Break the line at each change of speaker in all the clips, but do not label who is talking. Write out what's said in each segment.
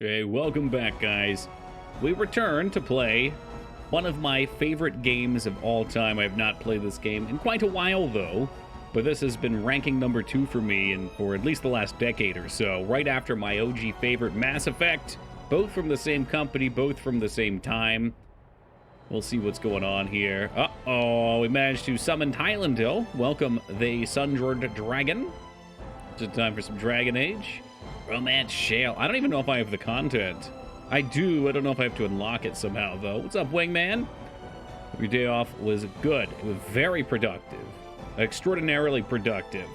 Hey, welcome back, guys. We return to play one of my favorite games of all time. I have not played this game in quite a while, though, but this has been ranking number 2 for me and for at least the last decade or so, right after my OG favorite, Mass Effect. Both from the same company, both from the same time. We'll see what's going on here. Uh-oh, we managed to summon Hylendil. Welcome the Sundred Dragon. It's time for some Dragon Age. Romance Shale. I don't even know if I have the content. I do. I don't know if I have to unlock it somehow, though. What's up, Wingman? Your day off was good. It was very productive. Extraordinarily productive.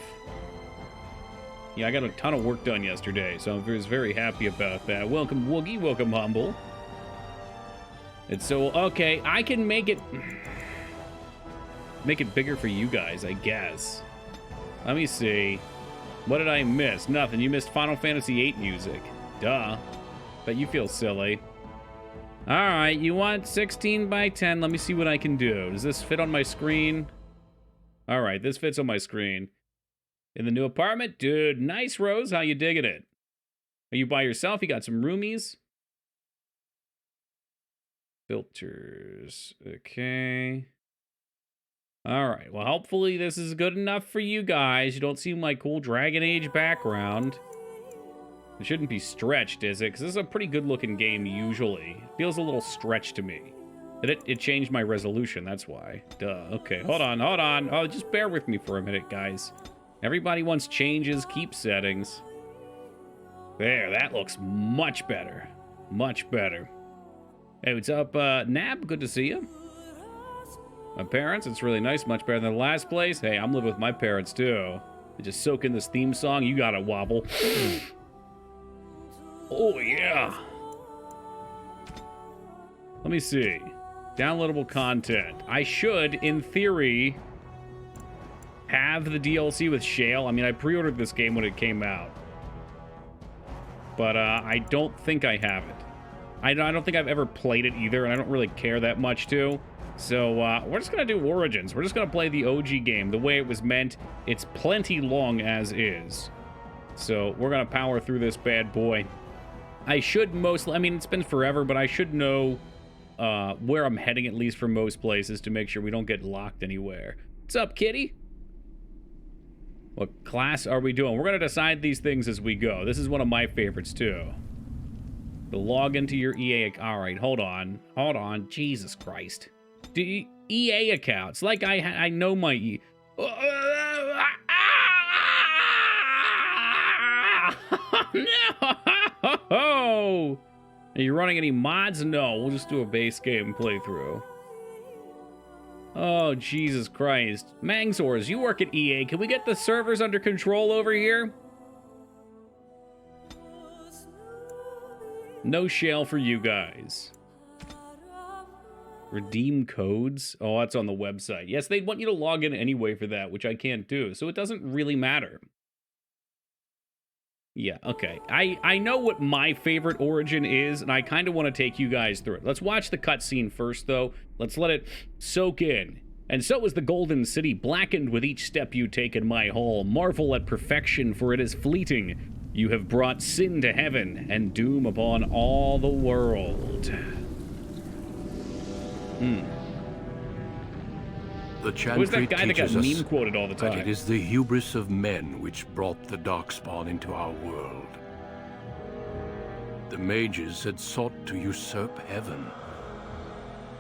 Yeah, I got a ton of work done yesterday, so I was very happy about that. Welcome, Woogie. Welcome, Humble. And so, okay, I can make it bigger for you guys, I guess. Let me see. What did I miss? Nothing. You missed Final Fantasy VIII music. Duh. Bet you feel silly. All right, you want 16 by 10. Let me see what I can do. Does this fit on my screen? All right, this fits on my screen. In the new apartment? Dude, nice, Rose. How you digging it? Are you by yourself? You got some roomies? Filters. Okay. All right. Well, hopefully this is good enough for you guys. You don't see my cool Dragon Age background. It shouldn't be stretched, is it? Because this is a pretty good-looking game, usually. It feels a little stretched to me. It changed my resolution, that's why. Duh. Okay, hold on. Oh, just bear with me for a minute, guys. Everybody wants changes. Keep settings. There, that looks much better. Much better. Hey, what's up, Nab? Good to see you. My parents, it's really nice. Much better than the last place. Hey, I'm living with my parents, too. They just soak in this theme song. You gotta wobble. Oh, yeah. Let me see. Downloadable content. I should, in theory, have the DLC with Shale. I mean, I pre-ordered this game when it came out. But I don't think I have it. I don't think I've ever played it either, and I don't really care that much to. So we're just going to do Origins. We're just going to play the OG game the way it was meant. It's plenty long as is. So we're going to power through this bad boy. I should mostly, I mean, it's been forever, but I should know where I'm heading, at least for most places, to make sure we don't get locked anywhere. What's up, kitty? What class are we doing? We're going to decide these things as we go. This is one of my favorites, too. To log into your EA account. All right, hold on. Hold on. Jesus Christ. EA accounts. Like I know my E. No! Are you running any mods? No, we'll just do a base game playthrough. Oh, Jesus Christ. Mangzors, you work at EA. Can we get the servers under control over here? No Shale for you guys. Redeem codes? Oh, that's on the website. Yes, they'd want you to log in anyway for that, which I can't do, so it doesn't really matter. Yeah, okay. I know what my favorite Origin is, and I kind of want to take you guys through it. Let's watch the cutscene first, though. Let's let it soak in. And so is the Golden City, blackened with each step you take in my hall. Marvel at perfection, for it is fleeting. You have brought sin to heaven, and doom upon all the world.
The Chantry
Who's that guy that got
teaches
meme quoted all the
that
time?
it is the hubris of men which brought the Darkspawn into our world. The mages had sought to usurp heaven,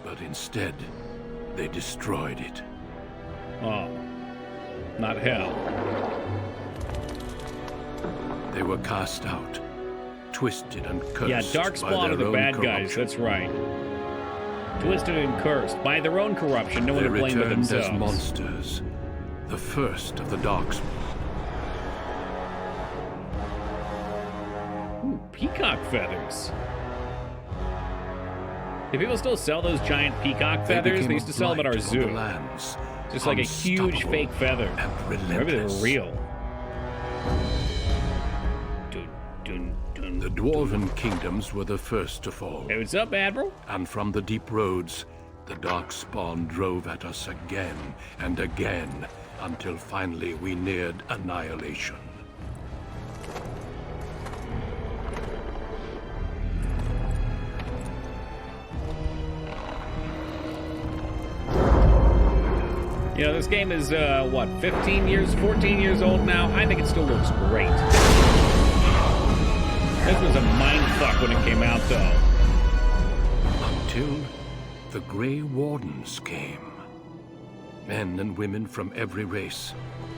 but instead, they destroyed it.
Oh, not hell.
They were cast out, twisted and cursed.
Yeah, Darkspawn are the bad guys, that's right. Twisted and cursed by their own corruption, no one to blame but themselves.
They returned as monsters, the first of the Darkspawn.
Ooh, peacock feathers. Do people still sell those giant peacock feathers? They used to sell them at our zoo. Just like a huge fake feather. Maybe they're real.
The Dwarven kingdoms were the first to fall.
Hey, what's up, Admiral?
And from the deep roads, the Darkspawn drove at us again and again, until finally we neared annihilation.
You know, this game is, what, 15 years, 14 years old now? I think it still looks great. This was a mindfuck when it came out, though.
Until the Grey Wardens came. Men and women from every race,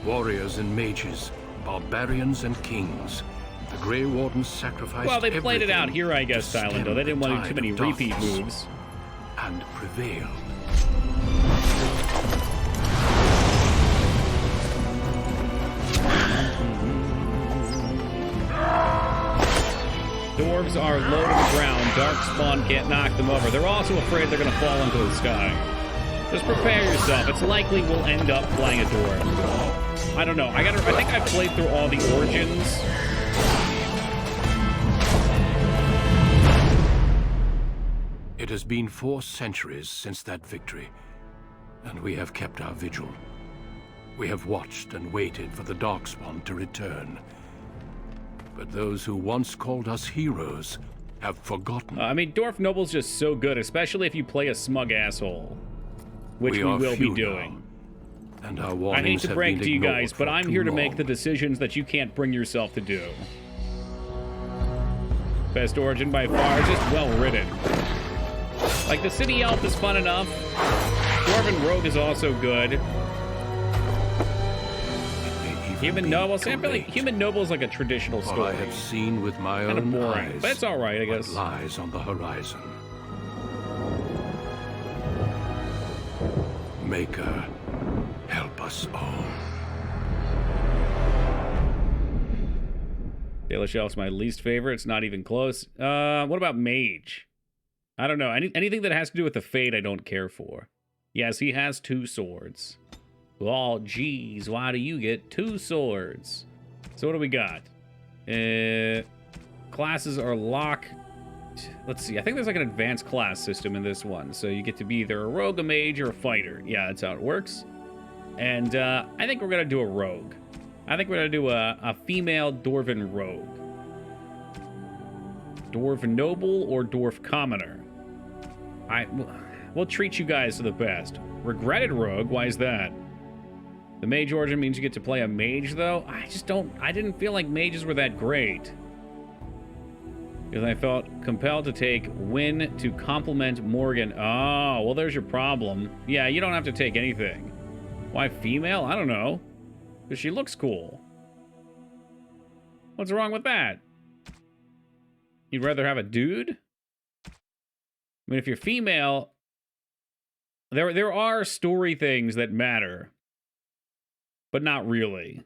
warriors and mages, barbarians and kings. The Grey Wardens sacrificed
Well, they played it out
everything
here, I guess,
to
Thailand,
stem
though. They didn't
the
want to do too
tide
many
of
repeat
darkness,
moves.
and prevailed.
Dwarves are low to the ground. Darkspawn can't knock them over. They're also afraid they're going to fall into the sky. Just prepare yourself. It's likely we'll end up playing a dwarf. I don't know. I think I played through all the origins.
It has been 4 centuries since that victory, and we have kept our vigil. We have watched and waited for the Darkspawn to return. But those who once called us heroes have forgotten.
I mean, Dwarf Noble's just so good, especially if you play a smug asshole, which we will be doing.
Now, and our
I hate to break it to you guys, but I'm here to make the
long.
decisions that you can't bring yourself to do. Best origin by far, just well written. Like, the City Elf is fun enough. Dwarven Rogue is also good. Human Noble, see, I feel like Human Noble is like a traditional
For I
story.
have seen with my
Kind of
own
boring,
eyes
but it's all right, I
what
guess.
lies on the horizon. Maker, help us all.
Daily Shelf's my least favorite. It's not even close. What about Mage? I don't know. Anything that has to do with the Fate, I don't care for. Yes, he has 2 swords. Oh, geez, why do you get 2 swords? So what do we got? Classes are locked. Let's see. I think there's like an advanced class system in this one. So you get to be either a rogue, a mage, or a fighter. Yeah, that's how it works. And I think we're going to do a rogue. I think we're going to do a female Dwarven rogue. Dwarf Noble or Dwarf Commoner? We'll treat you guys to the best. Regretted rogue? Why is that? The mage origin means you get to play a mage, though? I didn't feel like mages were that great. Because I felt compelled to take Win to complement Morgan. Oh, well, there's your problem. Yeah, you don't have to take anything. Why female? I don't know. Because she looks cool. What's wrong with that? You'd rather have a dude? I mean, if you're female, there are story things that matter. But not really.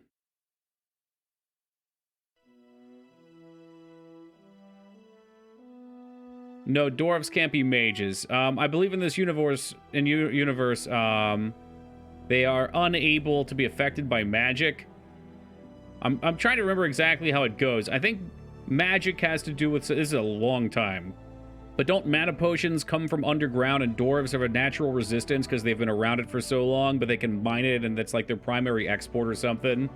No, dwarves can't be mages. I believe in this universe, they are unable to be affected by magic. I'm trying to remember exactly how it goes. I think magic has to do with... This is a long time. But don't mana potions come from underground, and dwarves have a natural resistance because they've been around it for so long, but they can mine it, and that's like their primary export or something.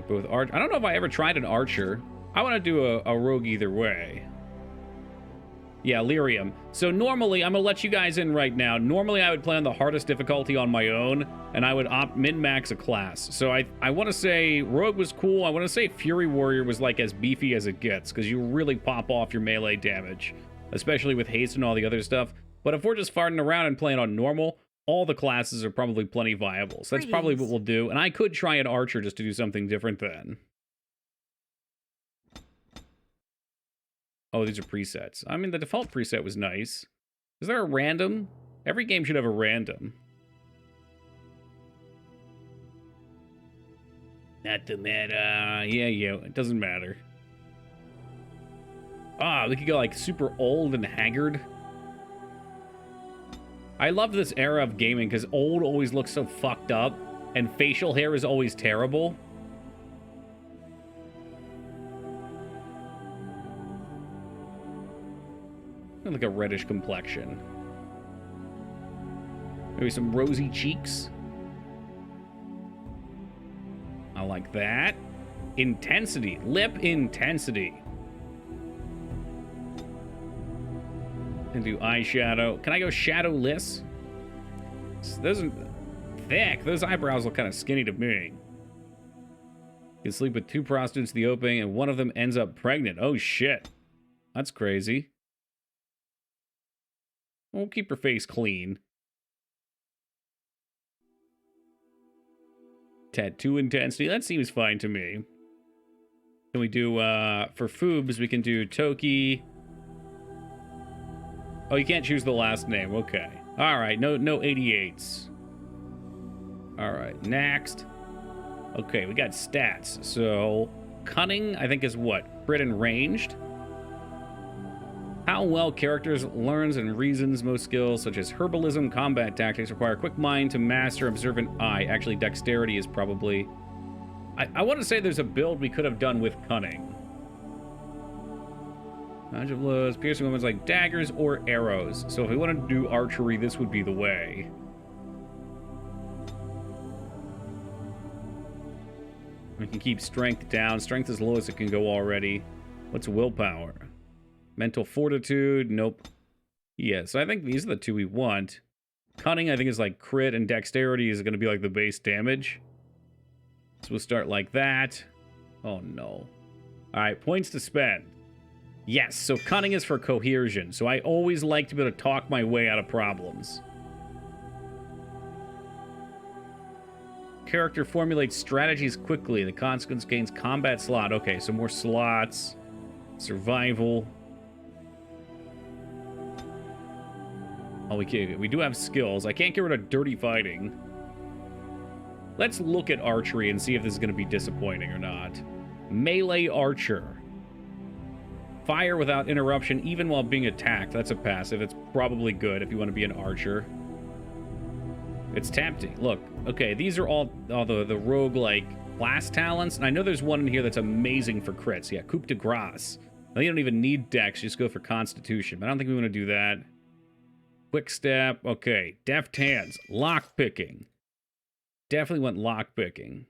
Both I don't know if I ever tried an archer. I want to do a rogue either way. Yeah, lyrium. So normally, I'm going to let you guys in right now. Normally, I would play on the hardest difficulty on my own, and I would min-max a class. So I want to say rogue was cool. I want to say Fury Warrior was like as beefy as it gets, because you really pop off your melee damage, especially with haste and all the other stuff. But if we're just farting around and playing on normal, all the classes are probably plenty viable. So that's probably what we'll do. And I could try an archer just to do something different then. Oh, these are presets. I mean, the default preset was nice. Is there a random? Every game should have a random. Not the matter. Yeah, it doesn't matter. Ah, we could go like super old and haggard. I love this era of gaming because old always looks so fucked up and facial hair is always terrible. Like a reddish complexion. Maybe some rosy cheeks. I like that. Intensity. Lip intensity. And do eyeshadow. Can I go shadowless? Those are thick. Those eyebrows look kind of skinny to me. You can sleep with 2 prostitutes in the opening, and one of them ends up pregnant. Oh, shit. That's crazy. We'll keep her face clean. Tattoo intensity. That seems fine to me. Can we do, for Foobs, we can do Toki. Oh, you can't choose the last name. Okay. All right. No 88s. All right. Next. Okay, we got stats. So, cunning, I think, is what? Crit and ranged. How well characters learns and reasons most skills, such as herbalism, combat tactics, require quick mind to master observant eye. Actually, dexterity is probably... I want to say there's a build we could have done with cunning. Dodge of blows, piercing weapons like daggers or arrows. So if we wanted to do archery, this would be the way. We can keep strength down. Strength is low as it can go already. What's willpower? Mental fortitude? Nope. Yeah, so I think these are the 2 we want. Cunning, I think, is like crit, and dexterity is going to be like the base damage. So we'll start like that. Oh, no. All right, points to spend. Yes, so cunning is for cohesion. So I always like to be able to talk my way out of problems. Character formulates strategies quickly. The consequence gains combat slot. Okay, so more slots. Survival. Oh, we do have skills. I can't get rid of dirty fighting. Let's look at archery and see if this is going to be disappointing or not. Melee archer. Fire without interruption, even while being attacked. That's a passive. It's probably good if you want to be an archer. It's tempting. Look, okay, these are all the rogue-like class talents, and I know there's one in here that's amazing for crits. Yeah, coup de grace. Now, you don't even need dex, just go for constitution, but I don't think we want to do that. Quick step, okay. Deft hands, lock picking. Definitely went lock picking.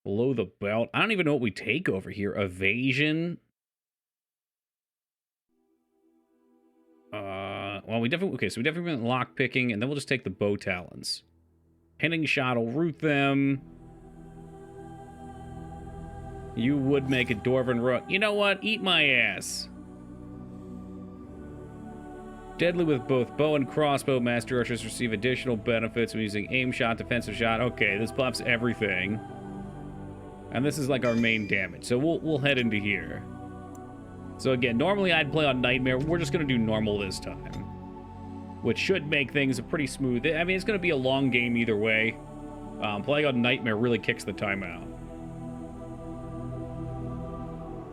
Below the belt. I don't even know what we take over here. Evasion. Well, we definitely... Okay, so we definitely went lock picking, and then we'll just take the bow talons. Pinning shot will root them. You would make a Dwarven rook. You know what? Eat my ass. Deadly with both bow and crossbow. Master archers receive additional benefits when using aim shot, defensive shot. Okay, this buffs everything. And this is like our main damage. So we'll head into here. So again, normally I'd play on Nightmare. We're just going to do normal this time. Which should make things a pretty smooth... I mean, it's going to be a long game either way. Playing on Nightmare really kicks the time out.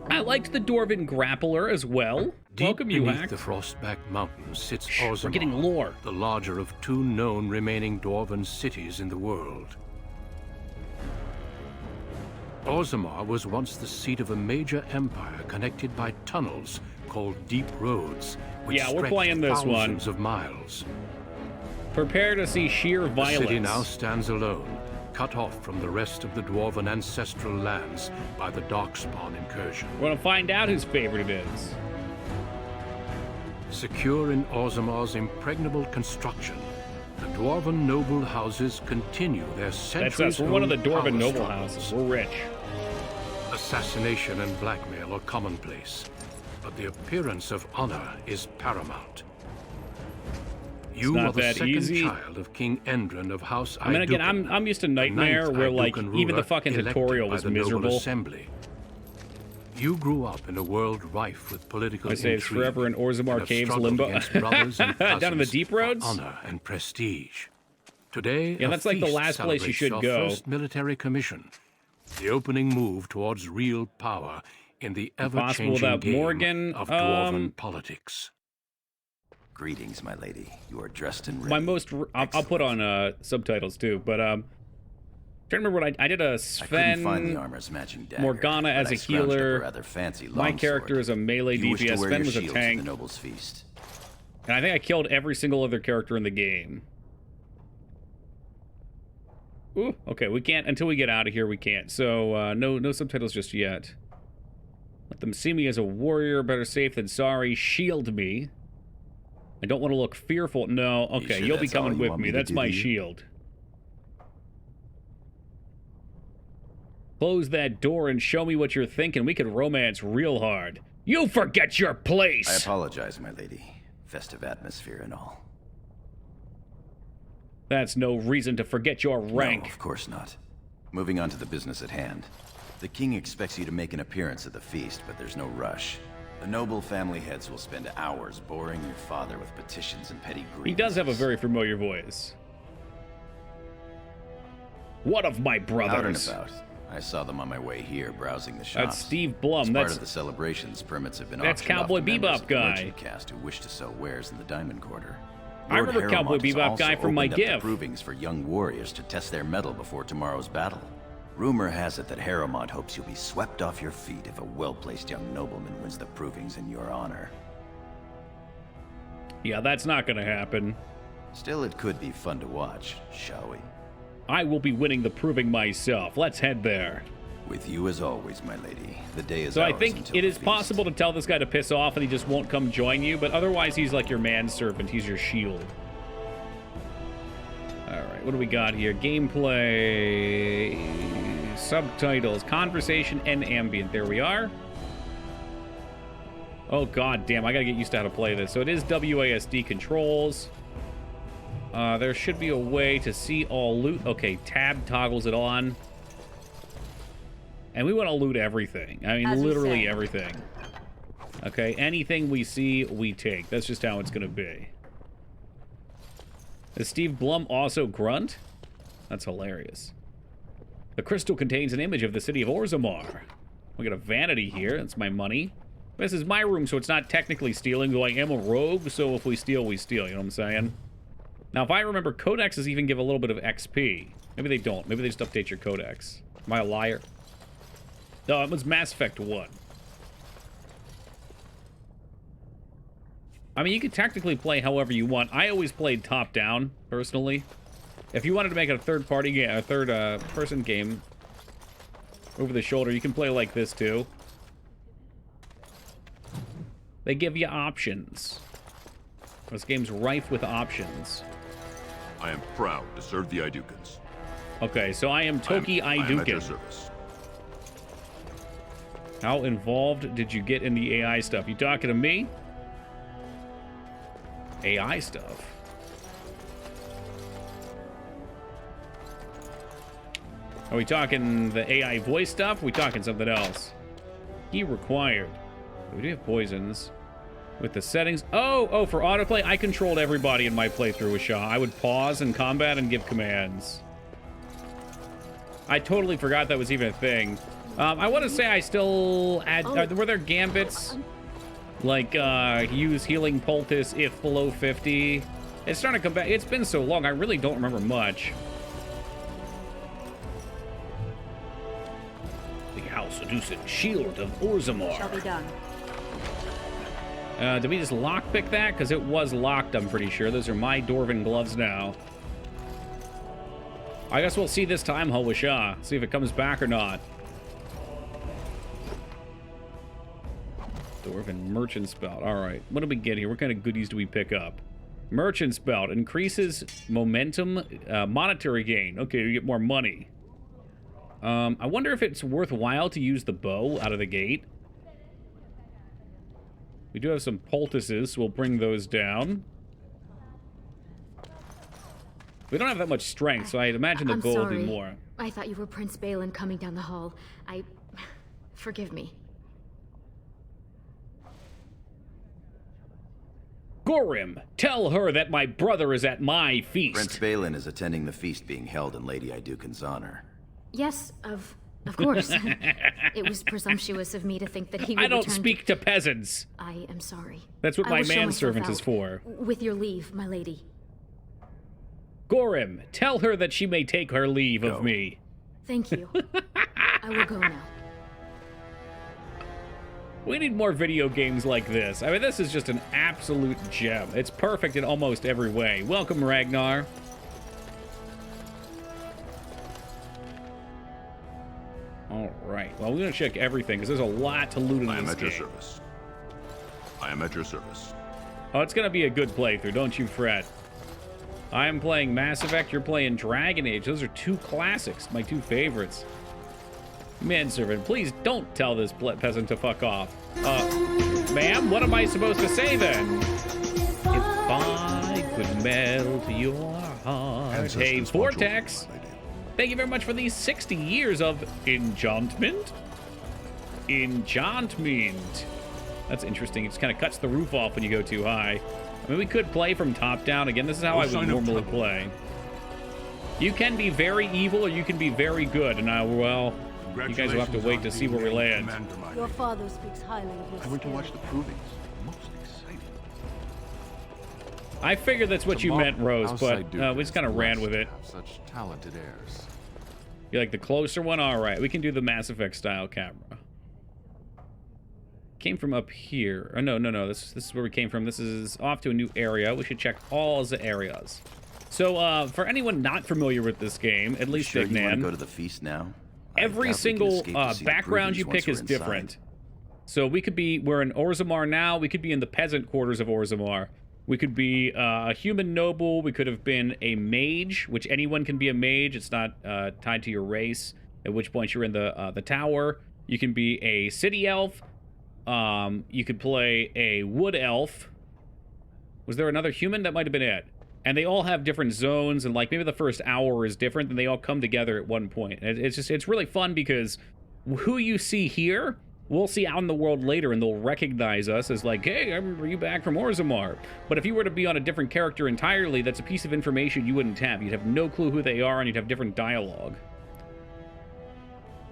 I liked the Dwarven Grappler as well. Welcome, you
beneath the Frostback Mountains sits Orzammar,
we're getting lore.
The larger of 2 known remaining Dwarven cities in the world. Orzammar was once the seat of a major empire connected by tunnels called Deep Roads, which
we're playing this
thousands
one.
Of miles.
Prepare to see sheer violence.
The city now stands alone, cut off from the rest of the Dwarven ancestral lands by the Darkspawn incursion.
We're gonna find out whose favorite it is.
Secure in Orzammar's impregnable construction, the Dwarven noble houses continue their centuries.
That's us. We're one of the Dwarven noble houses. We're rich.
Assassination and blackmail are commonplace, but the appearance of honor is paramount. You are the second child of King Endrin of House Aeducan.
I mean, again, I'm used to Nightmare, where like even the fucking tutorial was miserable.
Assembly. You grew up in a world rife with political intrigue.
It's forever in Orzammar Caves limbo. Down in the Deep Roads?
Honor and prestige. Today,
yeah, that's like the last place you should go.
First military commission, the opening move towards real power in the ever-changing game
Morgan,
of Dwarven politics.
Greetings, my lady. You are dressed in red.
My most... I'll put on subtitles too, but trying to remember what I did a Sven
find the armor's matching dagger,
Morgana as a healer.
Rather fancy
my character is a melee DPS. Sven was a tank.
The Noble's Feast.
And I think I killed every single other character in the game. Ooh, okay, we can't until we get out of here. We can't. So no subtitles just yet. Let them see me as a warrior, better safe than sorry. Shield me. I don't want to look fearful. No, okay,
sure
you'll be
that's all
coming
you
with
want
me.
me to
That's
do
my
to you?
shield. Close that door and show me what you're thinking. We could romance real hard. You forget your place!
I apologize, my lady. Festive atmosphere and all.
That's no reason to forget your rank.
No, of course not. Moving on to the business at hand. The king expects you to make an appearance at the feast, but there's no rush. The noble family heads will spend hours boring your father with petitions and petty grievances.
He does have a very familiar voice. What of my brothers?
Out and about. I saw them on my way here, browsing the shops.
That's Steve Blum.
As part
That's
of the celebrations, permits have been
that's
auctioned
Cowboy
off to members
Bebop
of the
guy.
merchant caste who wish to sell wares in the Diamond Quarter.
I remember
Lord
Cowboy
Harrowmont has
Bebop
also
guy from my
opened up the
GIF.
provings for young warriors to test their mettle before tomorrow's battle. Rumor has it that Harrowmont hopes you'll be swept off your feet if a well-placed young nobleman wins the provings in your honor.
Yeah, that's not gonna happen.
Still, it could be fun to watch, shall we?
I will be winning the proving myself. Let's head there.
With you as always, my lady. The day is
So I
ours
think
until
it
the
is
feast.
possible to tell this guy to piss off and he just won't come join you, but otherwise he's like your manservant. He's your shield. Alright, what do we got here? Gameplay, subtitles, conversation, and ambient. There we are. Oh god damn, I gotta get used to how to play this. So it is WASD controls. There should be a way to see all loot. Okay, tab toggles it on. And we want to loot everything. I mean,
As we
literally
say.
everything. Okay, anything we see, we take. That's just how it's going to be. Is Steve Blum also Grunt? That's hilarious. The crystal contains an image of the city of Orzammar. We got a vanity here. That's my money. This is my room, so it's not technically stealing, though I am a rogue, so if we steal, we steal. You know what I'm saying? Now, if I remember, codexes even give a little bit of XP. Maybe they don't. Maybe they just update your codex. Am I a liar? No, it was Mass Effect 1. I mean, you could technically play however you want. I always played top-down, personally. If you wanted to make it a third-party game, a third-person game, over the shoulder, you can play like this, too. They give you options. This game's rife with options.
I am proud to serve the Idukans.
Okay, so I am Toki
I am at your
Iduken.
service.
How involved did you get in the AI stuff? You talking to me? AI stuff? Are we talking the AI voice stuff? Are we talking something else? Key required. We do have poisons. With the settings... Oh, for autoplay, I controlled everybody in my playthrough with Shaw. I would pause in combat and give commands. I totally forgot that was even a thing. I want to say I still add... were there gambits? Like, use healing poultice if below 50? It's starting to come back. It's been so long, I really don't remember much. The House Seducing Shield of Orzammar.
Shall be done.
Did we just lockpick that? Because it was locked, I'm pretty sure. Those are my Dwarven gloves now. I guess we'll see this time, Hawasha. See if it comes back or not. Dwarven Merchant Spout. Alright, what do we get here? What kind of goodies do we pick up? Merchant Spout. Increases momentum, monetary gain. Okay, you get more money. I wonder if it's worthwhile to use the bow out of the gate. We do have some poultices, so we'll bring those down. We don't have that much strength, so I'd imagine the
I'm
bow will
sorry.
do more.
I thought you were Prince Balin coming down the hall. Forgive me.
Gorim, tell her that my brother is at my feast.
Prince Balin is attending the feast being held in Lady Iduken's honor.
Yes, of course. It was presumptuous of me to think that he would
I don't
return
speak to peasants.
I am sorry.
That's what
I
my
will show myself
manservant is
out.
for.
With your leave, my lady.
Gorim, tell her that she may take her leave of
Go.
me.
Thank you. I will go now.
We need more video games like this. I mean, this is just an absolute gem. It's perfect in almost every way. Welcome, Ragnar. All right. Well, we're going to check everything because there's a lot to loot in
I am
this
at your
game.
service. I am at your service.
Oh, it's going to be a good playthrough. Don't you fret. I am playing Mass Effect. You're playing Dragon Age. Those are two classics. My two favorites. Manservant, please don't tell this peasant to fuck off. Ma'am, what am I supposed to say then? If I could melt your heart. Hey, Vortex. Thank you very much for these 60 years of enchantment. Enchantment. That's interesting. It just kind of cuts the roof off when you go too high. I mean, we could play from top down. Again, this is how I would normally play. You can be very evil or you can be very good. And well, you guys will have to wait to see where we land.
Your father speaks highly of your
I went to watch the provings. Most exciting.
I figured that's what you meant, Rose, but we just kind of ran with it.
Such talented heirs.
You like the closer one? All right, we can do the Mass Effect style camera. Came from up here. Oh, no. This is where we came from. This is off to a new area. We should check all the areas. So, for anyone not familiar with this game, at least
Sure
Big
you want
Man,
to go to the feast now?
every single background you pick is different. So we're in Orzammar now. We could be in the peasant quarters of Orzammar. We could be a human noble. We could have been a mage, which anyone can be a mage. It's not tied to your race, at which point you're in the tower. You can be a city elf. You could play a wood elf. Was there another human? That might have been it. And they all have different zones, and like maybe the first hour is different, and they all come together at one point. And it's really fun because who you see here, we'll see out in the world later, and they'll recognize us as like, hey, I remember you back from Orzammar. But if you were to be on a different character entirely, that's a piece of information you wouldn't have. You'd have no clue who they are, and you'd have different dialogue.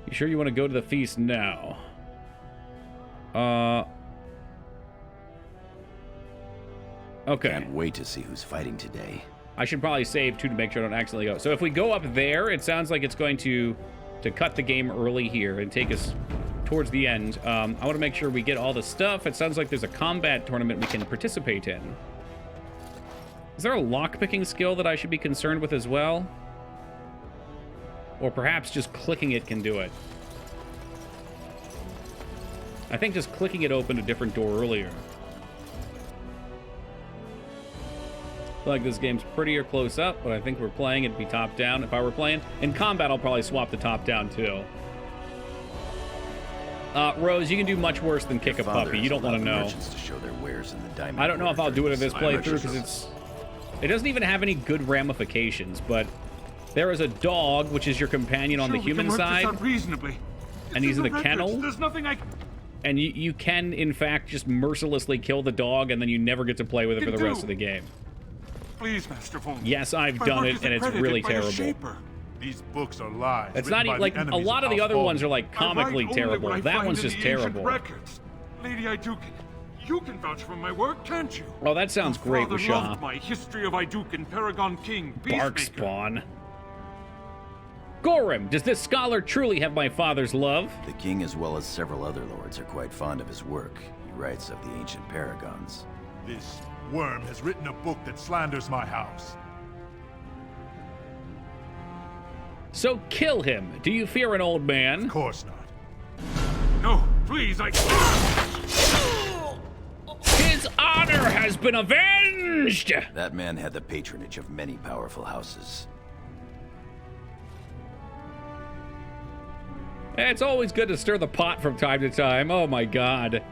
You sure you want to go to the feast now? Okay.
Can't wait to see who's fighting today.
I should probably save, too, to make sure I don't accidentally go. So if we go up there, it sounds like it's going to cut the game early here and take us towards the end. I want to make sure we get all the stuff. It sounds like there's a combat tournament we can participate in. Is there a lockpicking skill that I should be concerned with as well? Or perhaps just clicking it can do it. I think just clicking it opened a different door earlier. I feel like this game's prettier close up, but I think we're playing it'd be top down if I were playing. In combat, I'll probably swap the top down too. Rose, you can do much worse than kick a puppy. You don't want to know.
To show their wares in the Diamond
I don't know if I'll do it in this playthrough because
Order.
it doesn't even have any good ramifications. But there is a dog, which is your companion on the human side, and he's in the kennel.
There's nothing I
And you can, in fact, just mercilessly kill the dog, and then you never get to play with it for the rest of the game.
Please, Master Von.
Yes, I've done it, and it's really terrible.
These books are lies.
It's not even like a lot of the other ones are like comically terrible. That one's just terrible.
Records. Lady Iduken, you can vouch for my work, can't you?
Oh, that sounds great,
Father
Rashah.
loved my History of Iduken, Paragon King, Peacemaker.
Barkspawn. Gorham, does this scholar truly have my father's love?
The king, as well as several other lords, are quite fond of his work. He writes of the ancient paragons.
This worm has written a book that slanders my house.
So kill him. Do you fear an old man?
Of course not.
No, please,
His honor has been avenged!
That man had the patronage of many powerful houses.
It's always good to stir the pot from time to time. Oh my god.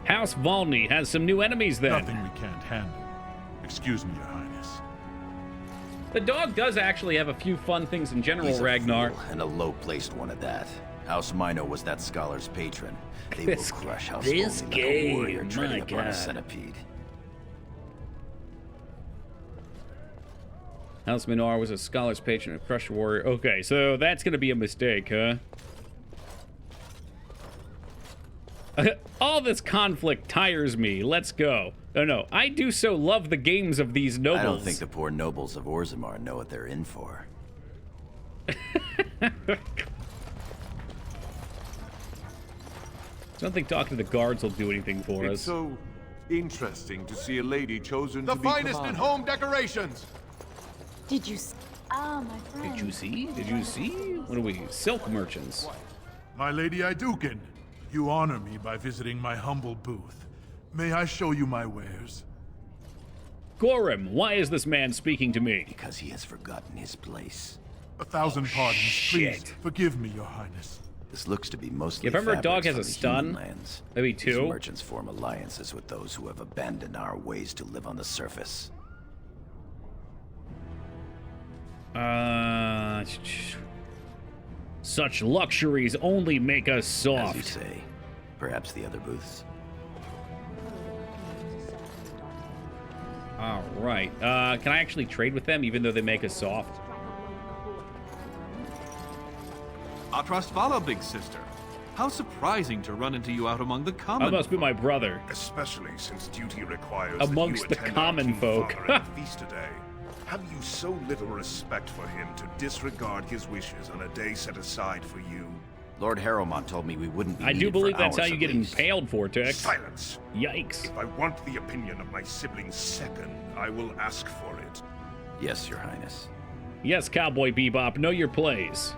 House Volney has some new enemies then.
Nothing we can't handle. Excuse me, Your Highness.
The dog does actually have a few fun things in general,
He's a
Ragnar.
fool, and a low-placed one at that. House Mino was that scholar's patron. They will crush House
this
Volney like a warrior
game,
treading
my
upon a
God.
centipede.
House Minor was a scholar's patron of Crushed Warrior. Okay, so that's gonna be a mistake, huh? All this conflict tires me. Let's go. No, I do so love the games of these nobles.
I don't think the poor nobles of Orzammar know what they're in for.
I don't think talking to the guards will do anything for
It's
us.
so interesting to see a lady chosen
The
to be
finest in
commander.
home decorations!
Did you... Ah, my friend.
Did you see? Did you see? What are we? Silk merchants.
My Lady Iduken, you honor me by visiting my humble booth. May I show you my wares?
Gorham, why is this man speaking to me?
Because he has forgotten his place.
1,000 pardons, please.
shit.
Forgive me, Your Highness.
This looks to be mostly
If ever a dog
fabrics
has
from
a
the
stun,
human lands.
maybe
These
two.
merchants form alliances with those who have abandoned our ways to live on the surface.
Such luxuries only make us
As you
soft.
say, perhaps the other booths.
All right. Can I actually trade with them, even though they make us soft?
Our trust follow, big sister. How surprising to run into you out among the common.
That must be my brother.
Especially since duty requires
Amongst
that you
the
attend
common
our King
folk.
Father at the feast today. Have you so little respect for him to disregard his wishes on a day set aside for you?
Lord Harrowmont told me we wouldn't be
I do
needed for
believe that's how
hours
you
at
get
least.
impaled, Vortex.
Silence!
Yikes.
If I want the opinion of my siblings second, I will ask for it.
Yes, Your Highness.
Yes, Cowboy Bebop, know your place.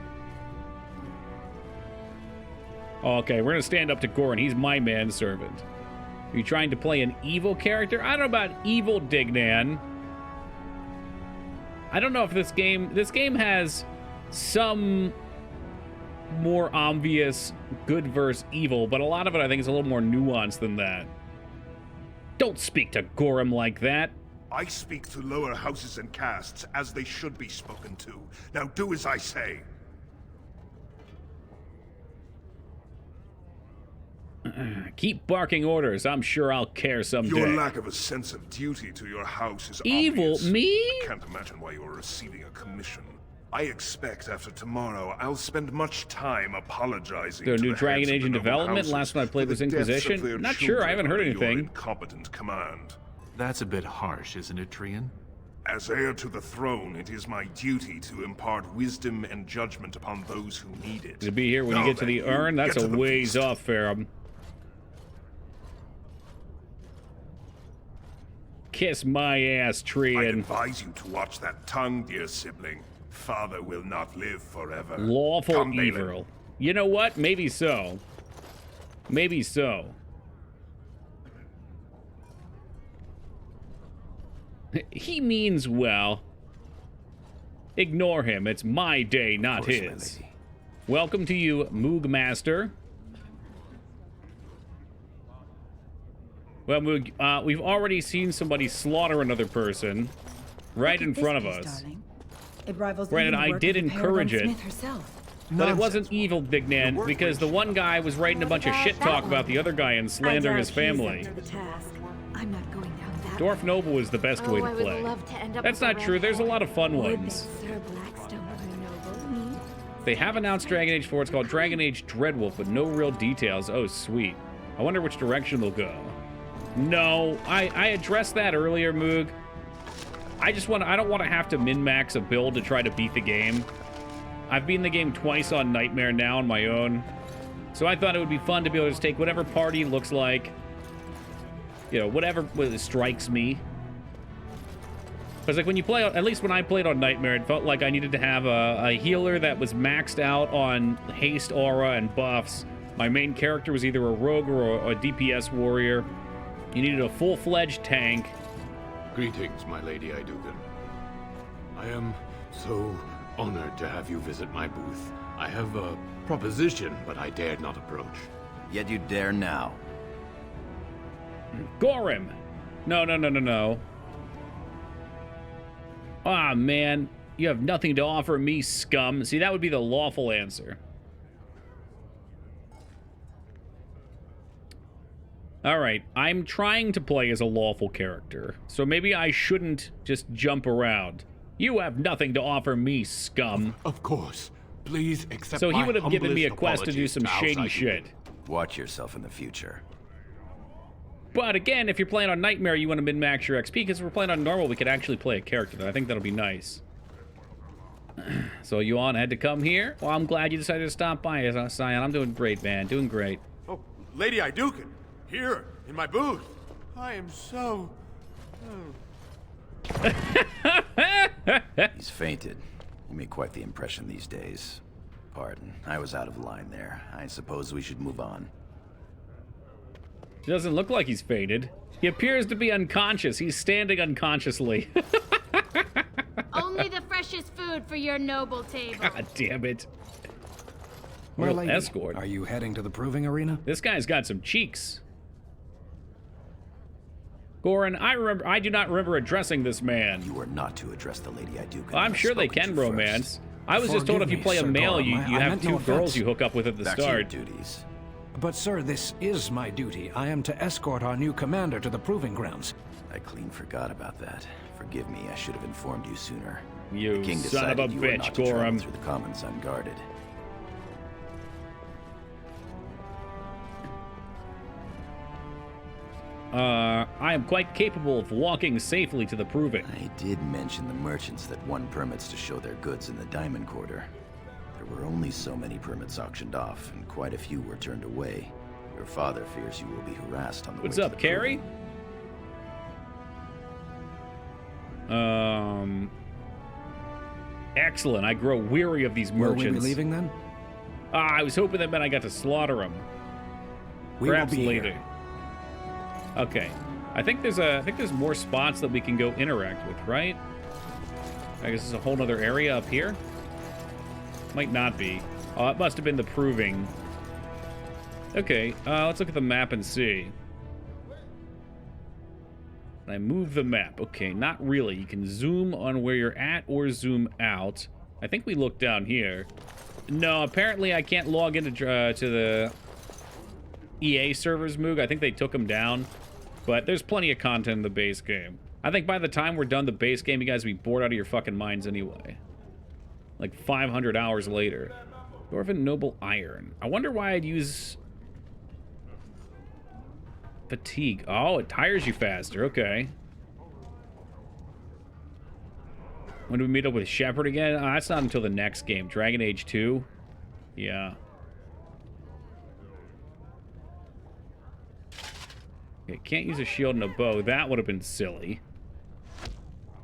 Okay, we're gonna stand up to Goran. He's my manservant. Are you trying to play an evil character? I don't know about evil, Dignan. I don't know if this game has some more obvious good versus evil, but a lot of it I think is a little more nuanced than that. Don't speak to Goram like that.
I speak to lower houses and castes as they should be spoken to. Now do as I say.
Keep barking orders. I'm sure I'll care someday.
Your lack of a sense of duty to your house is
Evil?
obvious.
Me?
I can't imagine why you are receiving a commission. I expect after tomorrow I'll spend much time apologizing
There a
to
new
the
Dragon
heads of
Age
the
in
noble
development?
houses
Last time I played
for
was
the deaths of
Inquisition.
their
Not sure, I haven't heard
children under your
anything.
incompetent command.
That's a bit harsh, isn't it, Trian?
As heir to the throne, it is my duty to impart wisdom and judgment upon those who need it.
To be here when
Now
you get to
then,
the urn, that's
get
a
to the
ways
feast.
off, Ferrum. Kiss my ass,
I
Trian.
advise you to watch that tongue, dear sibling. Father will not live forever.
Lawful
Come, Balin.
evil. You know what? Maybe so. Maybe so. He means well. Ignore him. It's my day, not
Of course, my
his.
lady.
Welcome to you, Moog Master. Well, Moog, we've already seen somebody slaughter another person right in front of us.
It rivals
Granted,
even the
I
work
did
of
encourage
Paragon
it.
Smith herself.
But it wasn't evil, Dignan, because the one guy was writing a bunch of shit talk about the other guy and slandering his family.
The task. I'm not going down that
Dwarf Noble was the best way
Oh,
to
I would
play.
love to end up
That's
with a
not
red
true. There's a
hair.
lot of fun
Would
ones.
that Sir Blackstone were noble, me?
They have announced Dragon Age 4. It's called Dragon Age Dreadwolf, but no real details. Oh, sweet. I wonder which direction they'll go. No, I addressed that earlier, Moog. I don't want to have to min-max a build to try to beat the game. I've beaten the game twice on Nightmare now on my own. So I thought it would be fun to be able to just take whatever party looks like. You know, whatever strikes me. Because like when you play, at least when I played on Nightmare, it felt like I needed to have a healer that was maxed out on haste, aura, and buffs. My main character was either a rogue or a DPS warrior. You needed a full-fledged tank.
Greetings, my Lady Idugan. I am so honored to have you visit my booth. I have a proposition, but I dared not approach.
Yet you dare now.
Gorham! No. Ah, man. You have nothing to offer me, scum. See, that would be the lawful answer. Alright, I'm trying to play as a lawful character, so maybe I shouldn't just jump around. You have nothing to offer me, scum.
Of course. Please accept
So he
my
would have given me a
humblest
quest to do
apologies
some
House
shady
Idugan.
shit.
Watch yourself in the future.
But again, if you're playing on Nightmare, you want to min-max your XP, because if we're playing on normal, we could actually play a character. I think that'll be nice. So you all had to come here? Well, I'm glad you decided to stop by, Scion. I'm doing great, man. Doing great.
Oh, Lady Idukan, here, in my booth. I am so...
He's fainted. You make quite the impression these days. Pardon, I was out of line there. I suppose we should move on.
It doesn't look like he's faded. He appears to be unconscious. He's standing unconsciously.
Only the freshest food for your noble table.
God damn it.
My
Real
lady,
escort.
are you heading to the proving arena?
This guy's got some cheeks. Goran, I do not remember addressing this man.
You are not to address the Lady Iduka.
I'm sure they can romance. I was just told if you play a male, you have two girls you hook up with at the start.
To your duties.
But sir, this is my duty. I am to escort our new commander to the proving grounds.
I clean forgot about that. Forgive me, I should have informed you sooner.
You
the king
son of
decided
a
you were
bitch,
not to travel
Goran.
through the commons unguarded.
I am quite capable of walking safely to the proving.
I did mention the merchants that won permits to show their goods in the Diamond Quarter. There were only so many permits auctioned off, and quite a few were turned away. Your father fears you will be harassed on the
What's
way
up,
to the
Carrie? Excellent. I grow weary of these merchants.
Will we be leaving then?
I was hoping that meant I got to slaughter them. Perhaps
will be
later.
Here.
Okay. I think there's more spots that we can go interact with, right? I guess there's a whole other area up here. Might not be. Oh, it must have been the proving. Okay, let's look at the map and see. I move the map. Okay, not really. You can zoom on where you're at or zoom out. I think we look down here. No, apparently I can't log into to the EA servers, Moog. I think they took them down. But there's plenty of content in the base game. I think by the time we're done the base game, you guys will be bored out of your fucking minds anyway. Like 500 hours later. Dwarven Noble Iron. I wonder why I'd use fatigue. Oh, it tires you faster. Okay. When do we meet up with Shepard again? That's not until the next game. Dragon Age 2? Yeah. Okay, can't use a shield and a bow. That would have been silly.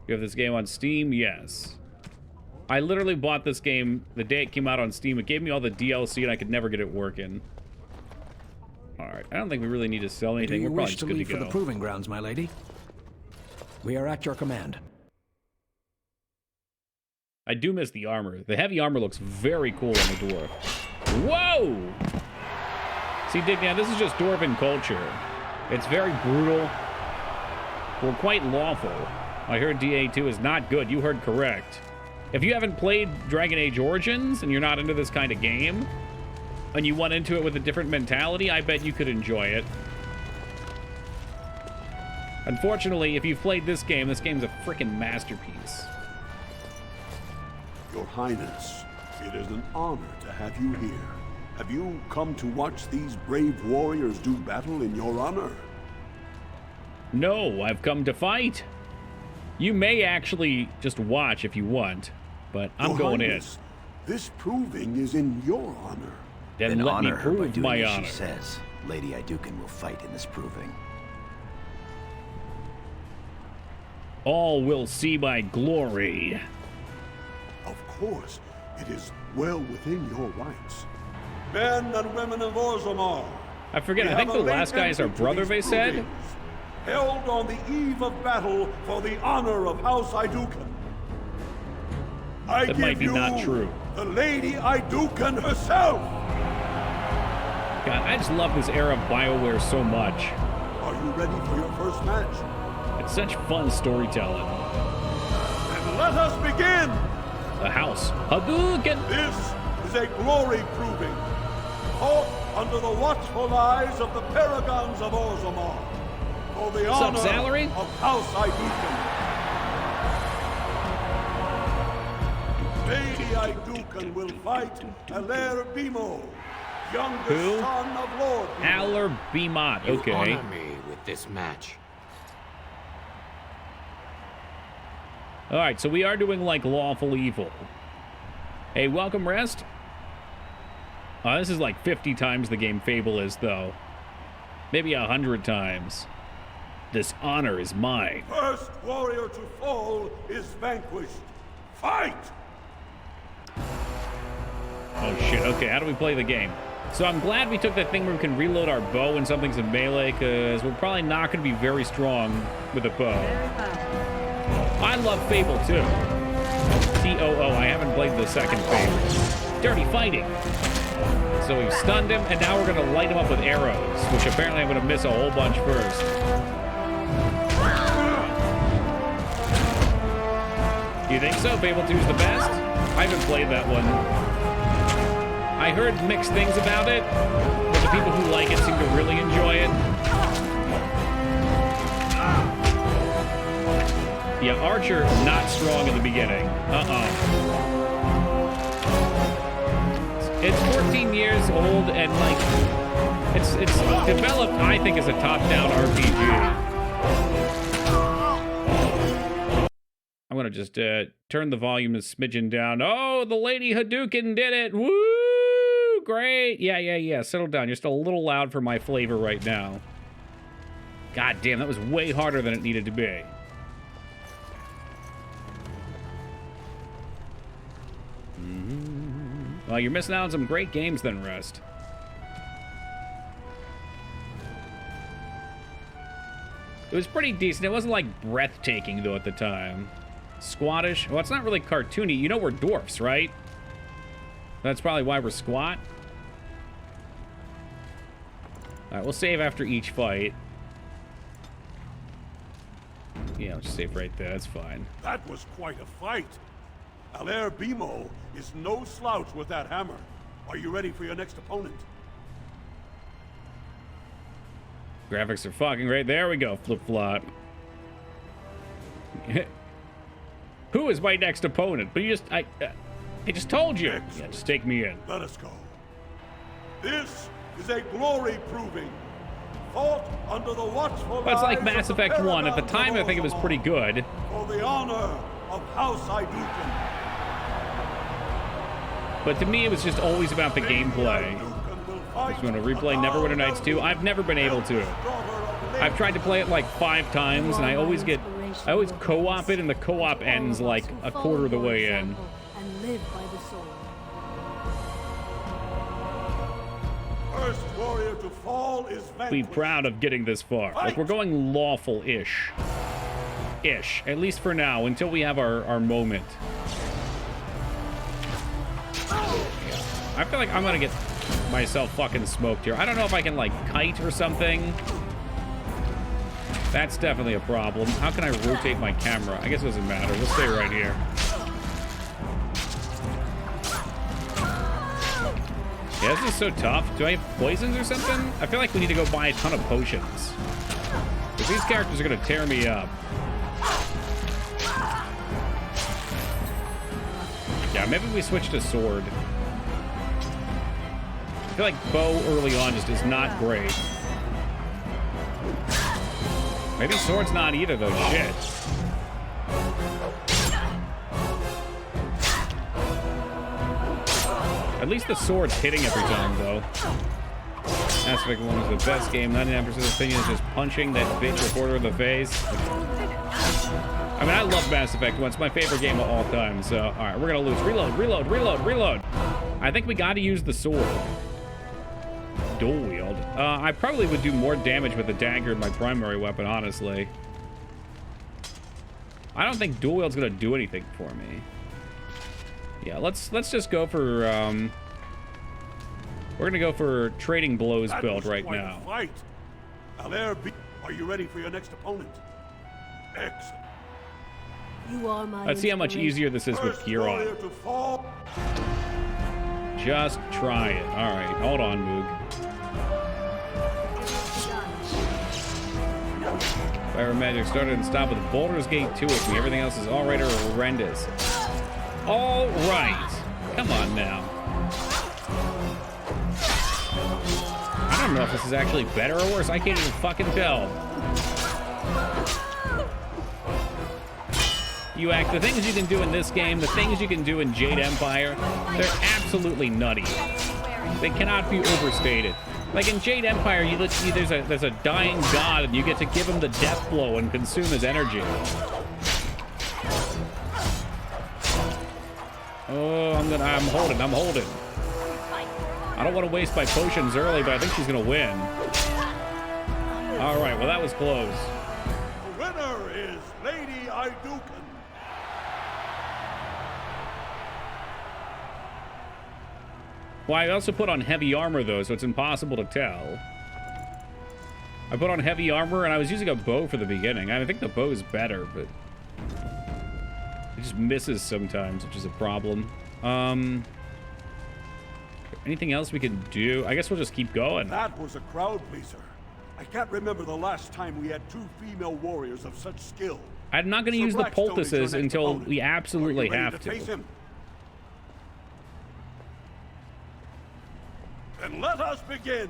You have this game on Steam? Yes. I literally bought this game the day it came out on Steam. It gave me all the DLC and I could never get it working. Alright, I don't think we really need to sell anything. We're probably just good to
leave
go.
for the proving grounds, my lady? We are at your command.
I do miss the armor. The heavy armor looks very cool on the dwarf. Whoa! See, Dignan, this is just dwarven culture. It's very brutal. We're quite lawful. I heard DA2 is not good. You heard correct. If you haven't played Dragon Age Origins and you're not into this kind of game, and you went into it with a different mentality, I bet you could enjoy it. Unfortunately, if you've played this game's a freaking masterpiece.
Your Highness, it is an honor to have you here. Have you come to watch these brave warriors do battle in your honor?
No, I've come to fight. You may actually just watch if you want, but I'm
Your
going
Highness, this proving is in your honor.
in. Then let me
honor her by
prove
doing
my
as
honor.
she says. Lady Idukan will fight in this proving.
All will see my glory.
Of course, it is well within your rights. Men and women of Orzammar,
I forget,
we
I think
have
the
a
last
late
guy is our
entry to
brother,
these
they said?
provings, held on the eve of battle for the honor of House Idukan. I
That
give
might be
you
not true.
the Lady Idukan herself.
God, I just love this era of BioWare so much.
Are you ready for your first match?
It's such fun storytelling.
Then let us begin.
The house. Hadouken!
This is a glory proving, fought under the watchful eyes of the paragons of Orzammar, for the
What's up,
honor
Salary?
of House Idukan. Lady Idukan will fight Aler Bimo, youngest
Who?
son of Lord Bimo.
Haller Beamot. Okay.
You honor me with this match.
Alright, so we are doing like lawful evil. Hey, welcome, Rest. This is like 50 times the game Fable is, though. Maybe 100 times. This honor is mine.
First warrior to fall is vanquished. Fight!
Oh shit, okay, how do we play the game? So I'm glad we took that thing where we can reload our bow when something's in melee, because we're probably not going to be very strong with a bow. I love Fable 2. T-O-O. I haven't played the second Fable. Dirty fighting. So we've stunned him, and now we're going to light him up with arrows, which apparently I'm going to miss a whole bunch first. You think so? Fable 2 is the best? I haven't played that one. I heard mixed things about it, but the people who like it seem to really enjoy it. Yeah, Archer, not strong in the beginning. It's 14 years old, and like, it's developed, I think, as a top-down RPG. I'm gonna just turn the volume a smidgen down. Oh, the Lady Hadouken did it! Woo! Great! Yeah. Settle down. You're still a little loud for my flavor right now. God damn, that was way harder than it needed to be. Well, you're missing out on some great games then, Rust. It was pretty decent. It wasn't, like, breathtaking, though, at the time. Squattish. Well, it's not really cartoony. You know we're dwarfs, right? That's probably why we're squat. All right, we'll save after each fight. Yeah, I'll just save right there. That's fine.
That was quite a fight. Alair Bimo is no slouch with that hammer. Are you ready for your next opponent?
Graphics are fucking great. There we go. Flip-flop. Who is my next opponent? But I just told you.
Excellent.
Yeah, just take me in.
Let us go. This is a glory proving. Fought under the watchful
Well, it's like
eyes
Mass
of the
Effect 1. At the
Paragons
time,
of
I think it was
Orzammar,
pretty good.
For the honor of House Hadouken.
But to me, it was just always about the gameplay. Just want to replay Neverwinter Nights 2. I've never been able to. I've tried to play it like 5 times, and I always co-op it, and the co-op ends like a quarter of the way in.
And live by the sword.
First warrior to fall is
Be
vanquished.
proud of getting this far. Like, we're going lawful-ish. Ish. At least for now, until we have our moment. I feel like I'm gonna get myself fucking smoked here. I don't know if I can, like, kite or something. That's definitely a problem. How can I rotate my camera? I guess it doesn't matter. We'll stay right here. Yeah, this is so tough. Do I have poisons or something? I feel like we need to go buy a ton of potions. Because these characters are going to tear me up. Yeah, maybe we switch to sword. I feel like bow early on just is not great. Maybe sword's not either, though. Shit. At least the sword's hitting every time, though. Mass Effect 1 is the best game. 99% of the opinion is just punching that bitch reporter in the face. I mean, I love Mass Effect 1. It's my favorite game of all time. So, all right, we're going to lose. Reload. I think we got to use the sword. Dual wield. I probably would do more damage with the dagger in my primary weapon, honestly. I don't think dual wield's gonna do anything for me. Yeah, let's just go for we're gonna go for trading blows build right now.
Fight. Alair B, are you ready for your next opponent? Excellent.
You are my
Let's see how much easier this is with gear on. Just try it. All right, hold on, Moog. Fire magic started and stopped with Baldur's Gate 2 with me. Everything else is alright or horrendous. All right. Come on now. I don't know if this is actually better or worse. I can't even fucking tell. The things you can do in this game, the things you can do in Jade Empire, they're absolutely nutty. They cannot be overstated. Like in Jade Empire, there's a dying god, and you get to give him the death blow and consume his energy. Oh, I'm holding. I don't want to waste my potions early, but I think she's going to win. All right, well, that was close.
The winner is Lady Ayduken.
Well, I also put on heavy armor, though, so it's impossible to tell. I put on heavy armor, and I was using a bow for the beginning. I think the bow is better, but it just misses sometimes, which is a problem. Anything else we can do? I guess we'll just keep going.
That was a crowd pleaser. I can't remember the last time we had 2 female warriors of such skill.
I'm not going to use the poultices until we absolutely have to.
Face him? Then let us begin.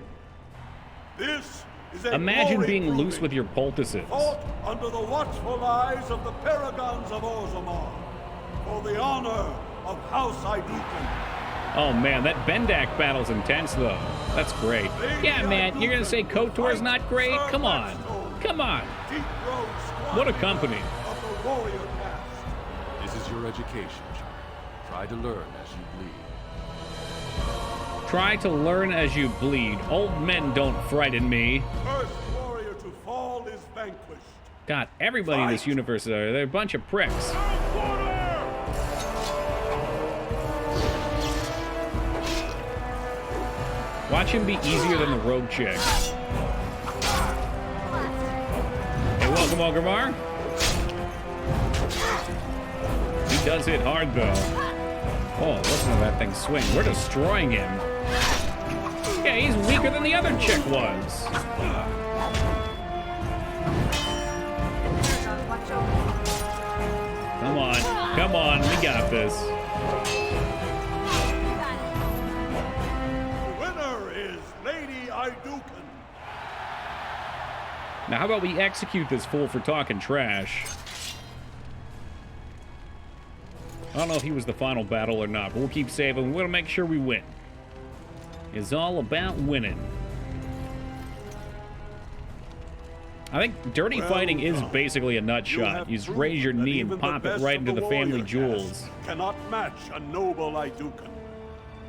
This is a
Imagine being
glory-proving,
loose with your poultices.
fought under the watchful eyes of the Paragons of Orzammar for the honor of House Ayduken.
Oh man, that Bendak battle's intense though. That's great. Yeah, man, you're gonna say KOTOR's not great? Come on. Come on. What a company.
Of the warrior caste.
This is your education, child. Try to learn as you bleed.
Try to learn as you bleed. Old men don't frighten me.
First warrior to fall is vanquished.
God, everybody in this universe, they're a bunch of pricks. Watch him be easier than the rogue chick. Hey, welcome, Orgrimmar. He does hit hard, though. Oh, listen to that thing swing. We're destroying him. Yeah, he's weaker than the other chick was. Come on. Come on. We got this. Now, how about we execute this fool for talking trash? I don't know if he was the final battle or not, but we'll keep saving. We're gonna make sure we win. It's all about winning. I think dirty fighting is basically a nut shot. You just raise your knee and pop it right into the family jewels.
Cannot match a noble Ayduken.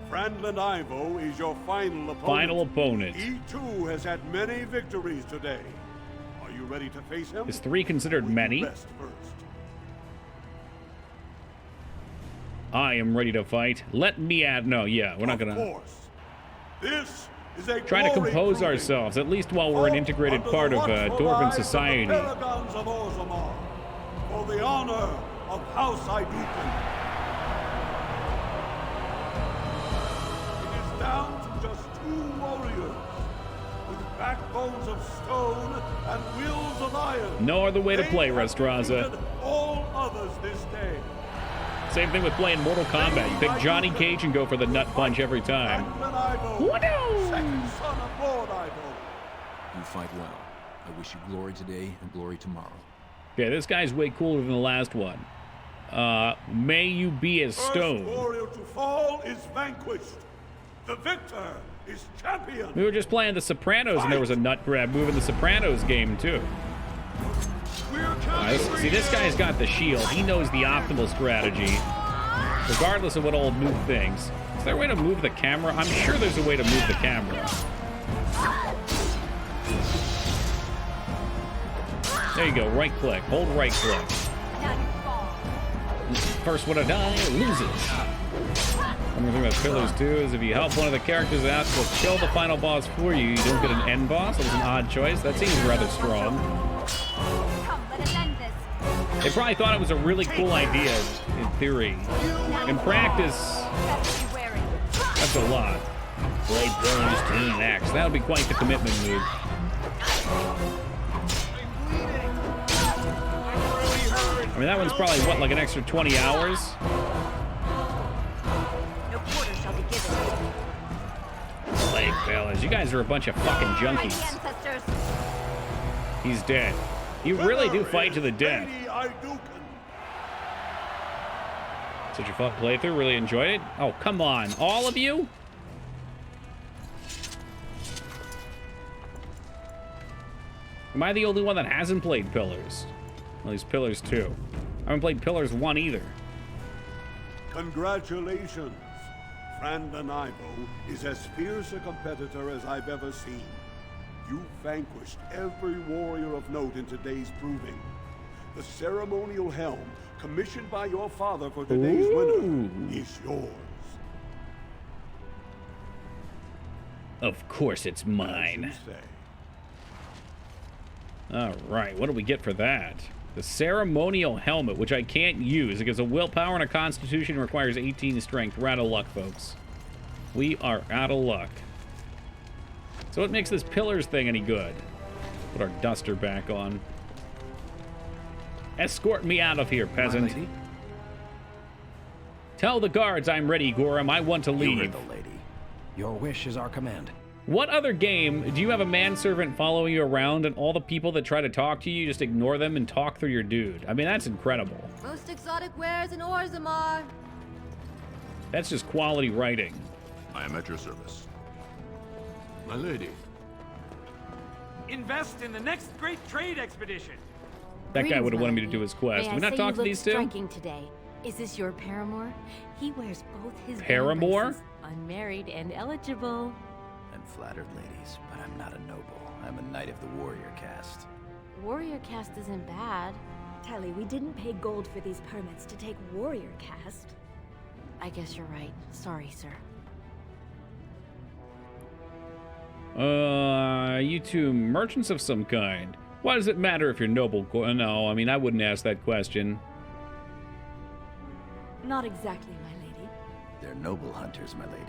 Franlin Ivo is your final opponent.
Final opponent.
He too has had many victories today. Are you ready to face him?
Is 3 considered many? I am ready to fight. Let me add. No, yeah, we're not gonna.
Of course. This is a
try to compose ourselves, at least while we're an integrated part of Dwarven society.
The Paragons of Orzammar, for the honor of House Ayduken. It is down to just 2 warriors with backbones of stone and wheels of iron.
No other way to play, Restraza.
All others this day.
Same thing with playing Mortal Kombat. You pick Johnny Cage and go for the nut punch every time.
Second son of Lord Ivo.
You fight well. I wish you glory today and glory tomorrow.
Yeah, this guy's way cooler than the last one. May you be as stone.
First warrior to fall is vanquished. The victor is champion.
We were just playing The Sopranos, and there was a nut grab move in The Sopranos game, too. See, this guy's got the shield. He knows the optimal strategy, regardless of what old noob thinks. Is there a way to move the camera? I'm sure there's a way to move the camera. There you go, right click. Hold right click. First one to die loses. One thing that Pillars do is if you help one of the characters out to kill the final boss for you, you don't get an end boss. That was an odd choice. That seems rather strong. They probably thought it was a really cool idea in theory. In practice, that's a lot. Blade burns to an axe. That would be quite the commitment move. I mean, that one's probably, what, like an extra 20 hours?
No quarter shall be given.
Blade fellas, you guys are a bunch of fucking junkies. He's dead. You really do fight to the death. Such a fun playthrough. Really enjoyed it. Oh, come on. All of you? Am I the only one that hasn't played Pillars? At least Pillars 2. I haven't played Pillars 1 either.
Congratulations. Frandanivo is as fierce a competitor as I've ever seen. You vanquished every warrior of note in today's proving. The ceremonial helm, commissioned by your father for today's winner, is yours.
Of course it's mine. Alright, what do we get for that? The ceremonial helmet, which I can't use. It gives a willpower and a constitution, requires 18 strength. We're out of luck, folks. We are out of luck. So what makes this pillars thing any good? Put our duster back on. Escort me out of here, peasant. Tell the guards I'm ready, Gorham. I want to leave.
You heard the lady.
Your wish is our command.
What other game do you have a manservant following you around and all the people that try to talk to you, just ignore them and talk through your dude? I mean, that's incredible.
Most exotic wares in Orzammar.
That's just quality writing.
I am at your service.
My lady.
Invest in the next great trade expedition.
That guy would have wanted me to do his quest.
May
Did we
I
not
say
talk
you
to
look
these two?
striking today. Is this your paramour? He wears both his
Paramour?
braces, unmarried and eligible.
I'm flattered, ladies, but I'm not a noble. I'm a knight of the warrior caste.
Warrior caste isn't bad.
Tally, we didn't pay gold for these permits to take warrior caste.
I guess you're right. Sorry, sir.
You two merchants of some kind. Why does it matter if you're noble? No, I mean, I wouldn't ask that question.
Not exactly, my lady.
They're noble hunters, my lady.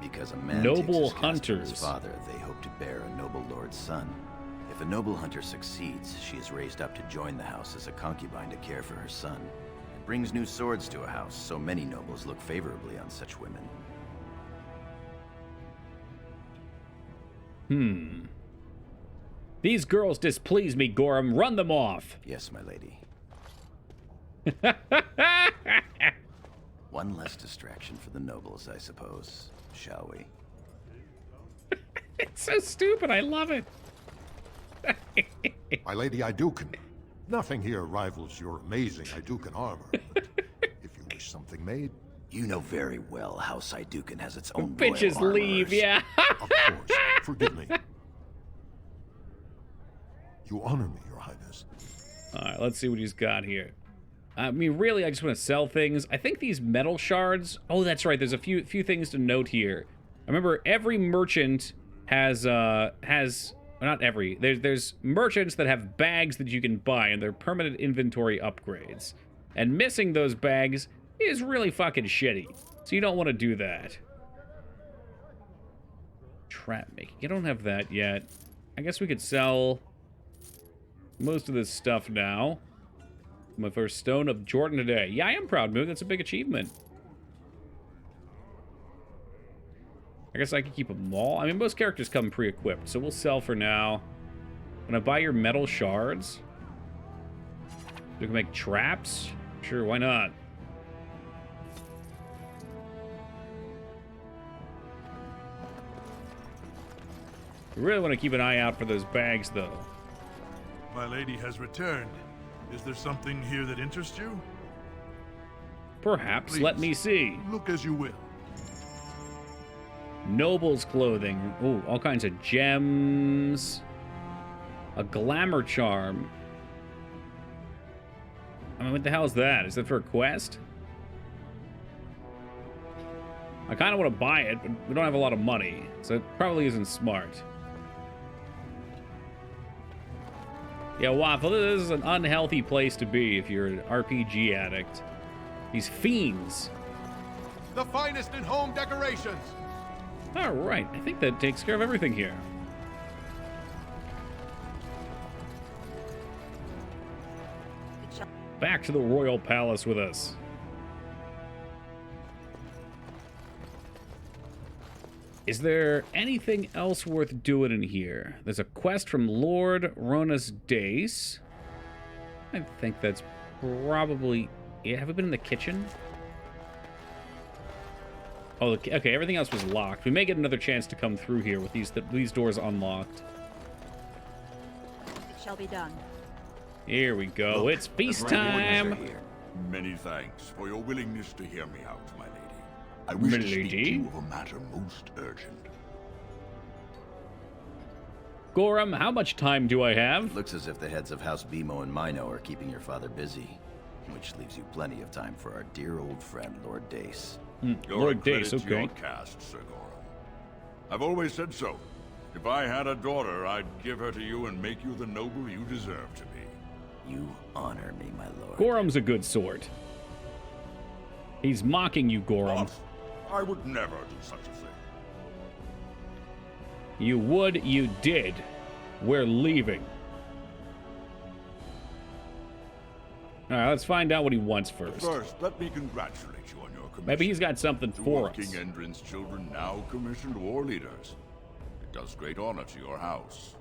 Because a man
Noble
takes his
hunters.
from his father, they hope to bear a noble lord's son. If a noble hunter succeeds, she is raised up to join the house as a concubine to care for her son. It brings new swords to a house, so many nobles look favorably on such women.
These girls displease me, Gorham. Run them off.
Yes, my lady. One less distraction for the nobles, I suppose. Shall we?
It's so stupid. I love it.
My lady Iduken, nothing here rivals your amazing Iduken armor. But if you wish something made...
You know very well House Iduken has its own
Bitches
royal
leave,
armorers.
yeah.
Of course, forgive me. You honor me, your highness.
All right, let's see what he's got here. I mean, really, I just want to sell things. I think these metal shards... Oh, that's right. There's a few things to note here. I remember every merchant has not every. There's merchants that have bags that you can buy, and they're permanent inventory upgrades. And missing those bags is really fucking shitty. So you don't want to do that. Trap making. You don't have that yet. I guess we could sell most of this stuff now. My first stone of Jordan today. Yeah, I am proud, Moog. That's a big achievement. I guess I could keep them all. I mean, most characters come pre-equipped, so we'll sell for now. When I buy your metal shards, we can make traps? Sure, why not? We really want to keep an eye out for those bags, though.
My lady has returned. Is there something here that interests you?
Perhaps.
Please,
Let me see.
Look as you will.
Noble's clothing. Ooh, all kinds of gems. A glamour charm. I mean, what the hell is that? Is that for a quest? I kind of want to buy it, but we don't have a lot of money, so it probably isn't smart. Yeah, Waffle, this is an unhealthy place to be if you're an RPG addict. These fiends.
The finest in home decorations!
All right, I think that takes care of everything here. Back to the royal palace with us. Is there anything else worth doing in here? There's a quest from Lord Ronus Dace. I think that's probably it. Have we been in the kitchen? Oh, okay, everything else was locked. We may get another chance to come through here with these doors unlocked.
It shall be done.
Here we go.
Look,
it's feast time.
Many thanks for your willingness to hear me out, my lady.
I wish to speak to
Milady?
you of a matter most urgent.
Gorham, how much time do I have?
It looks as if the heads of House Bimo and Mino are keeping your father busy, which leaves you plenty of time for our dear old friend, Lord Dace.
Lord Dace, okay.
Your cast, Sir Gorham. I've always said so. If I had a daughter, I'd give her to you and make you the noble you deserve to be.
You honor me, my lord.
Gorham's a good sort. He's mocking you, Gorham.
I would never do such a thing.
You would, you did. We're leaving. Alright, let's find out what he wants first.
First, let me congratulate you on your commission.
Maybe he's got something for us.
King Endrin's children now commissioned war leaders. It does great honor to your house.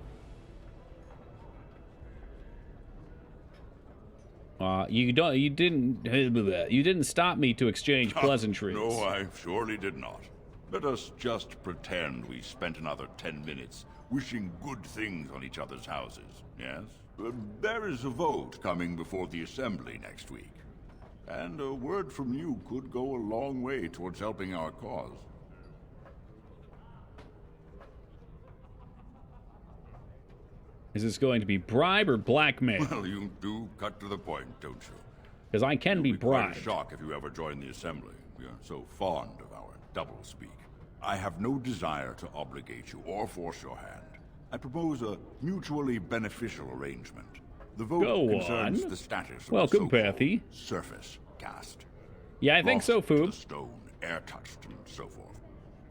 You didn't stop me to exchange pleasantries.
No, I surely did not. Let us just pretend we spent another 10 minutes wishing good things on each other's houses, yes? There is a vote coming before the Assembly next week. And a word from you could go a long way towards helping our cause.
Is this going to be bribe or blackmail?
Well, you do cut to the point, don't you?
Because I can be bribed.
Quite a shock if you ever join the Assembly. We are so fond of our doublespeak. I have no desire to obligate you or force your hand. I propose a mutually beneficial arrangement. The vote concerns the status of
Welcome,
the
Pathy.
surface caste.
Yeah, I think so, Foob.
Stone, air-touched, and so forth.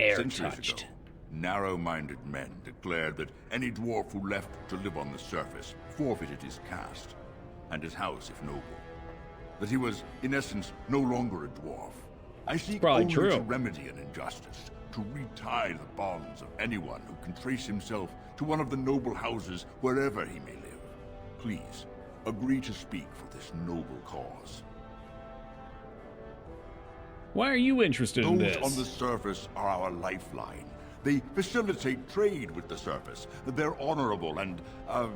Air-touched.
Centuries ago, narrow-minded men declared that any dwarf who left to live on the surface forfeited his caste, and his house if noble. That he was, in essence, no longer a dwarf. I seek only to remedy an injustice, to retie the bonds of anyone who can trace himself to one of the noble houses wherever he may live. Please, agree to speak for this noble cause.
Why are you interested in this?
Those on the surface are our lifeline. They facilitate trade with the surface. They're honorable and, well,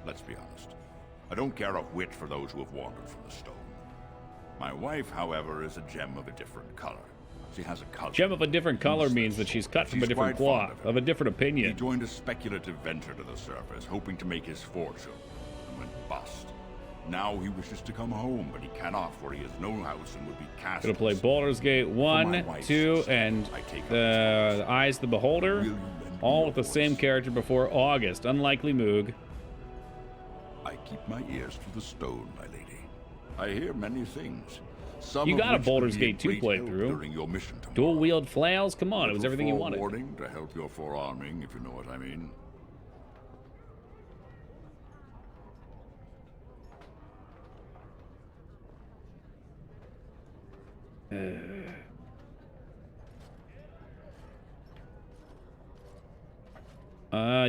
let's be honest. I don't care a whit for those who have wandered from the stone. My wife, however, is a gem of a different color. She has a cousin.
Gem of a different color means that she's cut from a different cloth, of a different opinion.
He joined a speculative venture to the surface, hoping to make his fortune, and went bust. Now he wishes to come home, but he cannot, for he has no house and would be cast.
Gonna play Baldur's Gate 1, 2, and the Eyes of the Beholder, all with the same character before August. Unlikely Moog.
I keep my ears to the stone, my lady. I hear many things.
You got a Baldur's Gate 2 playthrough. Dual wield flails? Come on, it was everything you wanted.
Warning to help your forearming, if you know what I mean.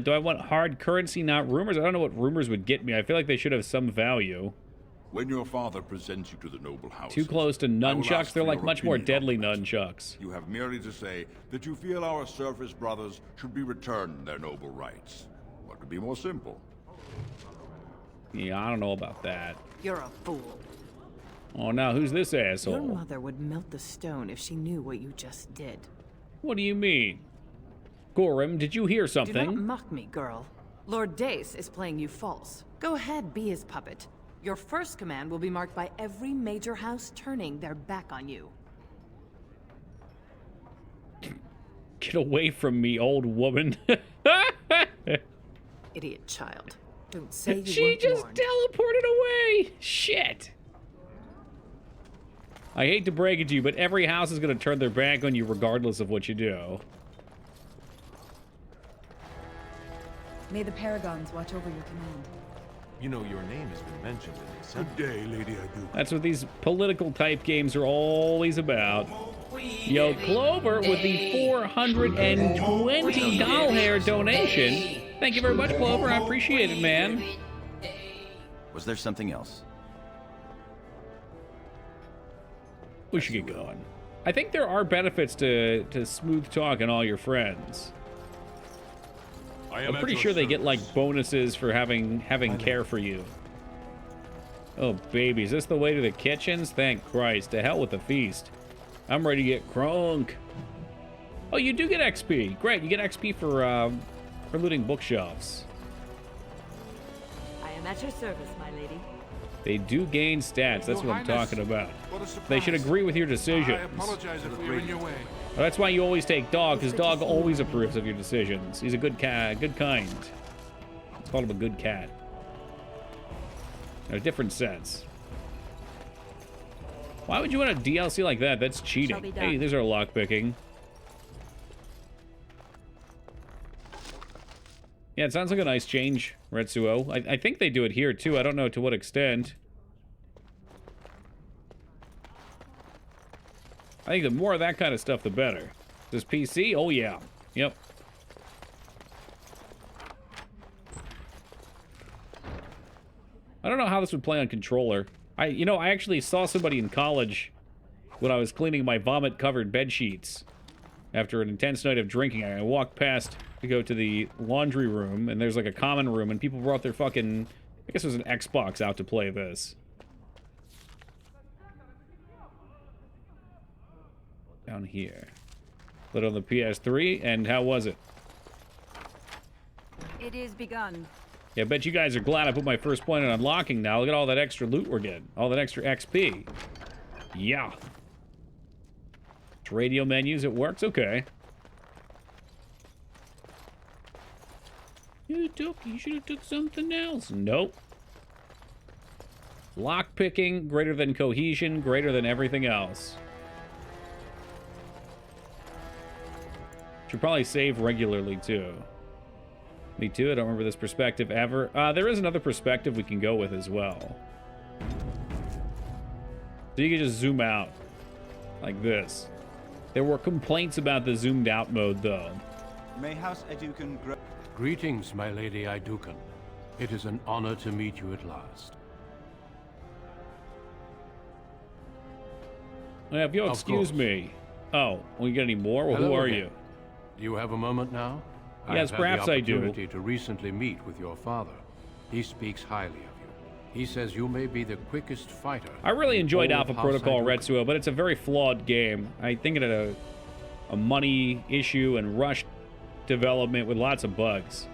Do I want hard currency, not rumors? I don't know what rumors would get me. I feel like they should have some value.
When your father presents you to the noble house,
too close to nunchucks? They're like much more deadly nunchucks.
You have merely to say that you feel our surface brothers should be returned their noble rights. What could be more simple?
Yeah, I don't know about that.
You're a fool.
Oh, now who's this asshole?
Your mother would melt the stone if she knew what you just did.
What do you mean? Gorham, did you hear something?
Do not mock me, girl. Lord Dace is playing you false. Go ahead, be his puppet. Your first command will be marked by every major house turning their back on you.
Get away from me, old woman.
Idiot child. Don't say you
She
weren't
just
warned.
teleported away. Shit. I hate to break it to you, but every house is going to turn their back on you regardless of what you do.
May the Paragons watch over your command.
You know your name has been mentioned in the Assembly.
Good day, Lady Iduka.
That's what these political type games are always about. Yo, Clover with the $420 hair donation. Thank you very much, Clover. I appreciate it, man.
Was there something else?
We should get going. I think there are benefits to smooth talk and all your friends. I'm pretty sure they get like bonuses for having care for you. Oh baby, is this the way to the kitchens? Thank Christ. To hell with the feast. I'm ready to get crunk. Oh, you do get XP. Great, you get XP for looting bookshelves.
I am at your service, my lady.
They do gain stats. That's what I'm talking about.
What a surprise.
They should agree with your decisions.
I apologize if we're in your way.
Well, that's why you always take Dog, because Dog always approves of your decisions. He's a good cat, good kind. Let's call him a good cat. In a different sense. Why would you want a DLC like that? That's cheating. Hey, there's our lockpicking. Yeah, it sounds like a nice change, Retsuo. I think they do it here, too. I don't know to what extent. I think the more of that kind of stuff, the better. This PC? Oh, yeah. Yep. I don't know how this would play on controller. I actually saw somebody in college when I was cleaning my vomit-covered bed sheets after an intense night of drinking. I walked past to go to the laundry room, and there's like a common room, and people brought their fucking, I guess it was an Xbox out to play this. Down here. Put it on the PS3, and how was it?
It is begun.
Yeah, I bet you guys are glad I put my first point on unlocking now. Look at all that extra loot we're getting. All that extra XP. Yeah. It's radio menus, it works? Okay. You should have took something else. Nope. Lockpicking, greater than cohesion, greater than everything else. Should probably save regularly, too. Me too, I don't remember this perspective ever. There is another perspective we can go with as well. So you can just zoom out. Like this. There were complaints about the zoomed out mode, though.
May House Educan grow...
Greetings, my lady Idukan. It is an honor to meet you at last.
If you'll excuse me. Oh, will you get any more? Well, who are you?
Do you have a moment now?
Yes, perhaps I do.
I had the opportunity to recently meet with your father. He speaks highly of you. He says you may be the quickest fighter.
I really enjoyed Alpha Protocol Retsuo, but it's a very flawed game. I think it had a money issue and rushed development with lots of bugs.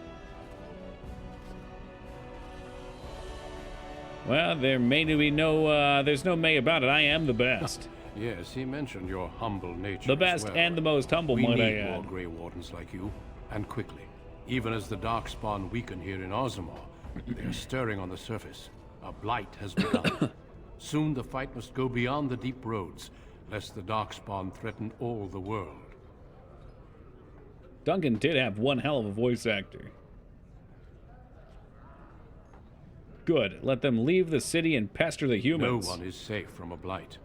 Well, there may be no, there's no may about it. I am the best.
Yes, he mentioned your humble nature.
The best and the most humble, might I add.
We need more Grey Wardens like you, and quickly. Even as the Darkspawn weaken here in Ozamar, they are stirring on the surface. A blight has begun. Soon the fight must go beyond the deep roads, lest the Darkspawn threaten all the world.
Duncan did have one hell of a voice actor. Good. Let them leave the city and pester the humans.
No one is safe from a blight.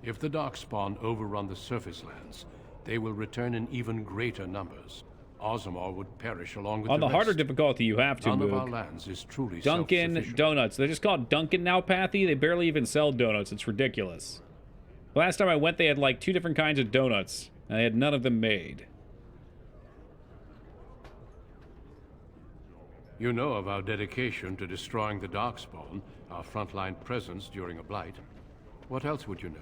If the Darkspawn overrun the surface lands, they will return in even greater numbers. Ozamar would perish along with
on the
rest.
harder difficulty you have to
None
Moog.
of our lands is truly
Dunkin' Donuts. They're just called Dunkin' now, Pathy. They barely even sell donuts. It's ridiculous. Last time I went, they had like 2 different kinds of donuts, and they had none of them made.
You know of our dedication to destroying the Darkspawn, our frontline presence during a blight. What else would you know?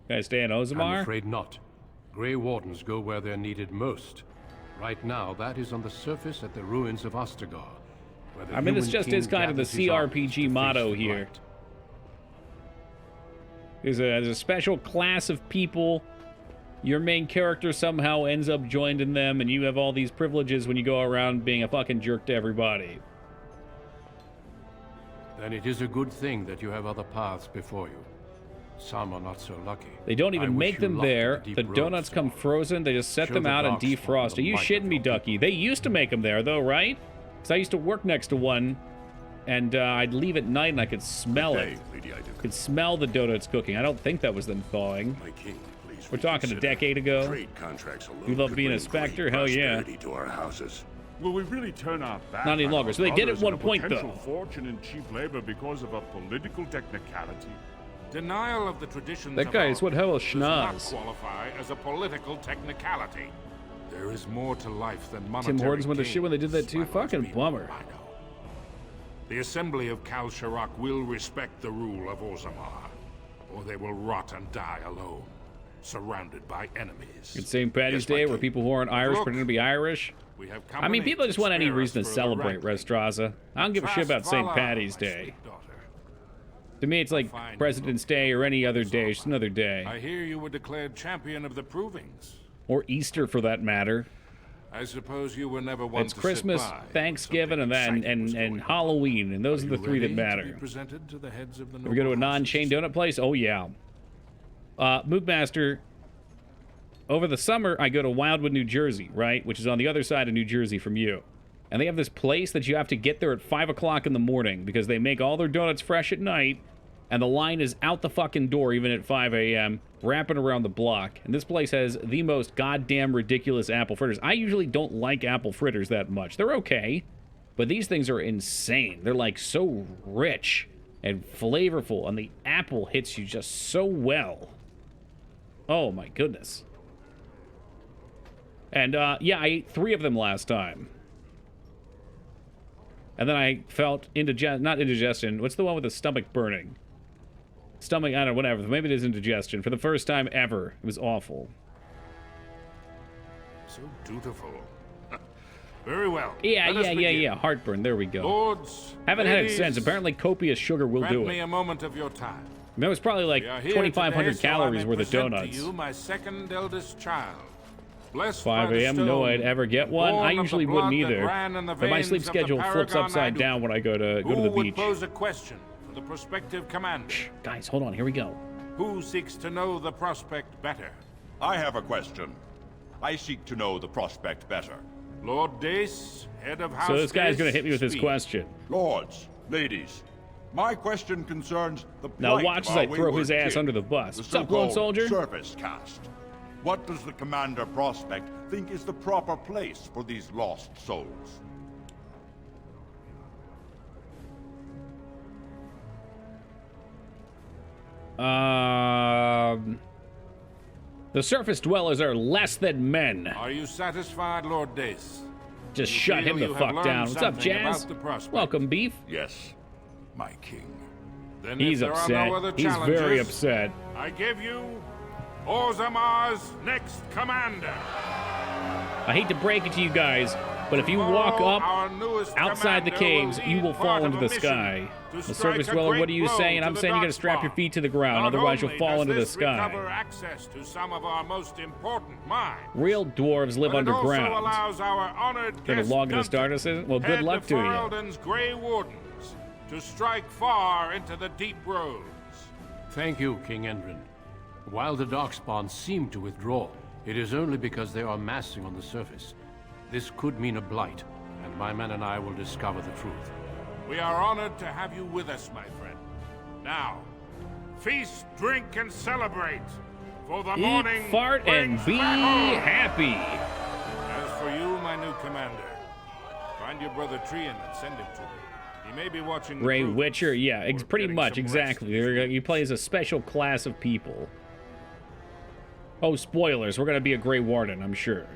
Guys stay in Ozamar?
I'm afraid not. Grey Wardens go where they're needed most. Right now, that is on the surface at the ruins of Ostagar.
I mean, this just is kind of the CRPG motto here. There's a special class of people. Your main character somehow ends up joined in them, and you have all these privileges when you go around being a fucking jerk to everybody.
Then it is a good thing that you have other paths before you. Some are not so lucky.
They don't even make them there. The donuts come frozen. They just set them out and defrost. Are you shitting me, Ducky? They used to make them there, though, right? Because I used to work next to one, and I'd leave at night, and I could smell it. Could smell the donuts cooking. I don't think that was them thawing.
My king, please.
We're talking a decade ago.
Trade contracts alone
You love
could
being a
bring
specter?
great
Hell yeah.
prosperity to our houses.
Will we really turn our back?
Not any
on
longer.
our
So they did at
brothers
one
and a
point,
potential
though.
Fortune in cheap labor because of a political technicality.
Denial of the traditions
That
of
guy
our
is what hell
does not
schnoz.
qualify as a political technicality. There is more to life than monetary
Tim Hortons went to
gain.
shit when they did that too. Fucking bummer.
The Assembly of Kal Sharok will respect the rule of Orzammar, or they will rot and die alone, surrounded by enemies.
It's St. Patty's Day where people who aren't Irish pretend to be Irish.
We have
I mean, people just want any reason to celebrate, Restraza. I don't give a shit about St. Patty's Day. To me, it's like President's Day or any other day. It's just another day.
I hear you were declared champion of the Provings.
Or Easter, for that matter.
I suppose you were never one
It's
to
Christmas,
sit by.
Thanksgiving, and Halloween, and those are the three that matter.
Presented to the heads of the
Ever go to a non-chain donut place? Oh, yeah. Moogmaster, over the summer, I go to Wildwood, New Jersey, right? Which is on the other side of New Jersey from you. And they have this place that you have to get there at 5 o'clock in the morning because they make all their donuts fresh at night, and the line is out the fucking door even at 5 a.m., wrapping around the block. And this place has the most goddamn ridiculous apple fritters. I usually don't like apple fritters that much. They're okay, but these things are insane. They're like so rich and flavorful, and the apple hits you just so well. Oh my goodness. And yeah, I ate 3 of them last time. And then I felt not indigestion. What's the one with the stomach burning? Stomach, I don't know, whatever. Maybe it is indigestion. For the first time ever. It was awful.
So dutiful. Very well.
Yeah. Heartburn. There we go.
Lords,
haven't had it
ladies,
since. Apparently copious sugar will do
grant me
it.
a moment of your time.
That was probably like 2,500 calories worth of donuts.
To you, my second eldest child. Blessed
5 a.m. No, I'd ever get one. I usually wouldn't either. But my sleep schedule flips upside down when I go to the beach.
Who would pose a question for the prospective commander?
Shh, guys, hold on. Here we go.
Who seeks to know the prospect better?
I have a question. I seek to know the prospect better.
Lord Dace, head of House
So this guy's going to
Dace,
hit me with his
speak.
question.
Lords, ladies, my question concerns the plight
Now watch
of
as
our
I throw his
wayward
ass
king,
under the bus.
the
What's up, Lone
so-called
Soldier?
Service caste. What does the Commander Prospect think is the proper place for these lost souls?
The surface dwellers are less than men.
Are you satisfied, Lord Dace?
Just shut him the fuck down. What's up, Jazz? Welcome, Beef.
Yes, my king.
Then
He's
if there
upset.
Are no other
He's
challenges,
very upset.
I give you Orzammar's next commander.
I hate to break it to you guys, but if you walk up outside the caves, you will fall into the sky. The surface dweller, what are you saying? I'm saying you gotta strap your feet to the ground, otherwise you'll fall into the sky.
Access to some of our most important mines.
Real dwarves live
But it also
underground.
allows our honored
Gonna
guest
log into Stardust? Well, good luck to you.
Ferelden's Grey Wardens to strike far into the deep roads.
Thank you, King Endrin. While the Darkspawn seem to withdraw, it is only because they are massing on the surface. This could mean a blight, and my men and I will discover the truth.
We are honored to have you with us, my friend. Now, feast, drink, and celebrate, for the morning
Eat, fart, and
brings
be
battle.
happy.
As for you, my new commander, find your brother Trian and send him to me. He may be watching the
Ray
group.
Witcher, yeah, pretty much, exactly. You play as a special class of people. Oh, spoilers, we're gonna be a Grey Warden, I'm sure.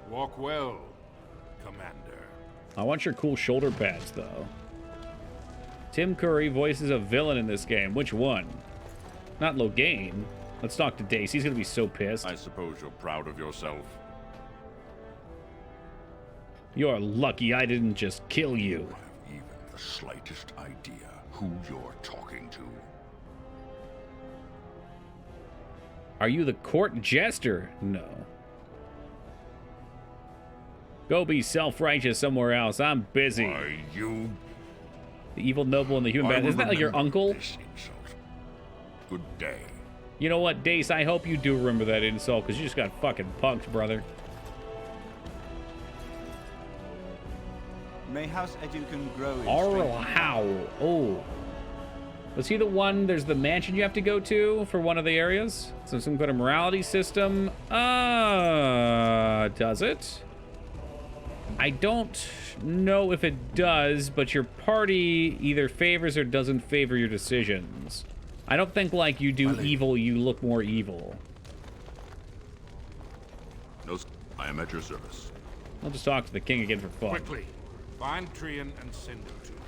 Walk well, Commander.
I want your cool shoulder pads, though. Tim Curry voices a villain in this game. Which one? Not Logain. Let's talk to Dace. He's gonna be so pissed.
I suppose you're proud of yourself.
You're lucky I didn't just kill you.
Even the slightest idea who you're talking to.
Are you the court jester? No. Go be self-righteous somewhere else. I'm busy.
Why, you...
The evil noble and the human bastard. Isn't that like your uncle?
Good day.
You know what, Dace? I hope you do remember that insult, because you just got fucking punked, brother.
May House Educan grow in
Oral
strength.
How? Oh. Was he the one, there's the mansion you have to go to for one of the areas? So some kind of morality system? Does it? I don't know if it does, but your party either favors or doesn't favor your decisions. I don't think, like, you do evil, you look more evil.
No, I am at your service.
I'll just talk to the king again for fun.
Quickly, Find Trian and send him to me.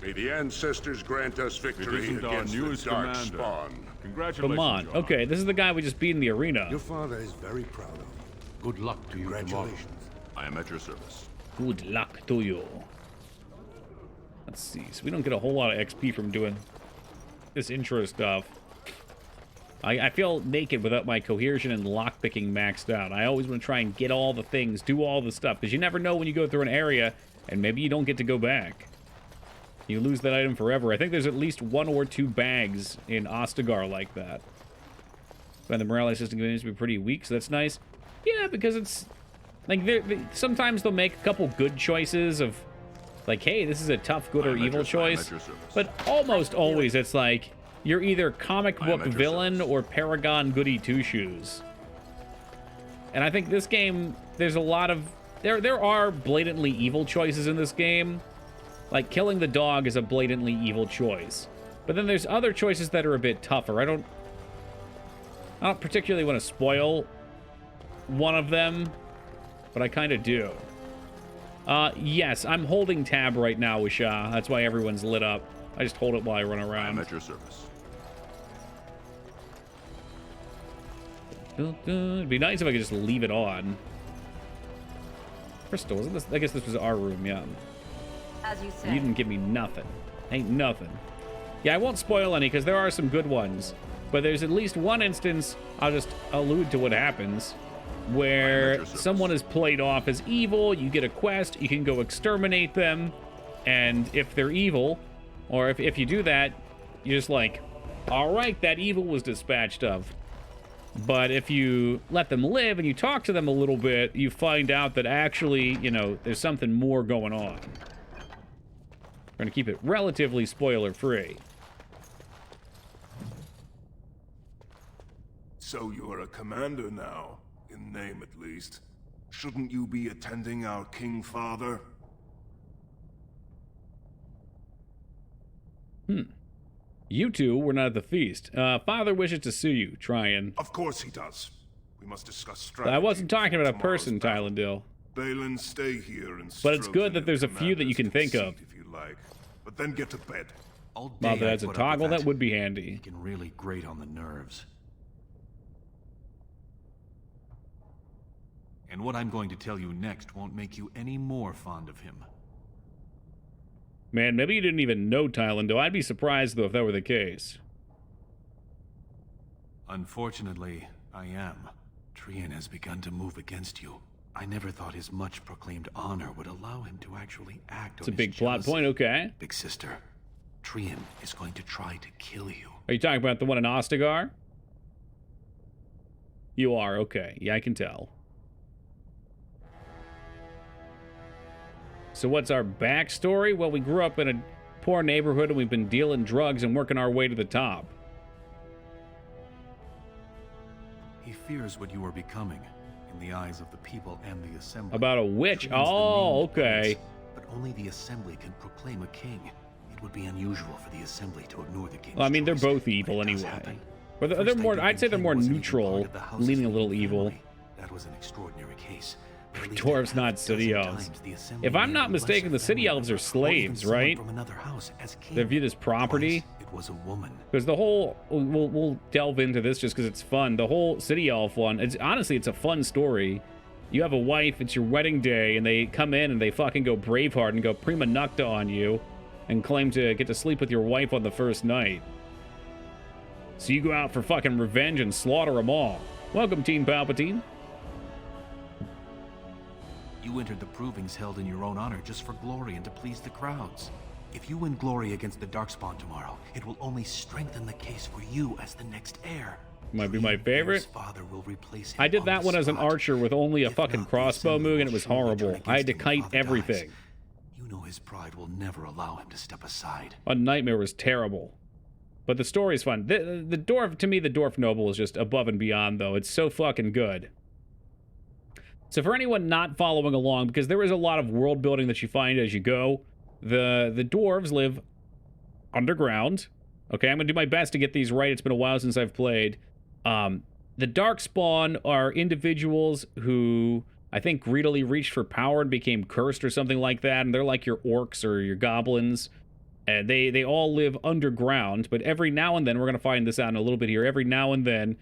May the ancestors grant us victory against the Darkspawn.
Congratulations,
Vermont.
John.
Okay, this is the guy we just beat in the arena.
Your father is very proud of you.
Good luck to you tomorrow.
Congratulations.
I am at your service.
Good luck to you. Let's see. So we don't get a whole lot of XP from doing this intro stuff. I feel naked without my cohesion and lockpicking maxed out. I always want to try and get all the things, do all the stuff, because you never know when you go through an area, and maybe you don't get to go back. You lose that item forever. I think there's at least 1 or 2 bags in Ostagar like that. And the morale system continues to be pretty weak, so that's nice. Yeah, because it's... like, sometimes they'll make a couple good choices of... like, hey, this is a tough good or evil choice. But almost always it's like... you're either comic book villain or Paragon goody two-shoes. And I think this game, there's a lot of... There are blatantly evil choices in this game. Like, killing the dog is a blatantly evil choice. But then there's other choices that are a bit tougher. I don't particularly want to spoil one of them, but I kind of do. Yes, I'm holding tab right now, Wisha. That's why everyone's lit up. I just hold it while I run around.
I'm at your service.
It'd be nice if I could just leave it on. Crystal, wasn't this? I guess this was our room, yeah.
As you say.
You didn't give me nothing. Ain't nothing. Yeah, I won't spoil any because there are some good ones. But there's at least one instance, I'll just allude to what happens, where someone is played off as evil, you get a quest, you can go exterminate them, and if they're evil, or if you do that, you're just like, all right, that evil was dispatched of. But if you let them live and you talk to them a little bit, you find out that actually, you know, there's something more going on. We're going to keep it relatively spoiler-free.
So you're a commander now, in name at least. Shouldn't you be attending our King Father?
You two were not at the feast. Father wishes to see you, Trian.
Of course he does. We must discuss strategy.
I wasn't talking about a person, Tylendil.
Balin, stay here and
but it's good that there's a few that you can think of.
If you like, but then get to bed.
All
Well,
day
that's
I
a
put up with
toggle that would be handy.
He can really grate on the nerves. And what I'm going to tell you next won't make you any more fond of him.
Man, maybe you didn't even know Tylendil. I'd be surprised, though, if that were the case.
Unfortunately, I am. Trian has begun to move against you. I never thought his much-proclaimed honor would allow him to actually act on his
It's a big plot
jealousy.
point, okay.
Big sister, Trian is going to try to kill you.
Are you talking about the one in Ostagar? You are, okay. Yeah, I can tell. So what's our backstory? Well, we grew up in a poor neighborhood and we've been dealing drugs and working our way to the top.
He fears what you are becoming in the eyes of the people and the assembly.
About a witch?
Trian's the
Oh,
main
okay.
prince, but only the assembly can proclaim a king. It would be unusual for the assembly to ignore the king.
Well, I mean, they're both evil anyway. But they're more, I'd say they're more neutral, leaning a little evil.
That was an extraordinary case.
Dwarves, not city elves. If I'm not mistaken, the city elves are slaves, right? They're viewed as property.
It was a woman.
Because the whole, we'll delve into this just because it's fun. The whole city elf one, honestly, it's a fun story. You have a wife, it's your wedding day, and they come in and they fucking go Braveheart and go prima nocta on you and claim to get to sleep with your wife on the first night. So you go out for fucking revenge and slaughter them all. Welcome, Teen Palpatine.
You entered the provings held in your own honor just for glory and to please the crowds. If you win glory against the Darkspawn tomorrow, it will only strengthen the case for you as the next heir.
Might be my favorite.
Father will replace him.
I did that one as an archer with only a fucking crossbow move, and it was horrible. I had to kite everything.
You know his pride will never allow him to step aside.
A Nightmare was terrible. But the story's fun. The dwarf, to me, the dwarf noble is just above and beyond, though. It's so fucking good. So for anyone not following along, because there is a lot of world building that you find as you go, the dwarves live underground. Okay, I'm going to do my best to get these right. It's been a while since I've played. The Darkspawn are individuals who I think, greedily reached for power and became cursed or something like that. And they're like your orcs or your goblins. And they all live underground. But every now and then, we're going to find this out in a little bit here. Every now and then,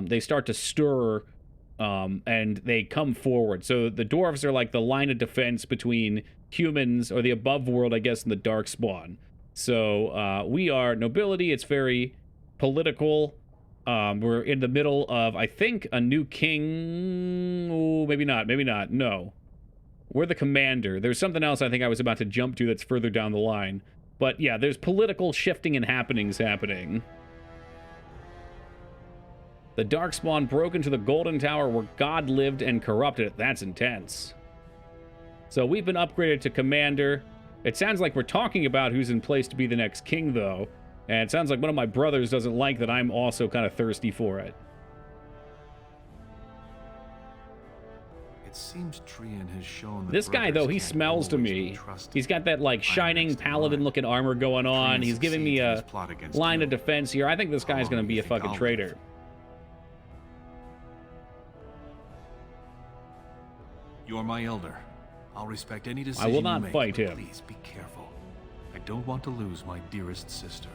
they start to stir and they come forward. So the dwarves are like the line of defense between humans, or the above world, I guess, and the Darkspawn. So we are nobility. It's very political. We're in the middle of, I think, a new king. Oh, maybe not. Maybe not. No. We're the commander. There's something else I think I was about to jump to that's further down the line. But yeah, there's political shifting and happenings happening. The Darkspawn broke into the Golden Tower where God lived and corrupted it. That's intense. So we've been upgraded to commander. It sounds like we're talking about who's in place to be the next king, though. And it sounds like one of my brothers doesn't like that I'm also kind of thirsty for it.
It seems Trian has shown that
this guy, though, he smells to me. He's got that, like, shining paladin-looking armor going on. He's giving me a line of defense here. I think this guy's going to be a fucking traitor.
You're my elder. I'll respect any decision
I will
you
not
make,
fight
but
him.
Please be careful. I don't want to lose my dearest sister.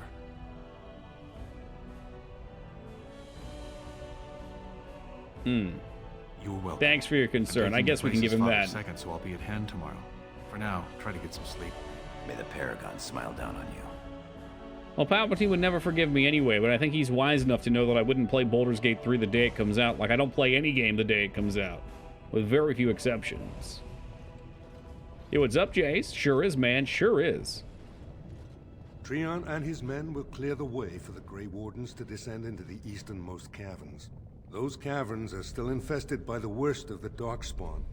Hmm.
You're welcome.
Thanks for your concern. I guess we can give him that.
Second, so I'll be at hand tomorrow. For now, try to get some sleep.
May the Paragon smile down on you.
Well, Palpatine would never forgive me anyway, but I think he's wise enough to know that I wouldn't play Baldur's Gate 3 the day it comes out. Like, I don't play any game the day it comes out, with very few exceptions. Hey, what's up, Jace? Sure is, man. Sure is.
Trian and his men will clear the way for the Grey Wardens to descend into the easternmost caverns. Those caverns are still infested by the worst of the Darkspawn.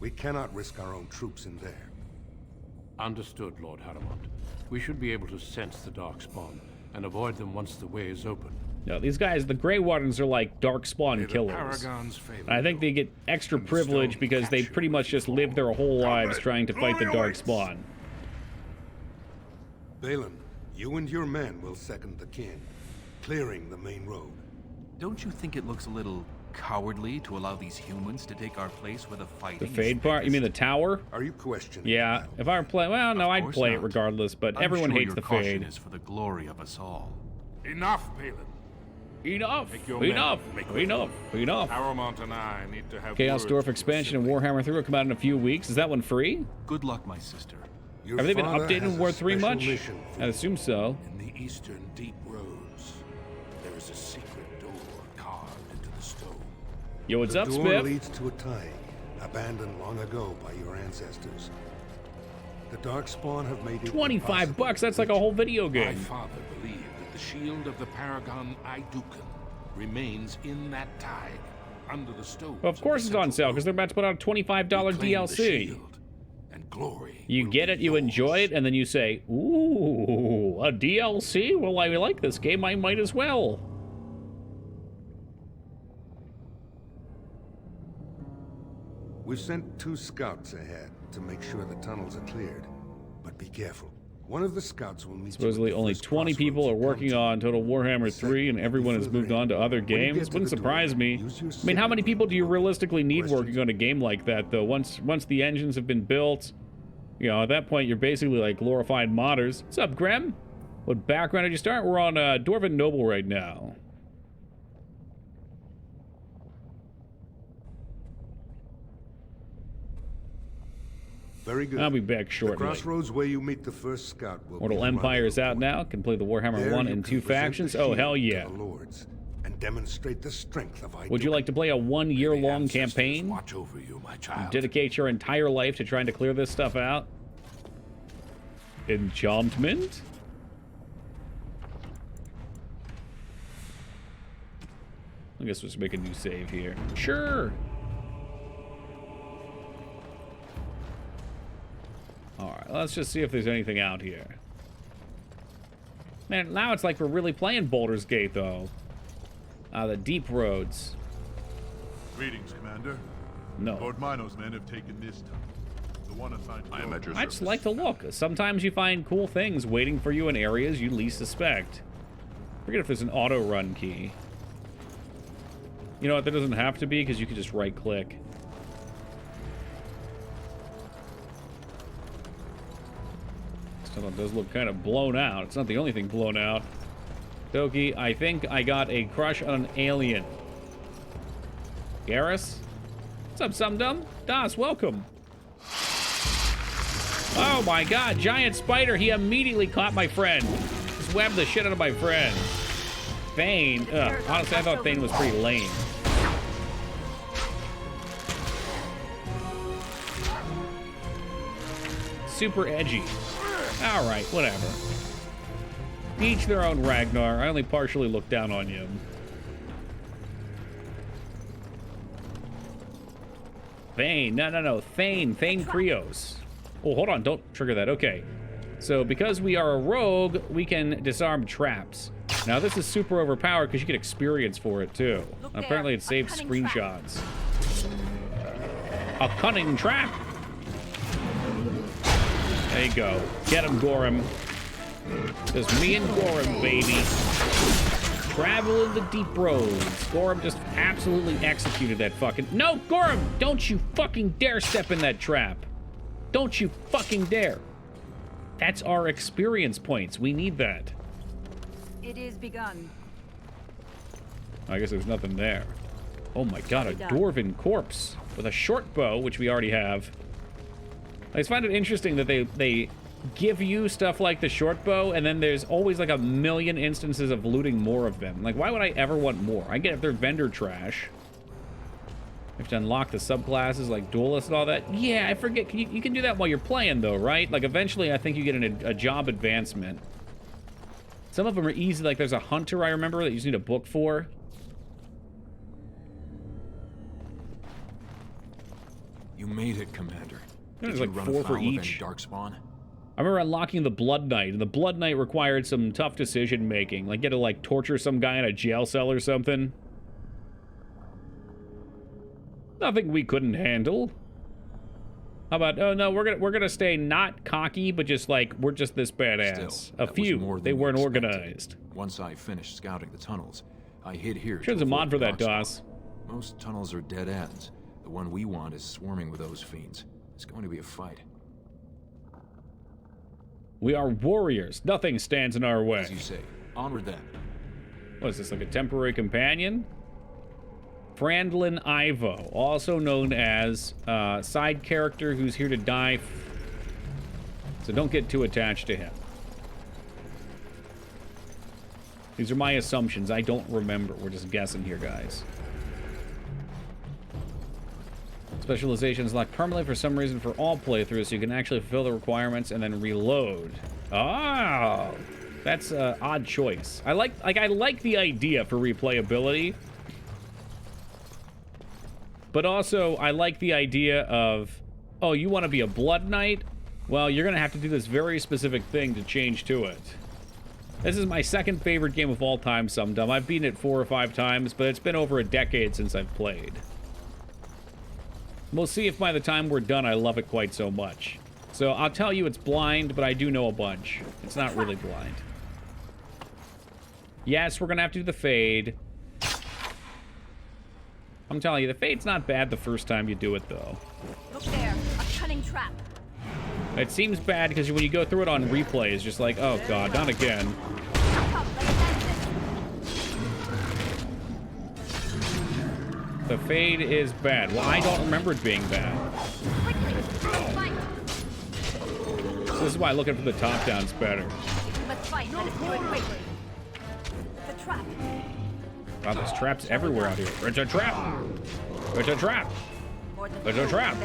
We cannot risk our own troops in there.
Understood, Lord Haramond. We should be able to sense the Darkspawn and avoid them once the way is open.
No, these guys, the Grey Wardens, are like Darkspawn killers.
Paragon's favor.
I think they get extra privilege because they pretty much just live their whole lives trying to fight the Darkspawn.
Balin, you and your men will second the king, clearing the main road.
Don't you think it looks a little cowardly to allow these humans to take our place where the fighting
The Fade part? You mean the tower?
Are you questioning?
Yeah, if I were playing, well, no, I'd play it regardless, but everyone hates the Fade.
Is for the glory of us all.
Enough, Balin.
Enough!
Enough!
Enough! Enough!
Haramond and I need to have
Chaos Dwarf expansion and Warhammer 3 will come out in a few weeks. Is that one free?
Good luck, my sister.
Have they been updated in War 3 much? I assume so.
In the eastern deep roads, there is a secret door carved into the stone.
Yo, what's up,
The door
Spiff?
leads to a Taig, abandoned long ago by your ancestors. The Darkspawn have made it
$25, that's like a whole video
My
game.
father believed that the shield of the Paragon Aidukan remains in that Taig, under the stone.
Of course it's on sale, because they're about to put out a $25 DLC.
And glory.
You get it, you enjoy it, and then you say, ooh, a DLC? Well, I like this game, I might as well.
We've sent 2 scouts ahead to make sure the tunnels are cleared. But be careful. One of the scouts will meet
Supposedly
you at the
only
first
20 people are working on Total Warhammer 3, and everyone has moved on to other games. Wouldn't surprise me. I mean, how many people do you realistically need working on a game like that, though? Once the engines have been built, you know, at that point, you're basically like glorified modders. What's up, Grem? What background did you start? We're on Dwarven Noble right now.
Very good.
I'll be back shortly.
The crossroads where you meet the first scout will
Mortal
be the
Empire is out now. Can play the Warhammer
There
1
you
and
can
2
present
factions.
the
Oh,
shield
hell
to
yeah.
the lords and demonstrate the strength of
Would you like to play a 1-year-long campaign?
Watch over you, my child.
Dedicate your entire life to trying to clear this stuff out? Enchantment? I guess let's make a new save here. Sure. Alright, let's just see if there's anything out here. Man, now it's like we're really playing Baldur's Gate, though. The deep roads.
Greetings, Commander.
No.
Lord Mino's men have taken this tunnel. The one assigned to
I just like to look. Sometimes you find cool things waiting for you in areas you least suspect. Forget if there's an auto run key. You know what? There doesn't have to be because you can just right click. Tunnel does look kind of blown out. It's not the only thing blown out. Doki, I think I got a crush on an alien. Garrus? What's up, Sumdum? Das, welcome. Oh my god, giant spider. He immediately caught my friend. Just webbed the shit out of my friend. Thane. Ugh, honestly, I thought Thane was pretty lame. Super edgy. Alright, whatever. Each their own, Ragnar. I only partially look down on you. Thane. No. Thane. Thane Krios. Oh, hold on. Don't trigger that. Okay. So, because we are a rogue, we can disarm traps. Now, this is super overpowered because you get experience for it, too. Apparently, it saves screenshots. A cunning trap. There you go. Get him, Gorham. Just me and Gorham, baby. Travel in the deep roads. Gorham just absolutely executed that fucking... No, Gorham! Don't you fucking dare step in that trap. Don't you fucking dare. That's our experience points. We need that.
It is begun.
I guess there's nothing there. Oh my god, a dwarven corpse with a short bow, which we already have. I just find it interesting that they give you stuff like the short bow, and then there's always like a million instances of looting more of them. Like, why would I ever want more? I get if they're vendor trash. You have to unlock the subclasses like duelist and all that. Yeah, I forget. You can do that while you're playing, though, right? Like, eventually, I think you get a job advancement. Some of them are easy. Like, there's a hunter, I remember, that you just need a book for.
You made it, Commander.
There's like 4 for each.
Darkspawn?
I remember unlocking the Blood Knight, and the Blood Knight required some tough decision making. Like, you had to, like, torture some guy in a jail cell or something. Nothing we couldn't handle. How about, oh no, we're gonna stay not cocky, but just like, we're just this badass.
Still,
a few, they weren't organized.
Once I finished scouting the tunnels, I hid here.
There's a mod for that, DOS.
Most tunnels are dead ends. The one we want is swarming with those fiends. It's going to be a fight.
We are warriors. Nothing stands in our way.
As you say, onward then.
What is this, like a temporary companion? Frandlin Ivo, also known as side character who's here to die. So don't get too attached to him. These are my assumptions. I don't remember. We're just guessing here, guys. Specializations locked permanently for some reason for all playthroughs, so you can actually fulfill the requirements and then reload. Oh, that's an odd choice. I like the idea for replayability, but also I like the idea of, oh, you want to be a Blood Knight? Well, you're gonna have to do this very specific thing to change to it. This is my second favorite game of all time, Sumdum. I've beaten it 4 or 5 times, but it's been over a decade since I've played. We'll see if by the time we're done I love it quite so much. So I'll tell you it's blind, but I do know a bunch. It's not really blind. Yes, we're gonna have to do the Fade. I'm telling you, the Fade's not bad the first time you do it, though.
Look there, a cunning trap.
It seems bad because when you go through it on replay, it's just like, oh god, not again. The Fade is bad. Well, I don't remember it being bad. So this is why looking for the top-down's better.
Let's fight. Let us do it quickly. The trap.
Wow, there's traps everywhere out here. It's a trap! It's a trap! It's a trap!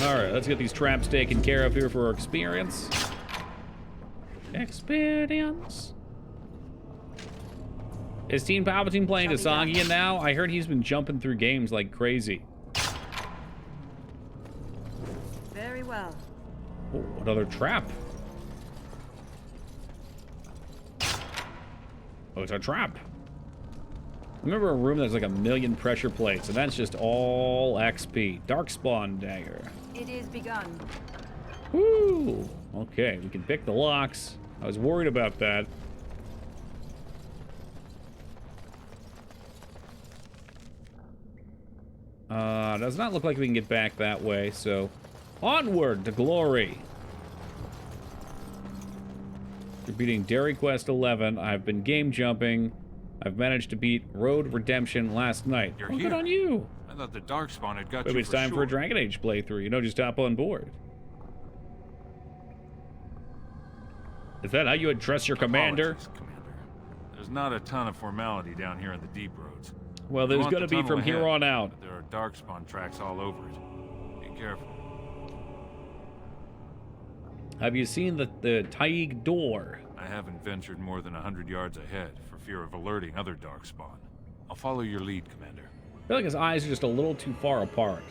Alright, let's get these traps taken care of here for our experience. Experience. Is Team Palpatine playing Desagian now? I heard he's been jumping through games like crazy.
Very well.
Oh, another trap. Oh, it's a trap. I remember a room that's like 1,000,000 pressure plates, and that's just all XP. Darkspawn dagger.
It is begun.
Woo! Okay, we can pick the locks. I was worried about that. Does not look like we can get back that way, so Onward to glory. You're beating Dairy Quest 11. I've been game jumping. I've managed to beat Road Redemption last night.
You're
Oh,
here.
good on you.
I thought the Darkspawn had got
Maybe
you
it's
for
time
sure.
for a Dragon Age playthrough. You know, just hop on board. Is that how you address your commander?
Apologies, Commander. There's not a ton of formality down here in the deep roads.
Well,
We
there's
want
going to
the
be
tunnel
from here
ahead,
on out.
but there are Darkspawn tracks all over it. Be careful.
Have you seen the Taig door?
I haven't ventured more than 100 yards ahead for fear of alerting other Darkspawn. I'll follow your lead, Commander.
I feel like his eyes are just a little too far apart.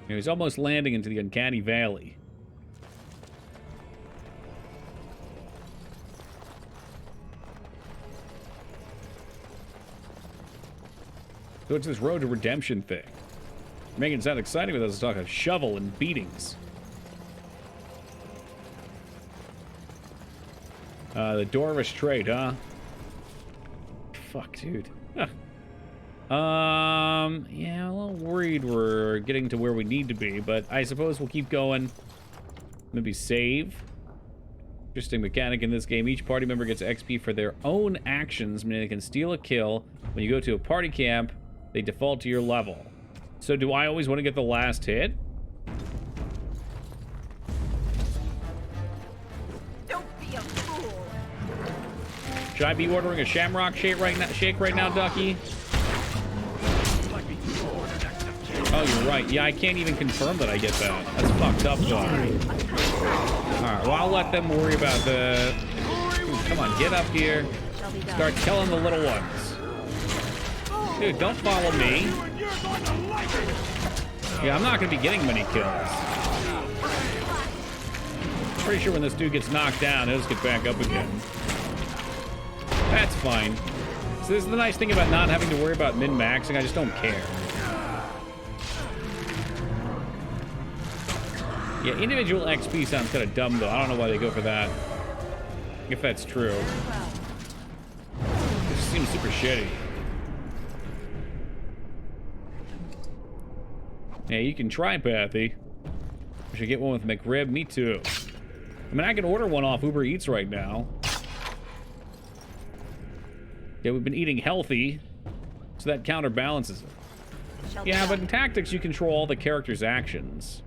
You know, he's almost landing into the uncanny valley. So it's this Road to Redemption thing. Making it sound exciting with us talking shovel and beatings. The Dorvish trait, huh? Fuck, dude. Yeah, a little worried we're getting to where we need to be, but I suppose we'll keep going. Maybe save. Interesting mechanic in this game. Each party member gets XP for their own actions, meaning they can steal a kill. When you go to a party camp, they default to your level. So do I always want to get the last hit?
Don't be a fool.
Should I be ordering a shamrock shake right now, Ducky? Oh, you're right. Yeah, I can't even confirm that I get that. That's fucked up, though. Alright, well, I'll let them worry about the... Dude, come on, get up here. Start killing the little ones. Dude, don't follow me. Yeah, I'm not going to be getting many kills. Pretty sure when this dude gets knocked down, he'll just get back up again. That's fine. So this is the nice thing about not having to worry about min-maxing. I just don't care. Yeah, individual XP sounds kind of dumb, though. I don't know why they go for that. If that's true. It just seems super shitty. Yeah, you can try, Pathy. I should get one with McRib. Me too. I mean, I can order one off Uber Eats right now. Yeah, we've been eating healthy, so that counterbalances it. Yeah, but in Tactics, you control all the characters' actions.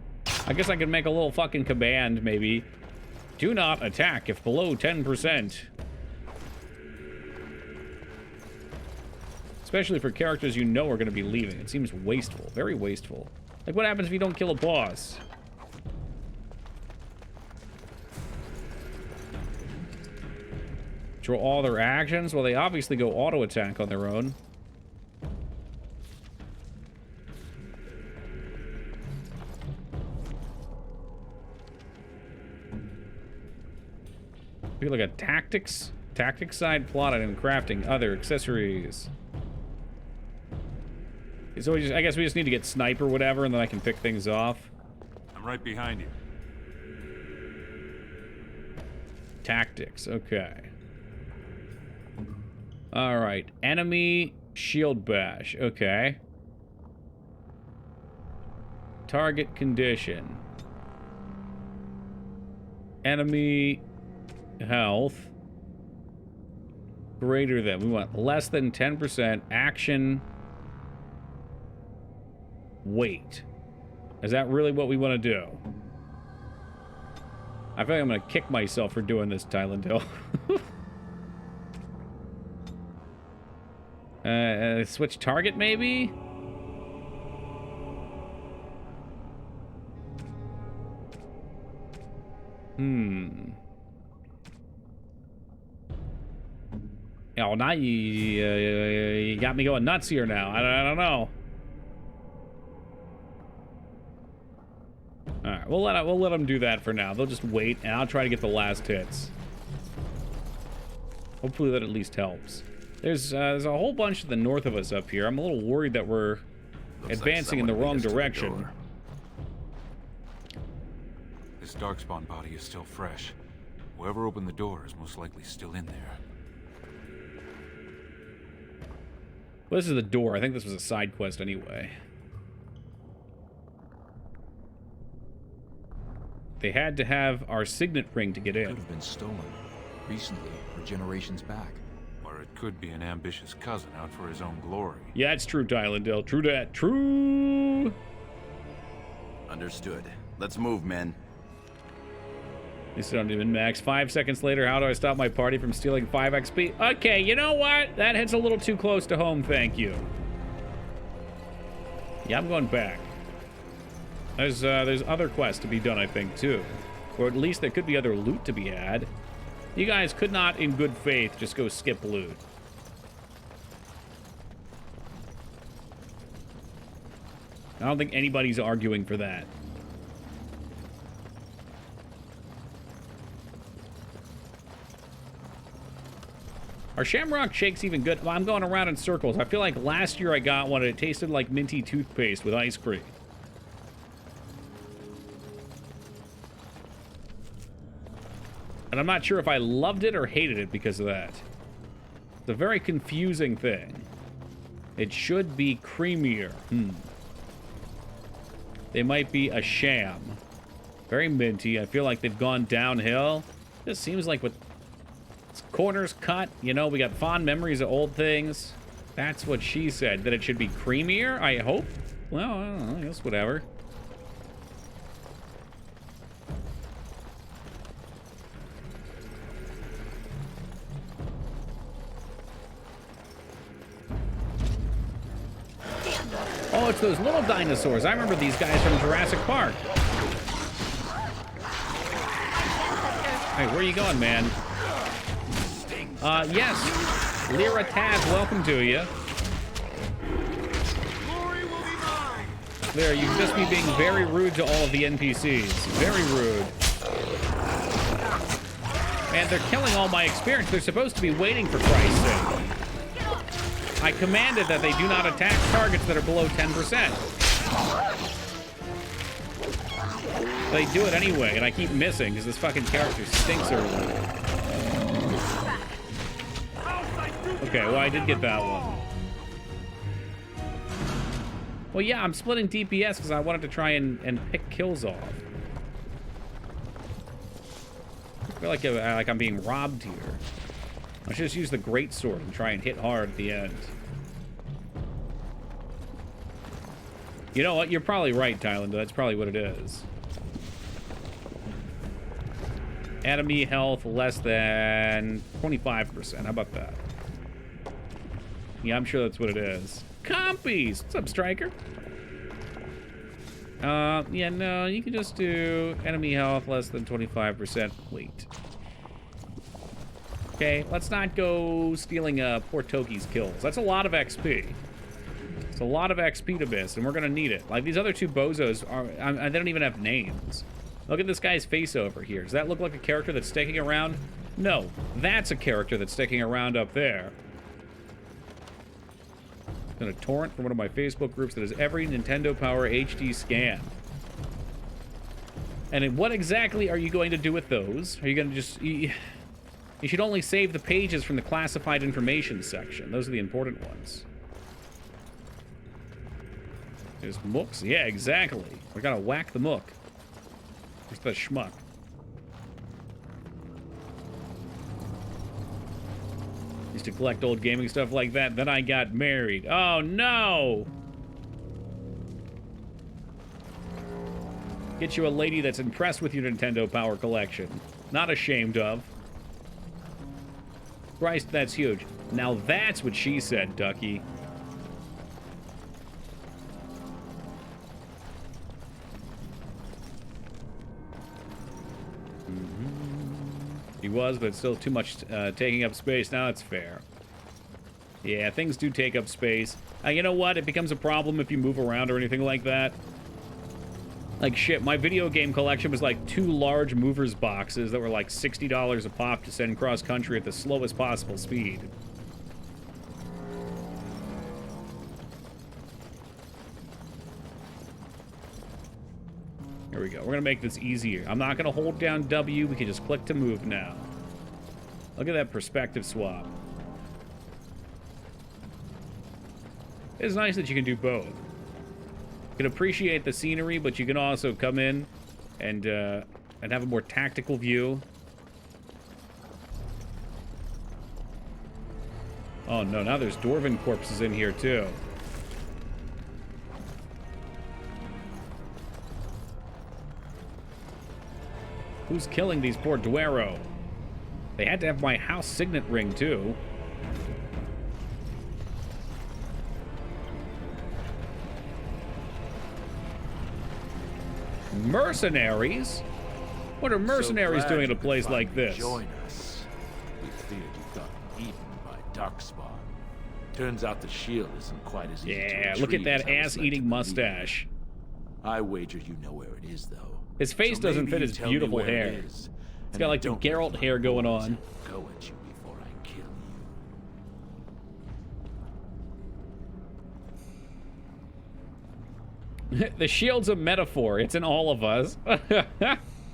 I guess I could make a little fucking command, maybe. Do not attack if below 10%. Especially for characters you know are going to be leaving. It seems wasteful. Very wasteful. Like, what happens if you don't kill a boss? Control all their actions? Well, they obviously go auto-attack on their own. Look like a tactics side plot and crafting other accessories. So I guess we just need to get snipe or whatever, and then I can pick things off.
I'm right behind you.
Tactics, okay. All right, enemy shield bash, okay. Target condition. Enemy health. Greater than, we want less than 10% action. Wait. Is that really what we want to do? I feel like I'm going to kick myself for doing this, Thailand Hill. Switch target, maybe? Oh, now you got me going nuts here now. I don't know. All right, we'll let them do that for now. They'll just wait, and I'll try to get the last hits. Hopefully that at least helps. There's a whole bunch to the north of us up here. I'm a little worried that we're advancing in the wrong direction.
This Darkspawn body is still fresh. Whoever opened the door is most likely still in there.
Well, this is the door. I think this was a side quest anyway. They had to have our signet ring to get in.
Could have been stolen. Recently, or generations back.
Or it could be an ambitious cousin out for his own glory.
Yeah, it's true, Tylendale. True that. True.
Understood. Let's move, men.
They still don't even max. 5 seconds later, how do I stop my party from stealing 5 XP? Okay, you know what? That hits a little too close to home, thank you. Yeah, I'm going back. There's other quests to be done, I think, too. Or at least there could be other loot to be had. You guys could not, in good faith, just go skip loot. I don't think anybody's arguing for that. Are Shamrock Shakes even good? Well, I'm going around in circles. I feel like last year I got one and it tasted like minty toothpaste with ice cream. And I'm not sure if I loved it or hated it because of that. It's a very confusing thing. It should be creamier. They might be a sham. Very minty. I feel like they've gone downhill. This seems like with corners cut, you know, we got fond memories of old things. That's what she said, that it should be creamier, I hope. Well, I don't know, I guess whatever. Oh, it's those little dinosaurs. I remember these guys from Jurassic Park. Hey, where are you going, man? Yes. Lyra Taz, welcome to you. There, you just be being very rude to all of the NPCs. Very rude. And they're killing all my experience. They're supposed to be waiting for Christ's sake. I commanded that they do not attack targets that are below 10%. They do it anyway, and I keep missing because this fucking character stinks early. Okay, well, I did get that one. Well, yeah, I'm splitting DPS because I wanted to try and pick kills off. I feel like I'm being robbed here. I should just use the greatsword and try and hit hard at the end. You know what? You're probably right, Thailand. That's probably what it is. Enemy health less than 25%. How about that? Yeah, I'm sure that's what it is. Compies! What's up, Striker? Yeah, no, you can just do enemy health less than 25%. Wait. Okay, let's not go stealing poor Toki's kills. That's a lot of XP. It's a lot of XP to miss, and we're gonna need it. Like, these other two bozos, they don't even have names. Look at this guy's face over here. Does that look like a character that's sticking around? No, that's a character that's sticking around up there. A torrent from one of my Facebook groups that is every Nintendo Power HD scan. And what exactly are you going to do with those? Are you going to just... You should only save the pages from the classified information section. Those are the important ones. There's mooks. Yeah, exactly. We gotta whack the mook. Where's the schmuck? Used to collect old gaming stuff like that. Then I got married. Oh, no! Get you a lady that's impressed with your Nintendo Power collection. Not ashamed of. Christ, that's huge. Now that's what she said, Ducky. He was, but still too much taking up space. Now it's fair. Yeah, things do take up space. You know what? It becomes a problem if you move around or anything like that. Like, shit, my video game collection was like 2 large movers boxes that were like $60 a pop to send cross-country at the slowest possible speed. Here we go. We're gonna make this easier. I'm not gonna hold down W. We can just click to move now. Look at that perspective swap. It's nice that you can do both. You can appreciate the scenery, but you can also come in and I'd have a more tactical view. Oh no, now there's Dwarven corpses in here too. Who's killing these poor Duero? They had to have my house signet ring too. Mercenaries? What are mercenaries doing in a place like this?
Join us. We feared you got eaten by Darkspawn. Turns out the shield isn't quite as easy to
Yeah,
retrieve
look at that
as I was led to
ass-eating
believe.
mustache.
I wager you know where it is, though.
His face
So
doesn't
maybe
fit
you
his
tell me
beautiful
where it
hair.
is,
It's
and
got
I
like the
don't
Geralt hair going on.
go at you before I kill you.
The shield's a metaphor. It's in all of us.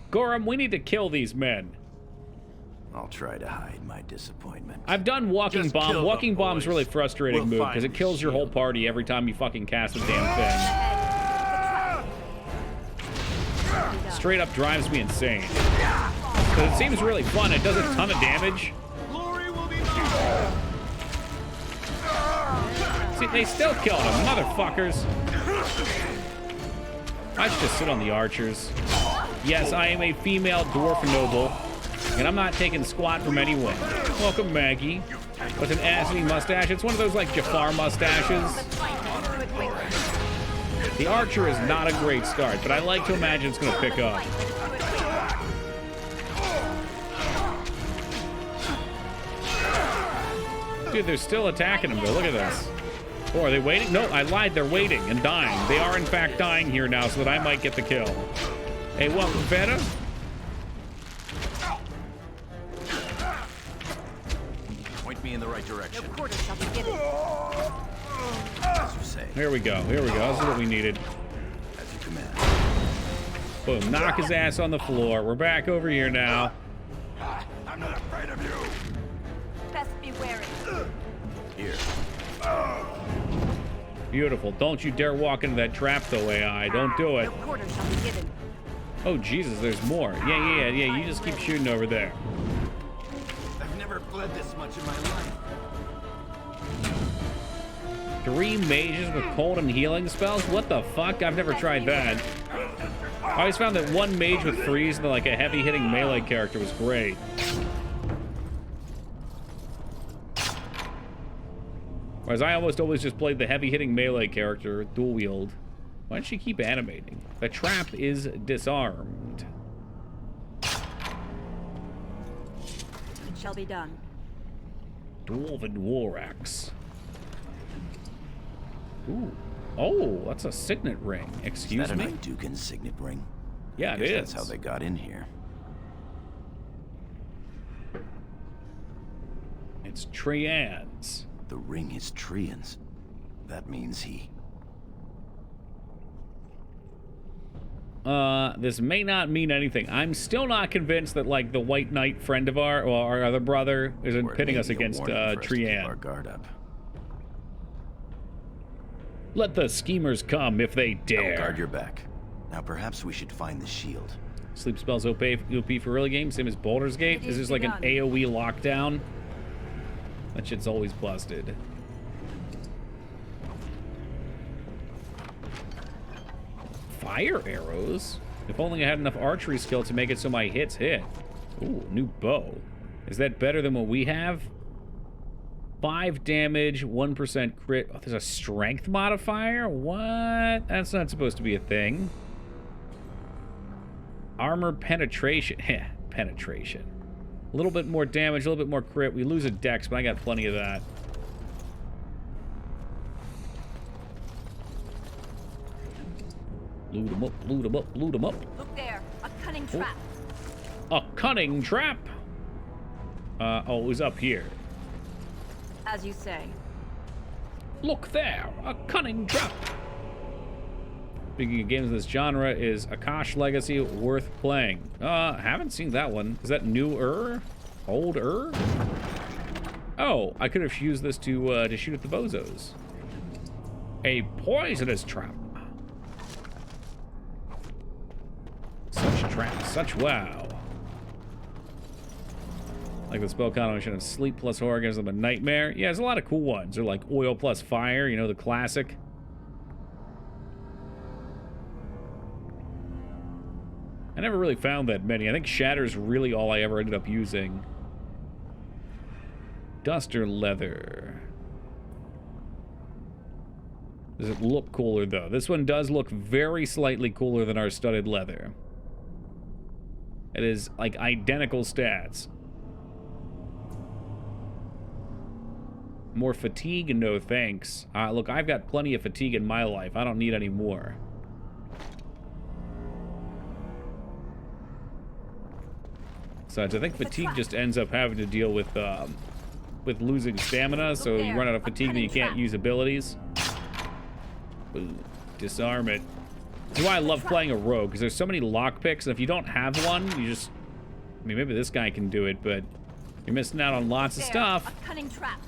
Gorham, we need to kill these men.
I'll try to hide my disappointment.
I've done Walking
Just
Bomb.
kill
Walking
them,
Bomb's
boys.
really frustrating
We'll
move
find
because it
the
kills your whole party every time you fucking cast the damn thing. Straight up drives me insane. Because it seems really fun. It does a ton of damage. See, they still killed him, motherfuckers. I should just sit on the archers. Yes, I am a female dwarf noble, and I'm not taking squat from anyone. Welcome, Maggie. With an ass-eating mustache. It's one of those, like, Jafar mustaches. The archer is not a great start, but I like to imagine it's going to pick up. Dude, they're still attacking him, though. Look at this. Oh, are they waiting? No, I lied. They're waiting and dying. They are, in fact, dying here now so that I might get the kill. Hey, welcome, Feta.
Point me in the right direction.
No quarter shall be given.
As you say.
Here we go. Here we go. This is what we needed.
As you command.
Boom. Knock his ass on the floor. We're back over here now.
I'm not afraid of you. Best be wary.
Here.
Beautiful. Don't you dare walk into that trap, though, AI. Don't do it.
No quarter shall be given.
Oh, Jesus, there's more. Yeah. You just keep shooting over there.
I've never bled this much in my life.
3 mages with cold and healing spells? What the fuck? I've never tried that. I always found that 1 mage with freeze and like a heavy-hitting melee character was great. Whereas I almost always just played the heavy-hitting melee character, dual wield. Why does she keep animating? The trap is disarmed.
It shall be done.
Dwarven war axe. Ooh. Oh, that's a signet ring. Excuse
Is that
me?
an Dukin signet ring?
Yeah,
I
it
guess
is.
That's how they got in here.
It's Trian's.
The ring is Trian's. That means he...
This may not mean anything. I'm still not convinced that, like, the White Knight friend of our other brother, isn't pitting us against Trian.
Our guard up.
Let the schemers come if they dare.
I'll guard your back. Now perhaps we should find the shield.
Sleep spells OP for early game, same as Baldur's Gate. Is this like an AoE lockdown? That shit's always busted. Fire arrows? If only I had enough archery skill to make it so my hits hit. Ooh, new bow. Is that better than what we have? 5 damage, 1% crit. Oh, there's a strength modifier? What? That's not supposed to be a thing. Armor penetration. Penetration. A little bit more damage, a little bit more crit. We lose a dex, but I got plenty of that. Loot them up, loot them up, loot them up.
Look there, a cunning trap.
A cunning trap? Oh, it was up here.
As you say.
Look there, a cunning trap. Speaking of games in this genre, is Akash Legacy worth playing? Haven't seen that one. Is that newer? Older? Oh, I could have used this to shoot at the bozos. A poisonous trap. Such traps Such wow. Like the spell combination of sleep plus horror gives them a nightmare. Yeah, there's a lot of cool ones. They're like oil plus fire, you know, the classic. I never really found that many. I think Shatter's really all I ever ended up using. Duster leather. Does it look cooler, though? This one does look very slightly cooler than our studded leather. It is, like, identical stats. More fatigue? No thanks. Look, I've got plenty of fatigue in my life. I don't need any more. Besides, I think fatigue just ends up having to deal with losing stamina, so you run out of fatigue and you can't use abilities. Ooh, disarm it. That's why I love playing a rogue, because there's so many lockpicks, and if you don't have one, you just... I mean, maybe this guy can do it, but you're missing out on lots of stuff.
A cunning trap.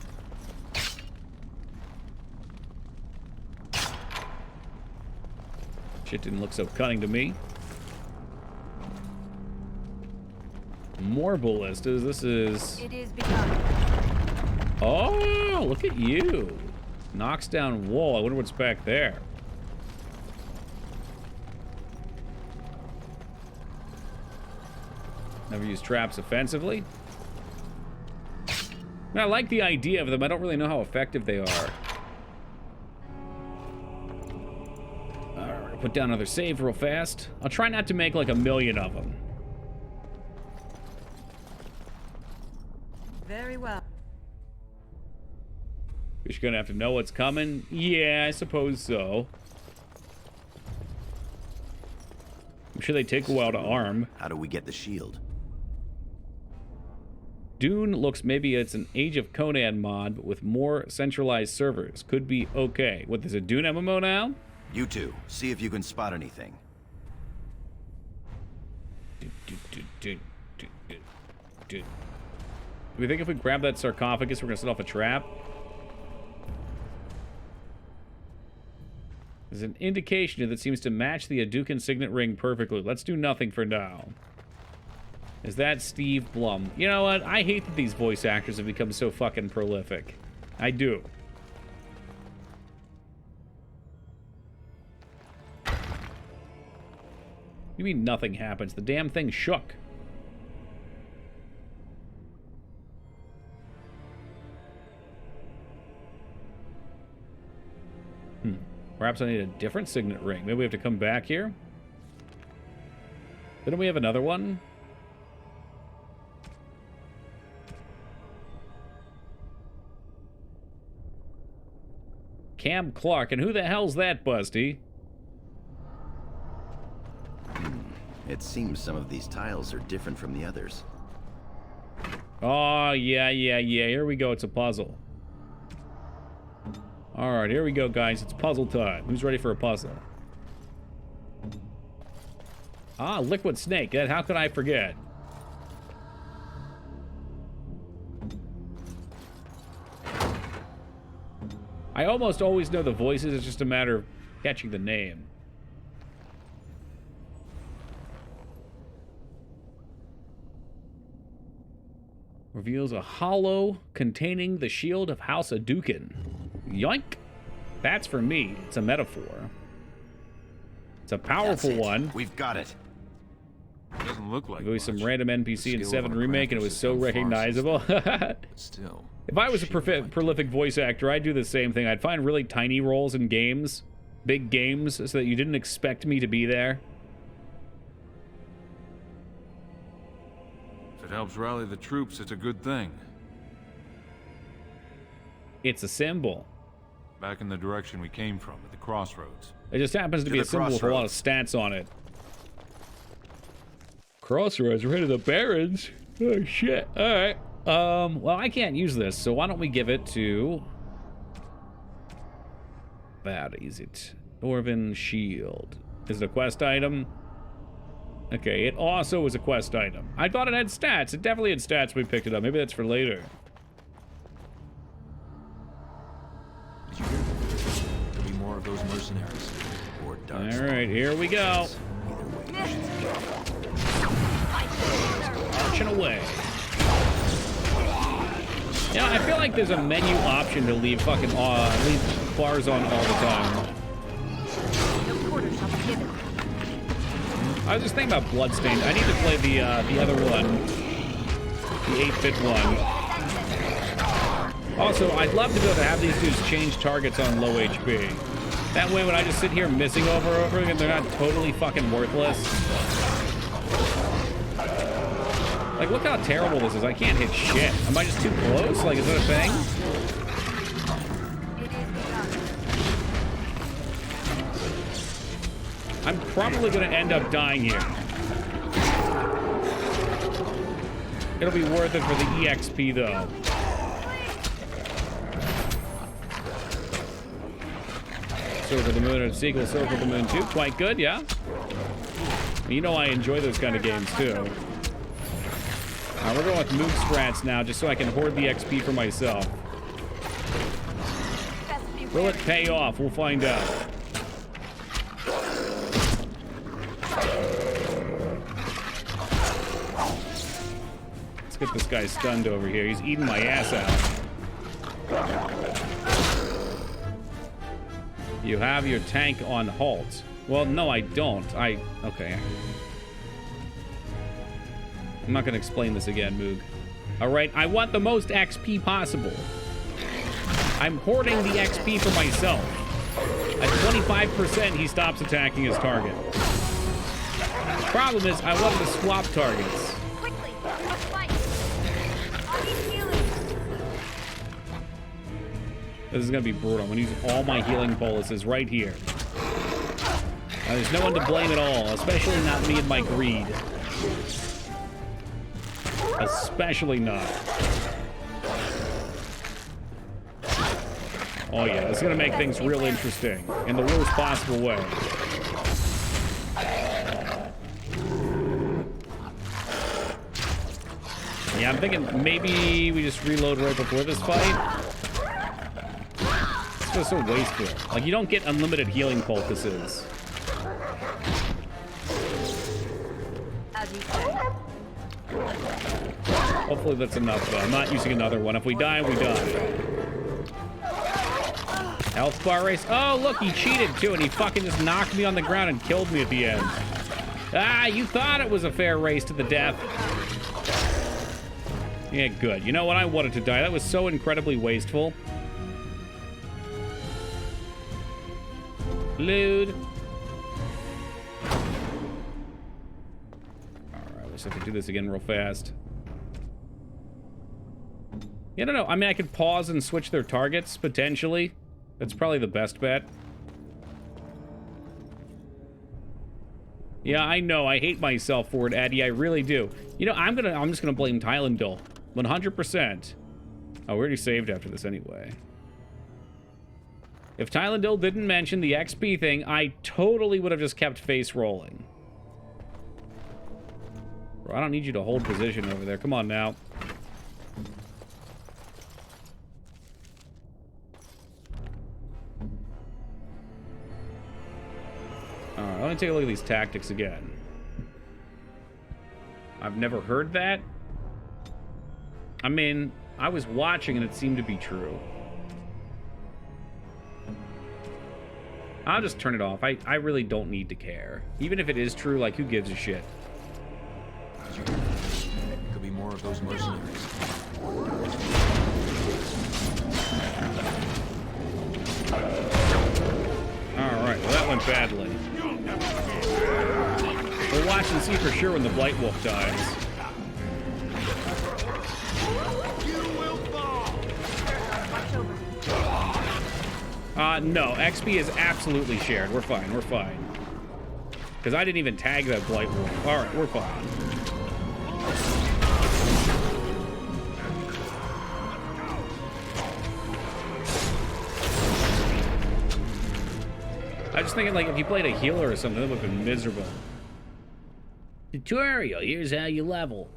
Shit didn't look so cunning to me. More ballistas. This is...
It is begun.
Oh, look at you. Knocks down wall. I wonder what's back there. Never use traps offensively. I like the idea of them. I don't really know how effective they are. Alright, put down another save real fast. I'll try not to make like 1 million of them.
Very well.
You're gonna have to know what's coming? Yeah, I suppose so. I'm sure they take a while to arm.
How do we get the shield?
Dune looks, maybe it's an Age of Conan mod, but with more centralized servers. Could be okay. What, there's a Dune MMO now?
You two, see if you can spot anything.
Do we think if we grab that sarcophagus, we're gonna set off a trap? There's an indication that seems to match the Hadouken signet ring perfectly. Let's do nothing for now. Is that Steve Blum? You know what? I hate that these voice actors have become so fucking prolific. I do. You mean nothing happens? The damn thing shook. Perhaps I need a different signet ring. Maybe we have to come back here? Didn't we have another one? Cam Clark. And who the hell's that, Busty?
It seems some of these tiles are different from the others.
Oh, yeah. Here we go. It's a puzzle. All right, here we go, guys. It's puzzle time. Who's ready for a puzzle? Ah, Liquid Snake. How could I forget? I almost always know the voices. It's just a matter of catching the name. Reveals a hollow containing the shield of House Hadouken. Yoink! That's for me. It's a metaphor. It's a powerful one.
We've got it.
Doesn't look like
it was some random NPC in 7 Remake, and it was so recognizable.
Still,
if I was a prolific voice actor, I'd do the same thing. I'd find really tiny roles in games, big games, so that you didn't expect me to be there.
If it helps rally the troops, it's a good thing.
It's a symbol.
Back in the direction we came from, at the crossroads.
It just happens to be a symbol with a lot of stats on it. Crossroads, we're headed to the Barrens. Oh, shit. Alright. Well, I can't use this, so why don't we give it to... That is it. Dwarven Shield. Is it a quest item? Okay, it also is a quest item. I thought it had stats. It definitely had stats when we picked it up. Maybe that's for later.
There'll be more of those mercenaries.
All right, here we go.
Missed.
Marching away. Yeah, I feel like there's a menu option to leave fucking leave bars on all the time. I was just thinking about Bloodstained. I need to play the other one, the 8-bit one. Also, I'd love to be able to have these dudes change targets on low HP. That way, when I just sit here missing over and over again, they're not totally fucking worthless. Like, look how terrible this is. I can't hit shit. Am I just too close? Like, is that a thing? I'm probably going to end up dying here. It'll be worth it for the EXP, though. Circle the Moon and Sequel, Circle the Moon 2. Quite good, yeah? You know I enjoy those kind of games, too. We're going with Moog strats now, just so I can hoard the XP for myself. Will it pay off? We'll find out. Let's get this guy stunned over here. He's eating my ass out. You have your tank on halt. Well, no, I don't. Okay. I'm not going to explain this again, Moog. All right, I want the most XP possible. I'm hoarding the XP for myself. At 25%, he stops attacking his target. The problem is, I want to swap targets.
Quickly, let's fight. I need healing.
This is going to be brutal. I'm going to use all my healing boluses right here. Now, there's no one to blame at all, especially not me and my greed. Especially not. Oh yeah, this is gonna make things real interesting in the worst possible way. Yeah, I'm thinking maybe we just reload right before this fight. It's just so wasteful. Like, you don't get unlimited healing poultices.
As you say.
Hopefully that's enough, though. I'm not using another one. If we die, we die. Health bar race. Oh, look, he cheated, too, and he fucking just knocked me on the ground and killed me at the end. Ah, you thought it was a fair race to the death. Yeah, good. You know what? I wanted to die. That was so incredibly wasteful. Loot. Alright, let's have to do this again real fast. Yeah, I don't know. I mean, I could pause and switch their targets, potentially. That's probably the best bet. Yeah, I know. I hate myself for it, Addy. I really do. You know, I'm just gonna blame Tylendil. 100%. Oh, we already saved after this anyway. If Tylendil didn't mention the XP thing, I totally would have just kept face rolling. Bro, I don't need you to hold position over there. Come on now. Alright, let me take a look at these tactics again. I've never heard that. I mean, I was watching and it seemed to be true. I'll just turn it off. I really don't need to care. Even if it is true, like, who gives a shit?
Could be more of those mercenaries.
Alright, well that went badly. We'll watch and see for sure when the Blight Wolf dies. No, XP is absolutely shared. We're fine, we're fine. Because I didn't even tag that Blight Wolf. Alright, we're fine. I was just thinking, like, if you played a healer or something, that would have been miserable. Tutorial, here's how you level.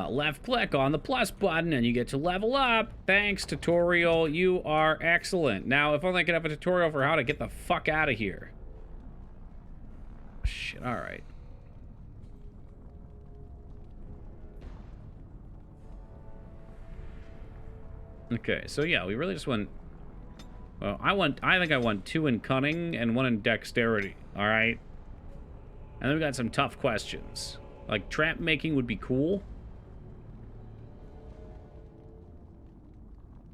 Left click on the plus button and you get to level up. Thanks, tutorial. You are excellent. Now, if only I could have a tutorial for how to get the fuck out of here. Shit, alright. Okay, so yeah, we really just want... Well, I think I want 2 in cunning and 1 in dexterity, alright? And then we got some tough questions. Like, trap making would be cool.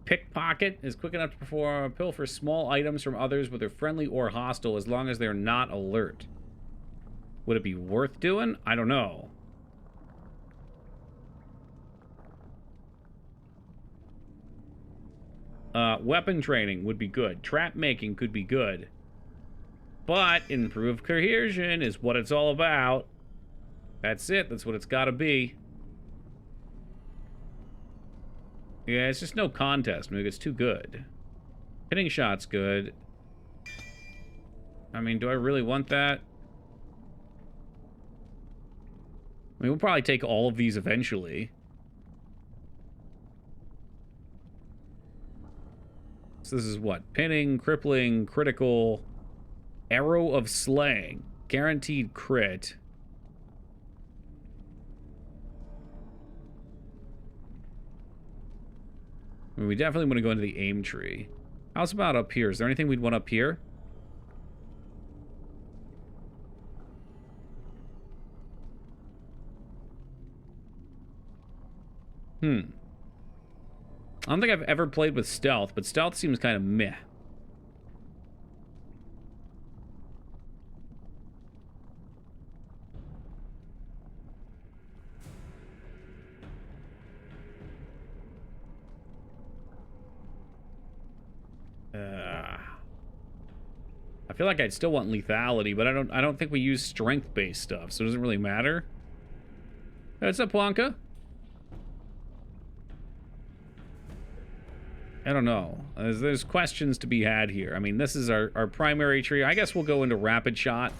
Pickpocket is quick enough to perform a pilfer small items from others, whether friendly or hostile, as long as they're not alert. Would it be worth doing? I don't know. Weapon training would be good. Trap making could be good. But improved coercion is what it's all about. That's it. That's what it's got to be. Yeah, it's just no contest. Maybe it's too good. Hitting shot's good. I mean, do I really want that? I mean, we'll probably take all of these eventually. So this is what? Pinning, crippling, critical, arrow of slaying, guaranteed crit. I mean, we definitely want to go into the aim tree. How's about up here? Is there anything we'd want up here? I don't think I've ever played with stealth, but stealth seems kind of meh. I feel like I'd still want lethality, but I don't think we use strength-based stuff, so it doesn't really matter. What's up, Wonka? I don't know. There's questions to be had here. I mean, this is our primary tree. I guess we'll go into rapid shot.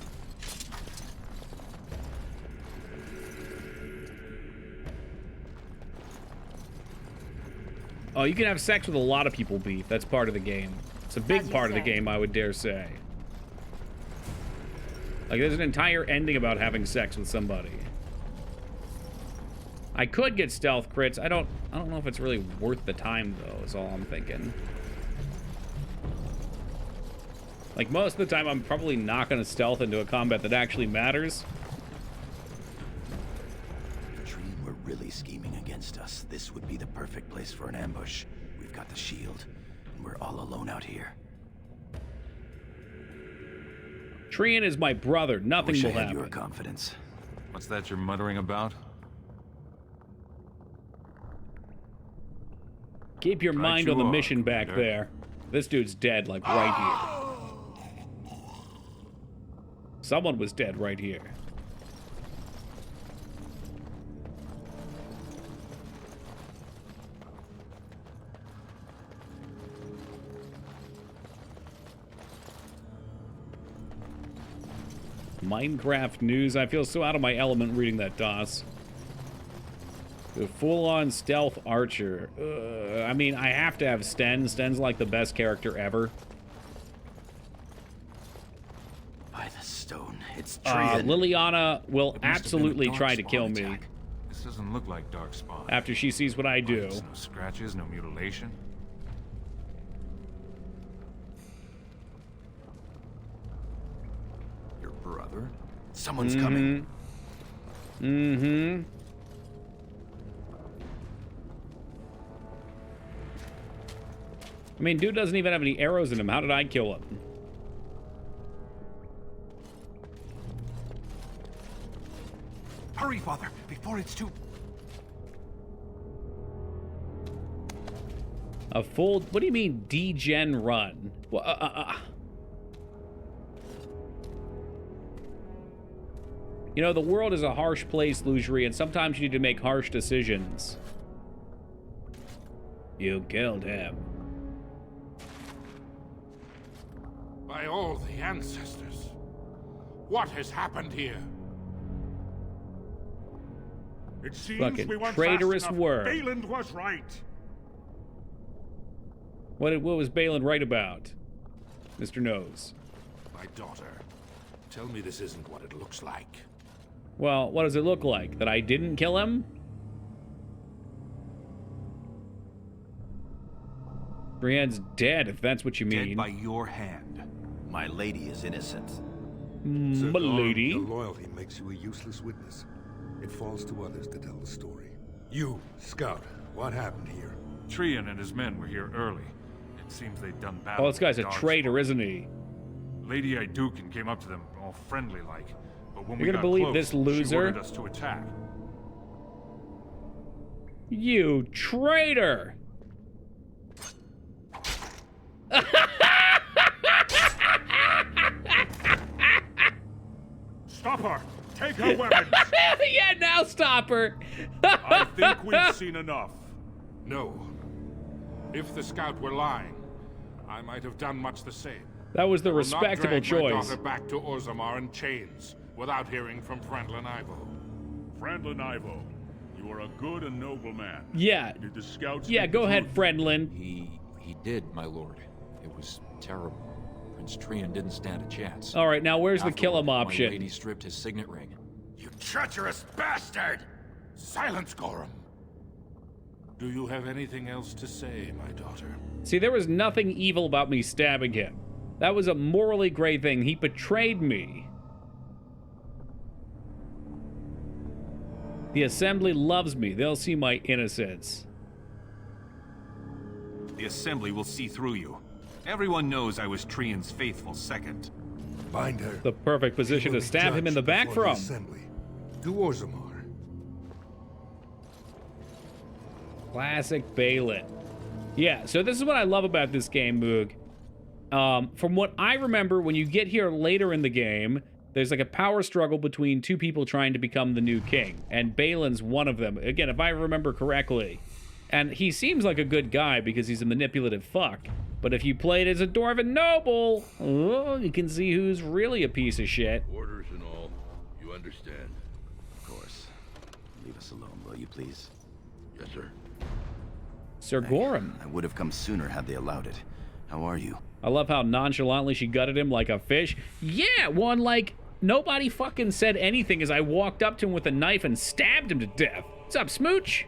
Oh, you can have sex with a lot of people, Beef. That's part of the game. It's a big part of the game, I would dare say. Like, there's an entire ending about having sex with somebody. I could get stealth crits. I don't know if it's really worth the time, though, is all I'm thinking. Like, most of the time, I'm probably not going to stealth into a combat that actually matters.
If Dream were really scheming against us, this would be the perfect place for an ambush. We've got the shield, and we're all alone out here.
Trian is my brother. Nothing will happen.
Your confidence.
What's that you're muttering about?
Keep your mind on the mission back there. This dude's dead, like, right here. Someone was dead right here. Minecraft news. I feel so out of my element reading that, DOS. The full-on stealth archer. I mean, I have to have Sten. Sten's like the best character ever.
By the stone, it's Trian.
Liliana will absolutely try to kill me.
This doesn't look like Darkspawn.
After she sees what I do.
No scratches, no mutilation.
Your brother? Someone's coming.
Mm-hmm. I mean, dude doesn't even have any arrows in him. How did I kill him?
Hurry, Father, before it's too...
A full... What do you mean, degen run? Well, You know, the world is a harsh place, Lugerie, and sometimes you need to make harsh decisions. You killed him.
By all the ancestors, what has happened here?
It seems
Fucking
we went
traitorous
fast enough.
word.
Balin was right.
What was Balin right about, Mr. Nose?
My daughter, tell me this isn't what it looks like.
Well, what does it look like? That I didn't kill him? Brienne's dead, if that's what you mean.
Dead by your hand.
My lady is innocent.
My lady.
Your loyalty makes you a useless witness. It falls to others to tell the story. You, Scout, what happened here?
Trian and his men were here early. It seems they'd done battle.
Oh, this guy's a
with the
traitor,
Darkspawn.
isn't he?
Lady Aydukin came up to them, all friendly-like. But when
You're
we
gonna
got
believe
close,
this
she
loser?
ordered us to attack.
You traitor!
Stop her! Take her weapons!
Yeah, now stop her!
I think we've seen enough.
No. If the scout were lying, I might have done much the same.
That was the
I will not
respectable
drag my
choice.
daughter back to Orzammar in chains without hearing from Frandlin Ivo.
Frandlin Ivo, you are a good and noble man.
Yeah.
Did the scouts
Yeah,
speak
go
the
ahead,
truth?
Friendlin.
He did, my lord. It was terrible. Prince Trian didn't stand a chance.
All right, now where's the kill him
Afterward,
option?
My lady stripped his signet ring.
You treacherous bastard! Silence, Gorham!
Do you have anything else to say, my daughter?
See, there was nothing evil about me stabbing him. That was a morally gray thing. He betrayed me. The Assembly loves me. They'll see my innocence.
The Assembly will see through you. Everyone knows I was Trian's faithful second.
Bind her.
The perfect position to stab him in the back
before the
from.
Assembly. To Orzammar.
Classic Balin. Yeah, so this is what I love about this game, Moog. From what I remember, when you get here later in the game, there's like a power struggle between two people trying to become the new king, and Balin's one of them. Again, if I remember correctly. And he seems like a good guy because he's a manipulative fuck. But if you played as a Dwarven noble, oh, you can see who's really a piece of shit.
Orders and all, you understand.
Of course. Leave us alone, will you please?
Yes, sir.
Sir Gorham.
I would have come sooner had they allowed it. How are you?
I love how nonchalantly she gutted him like a fish. Yeah, one like nobody fucking said anything as I walked up to him with a knife and stabbed him to death. What's up, Smooch?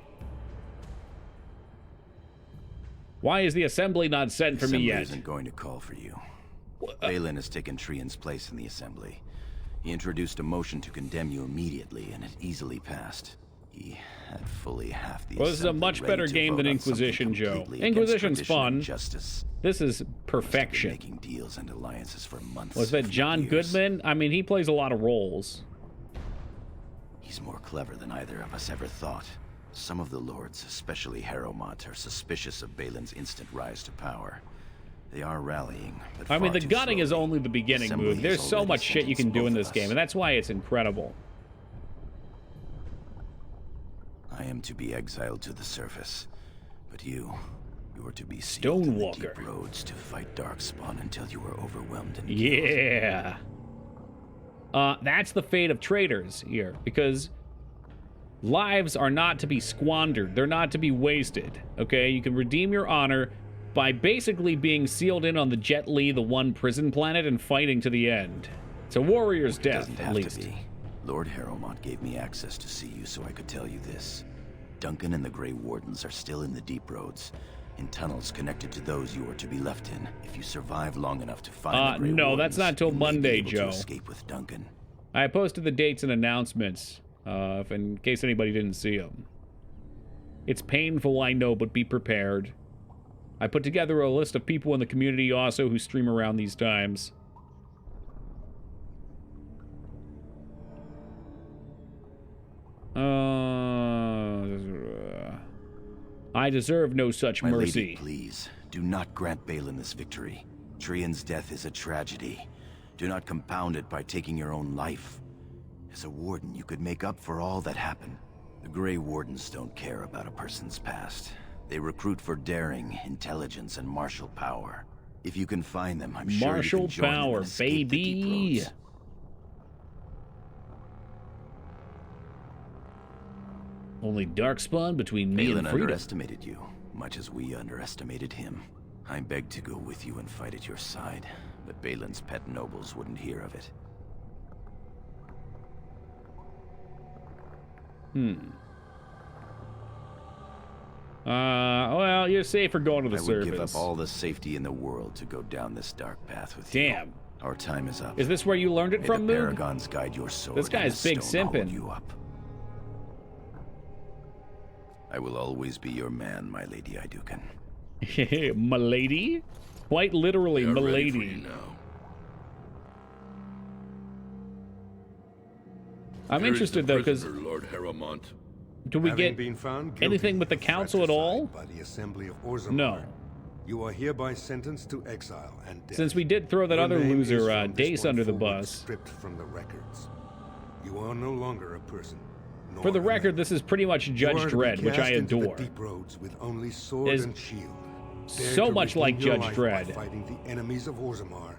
Why is the Assembly not sent for me
Assembly
yet?
isn't going to call for you. Balin has taken Trian's place in the Assembly. He introduced a motion to condemn you immediately, and it easily passed. He had fully half the
Well, this is a
Assembly
much
ready
better
to
game
vote
than
on something
Inquisition, Joe.
completely against
Inquisition's
tradition and
fun.
Justice.
This is perfection.
Making deals and alliances for months.
Was that
if not
John
years.
Goodman? I mean, he plays a lot of roles.
He's more clever than either of us ever thought. Some of the lords, especially Harrowmont, are suspicious of Balin's instant rise to power. They are rallying, but
I mean,
far
the
too
gunning is
slowly.
only the beginning,
Assembly
Moog. There's
has
so
already
much shit you can
sentenced
do in
both
this
of
game,
us.
and that's why it's incredible.
I am to be exiled to the surface, but you are to be sealed in the
Stonewalker.
deep roads to fight Darkspawn until you are overwhelmed and
Yeah. That's the fate of traitors here, because lives are not to be squandered. They're not to be wasted, okay? You can redeem your honor by basically being sealed in on the Jet Li, the one prison planet, and fighting to the end. It's a warrior's
It
death,
doesn't
at
have
least.
to be. Lord Harrowmont gave me access to see you so I could tell you this. Duncan and the Grey Wardens are still in the deep roads, in tunnels connected to those you are to be left in. If you survive long enough to find the Grey
No,
Wardens,
that's not till
you may be
Monday,
able
Joe.
To escape with Duncan.
I posted the dates and announcements, in case anybody didn't see them. It's painful, I know, but be prepared. I put together a list of people in the community also who stream around these times. I deserve no such
My
mercy.
lady, please, do not grant Balin this victory. Trian's death is a tragedy. Do not compound it by taking your own life. As a warden, you could make up for all that happened. The Grey Wardens don't care about a person's past. They recruit for daring, intelligence, and martial power. If you can find them, I'm sure you
Martial
can join them
power,
and escape the deep
baby.
roads.
Only Darkspawn between me
Balin
and freedom.
underestimated you, much as we underestimated him. I begged to go with you and fight at your side, but Balin's pet nobles wouldn't hear of it.
Well, you're safer going to the
I
surface.
would give up all the safety in the world to go down this dark path with you.
Damn.
Our time is up.
Is this where you learned it
May
from,
the
Moog?
Paragons guide your sword.
This guy's
and
big
the stone hold
simping.
you up. I will always be your man, my lady Iduken.
Milady? Quite literally,
We are ready for
milady.
you now.
I'm
Here is
interested
the
though, because
prisoner, Lord Harrowmont.
do we
Having
get
been found guilty
anything with the
of
council at all?
fratricide by the Assembly of Orzammar,
No.
You are hereby sentenced to exile and death.
Since we did throw that
Your
other
name is
loser,
from this
Dace,
point
under the
forward
bus.
stripped from the records. You are no longer a person. nor
For the
a
record, this is pretty much
You
Judge
are to be
Dredd, which
cast
I
into the
adore.
deep roads with only sword
Is
and shield. Dare
so
to
much
redeem
like
your
Judge
life by
Dredd.
fighting the enemies of Orzammar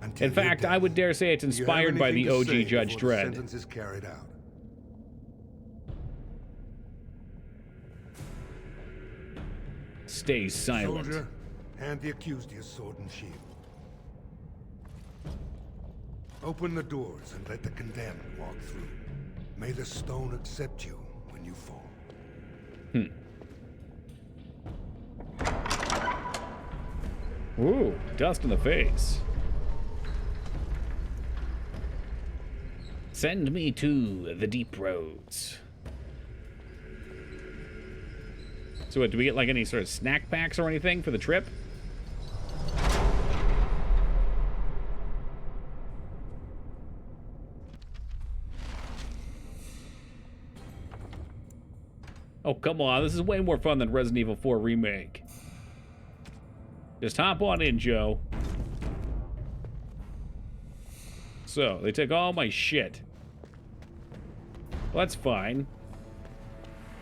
until
In
your
fact,
death.
I would dare say it's
Do you have
inspired by
anything
the
to
OG
say
Judge
before the
Dredd.
sentence is carried out?
Stay silent.
Soldier, hand the accused your sword and shield. Open the doors and let the condemned walk through. May the stone accept you when you fall.
Ooh, dust in the face. Send me to the deep roads. So what, do we get like any sort of snack packs or anything for the trip? Oh, come on. This is way more fun than Resident Evil 4 Remake. Just hop on in, Joe. So, they took all my shit. Well, that's fine.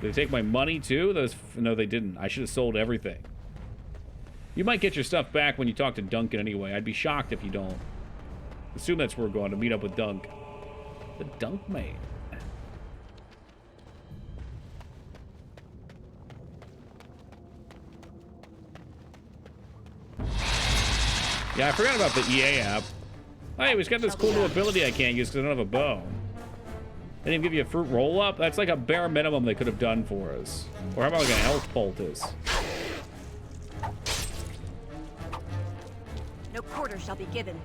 Did they take my money, too? No, they didn't. I should have sold everything. You might get your stuff back when you talk to Duncan anyway. I'd be shocked if you don't. Assume that's where we're going, to meet up with Dunk. The Dunk Man. Yeah, I forgot about the EA app. Hey, we've got this cool new ability I can't use because I don't have a bow. They didn't give you a fruit roll-up? That's like a bare minimum they could have done for us. Or how about like an health poultice?
No quarter shall be given,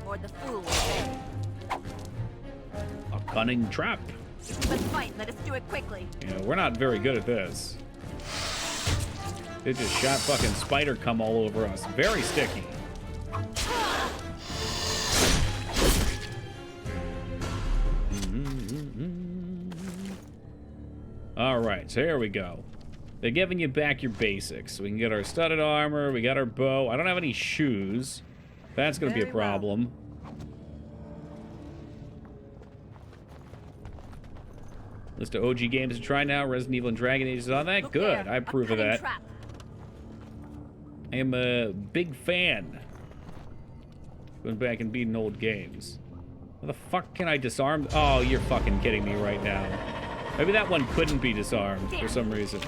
or the fool will pay.
A cunning trap.
Let's fight. Let us do it quickly.
You know, we're not very good at this. They just shot fucking spider cum all over us. Very sticky. Alright, so here we go. They're giving you back your basics. We can get our studded armor, we got our bow. I don't have any shoes. That's gonna be a problem. List of OG games to try now. Resident Evil and Dragon Age is on that.
Look
Good,
there,
I approve of
cunning
that.
trap.
I am a big fan. Going back and beating old games. How the fuck can I disarm? Oh, you're fucking kidding me right now. Maybe that one couldn't be disarmed for some reason.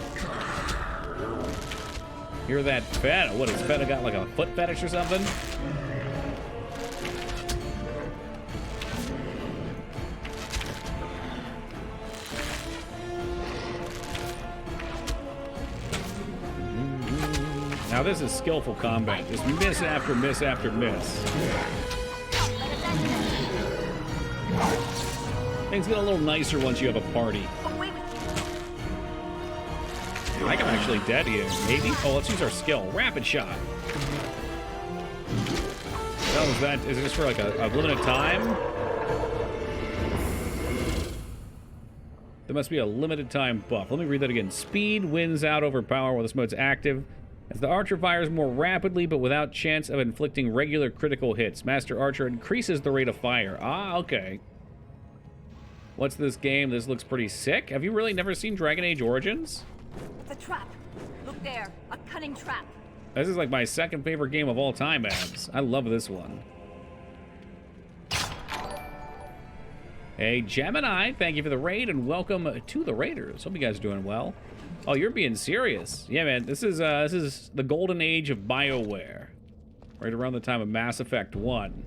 You're that feta. What, has feta got like a foot fetish or something? Now this is skillful combat. Just miss after miss after miss. Things get a little nicer once you have a party. I think I'm actually dead here. Maybe? Oh, let's use our skill. Rapid shot. Oh, is that? Is this for like a limited time? There must be a limited time buff. Let me read that again. Speed wins out over power while this mode's active. As the archer fires more rapidly but without chance of inflicting regular critical hits, Master Archer increases the rate of fire. Ah, okay. What's this game? This looks pretty sick. Have you really never seen Dragon Age Origins?
It's a trap. Look there, a cunning trap.
This is like my second favorite game of all time, Abs. I love this one. Hey, Gemini, thank you for the raid and welcome to the Raiders. Hope you guys are doing well. Oh, you're being serious. Yeah, man, this is the golden age of BioWare. Right around the time of Mass Effect 1.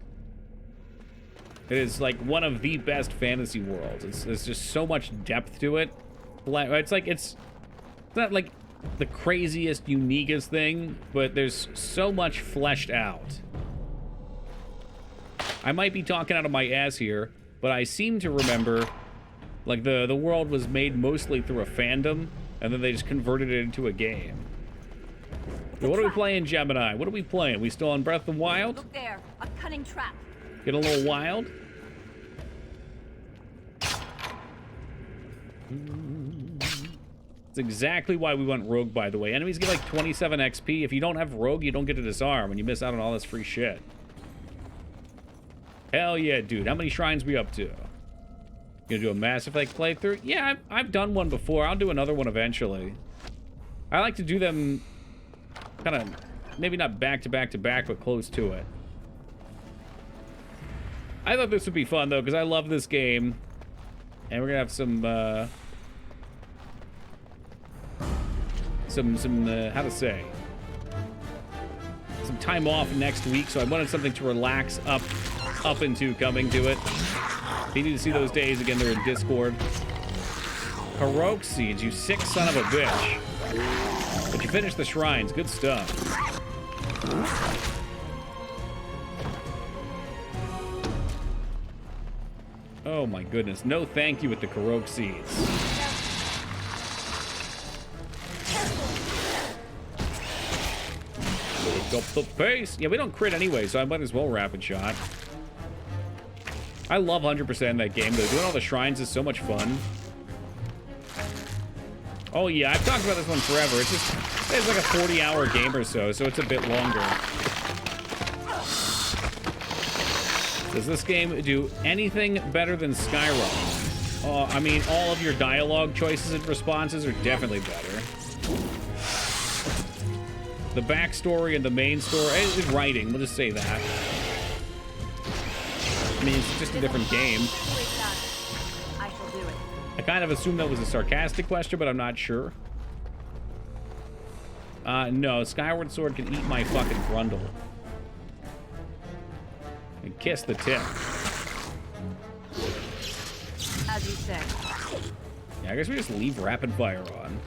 It is like one of the best fantasy worlds. There's just so much depth to it. It's like it's not like the craziest, uniquest thing, but there's so much fleshed out. I might be talking out of my ass here, but I seem to remember, like, the world was made mostly through a fandom, and then they just converted it into a game. So what are we playing, Gemini? What are we playing? We still on Breath of the Wild?
Look there, a cunning trap.
Get a little wild? That's exactly why we went Rogue, by the way. Enemies get like 27 XP. If you don't have Rogue, you don't get to disarm, and you miss out on all this free shit. Hell yeah, dude. How many shrines we up to? Gonna do a Mass Effect playthrough? Yeah, I've done one before. I'll do another one eventually. I like to do them kind of, maybe not back to back to back, but close to it. I thought this would be fun, though, because I love this game. And we're gonna have some how to say, some time off next week, so I wanted something to relax up into coming to it. If you need to see those days again, they're in Discord. Heroic Seeds, you sick son of a bitch. But you finished the shrines, good stuff. Oh my goodness, no thank you with the Heroic Seeds. Pick up the pace. Yeah, we don't crit anyway, so I might as well rapid shot. I love 100% that game, though. Doing all the shrines is so much fun. Oh, yeah, I've talked about this one forever. It's like a 40-hour game or so it's a bit longer. Does this game do anything better than Skyrim? I mean, all of your dialogue choices and responses are definitely better. The backstory and the main story is writing. We'll just say that. I mean, it's just a different game.
I shall do it.
I kind of assumed that was a sarcastic question, but I'm not sure. No, Skyward Sword can eat my fucking grundle. And kiss the tip.
As you say.
Yeah, I guess we just leave rapid fire on.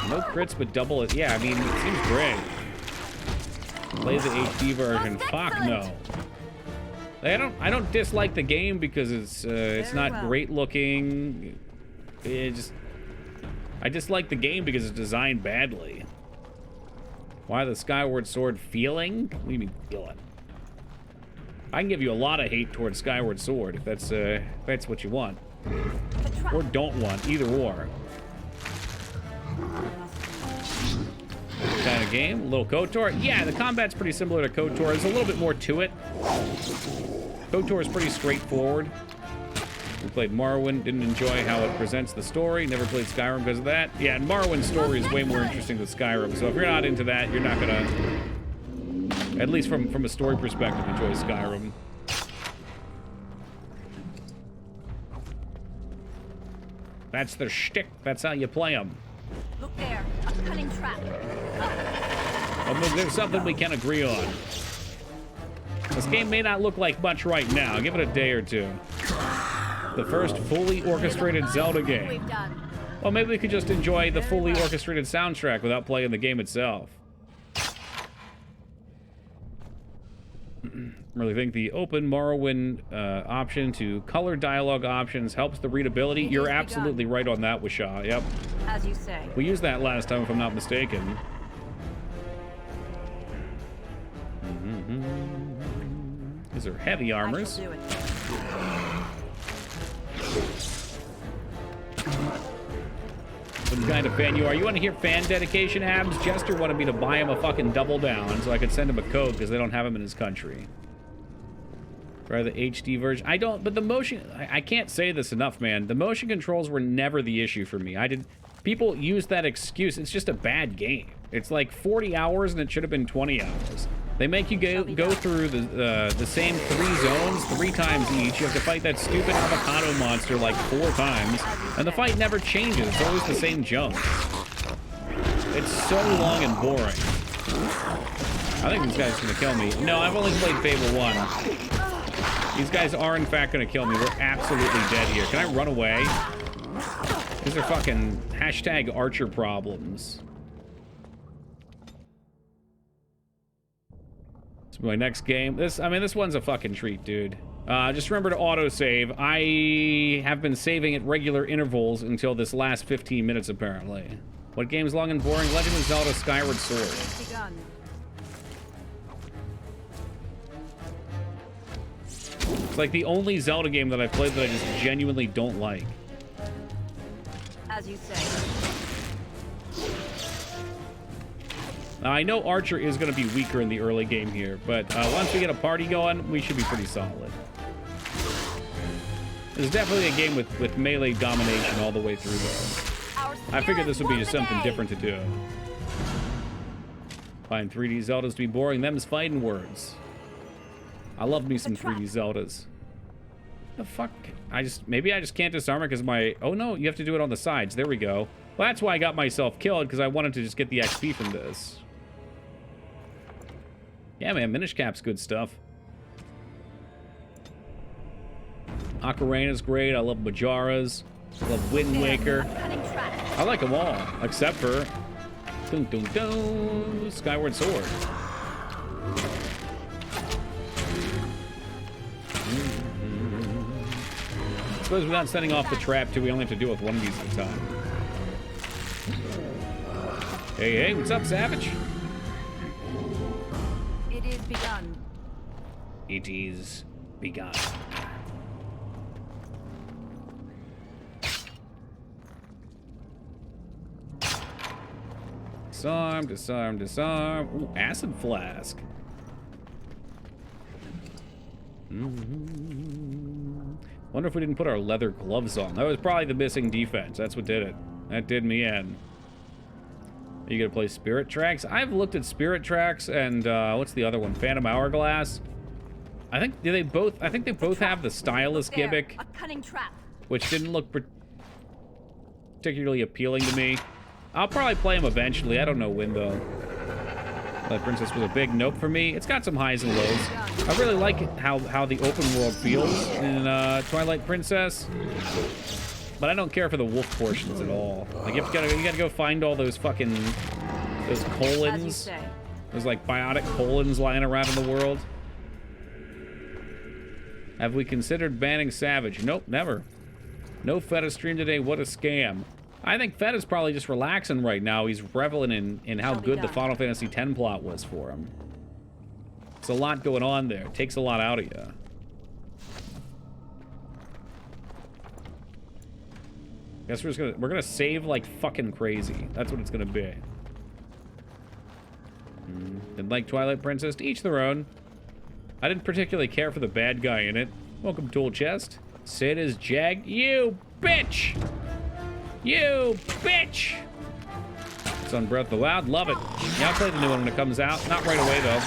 No crits, but double it. Yeah, I mean, it seems great. Play the HD version. Fuck no. I don't dislike the game because it's not great looking. I dislike the game because it's designed badly. Why the Skyward Sword feeling? What do you mean feeling? I can give you a lot of hate towards Skyward Sword if that's what you want. Or don't want, either or. Kind of game, little KOTOR. Yeah, the combat's pretty similar to KOTOR. There's a little bit more to it. KOTOR is pretty straightforward. We played Morrowind, didn't enjoy how it presents the story. Never played Skyrim because of that. Yeah, and Morrowind's story is way more interesting than Skyrim. So if you're not into that, you're not gonna, at least from a story perspective, enjoy Skyrim. That's their shtick. That's how you play them.
Look there, a cunning trap.
Well, there's something we can agree on. This game may not look like much right now. Give it a day or two. The first fully orchestrated Zelda game. Well, maybe we could just enjoy the fully orchestrated soundtrack without playing the game itself. Really think the open Morrowind option to color dialogue options helps the readability. You're absolutely right on that, Wishaw. Yep.
As you say.
We used that last time, if I'm not mistaken. These are heavy armors. What kind of fan you are? You want to hear fan dedication, Abs? Jester wanted me to buy him a fucking double down so I could send him a code because they don't have him in his country. Try the HD version. I don't, but the motion, I can't say this enough, man. The motion controls were never the issue for me. People use that excuse. It's just a bad game. It's like 40 hours and it should have been 20 hours. They make you go through the same 3 zones 3 times each. You have to fight that stupid avocado monster like 4 times. And the fight never changes. It's always the same jump. It's so long and boring. I think this guy's gonna kill me. No, I've only played Fable 1. These guys are, in fact, going to kill me. We're absolutely dead here. Can I run away? These are fucking hashtag Archer problems. This is my next game. This one's a fucking treat, dude. Just remember to autosave. I have been saving at regular intervals until this last 15 minutes, apparently. What game's long and boring? Legend of Zelda Skyward Sword. It's like the only Zelda game that I've played that I just genuinely don't like.
As you say.
Now, I know Archer is going to be weaker in the early game here, but once we get a party going, we should be pretty solid. It's definitely a game with melee domination all the way through, though. I figured this would be just something different to do. Find 3D Zeldas to be boring. Them's fighting words. I love me some 3D Zeldas. The fuck? Maybe I just can't disarm it because my... Oh no, you have to do it on the sides. There we go. Well, that's why I got myself killed, because I wanted to just get the XP from this. Yeah, man, Minish Cap's good stuff. Ocarina's great. I love Majora's. I love Wind Waker. I like them all, except for... Dun, dun, dun, Skyward Sword. I suppose without setting off the trap, too, we only have to deal with one of these at a time. Hey, what's up, Savage?
It is begun.
It is begun. Disarm, disarm, disarm. Ooh, acid flask. Wonder if we didn't put our leather gloves on. That was probably the missing defense. That's what did it. That did me in. Are you gonna play Spirit Tracks? I've looked at Spirit Tracks and what's the other one? Phantom Hourglass. I think they both have the stylus gimmick,
A cunning trap.
which didn't look particularly appealing to me. I'll probably play them eventually. I don't know when though. Twilight Princess was a big nope for me. It's got some highs and lows. I really like how the open world feels in Twilight Princess, but I don't care for the wolf portions at all. Like you gotta go find all those fucking colons, those like biotic colons lying around in the world. Have we considered banning Savage? Nope, never. No Feta stream today. What a scam. I think Fed is probably just relaxing right now. He's reveling in how good the Final Fantasy X plot was for him. It's a lot going on there. It takes a lot out of you. Guess we're gonna save like fucking crazy. That's what it's gonna be. Didn't like Twilight Princess. To each their own. I didn't particularly care for the bad guy in it. Welcome, Tool Chest. Sid is Jag. You bitch! You bitch! It's on Breath of the Wild. Love it. Yeah, I'll play the new one when it comes out. Not right away, though.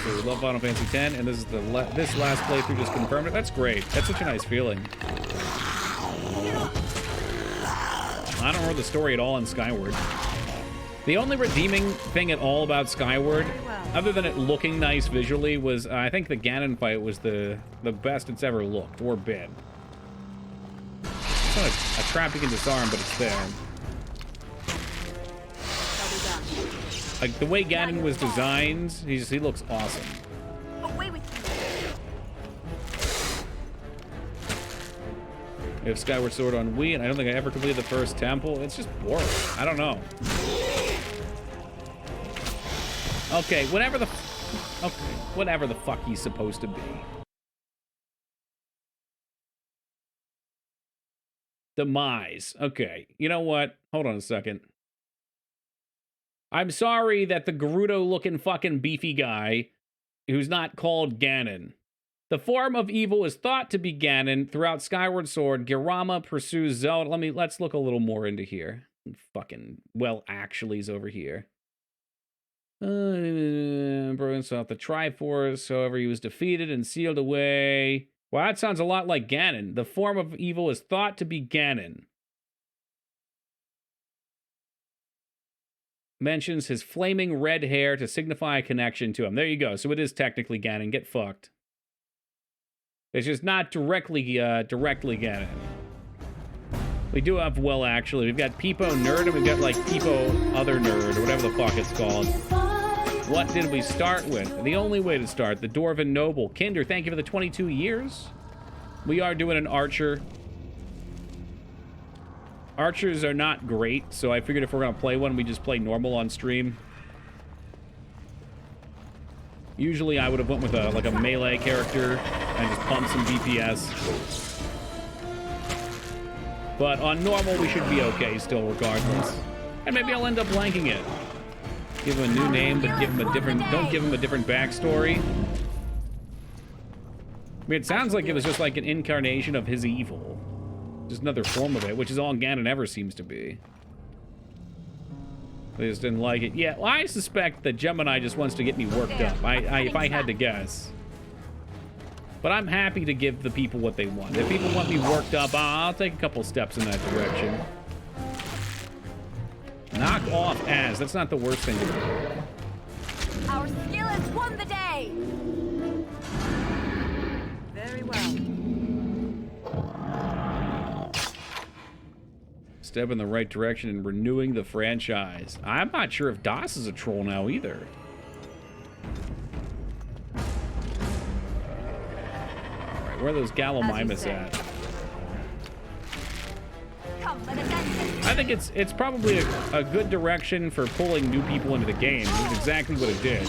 So we love Final Fantasy X, and this is this last playthrough just confirmed it. That's great. That's such a nice feeling. I don't know the story at all in Skyward. The only redeeming thing at all about Skyward, other than it looking nice visually, was I think the Ganon fight was the best it's ever looked or been. It's not a trap you can disarm, but it's there. Like the way Ganon was designed, he looks awesome.
Away with you.
We have Skyward Sword on Wii, and I don't think I ever completed the first temple. It's just boring. I don't know. Okay, whatever the fuck he's supposed to be. Demise. Okay, you know what? Hold on a second. I'm sorry that the Gerudo-looking fucking beefy guy, who's not called Ganon. The form of evil is thought to be Ganon. Throughout Skyward Sword, Gerama pursues Zelda. Let's look a little more into here. Fucking actually's over here. Broken sought the Triforce, however, he was defeated and sealed away. Well, that sounds a lot like Ganon. The form of evil is thought to be Ganon. mentions his flaming red hair to signify a connection to him. There you go. So it is technically Ganon. Get fucked. It's just not directly Ganon. We do have, well, actually, we've got Peepo Nerd, and we've got, like, Peepo Other Nerd, or whatever the fuck it's called. What did we start with? The only way to start, the Dwarven Noble. Kinder, thank you for the 22 years. We are doing an Archer. Archers are not great, so I figured if we're going to play one, we just play normal on stream. Usually I would have went with a melee character and just pumped some DPS. But on normal, we should be okay still, regardless. And maybe I'll end up blanking it. Give him a new name, but give him a different... Don't give him a different backstory. I mean, it sounds like it was just like an incarnation of his evil. Just another form of it, which is all Ganon ever seems to be. They just didn't like it. Yeah, well, I suspect that Gemini just wants to get me worked up. If I had to guess. But I'm happy to give the people what they want. If people want me worked up, I'll take a couple steps in that direction. Knock off Az. That's not the worst thing to do.
Our skill has won the day.
Very well.
Step in the right direction in renewing the franchise. I'm not sure if DOS is a troll now either. Alright, where are those Gallimimus at? I think it's probably a good direction for pulling new people into the game. It's exactly what it did.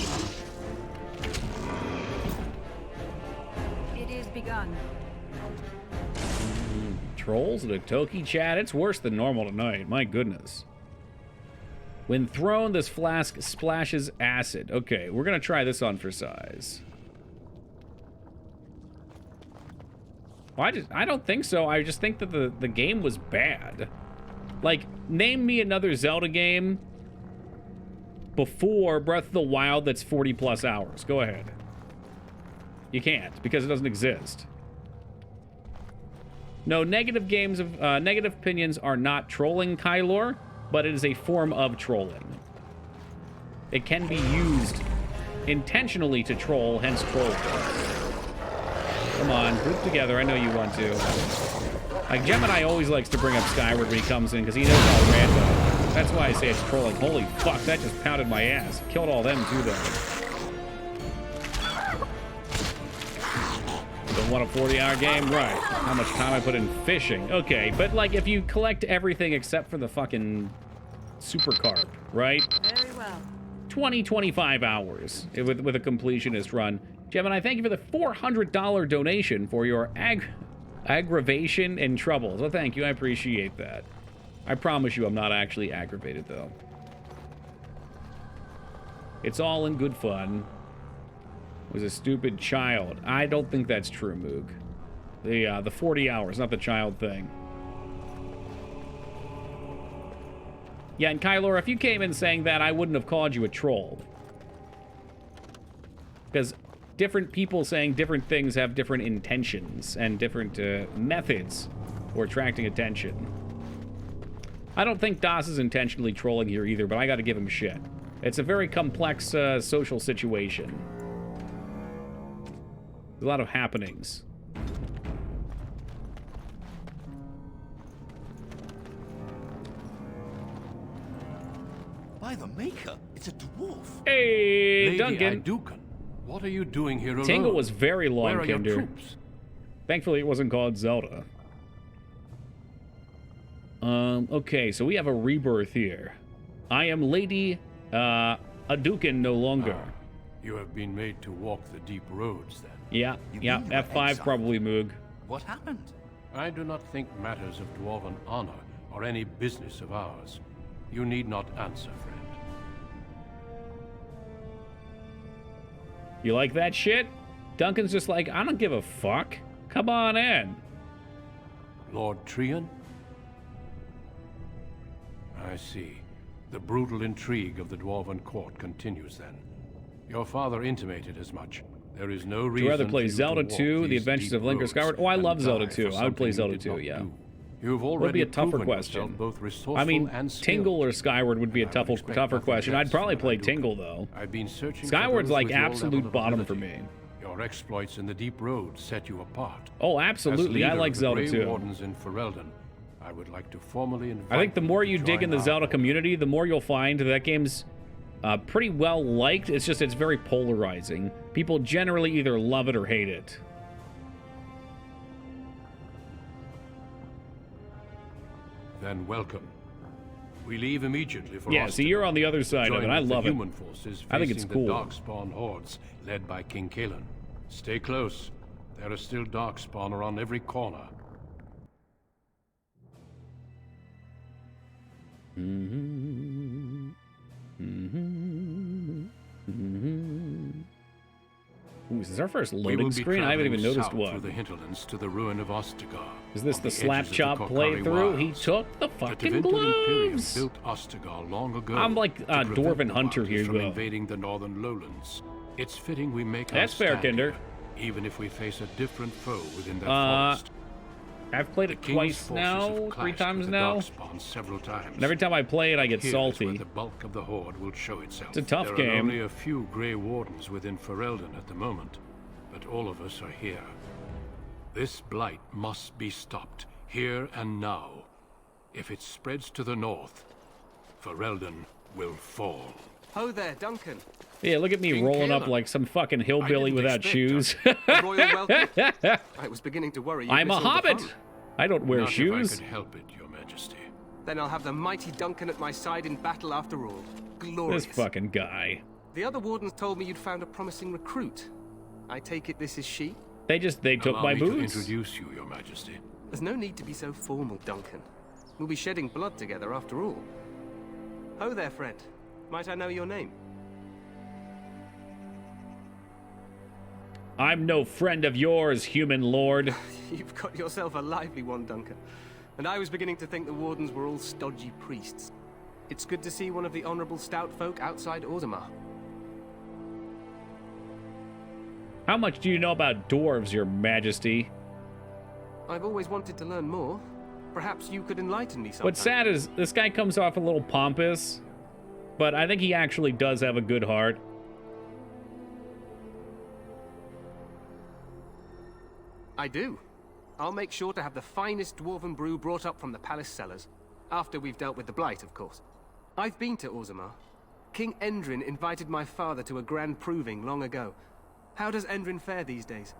It is begun.
Trolls in a Toki chat. It's worse than normal tonight. My goodness. When thrown, this flask splashes acid. Okay, we're gonna try this on for size. Well, I don't think so. I just think that the game was bad. Like, name me another Zelda game before Breath of the Wild that's 40 plus hours. Go ahead. You can't, because it doesn't exist. No, negative opinions are not trolling, Kylor, but it is a form of trolling. It can be used intentionally to troll, hence troll. Come on, group together. I know you want to. Like, Gemini always likes to bring up Skyward when he comes in, because he knows all random. That's why I say it's trolling. Holy fuck, that just pounded my ass. Killed all them, too, though. Don't want a 40-hour game? Right. How much time I put in fishing. Okay, but, like, if you collect everything except for the fucking super carp, right?
Very well.
25 hours with a completionist run. Gemini, thank you for the $400 donation for your aggravation and troubles. Well, thank you. I appreciate that. I promise you I'm not actually aggravated, though. It's all in good fun. Was a stupid child. I don't think that's true, Moog. The 40 hours, not the child thing. Yeah, and Kylor, if you came in saying that, I wouldn't have called you a troll. Because different people saying different things have different intentions and different methods for attracting attention. I don't think DOS is intentionally trolling here either, but I gotta give him shit. It's a very complex social situation. There's a lot of happenings.
By the Maker, it's a dwarf.
Hey,
Lady
Duncan.
Aeducan, what are you doing here alone?
Tingle was very long,
Where are your
Kinder.
troops?
Thankfully, it wasn't called Zelda. Okay, so we have a rebirth here. I am Lady Aeducan no longer.
You have been made to walk the deep roads, then.
Yeah, yeah, F5 probably, Moog.
What happened?
I do not think matters of dwarven honor are any business of ours. You need not answer, friend.
You like that shit? Duncan's just like, I don't give a fuck. Come on in.
Lord Trian? I see. The brutal intrigue of the Dwarven court continues, then. Your father intimated as much. There is no reason.
Would you rather play
for you
Zelda
to walk
2, The
these
Adventures
deep
of Link or
roads
Skyward? Oh, I
and
love Zelda
die
2.
for
I would play
something
Zelda
you
2,
did
yeah.
not do. You've
Would
already
be a tougher
proven
question.
yourself both resourceful
I mean,
and skilled.
Tingle or Skyward would be a tougher question. I'd probably play Tingle though.
I've been searching
Skyward's
for those
like
with your
absolute
level of
bottom for
ability.
me.
Your exploits in the Deep Road set you apart.
Oh, absolutely. I like Zelda
As leader of the Grey
too.
Wardens in Ferelden, I would like to formally invite
I think the
you
more
to
you dig
join
in the
our
Zelda community, the more you'll find that game's pretty well liked. It's just it's very polarizing. People generally either love it or hate it.
Then welcome. We leave immediately for
Yeah, see, you're on the other side of it.
Join
I
with the
love it.
human forces
I think it's
facing
cool.
the Darkspawn hordes led by King Kalen. Stay close. There are still Darkspawn around every corner.
Ooh, is this our first
We
loading
will be
screen? I haven't even
traveling
noticed
south
what.
through the hinterlands to the ruin of Ostagar.
Is this
on
the
edges
slap
of the
chop
Korcari
playthrough? He
wilds.
took the
The
fucking
Tevinter Imperium
gloves.
built Ostagar long ago.
I'm like
to
Dwarven
prevent the
Hunter
Markers
here,
from
though.
invading the northern lowlands. It's fitting we make
That's
our
fair,
stand
Kinder.
here, even if we face a different foe within that forest.
I've played it
King's
twice
forces
now,
have
3
clashed
times
with the
now.
Darkspawn several times.
And every time I play it, I get
Here is where
salty.
the bulk of the horde will show itself.
It's a tough
there
game.
Are only a few Grey Wardens within Ferelden at the moment, but all of us are here. This blight must be stopped, here and now. If it spreads to the north, Ferelden will fall.
Ho there, Duncan.
Yeah, look at me
King
rolling up
Kalen.
like some fucking hillbilly
I didn't
without
expect
shoes.
A royal welcome? I was beginning to worry you
I'm a
missed all the
hobbit.
fun.
I don't wear
Not
shoes.
if I could help it, Your Majesty.
Then I'll have the mighty Duncan at my side in battle after all. Glorious.
This fucking guy.
The other wardens told me you'd found a promising recruit. I take it this is she?
They took
Allow
my
me to
boots.
introduce you, Your Majesty.
There's no need to be so formal, Duncan. We'll be shedding blood together after all. Ho there, friend. Might I know your name?
I'm no friend of yours, human lord.
You've got yourself a lively one, Duncan. And I was beginning to think the wardens were all stodgy priests. It's good to see one of the honorable stout folk outside Orzammar.
How much do you know about dwarves, your majesty?
I've always wanted to learn more. Perhaps you could enlighten me sometime.
What's sad is this guy comes off a little pompous, but I think he actually does have a good heart.
I do. I'll make sure to have the finest dwarven brew brought up from the palace cellars. After we've dealt with the blight, of course. I've been to Orzammar. King Endrin invited my father to a grand proving long ago. How does Endrin fare these days?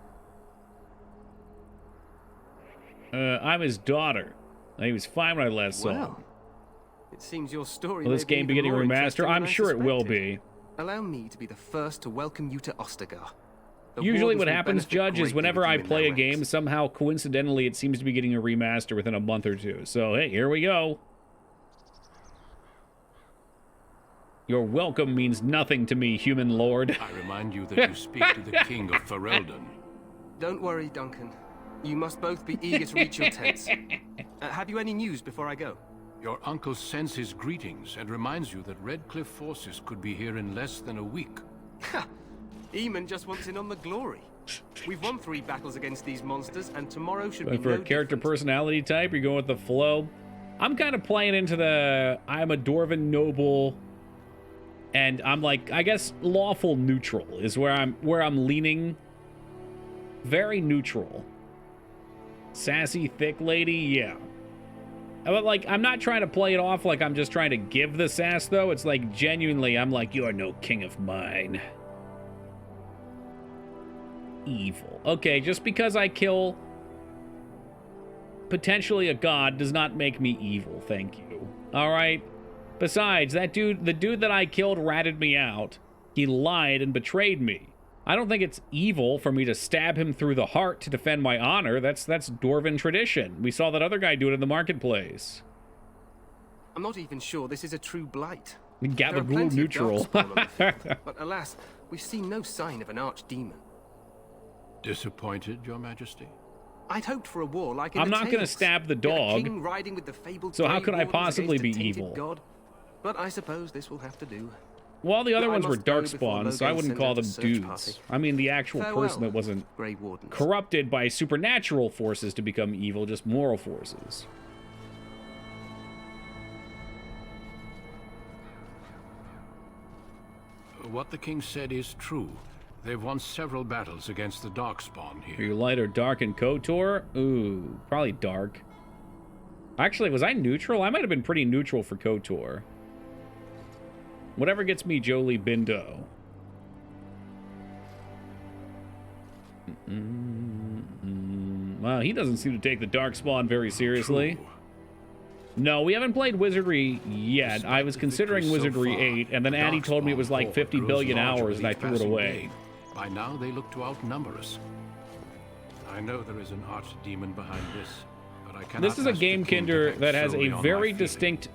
I'm his daughter. He was fine when I last saw him.
Well, it seems your story
Will this
may
game be getting
even more
remastered?
interesting than
I'm
I
sure it will
suspected.
be.
Allow me to be the first to welcome you to Ostagar. The
Usually
wardens
what
will
happens,
benefit
Judge, is
greatly
whenever
with
I
you in
play
their
a game,
ranks.
somehow, coincidentally, it seems to be getting a remaster within a month or two. So, hey, here we go. Your welcome means nothing to me, human lord.
I remind you that you speak to the King of Ferelden.
Don't worry, Duncan. You must both be eager to reach your tents. Have you any news before I go?
Your uncle sends his greetings and reminds you that Redcliffe forces could be here in less than a week.
Ha! Eamon just wants in on the glory. We've won 3 battles against these monsters, and tomorrow should be
Going for
no
a character personality type, you're going with the flow. I'm kind of playing into the I'm a dwarven noble, and I'm like, I guess lawful neutral is where I'm leaning. Very neutral. Sassy thick lady, yeah. But like, I'm not trying to play it off like I'm just trying to give the sass though. It's like genuinely, I'm like, you're no king of mine. Evil. Okay, just because I kill potentially a god does not make me evil, thank you. Alright? Besides, that dude, the dude that I killed ratted me out. He lied and betrayed me. I don't think it's evil for me to stab him through the heart to defend my honor. That's dwarven tradition. We saw that other guy do it in the marketplace.
I'm not even sure this is a true blight.
Gabagool neutral.
But alas, we've seen no sign of an archdemon.
Disappointed, Your Majesty?
I'd hoped for a war like in
I'm
the
not going to
tales.
stab the
Get a
dog.
king riding with the fabled
So how
Grey
could I
Wardens
possibly
against
be
a tainted
evil?
God? But I suppose this will have to do.
Well, the other
I
ones were
must go before
darkspawn, so I
Logan
wouldn't
sends
call
out a
them
search
dudes.
party.
I mean, the actual
Farewell,
person that wasn't
Grey Wardens.
corrupted by supernatural forces to become evil, just moral forces.
What the king said is true. They've won several battles against the Darkspawn here.
Are you light or dark in KOTOR? Ooh, probably dark. Actually, was I neutral? I might have been pretty neutral for KOTOR. Whatever gets me Jolie Bindo. Wow, he doesn't seem to take the Darkspawn very seriously.
True.
No, we haven't played Wizardry yet. I was considering Wizardry 8, and then Annie told me it was like 50 billion hours, and I threw it away.
By now, they look to outnumber us. I know there is an archdemon behind this, but I cannot.
This is a game Kinder that has a very distinct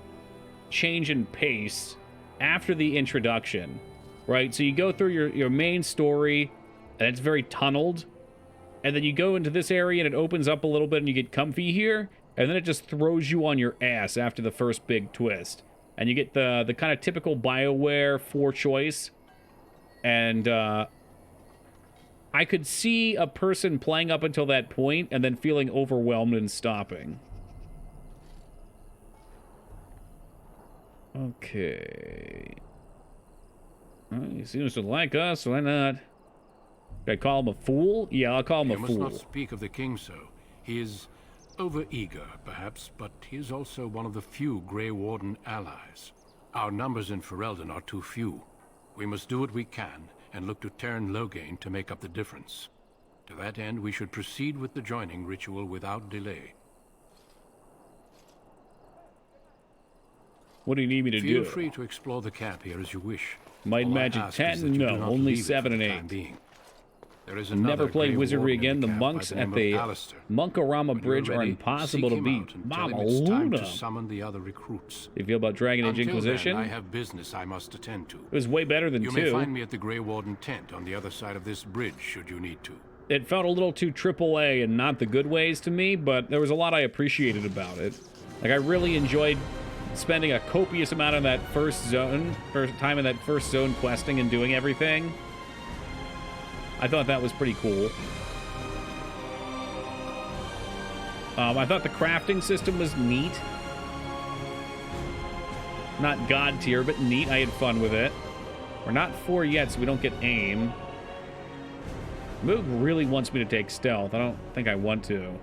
change in pace after the introduction, right? So you go through your main story, and it's very tunneled, and then you go into this area, and it opens up a little bit, and you get comfy here, and then it just throws you on your ass after the first big twist. And you get the kind of typical BioWare 4 choice. And I could see a person playing up until that point and then feeling overwhelmed and stopping. Okay. Well, he seems to like us, why not? Should I call him a fool? Yeah, I'll call him a fool.
You must not speak of the king so. He is over-eager, perhaps, but he is also one of the few Grey Warden allies. Our numbers in Ferelden are too few. We must do what we can, and look to Teyrn Loghain to make up the difference. To that end, we should proceed with the joining ritual without delay.
What do you need me to do?
Feel free to explore the camp here as you wish.
Might Magic 10? No, only 7 and 8.
There is
never play Wizardry again. The monks at the Monkarama Bridge are impossible to beat. Mama Luna.
Summon the other recruits.
You feel about Dragon Age Inquisition?
Then, I have business I must attend to.
It was way better than 2.
You may find me at the Grey Warden tent on the other side of this bridge, should you need to.
It felt a little too AAA and not the good ways to me, but there was a lot I appreciated about it. Like, I really enjoyed spending a copious amount of that first time in that first zone questing and doing everything. I thought that was pretty cool. I thought the crafting system was neat. Not god tier, but neat. I had fun with it. We're not 4 yet, so we don't get aim. Moog really wants me to take stealth. I don't think I want to.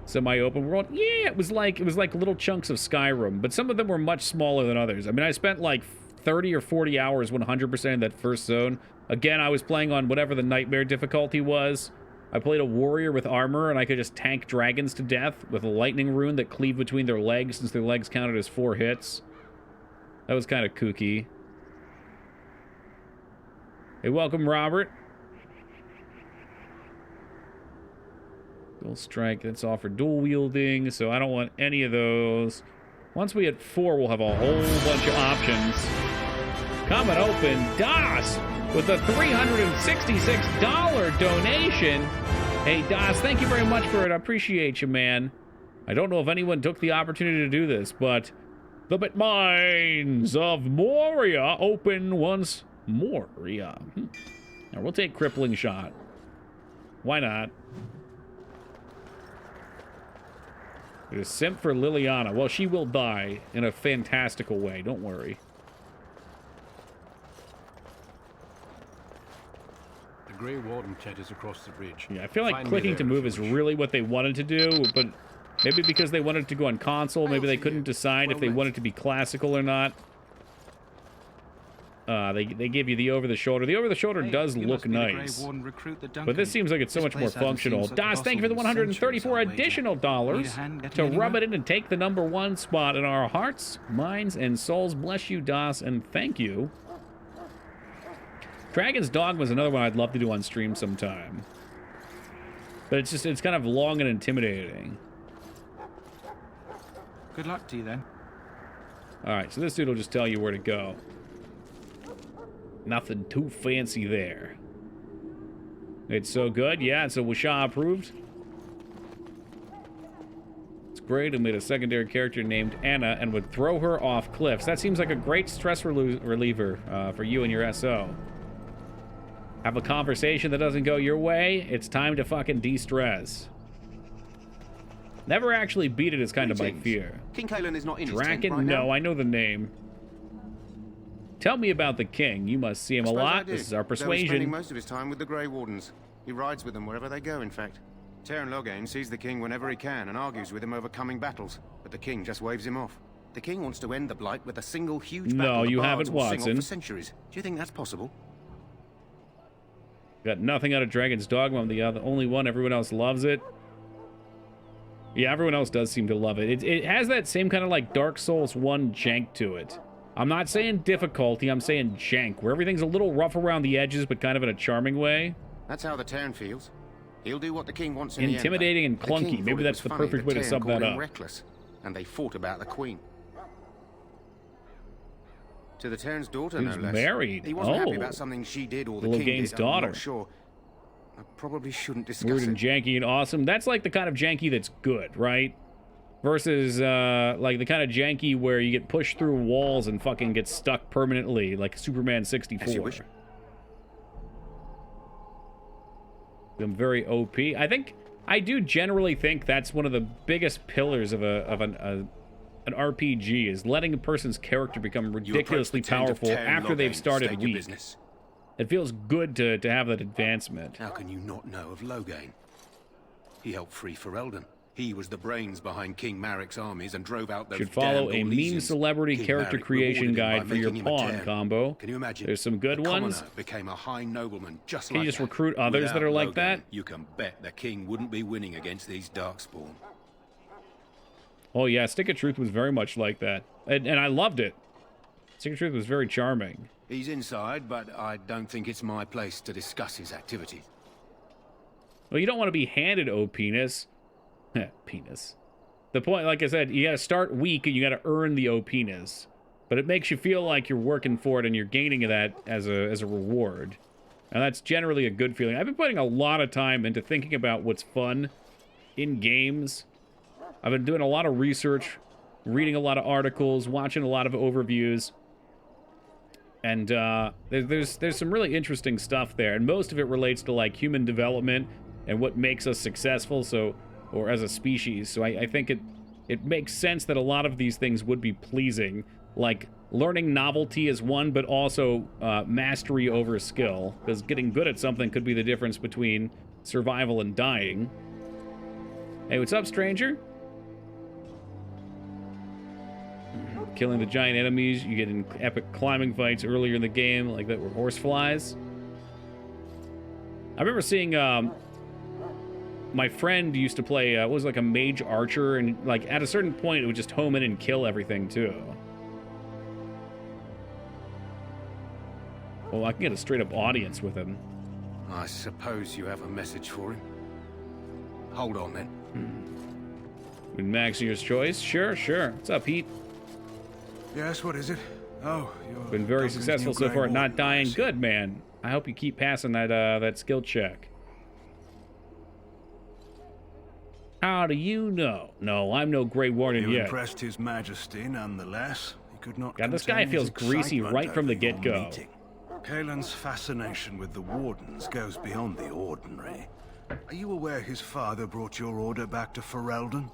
Semi-open world? Yeah, it was like little chunks of Skyrim, but some of them were much smaller than others. I mean, I spent like 30 or 40 hours 100% in that first zone. Again, I was playing on whatever the nightmare difficulty was. I played a warrior with armor, and I could just tank dragons to death with a lightning rune that cleaved between their legs since their legs counted as 4 hits. That was kind of kooky. Hey, welcome, Robert. Dual strike, that's all for dual wielding, so I don't want any of those. Once we hit 4, we'll have a whole bunch of options. Coming open, Das with a $366 donation. Hey, Das, thank you very much for it. I appreciate you, man. I don't know if anyone took the opportunity to do this, but the Bit Mines of Moria open once more. Now, we'll take Crippling Shot. Why not? It is simp for Liliana. Well, she will die in a fantastical way. Don't worry.
The Grey Warden tent is across the bridge.
Yeah, I feel like clicking to move is really what they wanted to do, but maybe because they wanted to go on console, maybe they couldn't decide if they wanted to be classical or not. They give you the over-the-shoulder. The over-the-shoulder does look nice, but this seems like it's so much more functional. Das, thank you for the 134 additional dollars to rub it in and take the #1 spot in our hearts, minds, and souls. Bless you, Das, and thank you. Dragon's Dogma is another one I'd love to do on stream sometime, but it's kind of long and intimidating.
Good luck to you, then.
All right, so this dude will just tell you where to go. Nothing too fancy there. It's so good. Yeah, it's a Wisha approved. It's great. I made a secondary character named Anna and would throw her off cliffs. That seems like a great stress reliever for you and your SO. Have a conversation that doesn't go your way. It's time to fucking de-stress. Never actually beat it is kind of my fear.
King Cailan is not in his
Draken?
tent right
No,
now.
I know the name. Tell me about the king. You must see him a lot. This is our
Though he's
persuasion.
spending most of his time with the Grey Wardens. He rides with them wherever they go, in fact. Teyrn Loghain sees the king whenever he can and argues with him over coming battles, but the king just waves him off. The king wants to end the Blight with a single huge battle.
No,
the
you
bards
haven't,
will sing off
Watson.
for centuries. Do you think that's possible?
Got nothing out of Dragon's Dogma. I'm the only one. Everyone else loves it. Yeah, everyone else does seem to love it. It has that same kind of like Dark Souls 1 jank to it. I'm not saying difficulty, I'm saying jank, where everything's a little rough around the edges, but kind of in a charming way.
That's how the Teyrn feels. He'll do what the king wants in
Intimidating
the
and
end, though. The
clunky.
king
Maybe
thought it
that's
was
the
funny
perfect way to
Teyrn
sum
called
that
him
up.
reckless, and they fought about the queen. To the Teyrn's daughter,
Who's
no less.
married?
He wasn't happy
Oh.
about something she did or the
Loghain's
king did. I'm
daughter.
not sure. I probably shouldn't discuss
Weird
it.
and janky and awesome. That's like the kind of janky that's good, right? Versus like the kind of janky where you get pushed through walls and fucking get stuck permanently, like Superman 64.
As you wish.
I'm very OP. I do generally think that's one of the biggest pillars of an RPG is letting a person's character become ridiculously powerful after they've started weak. It feels good to have that advancement.
How can you not know of Loghain? He helped free Ferelden. He was the brains behind King Marik's armies and drove out those
Should follow
damned
a meme
Orlesians.
celebrity
King
character
Marik
creation
rewarded him
guide
by
for your
making him a
pawn
Teyrn.
combo.
Can you imagine?
There's some good
a
ones.
commoner became a high nobleman just
Can
like
you just
that.
recruit others that are
Without
like that?
Loghain, you can bet the king wouldn't be winning against these Darkspawn.
Oh yeah, Stick of Truth was very much like that. And I loved it. Stick of Truth was very charming.
He's inside, but I don't think it's my place to discuss his activity.
Well, you don't want to be handed OP-ness. Penis. The point, like I said, you gotta start weak and you gotta earn the OP-ness. But it makes you feel like you're working for it and you're gaining that as a reward. And that's generally a good feeling. I've been putting a lot of time into thinking about what's fun in games. I've been doing a lot of research, reading a lot of articles, watching a lot of overviews. And there's some really interesting stuff there. And most of it relates to like human development and what makes us successful, or as a species. So I think it makes sense that a lot of these things would be pleasing. Like learning novelty is one, but also mastery over skill. Because getting good at something could be the difference between survival and dying. Hey, what's up, stranger? Killing the giant enemies. You get in epic climbing fights earlier in the game, like that were horseflies. I remember seeing my friend used to play was like a mage archer, and like at a certain point it would just home in and kill everything too. Well, I can get a straight up audience with him.
I suppose you have a message for him. Hold on then.
With Maxier's choice? Sure. What's up, Pete?
Yes, what is it? Oh, you're
Been very
Duncan's
successful
new
so
Grey
far at not
Warden,
dying.
I see.
Good, man. I hope you keep passing that skill check. How do you know? No, I'm no Grey Warden
You
yet.
impressed His Majesty nonetheless. He could not
God, this guy
contain
feels
his
greasy
excitement
right from the
over your
get-go.
meeting. Kaelin's fascination with the Wardens goes beyond the ordinary. Are you aware his father brought your order back to Ferelden?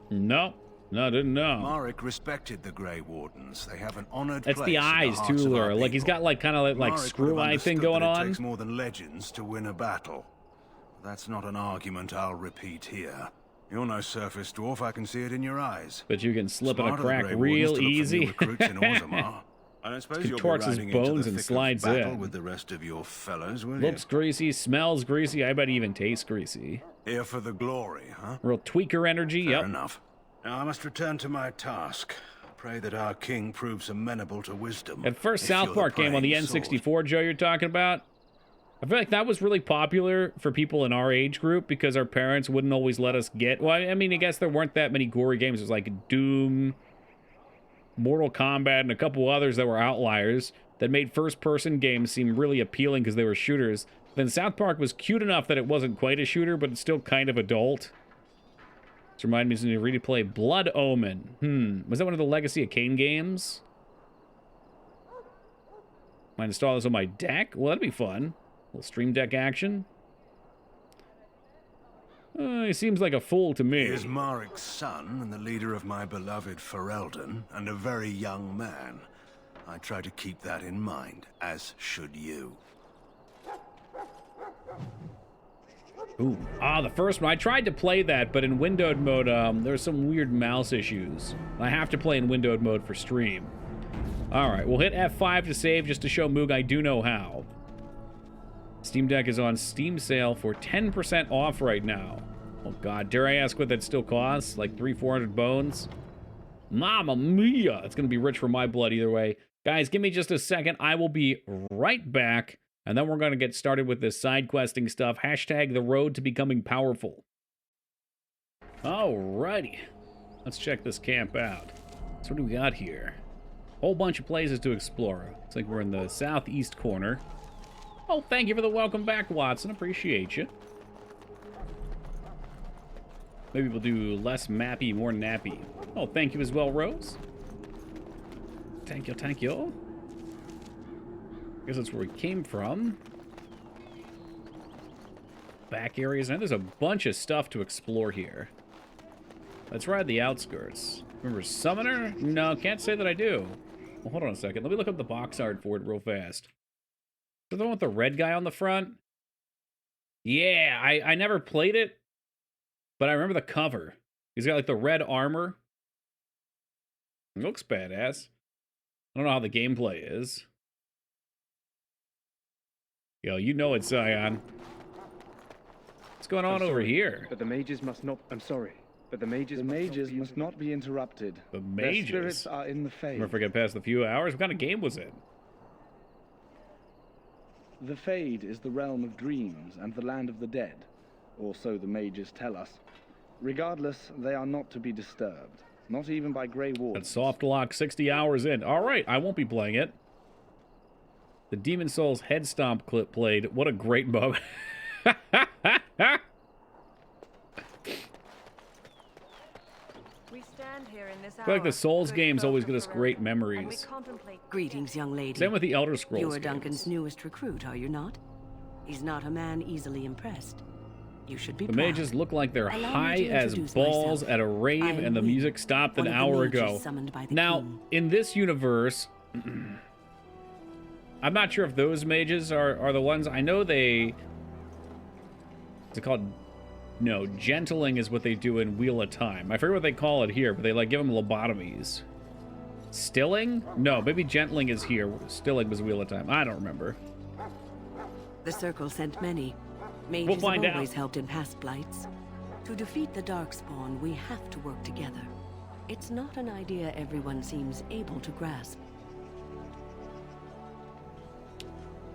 No, I didn't know.
Marik respected the Grey Wardens. They have an honored
That's
place
the
in
eyes
hearts
too,
of our
or like he's
people.
got like kind of like
Marik would
screw
have
eye thing
understood
going
that it
on.
takes more than legends to win a battle. That's not an argument I'll repeat here. You're no surface dwarf, I can see it in your eyes.
But you can slip in a
Smart of the
crack
Grey
real
Wardens to look for new
easy.
recruits in Orzammar. I don't suppose you'll be
Contorts his
riding into the
bones and
thick of
slides
battle
in.
with the rest of your fellows, will
Looks greasy, smells greasy. I bet he even tastes greasy.
you? Here for the glory, huh?
Real tweaker energy.
Fair
Yep.
enough. Now I must return to my task. Pray that our king proves amenable to wisdom.
That first
if
South
you're the
Park game on the
praying sword.
N64, Joe, you're talking about? I feel like that was really popular for people in our age group because our parents wouldn't always let us get... Well, I mean, I guess there weren't that many gory games. It was like Doom, Mortal Kombat, and a couple others that were outliers that made first-person games seem really appealing because they were shooters. Then South Park was cute enough that it wasn't quite a shooter, but it's still kind of adult. This reminds me of to play Blood Omen. Was that one of the Legacy of Kain games? Might install this on my deck? Well, that'd be fun. A little Stream Deck action. He seems like a fool to me.
He is Marik's son and the leader of my beloved Ferelden, and a very young man. I try to keep that in mind, as should you.
Ooh. Ah, the first one. I tried to play that, but in windowed mode, there's some weird mouse issues. I have to play in windowed mode for stream. Alright, we'll hit F5 to save just to show Moog I do know how. Steam Deck is on Steam sale for 10% off right now. Oh god, dare I ask what that still costs? Like 300-400 bones? Mamma mia! It's gonna be rich for my blood either way. Guys, give me just a second. I will be right back. And then we're going to get started with this side questing stuff. Hashtag the road to becoming powerful. Alrighty. Let's check this camp out. So what do we got here? Whole bunch of places to explore. Looks like we're in the southeast corner. Oh, thank you for the welcome back, Watson. Appreciate you. Maybe we'll do less mappy, more nappy. Oh, thank you as well, Rose. Thank you, thank you. I guess that's where we came from. Back areas. And there's a bunch of stuff to explore here. Let's ride the outskirts. Remember Summoner? No, can't say that I do. Well, hold on a second. Let me look up the box art for it real fast. Is that the one with the red guy on the front? Yeah, I never played it, but I remember the cover. He's got like the red armor. It looks badass. I don't know how the gameplay is. Yo, you know it's Zion. What's going on over here?
But the mages must not... I'm sorry. But the mages must not be interrupted.
The mages?
Their spirits are in the Fade.
Never forget past the few hours. What kind of game was it?
The Fade is the realm of dreams and the land of the dead. Or so the mages tell us. Regardless, they are not to be disturbed. Not even by Grey Wardens.
That soft lock 60 hours in. Alright, I won't be playing it. The Demon Souls head stomp clip played. What a great moment.
We stand here in this
I feel like the Souls games always get us great memories.
Greetings, young lady.
Same with the Elder Scrolls
You're
games.
Duncan's newest recruit, are you not? He's not a man easily impressed. You should be
The
proud.
mages look like they're
Allow me
high
to
as
introduce
balls
myself.
at a rave,
I am
and the
Wynne,
music stopped an
one of the
hour
mages
ago.
summoned by the
Now,
king.
in this universe, I'm not sure if those mages are the ones. I know they... What's it called? No, gentling is what they do in Wheel of Time. I forget what they call it here, but they like give them lobotomies. Stilling? No, maybe gentling is here. Stilling was Wheel of Time. I don't remember.
The Circle sent many. Mages
We'll find
have
out.
always helped in past blights. To defeat the Darkspawn, we have to work together. It's not an idea everyone seems able to grasp.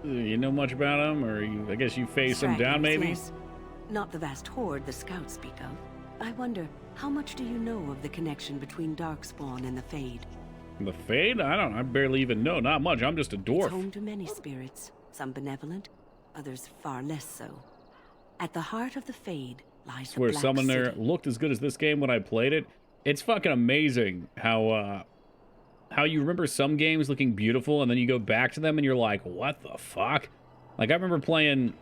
You know much about them, or I guess you face them down,
Stragglers,
maybe?
yes. Not the vast horde the scouts speak of. I wonder, how much do you know of the connection between Darkspawn and the Fade?
The Fade? I barely even know. Not much. I'm just a
It's
dwarf.
home to many spirits, some benevolent, others far less so. At the heart of the Fade lies the
Where
Black
Summoner
City.
looked as good as this game when I played it. It's fucking amazing how you remember some games looking beautiful and then you go back to them and you're like, what the fuck? Like, I remember playing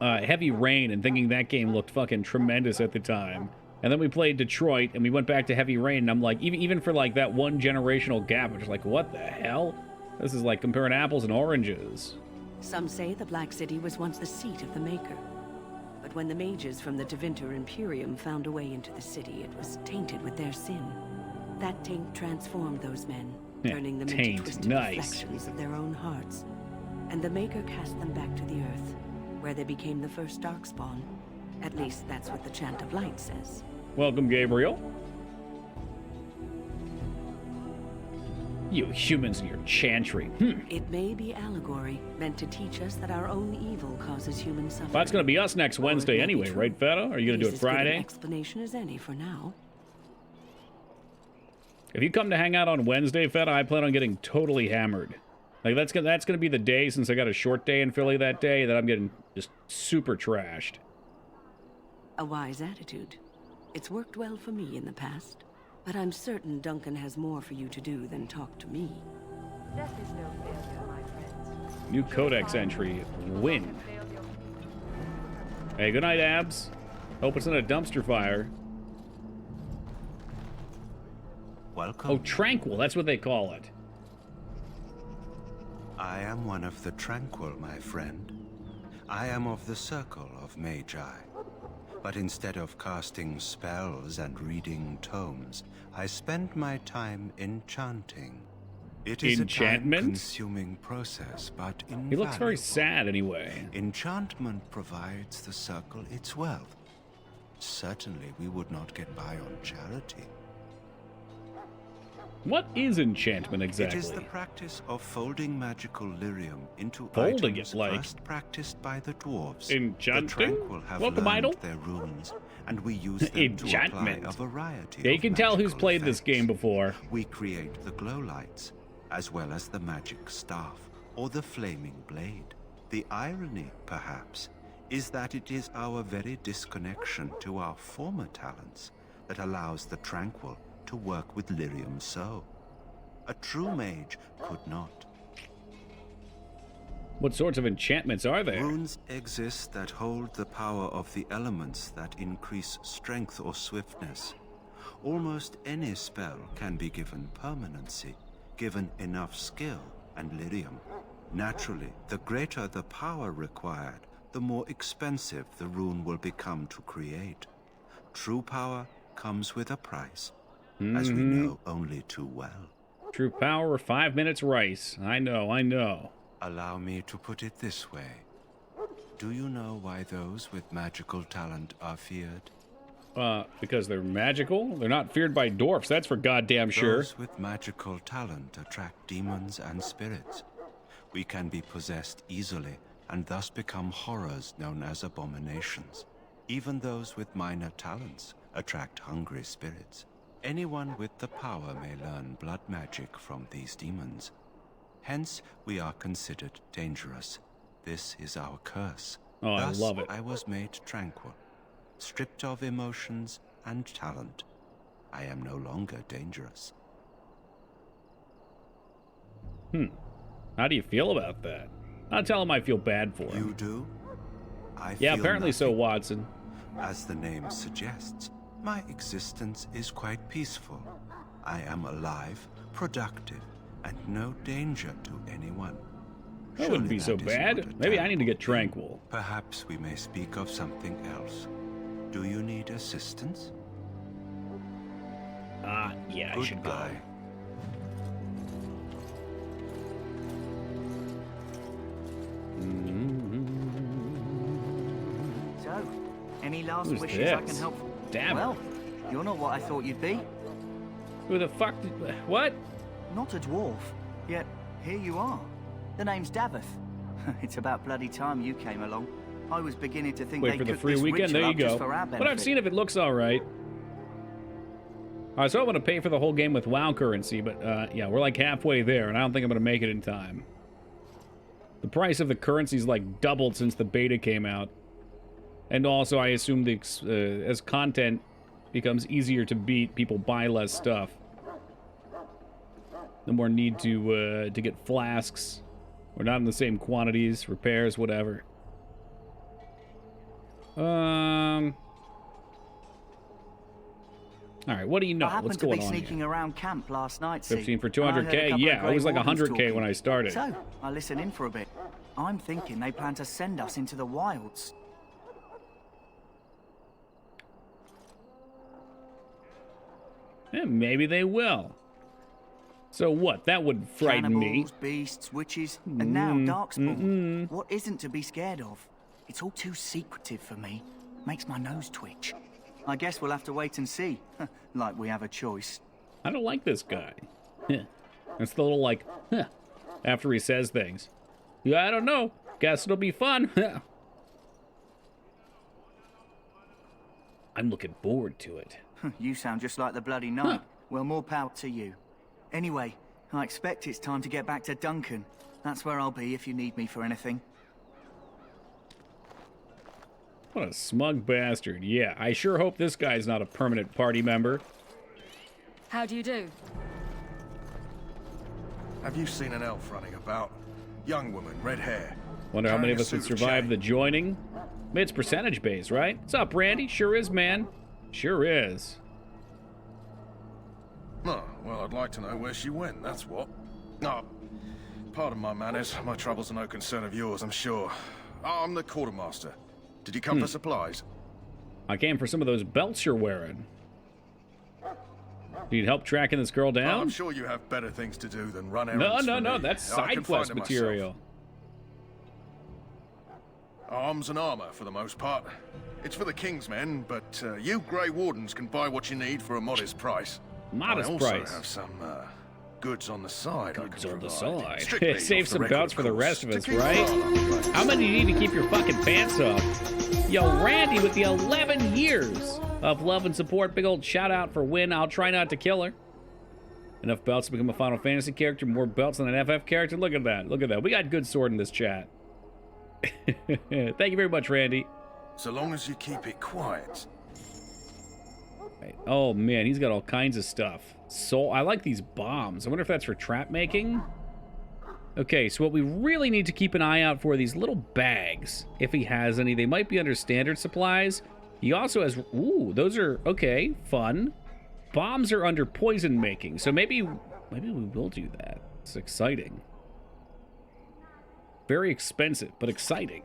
Heavy Rain and thinking that game looked fucking tremendous at the time. And then we played Detroit and we went back to Heavy Rain and I'm like, even for like that one generational gap, I'm just like, what the hell? This is like comparing apples and oranges.
Some say the Black City was once the seat of the Maker. But when the mages from the Tevinter Imperium found a way into the city, it was tainted with their sin. That taint transformed those men,
Yeah,
turning them
taint,
into twisted
nice.
reflections of their own hearts. And the Maker cast them back to the Earth, where they became the first Darkspawn. At least that's what the Chant of Light says.
Welcome, Gabriel. You humans and your chantry.
It may be allegory, meant to teach us that our own evil causes human suffering.
Well, that's going to be us next Wednesday anyway, right, Feta? Are you going to do it
As good an
Friday?
explanation as any for now.
If you come to hang out on Wednesday, Feta, I plan on getting totally hammered. Like, that's gonna be the day, since I got a short day in Philly that day, that I'm getting just super trashed.
A wise attitude. It's worked well for me in the past. But I'm certain Duncan has more for you to do than talk to me.
Death is no failure, my friends.
New codex entry, win. Hey, good night, Abs. Hope it's not a dumpster fire.
Welcome.
Oh, Tranquil, that's what they call it.
I am one of the Tranquil, my friend. I am of the Circle of Magi. But instead of casting spells and reading tomes, I spend my time enchanting. It is
Enchantment?
a time-consuming process, but invaluable.
He looks very sad anyway.
Enchantment provides the Circle its wealth. Certainly we would not get by on charity.
What is enchantment exactly?
It is the practice of folding magical lyrium into
Folding
items
it, like
first practiced by the dwarves.
enchanting?
The Tranquil have
Welcome,
learned
idol.
their runes, and we use them to apply a variety
Yeah, you
of
can tell who's
magical
played this
effects.
game before.
We create the glow lights, as well as the magic staff, or the flaming blade. The irony, perhaps, is that it is our very disconnection to our former talents that allows the Tranquil to work with lyrium so. A true mage could not.
What sorts of enchantments are there?
Runes exist that hold the power of the elements that increase strength or swiftness. Almost any spell can be given permanency, given enough skill and lyrium. Naturally, the greater the power required, the more expensive the rune will become to create. True power comes with a price, as we know only too well.
True power, 5 minutes rice. I know.
Allow me to put it this way. Do you know why those with magical talent are feared?
Because they're magical? They're not feared by dwarfs, that's for goddamn sure.
Those with magical talent attract demons and spirits. We can be possessed easily, and thus become horrors known as abominations. Even those with minor talents attract hungry spirits. Anyone with the power may learn blood magic from these demons. Hence, we are considered dangerous. This is our curse.
Oh,
Thus,
I love it.
I was made tranquil, stripped of emotions and talent. I am no longer dangerous.
How do you feel about that? I'll tell him I feel bad for him.
You do? I
Yeah,
feel
apparently so,
nothing.
Watson.
As the name suggests, my existence is quite peaceful. I am alive, productive, and no danger to anyone.
That wouldn't be so
that is
bad.
not a
Maybe I need to get
terrible thing.
tranquil.
Perhaps we may speak of something else. Do you need assistance?
Yeah, I should go.
Goodbye.
So, any last
Who's
wishes I
this?
can help?
Damn it.
Well, you're not what I thought you'd be.
Who the fuck did... What?
Not a dwarf. Yet, here you are. The name's Daveth. It's about bloody time you came along. I was beginning to think
Wait
they
for the
cooked
free
this
weekend. There
ritual
you
up just
go.
for our
But I've
benefit.
seen if it looks all right. So I want to pay for the whole game with WoW currency, but yeah, we're like halfway there, and I don't think I'm going to make it in time. The price of the currency's like doubled since the beta came out. And also, I assume the as content becomes easier to beat, people buy less stuff. No more need to get flasks. We're not in the same quantities, repairs, whatever. All right, what do you know?
I happened
What's
to
going
be
on
sneaking
here?
around camp last night.
15 for
and I heard a
200k?
couple
Yeah,
of
it was
Grey
like
Wardens
100k
talking.
when I started.
So, I listened in for a bit. I'm thinking they plan to send us into the wilds.
Yeah, maybe they will. So what? That would frighten me.
Cannibals, beasts, witches, and now Darkspawn. What isn't to be scared of? It's all too secretive for me. Makes my nose twitch. I guess we'll have to wait and see. Like we have a choice.
I don't like this guy. That's the little like, after he says things. Yeah, I don't know. Guess it'll be fun. I'm looking forward to it.
You sound just like the bloody knight. Well, more power to you. Anyway, I expect it's time to get back to Duncan. That's where I'll be if you need me for anything.
What a smug bastard. Yeah, I sure hope this guy's not a permanent party member.
How do you do?
Have you seen an elf running about? Young woman, red hair.
Wonder how many of us would
Carrying a suit of
survive
chain.
the joining. It's percentage based, right? What's up, Randy? Sure is, man. Sure is.
Oh, well, I'd like to know where she went, that's what. Oh, pardon my manners. My troubles are no concern of yours, I'm sure. Oh, I'm the quartermaster. Did you come for supplies?
I came for some of those belts you're wearing. Need help tracking this girl down?
Oh, I'm sure you have better things to do than run errands
No,
for me.
that's
I can
side
find
quest
it
material.
myself. Arms and armor, for the most part. It's for the King's men, but you Grey Wardens can buy what you need for a modest price.
Modest
I also
price.
have some goods on the side.
Goods on the side.
Strictly
Save
off the
some
record,
belts for the
of
rest of
course,
us,
to keep
right?
our-
How many do you need to keep your fucking pants up? Yo, Randy with the 11 years of love and support. Big old shout out for Win. I'll try not to kill her. Enough belts to become a Final Fantasy character. More belts than an FF character. Look at that. Look at that. We got good sword in this chat. Thank you very much, Randy.
So long as you keep it quiet.
Right. Oh, man. He's got all kinds of stuff. So I like these bombs. I wonder if that's for trap making. Okay, so what we really need to keep an eye out for are these little bags. If he has any. They might be under standard supplies. He also has... Ooh, those are... Okay, fun. Bombs are under poison making, so maybe we will do that. It's exciting. Very expensive, but exciting.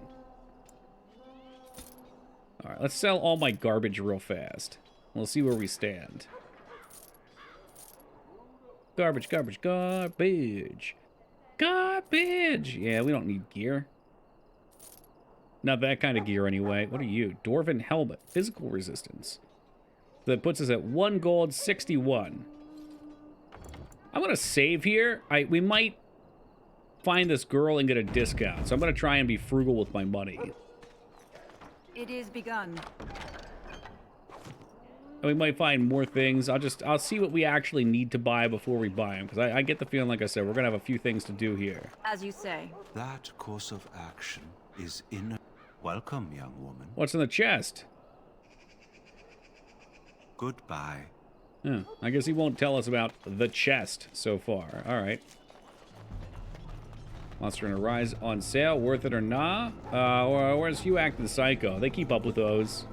All right, let's sell all my garbage real fast. We'll see where we stand. Garbage, garbage, garbage. Garbage! Yeah, we don't need gear. Not that kind of gear anyway. What are you? Dwarven helmet. Physical resistance. That puts us at 1 gold, 61. I'm gonna save here. We might find this girl and get a discount, so I'm gonna try and be frugal with my money.
It is begun.
And we might find more things. I'll see what we actually need to buy before we buy them, because I get the feeling, like I said, we're gonna have a few things to do here.
As you say.
That course of action is in. Welcome, young woman.
What's in the chest?
Goodbye.
Yeah, I guess he won't tell us about the chest so far. All right. Monster Hunter Rise on sale. Worth it or nah? Where's You Act the Psycho? They keep up with those.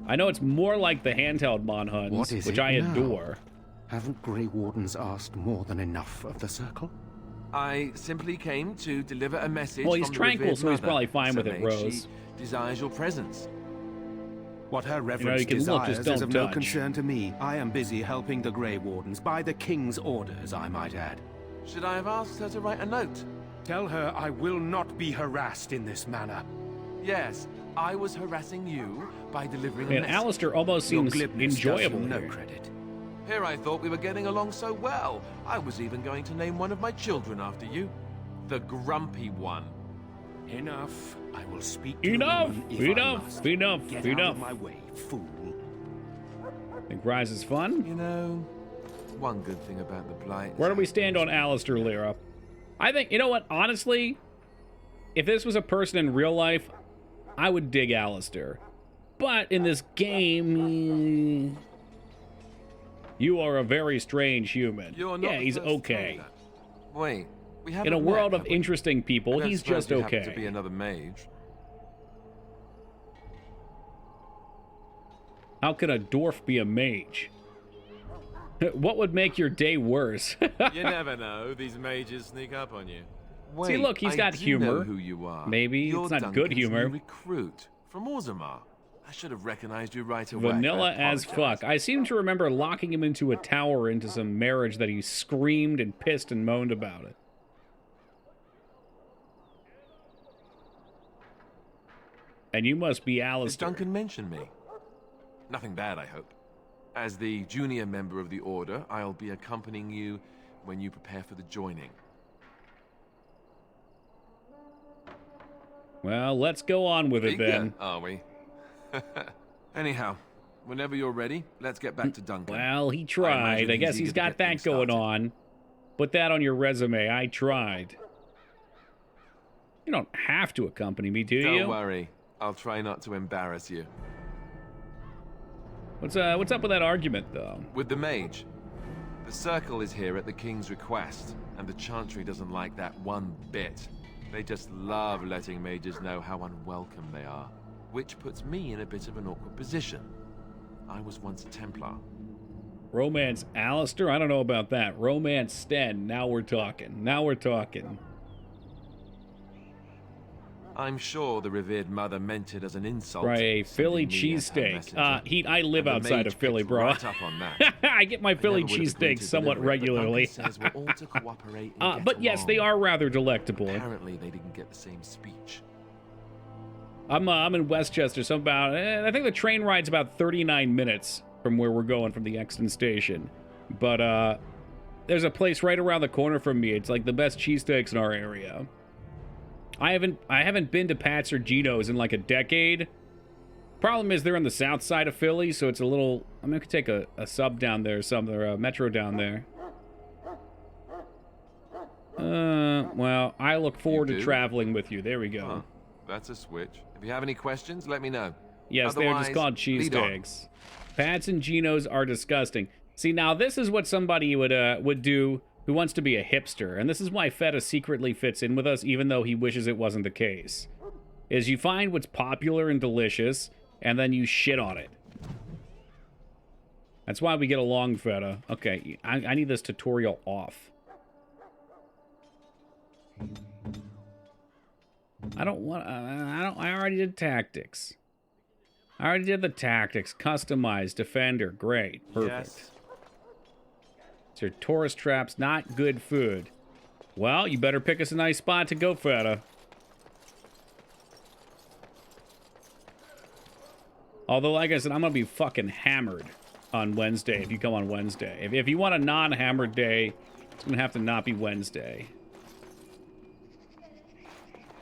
I know it's more like the handheld Mon Huns, which I adore.
Haven't Grey Wardens asked more than enough of the Circle?
I simply came to deliver a message.
Well, he's
from the
tranquil,
revered
so he's
mother,
probably fine with it,
Sir Mage.
Rose.
She desires your presence.
What her reverence
you can look,
desires
just don't
is of no
touch.
concern to me. I am busy helping the Grey Wardens, by the King's orders, I might add.
Should I have asked her to write a note?
Tell her I will not be harassed in this manner.
Yes, I was harassing you by delivering a
Man,
message.
Alistair almost
Your
seems
glibness does you
enjoyable
no
here.
credit.
Here I thought we were getting along so well. I was even going to name one of my children after you. The Grumpy One.
Enough. I will speak to
Enough!
the woman if I
Enough!
must.
Enough!
Get
Enough!
out of my way, fool.
Think Rise is fun?
You know, one good thing about the Blight...
Where do we stand on Alistair, Lyra? I think, you know what, honestly, if this was a person in real life, I would dig Alistair. But in this game, you are a very strange human.
You're not
Yeah,
the
he's
first to say
okay.
that. Wait, we haven't
In a
met,
world of
have we?
interesting people,
I don't
he's
suppose
just
you happen
okay.
to be another mage.
How could a dwarf be a mage? What would make your day worse?
You never know. These mages sneak up on you.
See, look, he's got humor.
Know who you are.
Maybe
You're
it's not
Duncan's
good humor.
New recruit from Orzammar. I should have recognized you right away.
Vanilla
I
as
apologize.
fuck. I seem to remember locking him into a tower into some marriage that he screamed and pissed and moaned about it. And you must be
Did
Alistair.
Duncan mention me? Nothing bad, I hope. As the junior member of the Order, I'll be accompanying you when you prepare for the joining.
Well, let's go on with it
Eager,
then.
are we? Anyhow, whenever you're ready, let's get back to Duncan.
Well, he
I
tried.
imagine
I guess
he's
he's
eager to
got
get
that
things
going
started.
on. Put that on your resume. I tried. You don't have to accompany me, do you?
Don't worry. I'll try not to embarrass you.
What's up with that argument, though?
With the mage. The Circle is here at the King's request, and the Chantry doesn't like that one bit. They just love letting mages know how unwelcome they are, which puts me in a bit of an awkward position. I was once a Templar.
Romance Alistair? I don't know about that. Romance Sten. Now we're talking. Now we're talking.
I'm sure the revered mother meant it as an insult.
Right, a Philly cheesesteak. Heat, I live outside of Philly, bro.
Right up on that.
I get my Philly cheesesteaks somewhat regularly. But yes, they are rather delectable.
Apparently, they didn't get the same speech.
I'm in Westchester, so I think the train ride's about 39 minutes from where we're going from the Exton station. But there's a place right around the corner from me. It's like the best cheesesteaks in our area. I haven't been to Pat's or Gino's in like a decade. Problem is they're on the south side of Philly, so it's a little... I'm gonna take a sub down there or something, or a metro down there. Well, I look forward to traveling with you. There we go.
Huh. That's a switch. If you have any questions, let me know.
Yes, they're just called cheesesteaks. Pat's and Gino's are disgusting. See, now this is what somebody would do who wants to be a hipster, and this is why Feta secretly fits in with us, even though he wishes it wasn't the case. Is you find what's popular and delicious, and then you shit on it. That's why we get along, Feta. Okay, I need this tutorial off. I already did tactics. I already did the tactics. Customized, defender, great, perfect.
Yes.
So tourist traps, not good food. Well, you better pick us a nice spot to go, Feta. Although, like I said, I'm gonna be fucking hammered on Wednesday if you come on Wednesday. If you want a non-hammered day, it's gonna have to not be Wednesday.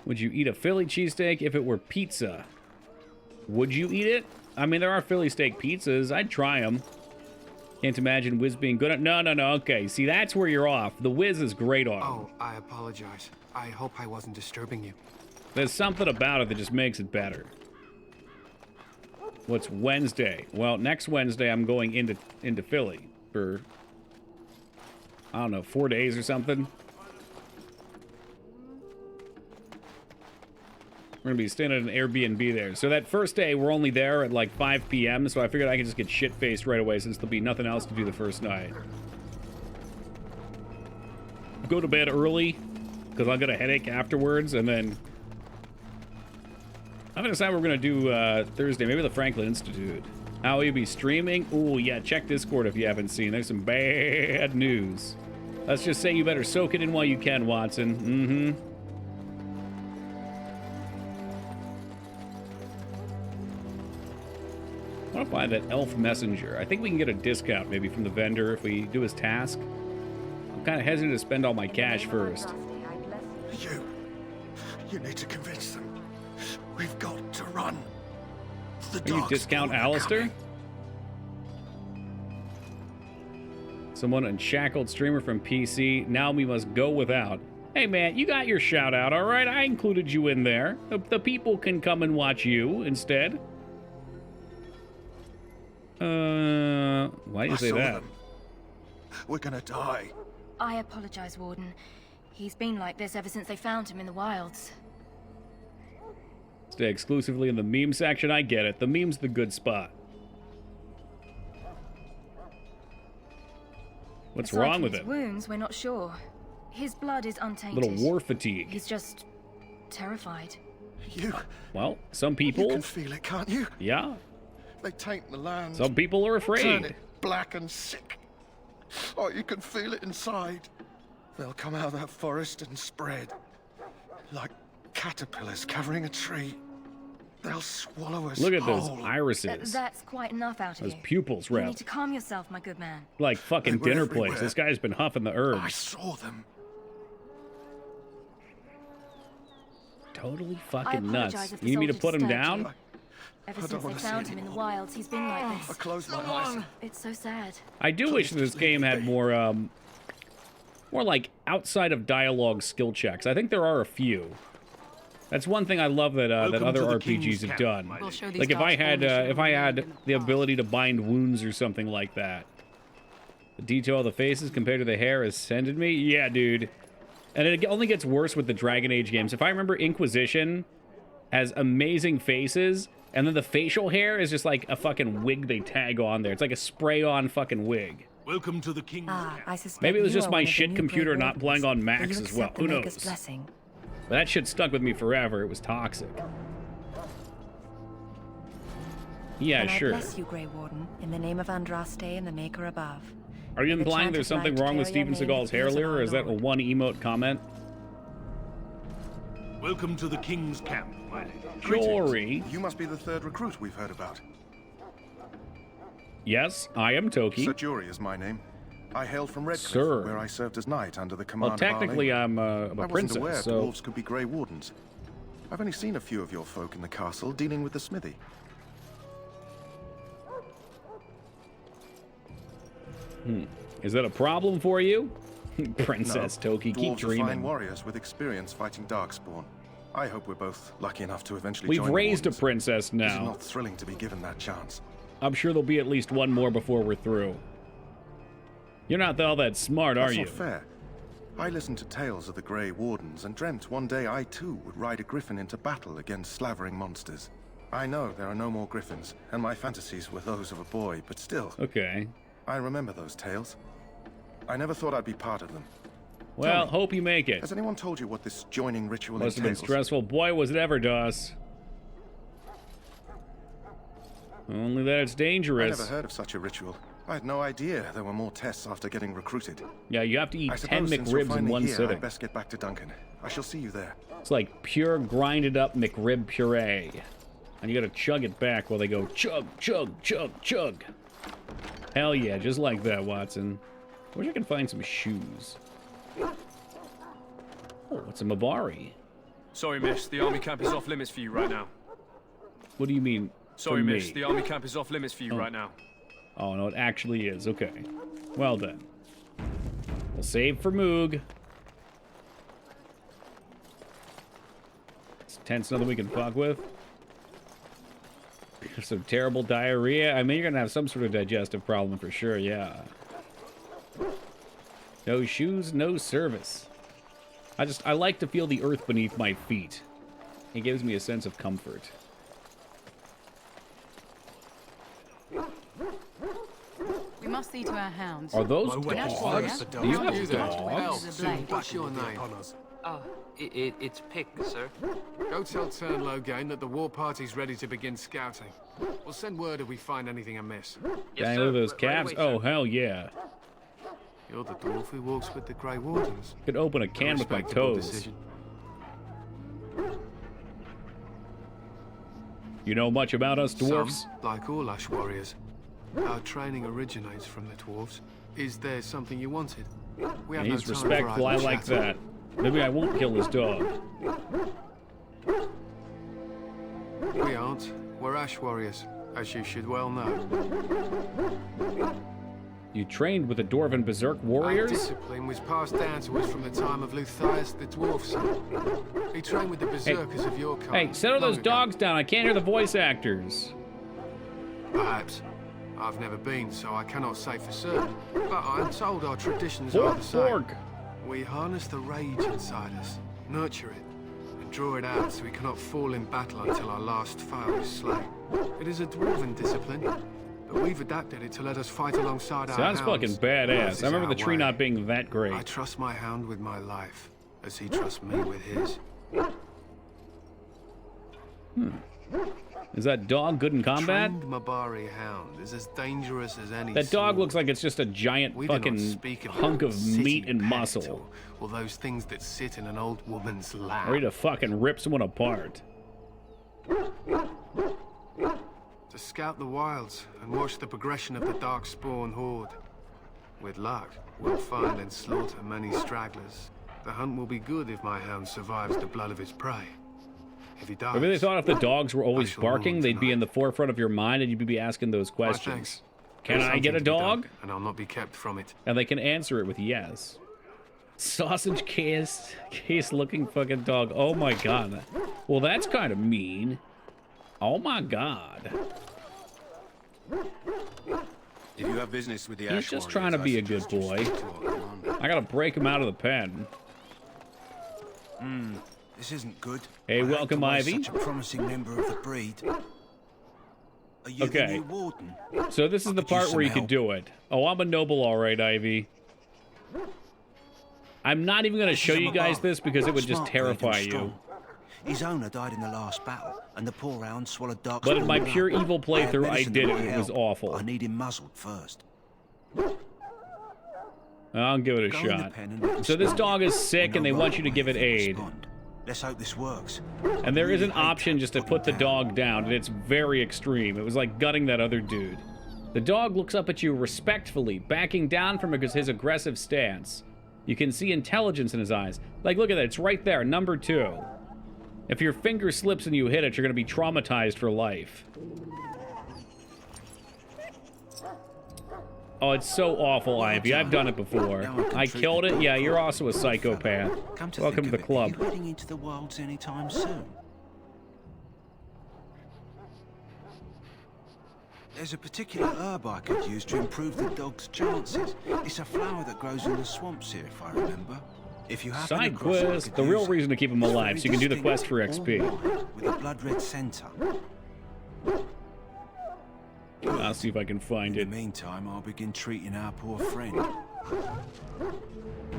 Would you eat a Philly cheesesteak if it were pizza? Would you eat it? I mean, there are Philly steak pizzas. I'd try them. Can't imagine Wiz being good at... No. Okay, see, that's where you're off. The Wiz is great on 'em.
Oh, I apologize. I hope I wasn't disturbing you.
There's something about it that just makes it better. What's Wednesday? Well, next Wednesday, I'm going into Philly for... I don't know, 4 days or something. We're gonna be staying at an Airbnb there. So that first day, we're only there at like 5 p.m. So I figured I could just get shit-faced right away since there'll be nothing else to do the first night. Go to bed early, because I'll get a headache afterwards, and then... I'm gonna decide what we're gonna do Thursday. Maybe the Franklin Institute. How will you be streaming? Ooh, yeah, check Discord if you haven't seen. There's some bad news. Let's just say you better soak it in while you can, Watson. Mm-hmm. I want to buy that elf messenger. I think we can get a discount maybe from the vendor if we do his task. I'm kind of hesitant to spend all my cash first.
You need to convince them. We've got to run.
Are you discount Alistair? Someone unshackled streamer from PC. Now we must go without. Hey man, you got your shout out, all right? I included you in there. The people can come and watch you instead. Why do you say that?
We're gonna die.
I apologize, Warden. He's been like this ever since they found him in the wilds.
Stay exclusively in the meme section. I get it. The meme's the good spot. What's wrong with
his
it?
Wounds, we're not sure. His blood is untainted.
Little war fatigue.
He's just terrified.
Well, some people...
You can feel it, can't you?
Yeah.
They taint the land.
Some people are afraid.
Turn it black and sick. Oh, you can feel it inside. They'll come out of that forest and spread. Like caterpillars covering a tree. They'll swallow us.
Look at those
whole.
irises.
That's quite enough out of
Those
you.
pupils,
You
Rep.
need to calm yourself, my good man.
Like fucking
They were
dinner
everywhere.
plates. This guy's been huffing the herbs.
I saw them.
Totally
I
fucking
apologize
nuts.
if the
You need me to
soldiers
put him
disturbed you.
down?
Ever
I don't
since they
wanna see
found
it
him in the wilds, he's been like this.
I closed my eyes.
It's so sad.
I do wish this game had more, more like outside of dialogue skill checks. I think there are a few. That's one thing I love that that other RPGs have done. Like if I had the ability to bind wounds or something like that. The detail of the faces compared to the hair has sended me. Yeah, dude. And it only gets worse with the Dragon Age games. If I remember, Inquisition has amazing faces, and then the facial hair is just like a fucking wig they tag on there. It's like a spray-on fucking wig.
Welcome to the king's
I suspect
Maybe it was
you
just
are
my
one of the
shit
new
computer
Grey
not playing
Wardens.
on Macs
Will you
as well.
accept
Who
the Maker's
knows?
blessing?
But that shit stuck with me forever. It was toxic. Yeah,
Can
sure.
I bless you, Grey Warden, in the name of Andraste and the Maker above.
Are you
May the
implying
chant
there's
of
something
light
wrong with
carry your
Steven
name
Seagal's
in the
hair
ears of
layer,
our
or is that a
Lord?
one emote comment?
Welcome to the king's camp, my lady.
Jory.
You must be the third recruit we've heard about.
Yes, I am Toki.
Sir Jory is my name. I hail from Redcliffe,
Sir.
where I served as knight under the
Well,
command
technically,
of Our
I'm
Lady.
a
I
princess,
wasn't aware
so...
dwarves could be Grey Wardens. I've only seen a few of your folk in the castle dealing with the smithy.
Is that a problem for you? Princess
No,
Toki, keep
dwarves are fine
dreaming.
warriors with experience fighting Darkspawn. I hope we're both lucky enough to eventually
We've
join the
raised a
Wardens.
princess
Is it
now.
not thrilling to be given that chance?
I'm sure there'll be at least one more before we're through. You're not all that smart, are
That's
you?
not fair. I listened to tales of the Grey Wardens and dreamt one day I too would ride a griffin into battle against slavering monsters. I know there are no more griffins, and my fantasies were those of a boy, but still.
Okay.
I remember those tales. I never thought I'd be part of them.
Well,
Tell me,
hope you make it.
has anyone told you what this joining ritual
Must have been
entails?
stressful. Boy, was it ever, Doss. Only that it's
I
dangerous.
never heard of such a ritual. I had no idea there were more tests after getting recruited.
Yeah, you have to eat
I
10
suppose since you're
McRibs in
finally
one
here,
sitting.
I'd best get back to Duncan. I shall see you there.
It's like pure grinded up McRib puree. And you gotta chug it back while they go chug, chug, chug, chug. Hell yeah, just like that, Watson. I wish I could find some shoes. Oh, it's a Mabari.
Sorry, miss. The army camp is off limits for you right now.
What do you mean?
Sorry,
for
miss.
me?
The army camp is off limits for you
Oh.
right now.
Oh, no, it actually is. Okay. Well then. We'll save for Moog. Is tents nothing we can fuck with? Some terrible diarrhea? I mean, you're gonna have some sort of digestive problem for sure, yeah. No shoes, no service. I like to feel the earth beneath my feet. It gives me a sense of comfort.
We must see to our hounds.
Are those
My
dogs?
dogs?
Do you have dogs?
What's your name?
It's Pick, sir.
Go tell Turnlow Gain that the war party's ready to begin scouting. We'll send word if we find anything amiss.
Dang, look at those calves. Oh, hell yeah.
You're the dwarf who walks with the Grey Wardens.
Could open a can with my
Respectable
toes.
decision.
You know much about us dwarfs?
Some, like all Ash warriors, our training originates from the dwarves. Is there something you wanted? We have
He's
no time for
respectful, I
idle
like
chatter.
that. Maybe I won't kill his dog.
We aren't. We're Ash warriors, as you should well know.
You trained with the Dwarven Berserk
Our
warriors?
discipline was passed down to us from the time of Luthias the dwarf son. He trained with the berserkers of your kind.
Hey, settle those
long ago.
dogs down. I can't hear the voice actors.
Perhaps. I've never been, so I cannot say for certain. But I'm told our traditions are the same.
Pork.
We harness the rage inside us, nurture it, and draw it out so we cannot fall in battle until our last foe is slain. It is a dwarven discipline, but we've adapted it to let us fight alongside our
Sounds
hounds.
fucking
This
badass.
is
I remember
our
the tree
way.
not being that great.
I trust my hound with my life, as he trusts me with his.
Is that dog good in combat?
Trained Mabari hound is as dangerous as any.
That dog
sword.
looks like it's just a giant
We do not
fucking
speak of
hunk of
city
meat and
pet
muscle.
or those things that sit in an old woman's lap.
Ready to fucking rip someone apart.
To scout the wilds and watch the progression of the Darkspawn horde. With luck, we'll find and slaughter many stragglers. The hunt will be good if my hound survives the blood of his prey. If he dies,
I really thought if the dogs were always
shall
barking,
rule
they'd be in the forefront of your mind and you'd be asking those
my
questions.
thanks.
Can
There's
I get a
something to be done,
dog?
and I'll not be kept from it.
And they can answer it with yes. Sausage case looking fucking dog. Oh my god. Well, that's kind of mean. Oh my god.
If you have business with the
He's
Ash
just
Warriors,
trying to
I
be a good
suggest you
boy.
speak to our commander.
I gotta break him out of the pen.
This isn't good.
Hey,
I hate
welcome,
to waste
Ivy.
Such a promising member of the breed. Are you the
Okay.
new warden?
So this is the part
use
where you
some
could
help.
do it. Oh, I'm a noble, all right, Ivy. I'm not even going to show
This is
you
a
guys
Mabar.
this because it would just
Smart breed and
terrify you.
strong. His owner died in the last battle, and the poor hound swallowed dark.
But in my
blood.
pure evil
I have
playthrough, I
medicine
did
that
it.
might
It was
help,
awful.
but I need him muzzled first.
I'll give it a
Go in the
shot.
pen and we can
So this
spot
dog
it.
is sick,
We'll
and they
know
want
right
you to
away
give it
if he'll
aid.
respond. Let's hope this works.
And there is an
Really hate
option just to put the dog down, and it's very extreme. It was like gutting that other dude. The dog looks up at you respectfully, backing down from his aggressive stance. You can see intelligence in his eyes. Like, look at that. It's right there, number 2. If your finger slips and you hit it, you're going to be traumatized for life. Oh, it's so awful, Ivy. I've done it before. I killed it. Yeah, you're also a psychopath. Welcome to the club.
Are you heading into the wilds anytime soon? There's a particular herb I could use to improve the dog's chances. It's a flower that grows in the swamps here, if I remember. If you happen
Side
across it, I
quest.
could
The real
use it.
reason to keep him
It's
alive,
very
so you can do the
distinct,
quest for
all
XP.
white, with a blood red center.
I'll see if I can find it.
In the meantime, I'll begin treating our poor friend.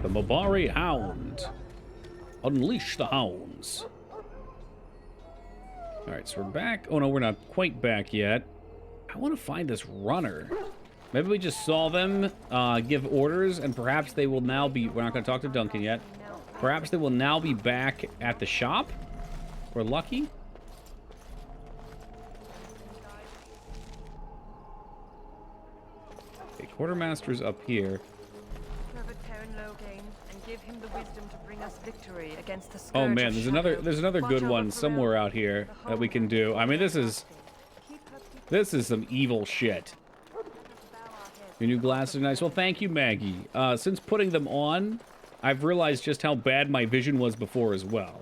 The Mabari Hound. Unleash the hounds. Alright, so we're back. Oh no, we're not quite back yet. I want to find this runner. Maybe we just saw them give orders, and perhaps they will now be... We're not going to talk to Duncan yet. Perhaps they will now be back at the shop? We're lucky. Okay, Quartermaster's up here. Oh man, there's another good one somewhere out here that we can do. I mean, this is some evil shit. Your new glasses are nice. Well, thank you, Maggie. Since putting them on, I've realized just how bad my vision was before as well.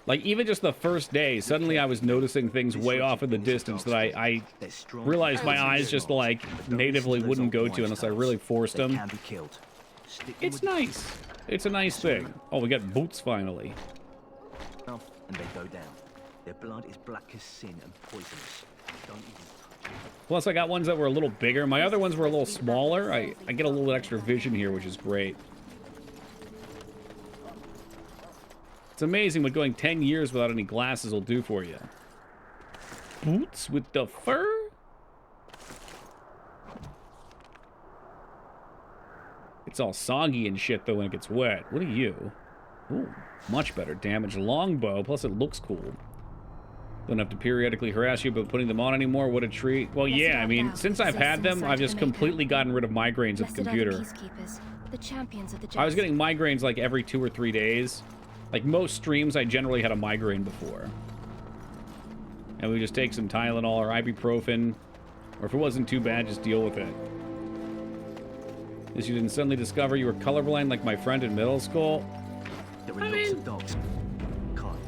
Like, even just the first day, suddenly I was noticing things way off in the distance that I realized my eyes just, like, natively wouldn't go to unless I really forced them. It's nice. It's a nice thing. Oh, we got boots finally.
And they go down. Their blood is black as sin and poisonous. Don't even...
Plus, I got ones that were a little bigger. My other ones were a little smaller. I get a little extra vision here, which is great. It's amazing what going 10 years without any glasses will do for you. Boots with the fur? It's all soggy and shit, though, when it gets wet. What are you? Ooh, much better damage. Longbow, plus it looks cool. Don't have to periodically harass you about putting them on anymore. What a treat. Well, yeah, I mean, since I've had them, I've just completely gotten rid of migraines of the computer.
The champions of the
I was getting migraines like every 2 or 3 days. Like most streams, I generally had a migraine before. And we just take some Tylenol or ibuprofen. Or if it wasn't too bad, just deal with it. As you didn't suddenly discover you were colorblind like my friend in middle school.
There are lots of dogs.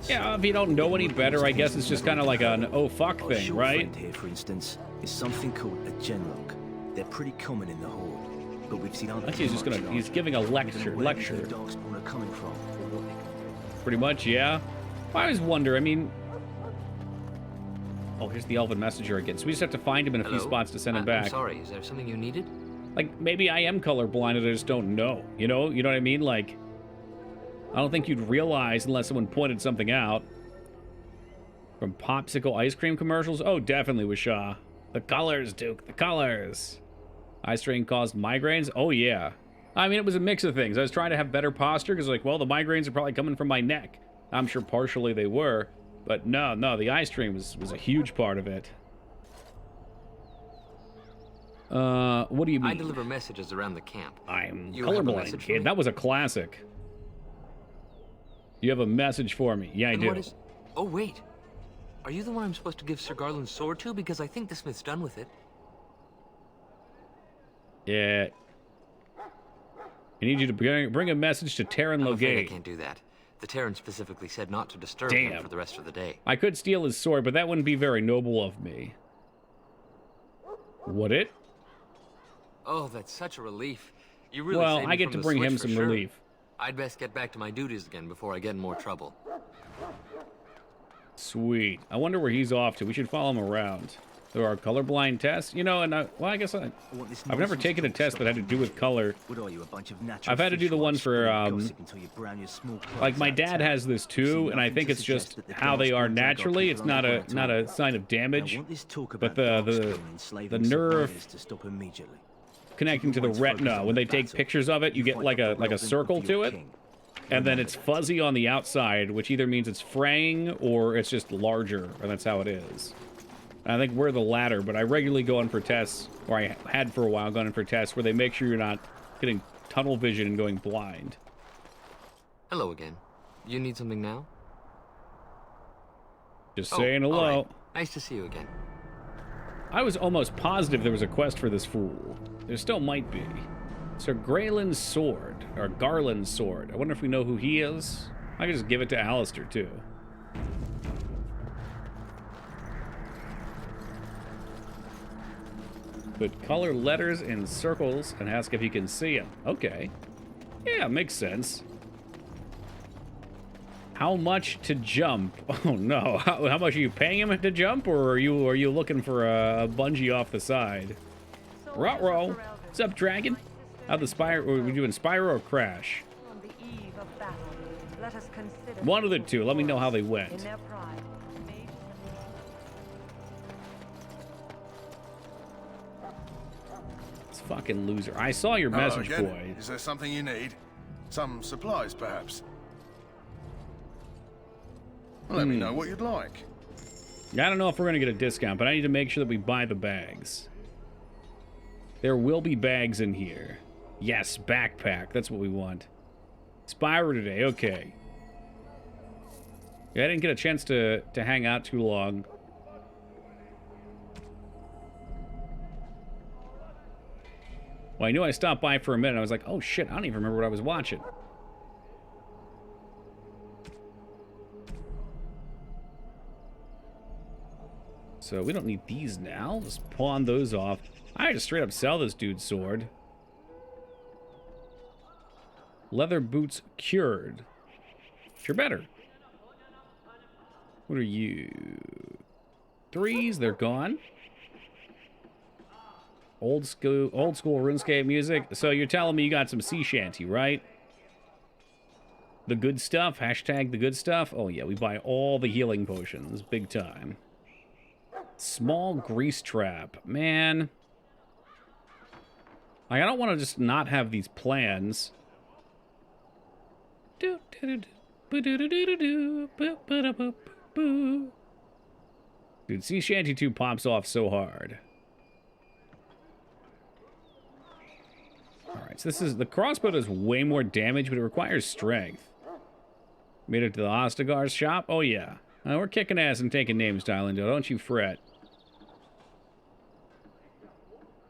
Yeah, if you don't know any better, I guess it's just kind of like an oh fuck
Our
thing,
short
right?
friend here, for instance, is something called a genlock. They're pretty common in the Horde, but we've seen others.
Actually, he's just gonna, he's giving a lecture.
Where the Darkspawn are coming from, or what they
Pretty much, yeah. I always wonder, I mean... Oh, here's the Elven Messenger again. So we just have to find him in a few
Hello?
spots to send him back.
I'm sorry, is there something you needed?
Like, maybe I am colorblind and I just don't know. You know what I mean? Like, I don't think you'd realize unless someone pointed something out. From popsicle ice cream commercials? Oh, definitely with Shaw. The colors, Duke, the colors. Eye strain caused migraines? Oh, yeah. I mean, it was a mix of things. I was trying to have better posture because, like, well, the migraines are probably coming from my neck. I'm sure partially they were. But no, the eye strain was a huge part of it. What do you mean?
I deliver messages around the camp.
I'm
You have a
colorblind,
message for
kid.
me?
That was a classic. You have a message for me. Yeah, I
And
do.
what is... Oh, wait. Are you the one I'm supposed to give Sir Garland's sword to? Because I think the smith's done with it.
Yeah. I need you to bring a message to Terran
I'm afraid I
Logate.
can't do that. The Terran specifically said not to disturb
Damn.
him for the rest of the day.
I could steal his sword, but that wouldn't be very noble of me. Would it?
Oh, that's such a relief. You really
Well,
saved me
I get
from
to
the
bring
switch
him
for
some
sure.
relief.
I'd best get back to my duties again before I get in more trouble.
Sweet. I wonder where he's off to. We should follow him around. There are colorblind tests, you know, and I've never taken a test that had to do with color. I've had to do the one for, like my dad has this too, and I think it's just how they are naturally. It's not a sign of damage, but the nerve connecting to the retina, when they take pictures of it, you get like a circle to it, and then it's fuzzy on the outside, which either means it's fraying or it's just larger, and that's how it is. I think we're the latter, but I regularly go in for tests, or I had for a while gone in for tests, where they make sure you're not getting tunnel vision and going blind.
Hello again. You need something now?
Just saying hello.
All right. Nice to see you again.
I was almost positive there was a quest for this fool. There still might be. Sir Graylin's sword, or Garland's sword. I wonder if we know who he is. I could just give it to Alistair, too. Put color letters in circles and ask if you can see them. Okay. Yeah, makes sense. How much to jump? Oh no. How much are you paying him to jump, or are you looking for a bungee off the side? Ruh-roh. What's up, Dragon? How the Spyro? Are we doing Spyro or Crash? One of the two. Let me know how they went. Fucking loser. I saw your message, boy.
Is there something you need? Some supplies, perhaps? Let me know what you'd like.
I don't know if we're going to get a discount, but I need to make sure that we buy the bags. There will be bags in here. Yes, backpack. That's what we want. Spyro today. Okay. Yeah, I didn't get a chance to hang out too long. Well, I knew I stopped by for a minute. I was like, oh shit, I don't even remember what I was watching. So we don't need these now. Just pawn those off. I just straight up sell this dude's sword. Leather boots cured. Sure better. What are you? 3s, they're gone. Old school RuneScape music. So you're telling me you got some sea shanty, right? The good stuff. Hashtag the good stuff. Oh yeah, we buy all the healing potions. Big time. Small grease trap. Man. Like, I don't want to just not have these plans. Dude, Sea Shanty 2 pops off so hard. Alright, so this is... The crossbow does way more damage, but it requires strength. Made it to the Ostagar's shop? Oh, yeah. We're kicking ass and taking names, Dylando. Don't you fret.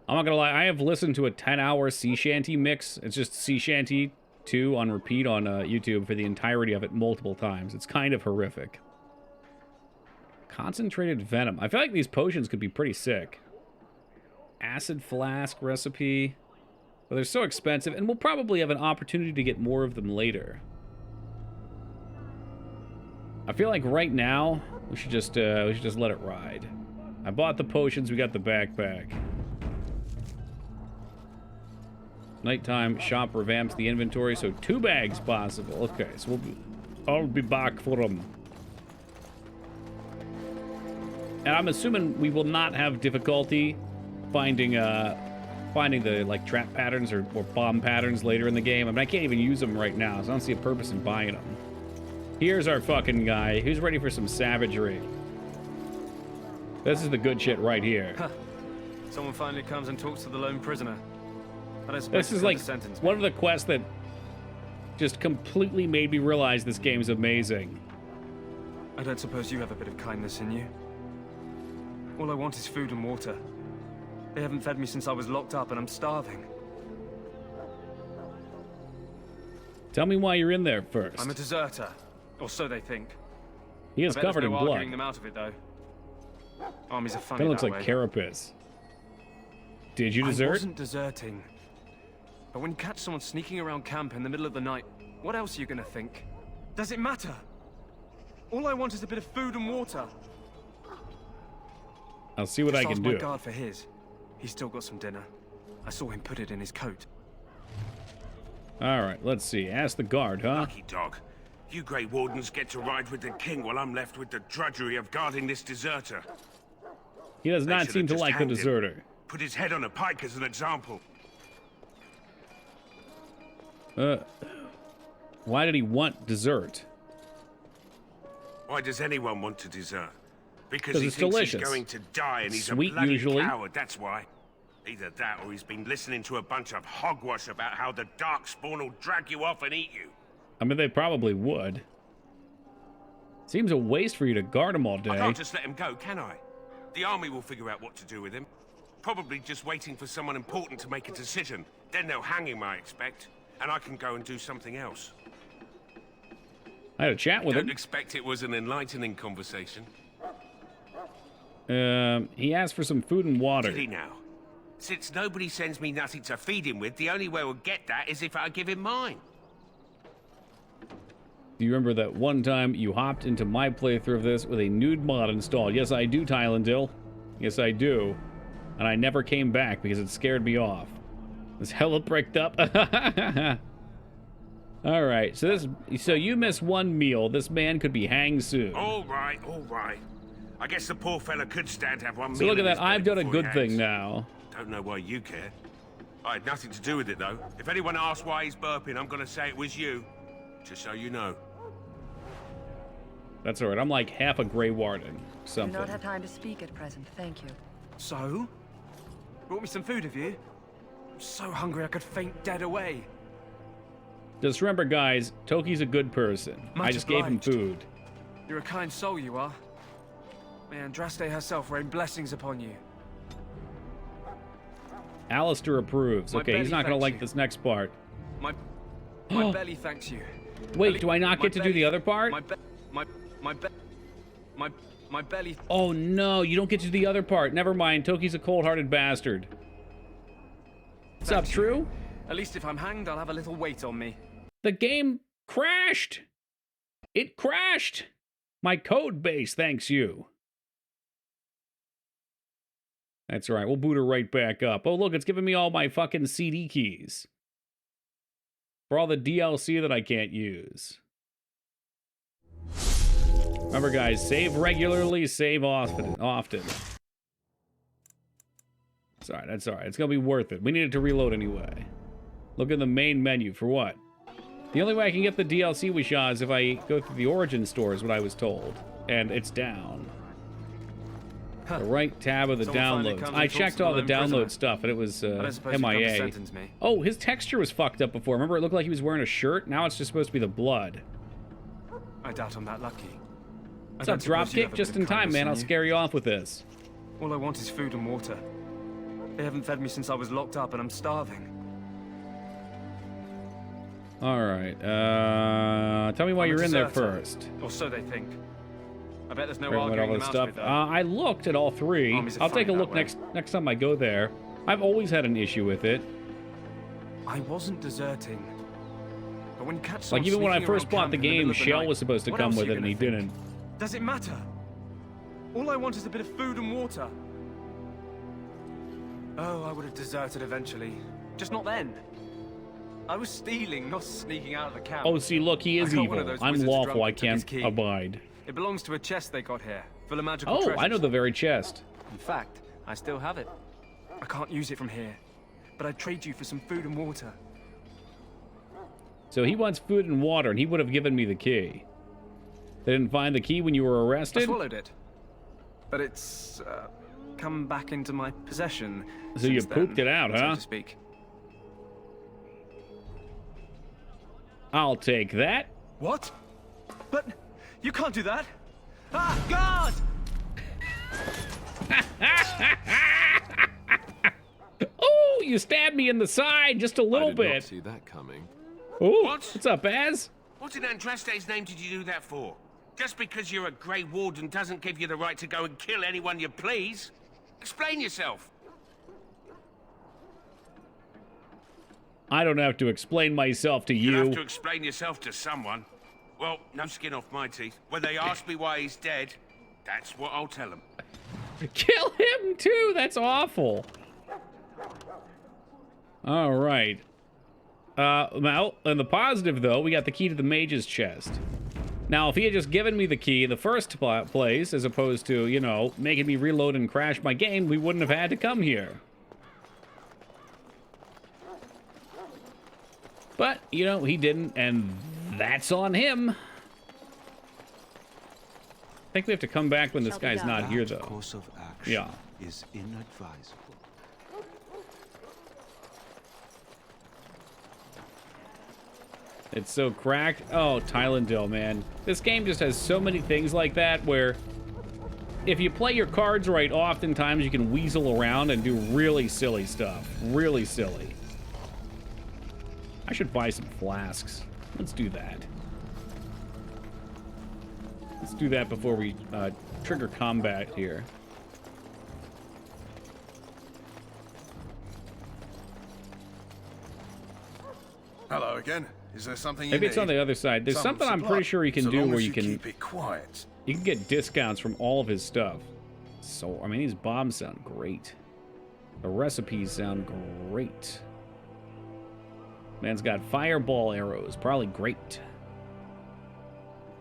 I'm not gonna lie, I have listened to a 10-hour Sea Shanty mix. It's just Sea Shanty 2 on repeat on YouTube for the entirety of it multiple times. It's kind of horrific. Concentrated venom. I feel like these potions could be pretty sick. Acid flask recipe. But they're so expensive, and we'll probably have an opportunity to get more of them later. I feel like right now we should just let it ride. I bought the potions. We got the backpack. Nighttime shop revamps the inventory, so 2 bags possible. Okay, so I'll be back for them. And I'm assuming we will not have difficulty finding the like trap patterns or bomb patterns later in the game. I mean, I can't even use them right now, so I don't see a purpose in buying them. Here's our fucking guy. Who's ready for some savagery? This is the good shit right here.
Huh. Someone finally comes and talks to the lone prisoner.
This is like one of the quests that just completely made me realize this game's amazing.
I don't suppose you have a bit of kindness in you? All I want is food and water. They haven't fed me since I was locked up and I'm starving.
Tell me why you're in there first.
I'm a deserter, or so they think.
He is covered in blood.
Arguing them out of it, though. Armies are funny
that looks
that
like
way.
Carapace. Did you desert?
I wasn't deserting. But when you catch someone sneaking around camp in the middle of the night, What else are you gonna think? Does it matter? All I want is a bit of food and water.
I'll see what I can
Ask
do.
my guard for his. He's still got some dinner. I saw him put it in his coat.
All right, let's see. Ask the guard, huh?
Lucky dog. You Grey Wardens get to ride with the king while I'm left with the drudgery of guarding this deserter.
He does
They
not
should
seem
have
to
just
like the
hanged him.
deserter.
Put his head on a pike as an example.
Why did he want dessert?
Why does anyone want to desert? Because
'Cause
he
it's
thinks
delicious.
he's going to die and he's
Sweet,
a bloody
usually.
coward, that's why. Either that or he's been listening to a bunch of hogwash about how the Darkspawn will drag you off and eat you.
I mean, they probably would. Seems a waste for you to guard him all
I
day.
can't just let him go, can I? The army will figure out what to do with him. Probably just waiting for someone important to make a decision. Then they'll hang him, I expect. And I can go and do something else.
I had a chat with
Don't
him.
expect it was an enlightening conversation.
He asked for some food and water.
Did he now? Since nobody sends me nothing to feed him with, the only way we'll get that is if I give him mine.
Do you remember that one time you hopped into my playthrough of this with a nude mod installed? Yes, I do, Tylendil. Yes, I do. And I never came back because it scared me off. It's hella pricked up. All right, so you miss one meal. This man could be hanged soon.
All right, all right. I guess the poor fella could stand to have one
So
meal
look at
in
that.
his belly
I've done a
before he
good thing
hangs.
now.
Don't know why you care. I had nothing to do with it, though. If anyone asks why he's burping, I'm gonna say it was you. Just so you know.
That's all right. I'm like half a Grey Warden.
Do
Something.
not have time to speak at present, thank you.
So? Brought me some food, have you? I'm so hungry I could faint dead away.
Just remember, guys, Toki's a good person. I
Much
just gave him
obliged.
food.
You're a kind soul, you are. May Andraste herself rain blessings upon you.
Alistair approves.
My
Okay, he's
belly
not going to
thanks
like
you.
this next part.
My belly thanks you.
Wait, do I not
My
get to do
belly-
the other part?
My belly.
Oh no, you don't get to do the other part. Never mind. Toki's a cold-hearted bastard. What's up, True?
At least if I'm hanged, I'll have a little weight on me.
The game crashed. It crashed. My code base thanks you. That's all right. We'll boot her right back up. Oh, look, it's giving me all my fucking CD keys. For all the DLC that I can't use. Remember, guys, save regularly, save often. Sorry, that's all right. It's going to be worth it. We needed to reload anyway. Look in the main menu for what? The only way I can get the DLC we shot is if I go through the Origin store, is what I was told. And it's down. The right tab of the
Someone finally
downloads.
comes
I
and talks
checked
to
all the
the lone prisoner.
download stuff, and it was
I don't suppose you come to
MIA.
sentence me.
Oh, his texture was fucked up before. Remember, it looked like he was wearing a shirt? Now it's just supposed to be the blood.
I doubt I'm that lucky.
What's up, Dropkick? Just in time, man. I'll scare you off with this.
All I want is food and water. They haven't fed me since I was locked up, and I'm starving.
All right. Tell me why
I'm a
you're in there
deserter.
first.
Or so they think. I bet there's no
All
arguing
this
them out
stuff.
of it, though.
I looked at all three.
Armies are
I'll take a
fine
look
that way.
next time I go there. I've always had an issue with it.
I wasn't deserting. But when you catch
Like
someone
even when I
sneaking
first
around
bought
camp
the
in middle
game,
of the
Shell
night,
was supposed to
what
come
else are
with
you
it, and he
gonna think?
didn't.
Does it matter? All I want is a bit of food and water. Oh, I would have deserted eventually. Just not then. I was stealing, not sneaking out of the camp.
Oh, see, look, he is
I got one of
evil.
those
I'm
wizards
lawful.
drunk
I
and took his
can't
key.
abide.
It belongs to a chest they got here, full of magical
Oh,
treasures.
I know the very chest.
In fact, I still have it. I can't use it from here, but I'd trade you for some food and water.
So he wants food and water, and he would have given me the key. They didn't find the key when you were
I
arrested?
swallowed it, but it's come back into my possession.
So you
since
pooped
then,
it out,
so
huh?
to speak.
I'll take that.
What? But you can't do that. Ah, God!
Oh, you stabbed me in the side just a little bit.
See that coming.
Oh,
What?
what's up, Az?
What in Andraste's name did you do that for? Just because you're a Grey Warden doesn't give you the right to go and kill anyone you please. Explain yourself.
I don't have to explain myself to
You
you.
have to explain yourself to someone. Well, no skin off my teeth. When they ask me why he's dead, that's what I'll tell them.
Kill him too. That's awful. All right. Well, in the positive though, we got the key to the mage's chest. Now, if he had just given me the key in the first place, as opposed to, you know, making me reload and crash my game, we wouldn't have had to come here. But, you know, he didn't, and that's on him. I think we have to come back when this guy's not here, though.
Course of action
Yeah.
is inadvisable.
It's so cracked. Oh, Tylendil, man. This game just has so many things like that where if you play your cards right, oftentimes you can weasel around and do really silly stuff. Really silly. I should buy some flasks. Let's do that. Let's do that before we trigger combat here.
Hello again. Is there something you
Maybe it's
need?
on the other side. There's
Some
something I'm
supply.
pretty sure you can
So
do
long
where
as
you can
keep it quiet.
You can get discounts from all of his stuff. So, I mean, these bombs sound great. The recipes sound great. Man's got fireball arrows. Probably great.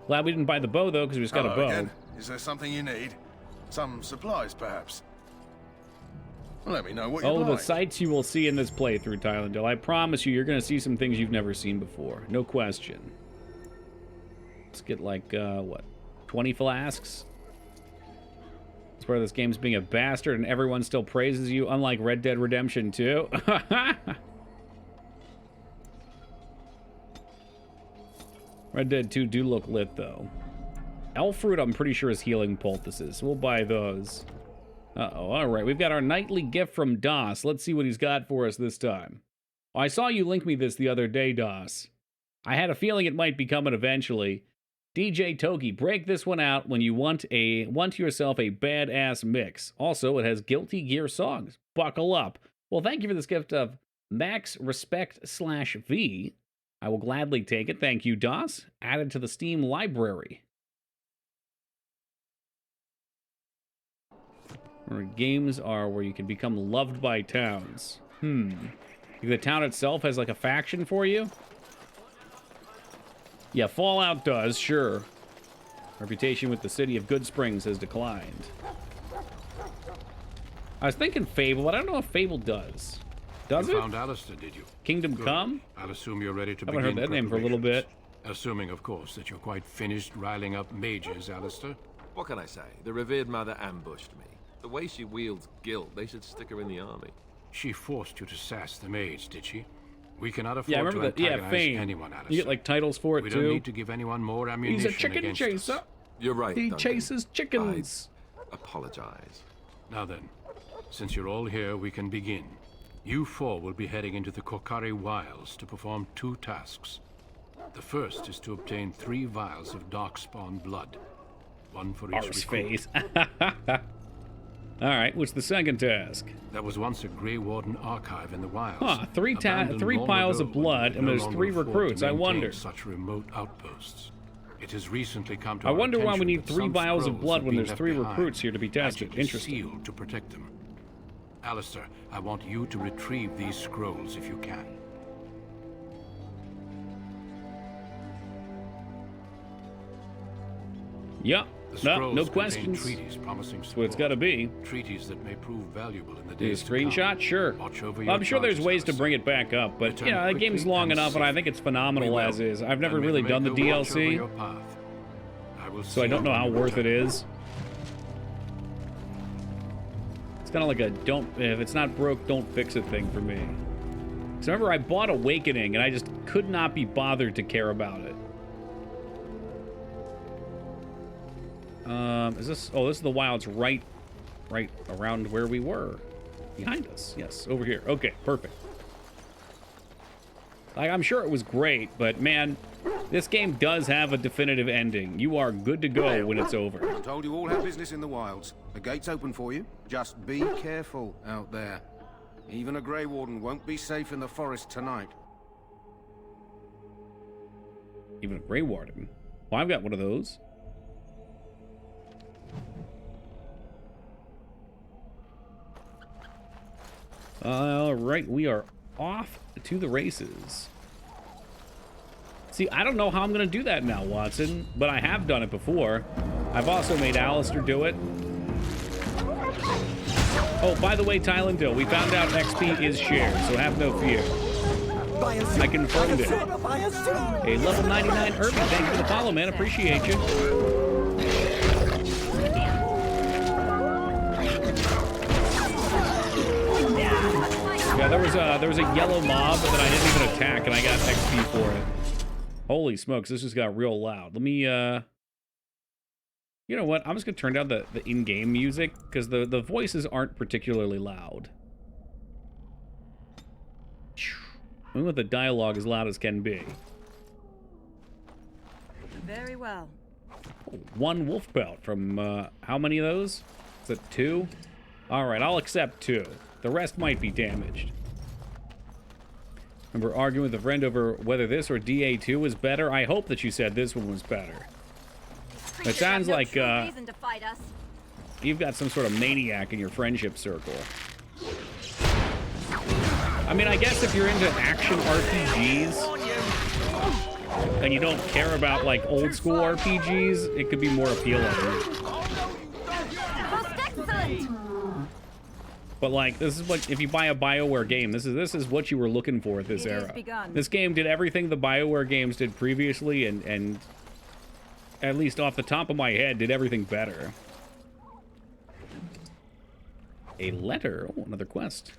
Glad we didn't buy the bow, though, because we just got a
Hello
bow.
again. Is there something you need? Some supplies, perhaps? Let me know what you'd
Oh, the
like.
sights you will see in this playthrough, Tylendil. I promise you, you're going to see some things you've never seen before. No question. Let's get, like, what, 20 flasks? That's where this game's being a bastard and everyone still praises you, unlike Red Dead Redemption 2. Red Dead 2 do look lit, though. Elf fruit, I'm pretty sure, is healing poultices, so we'll buy those. Uh-oh, all right. We've got our nightly gift from Das. Let's see what he's got for us this time. Oh, I saw you link me this the other day, Das. I had a feeling it might be coming eventually. DJ Togi, break this one out when you want yourself a badass mix. Also, it has Guilty Gear songs. Buckle up. Well, thank you for this gift of Max Respect /V. I will gladly take it. Thank you, Das. Added to the Steam library. Where games are where you can become loved by towns. The town itself has like a faction for you? Yeah, Fallout does, sure. Reputation with the city of Good Springs has declined. I was thinking Fable, but I don't know if Fable does. Does it?
You found Alistair, did you?
Kingdom
Good.
Come?
I'll assume you're ready to
Haven't
begin
heard that name for a little bit.
preparations. Assuming, of course, that you're quite finished riling up mages, Alistair.
What can I say? The revered mother ambushed me. The way she wields guilt, they should stick her in the army.
She forced you to sass the maids, did she? We cannot afford
Yeah, I remember
to
that. Yeah,
antagonize
Fame.
anyone, Alistair.
You get like titles for it
we
too.
don't need to give anyone more ammunition
He's a chicken
against
chaser.
us.
You're right,
He
Duncan.
chases chickens.
I apologize.
Now then, since you're all here, we can begin. You four will be heading into the Kokari Wilds to perform 2 tasks. The first is to obtain 3 vials of Darkspawn blood. 1 for each
Arse
recruit.
face. All right, what's the second task?
There was once a Grey Warden archive in the wilds.
Huh, 3
abandoned long
piles
ago
of blood,
when
and
they
there's
no
3
longer afford
recruits.
to
I
maintain
wonder.
Such remote outposts. It has recently come to
I
our
wonder why we
attention
need
that
3
some
vials of
scrolls
blood
have
when
been
there's
left
3
behind,
recruits here to be tested.
magically
Interesting.
sealed to protect them. Alistair, I want you to retrieve these scrolls if you can.
Yep.
The
No,
scrolls
no
contain
questions.
treaties promising
That's what it's got to be.
treaties that may prove valuable in the
Do a
days to come.
screenshot? Sure.
Watch over
Well,
your
I'm sure there's
charges,
ways to
Alistair.
bring it back up, but
Return
yeah, the game's
quickly
long
and
enough, and I
safely.
think it's phenomenal
We will.
as is. I've never
And may
really
the
done the
Maker watch over
DLC,
your path. I will
so I
see
don't know
you
how
when you
worth it
return.
is. It's kind of like a if it's not broke, don't fix it thing for me. Because remember, I bought Awakening, and I just could not be bothered to care about it. Is this? Oh, this is the wilds right around where we were. Behind us. Yes, over here. Okay, perfect. Like, I'm sure it was great, but man, this game does have a definitive ending. You are good to go when it's over.
I'm told you all have business in the wilds. The gate's open for you. Just be careful out there. Even a Grey Warden won't be safe in the forest tonight.
Even a Grey Warden. Well, I've got one of those. All right, we are off to the races. See, I don't know how I'm going to do that now, Watson, but I have done it before. I've also made Alistair do it. Oh, by the way, Tylendil, we found out XP is shared, so have no fear. I confirmed it. A level 99 Irby, thank you for the follow, man. Appreciate you. Yeah, there was a yellow mob that I didn't even attack, and I got XP for it. Holy smokes, this just got real loud. Let me, you know what? I'm just going to turn down the in-game music, because the voices aren't particularly loud. We want the dialogue as loud as can be.
Very well.
Oh, 1 wolf pelt from, how many of those? Is it 2? Alright, I'll accept 2. The rest might be damaged. Remember arguing with a friend over whether this or DA2 was better? I hope that you said this one was better. It sounds like, you've got some sort of maniac in your friendship circle. I mean, I guess if you're into action RPGs and you don't care about, like, old school RPGs, it could be more appealing. But, like, this is what, if you buy a BioWare game, this is what you were looking for at this era. This game did everything the BioWare games did previously, and at least off the top of my head, did everything better. A letter. Oh, another quest.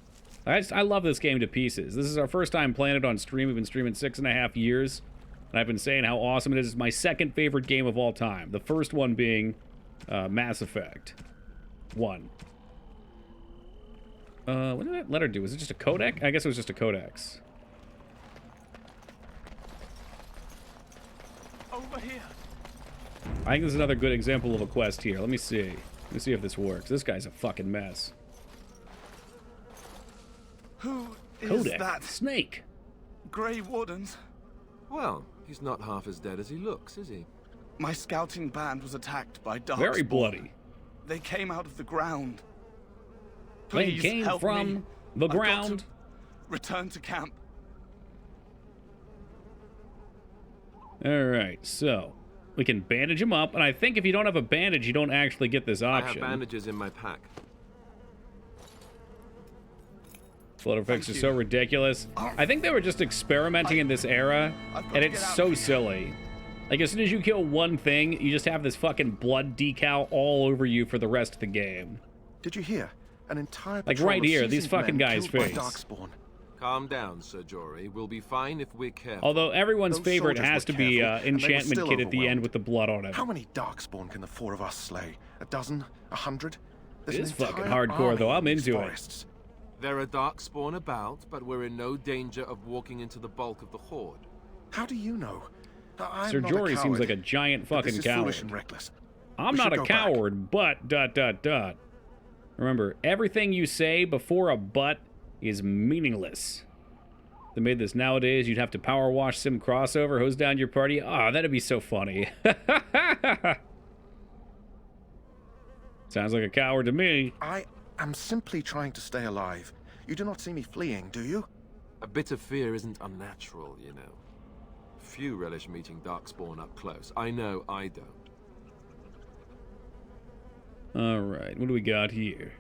I love this game to pieces. This is our first time playing it on stream. We've been streaming 6.5 years, and I've been saying how awesome it is. It's my second favorite game of all time. The first one being Mass Effect 1. What did that letter do? Was it just a codec? I guess it was just a codex.
Over here.
I think this is another good example of a quest here. Let me see. Let me see if this works. This guy's a fucking mess.
Who is
Codec.
that?
Snake.
Grey Wardens.
Well, he's not half as dead as he looks, is he?
My scouting band was attacked by Darkspawn.
Very bloody.
They came out of the ground.
They
Please
came
help
from
me.
the
I've got
ground.
to return to camp.
All right, so we can bandage him up, and I think if you don't have a bandage, you don't actually get this option.
I have bandages in my pack.
Flood effects are so ridiculous. I think they were just experimenting in this era, and it's so silly. Like, as soon as you kill one thing, you just have this fucking blood decal all over you for the rest of the game.
Did you hear? An entire
Like right here, these fucking guys' face.
Calm down, Sir Jory. We'll be fine if we're careful.
Although everyone's
Those
favorite
soldiers
has
were
to be
careful, and they were
Enchantment
still
Kid at the end
overwhelmed.
with the blood on it.
How many Darkspawn can the 4 of us slay? A dozen? 100?
It is fucking hardcore, though. I'm into
it.
There are Darkspawn about, but we're in no danger of walking into the bulk of the Horde.
How do you know? I'm
Sir
not a
Jory seems
coward,
like a giant
but
fucking
this is
coward.
foolish and reckless.
I'm
We
not
should
a
go back.
coward, but ... Remember, everything you say before a but is meaningless. If they made this nowadays, you'd have to power wash Sim crossover, hose down your party. Ah, that'd be so funny. Sounds like a coward to me.
I am simply trying to stay alive. You do not see me fleeing, do you?
A bit of fear isn't unnatural, you know. Few relish meeting Darkspawn up close. I know I don't.
Alright, what do we got here?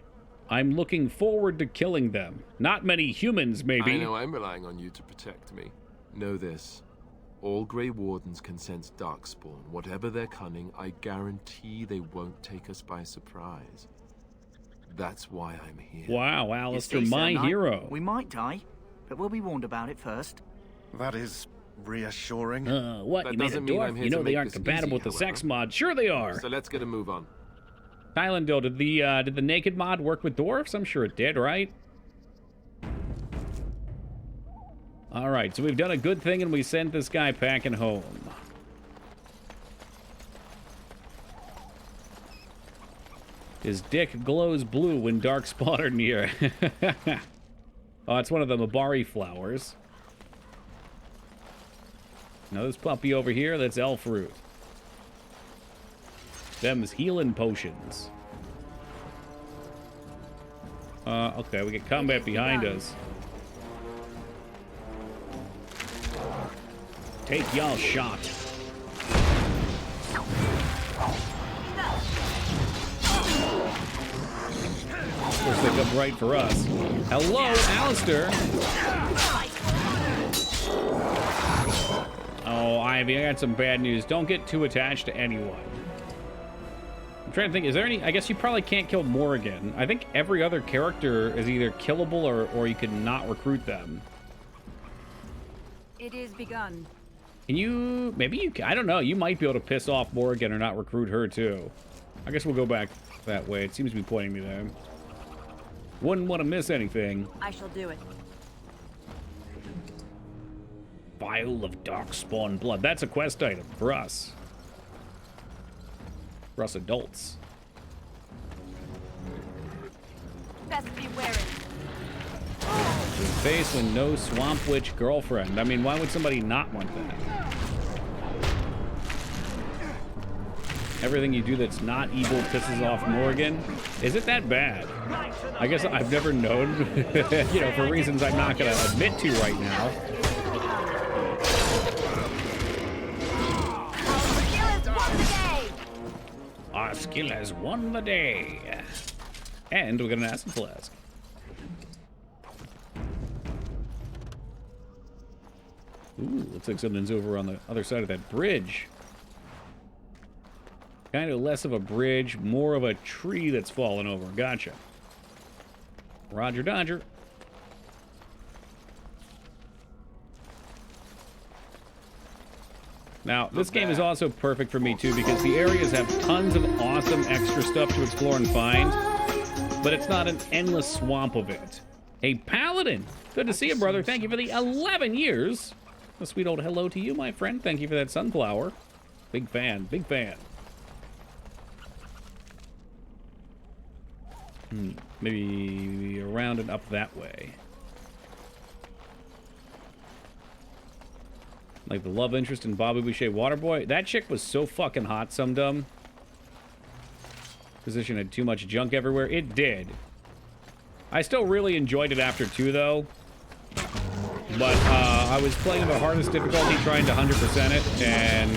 I'm looking forward to killing them. Not many humans, maybe.
I know I'm relying on you to protect me. Know this. All Grey Wardens can sense Darkspawn. Whatever their cunning, I guarantee they won't take us by surprise. That's why I'm here.
Wow, Alistair,
You see,
my
Sir Knight,
hero.
We might die, but we'll be warned about it first.
That is reassuring.
What?
That
You made a
doesn't mean I'm
dwarf?
here
You
to
know they
make
aren't
this
compatible
easy,
with the sex
however.
mod. Sure they are.
So let's get a move on.
Tylendil, did the naked mod work with dwarfs? I'm sure it did, right? All right, so we've done a good thing and we sent this guy packing home. His dick glows blue when Darkspawn are near. Oh, it's one of the Mabari flowers. Now this puppy over here, that's elf fruit. Them's healing potions. Okay, we get combat behind us. Take y'all shot. Looks like up right for us. Hello, Alistair. Oh, Ivy, I got some bad news. Don't get too attached to anyone. I'm trying to think, is there any... I guess you probably can't kill Morrigan. I think every other character is either killable or you could not recruit them.
It is begun.
Can you... Maybe you... I don't know. You might be able to piss off Morrigan or not recruit her, too. I guess we'll go back that way. It seems to be pointing me there. Wouldn't want to miss anything.
I shall do it.
Vial of Darkspawn blood. That's a quest item for us. For us adults.
Best be wearing.
Face with no swamp witch girlfriend. I mean, why would somebody not want that? Everything you do that's not evil pisses off Morrigan. Is it that bad? I guess I've never known, you know, for reasons I'm not going to admit to right now. Our skill has won the day. And we got an acid flask. Ooh, looks like something's over on the other side of that bridge. Kind of less of a bridge, more of a tree that's fallen over. Gotcha. Roger Dodger. Now, this game is also perfect for me, too, because the areas have tons of awesome extra stuff to explore and find, but it's not an endless swamp of it. Hey, Paladin! Good to see you, brother. Thank you for the 11 years. A sweet old hello to you, my friend. Thank you for that sunflower. Big fan, big fan. Maybe around and up that way. Like the love interest in Bobby Boucher Waterboy. That chick was so fucking hot, some dumb. Position had too much junk everywhere. It did. I still really enjoyed it after 2, though. But I was playing the hardest difficulty, trying to 100% it, and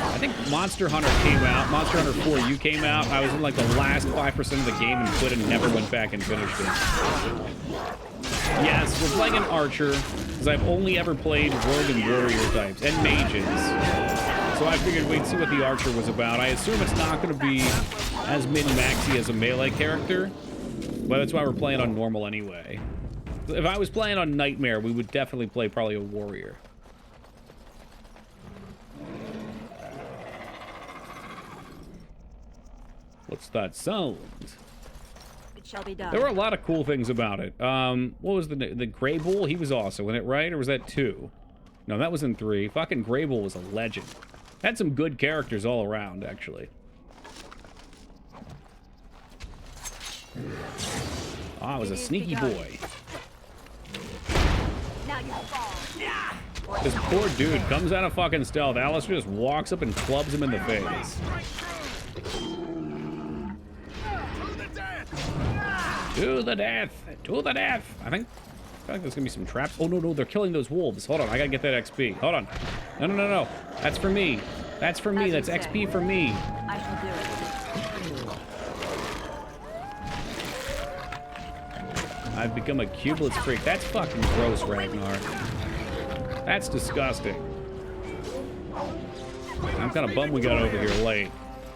I think Monster Hunter came out. Monster Hunter 4U came out. I was in like the last 5% of the game and quit and never went back and finished it. Yes, we're playing an archer, because I've only ever played rogue and warrior types, and mages. So I figured we'd see what the archer was about. I assume it's not going to be as min-maxy as a melee character, but that's why we're playing on normal anyway. If I was playing on Nightmare, we would definitely play probably a warrior. What's that sound?
It shall be done.
There were a lot of cool things about it. What was the Grey Bull? He was also in it, right? Or was that 2? No, that was in 3. Fucking Grey Bull was a legend. Had some good characters all around, actually. Ah, I was a sneaky boy.
Now you fall.
This poor dude comes out of fucking stealth. Alistair just walks up and clubs him in the face. To the death! To the death! I feel like there's gonna be some traps. Oh, no, they're killing those wolves. Hold on, I gotta get that XP. Hold on. No. That's for me. That's for me. That's XP for me.
I shall do it.
I've become a cubeless freak. That's fucking gross, Ragnar. That's disgusting. I'm kind of bummed we got over here late.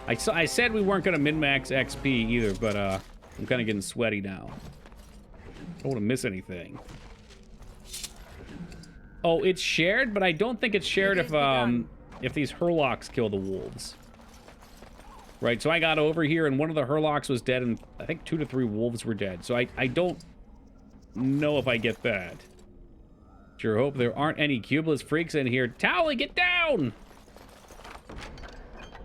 I said we weren't gonna min-max XP either, but I'm kind of getting sweaty now. I don't want to miss anything. Oh, it's shared, but I don't think it's shared if these Hurlocks kill the wolves. Right, so I got over here and one of the Hurlocks was dead and I think 2 to 3 wolves were dead. So I don't know if I get that. Sure hope there aren't any cubeless freaks in here. Towley, get down!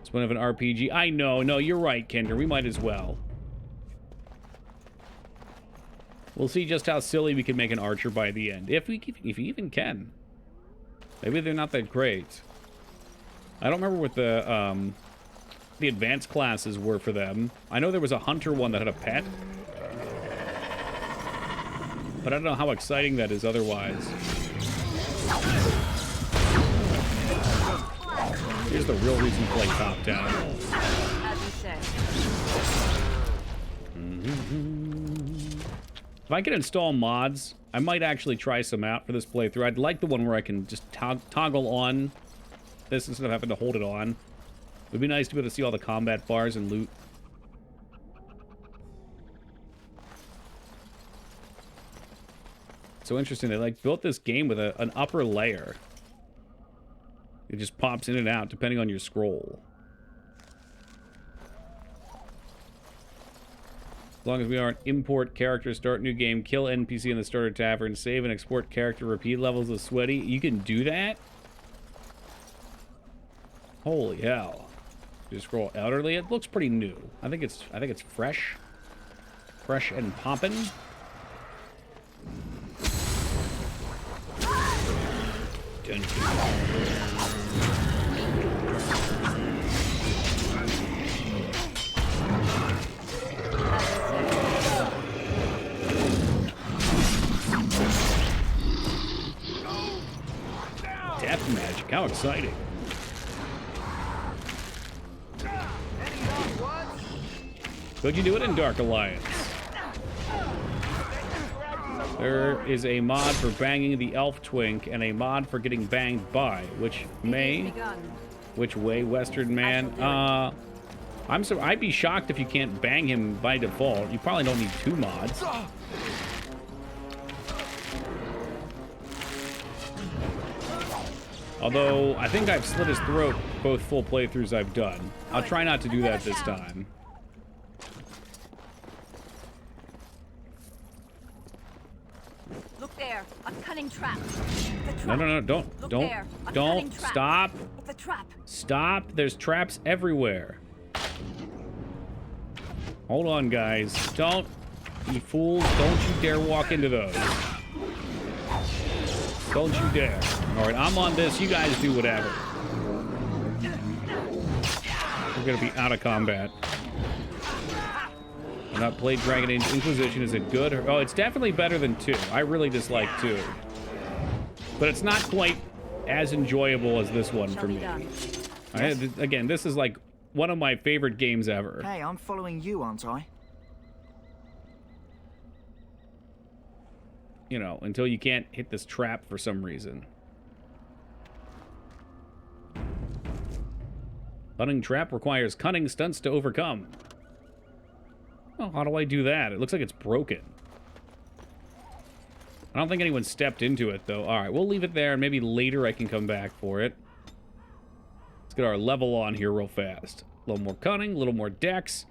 It's one of an RPG. I know, no, you're right, Kendra. We might as well. We'll see just how silly we can make an archer by the end. If we even can. Maybe they're not that great. I don't remember what the advanced classes were for them. I know there was a hunter one that had a pet. But I don't know how exciting that is otherwise. Here's the real reason to play top-down.
As you say.
If I could install mods, I might actually try some out for this playthrough. I'd like the one where I can just toggle on this instead of having to hold it on. It would be nice to be able to see all the combat bars and loot. So interesting, they like built this game with an upper layer. It just pops in and out depending on your scroll. As long as we aren't import character, start new game, kill NPC in the starter tavern, save and export character, repeat levels of sweaty. You can do that? Holy hell. Just scroll elderly. It looks pretty new. I think it's fresh. Fresh and poppin'. Death magic, how exciting. Could you do it in Dark Alliance? There is a mod for banging the elf twink and a mod for getting banged by, which way, Western man? I'd be shocked if you can't bang him by default. You probably don't need 2 mods. Although, I think I've slit his throat both full playthroughs I've done. I'll try not to do that this time.
Look there, a cunning trap.
No, don't stop.
It's a trap.
Stop, there's traps everywhere. Hold on, guys. Don't, you fools, don't you dare walk into those. Don't you dare. All right, I'm on this. You guys do whatever. We're gonna be out of combat. I've not played Dragon Age Inquisition. Is it good? Oh, it's definitely better than 2. I really dislike 2. But it's not quite as enjoyable as this one for me. Again, this is like one of my favorite games ever.
Hey, I'm following you, aren't I?
You know, until you can't hit this trap for some reason. Cunning trap requires cunning stunts to overcome. Oh, how do I do that? It looks like it's broken. I don't think anyone stepped into it, though. All right, we'll leave it there, and maybe later I can come back for it. Let's get our level on here real fast. A little more cunning, a little more dex.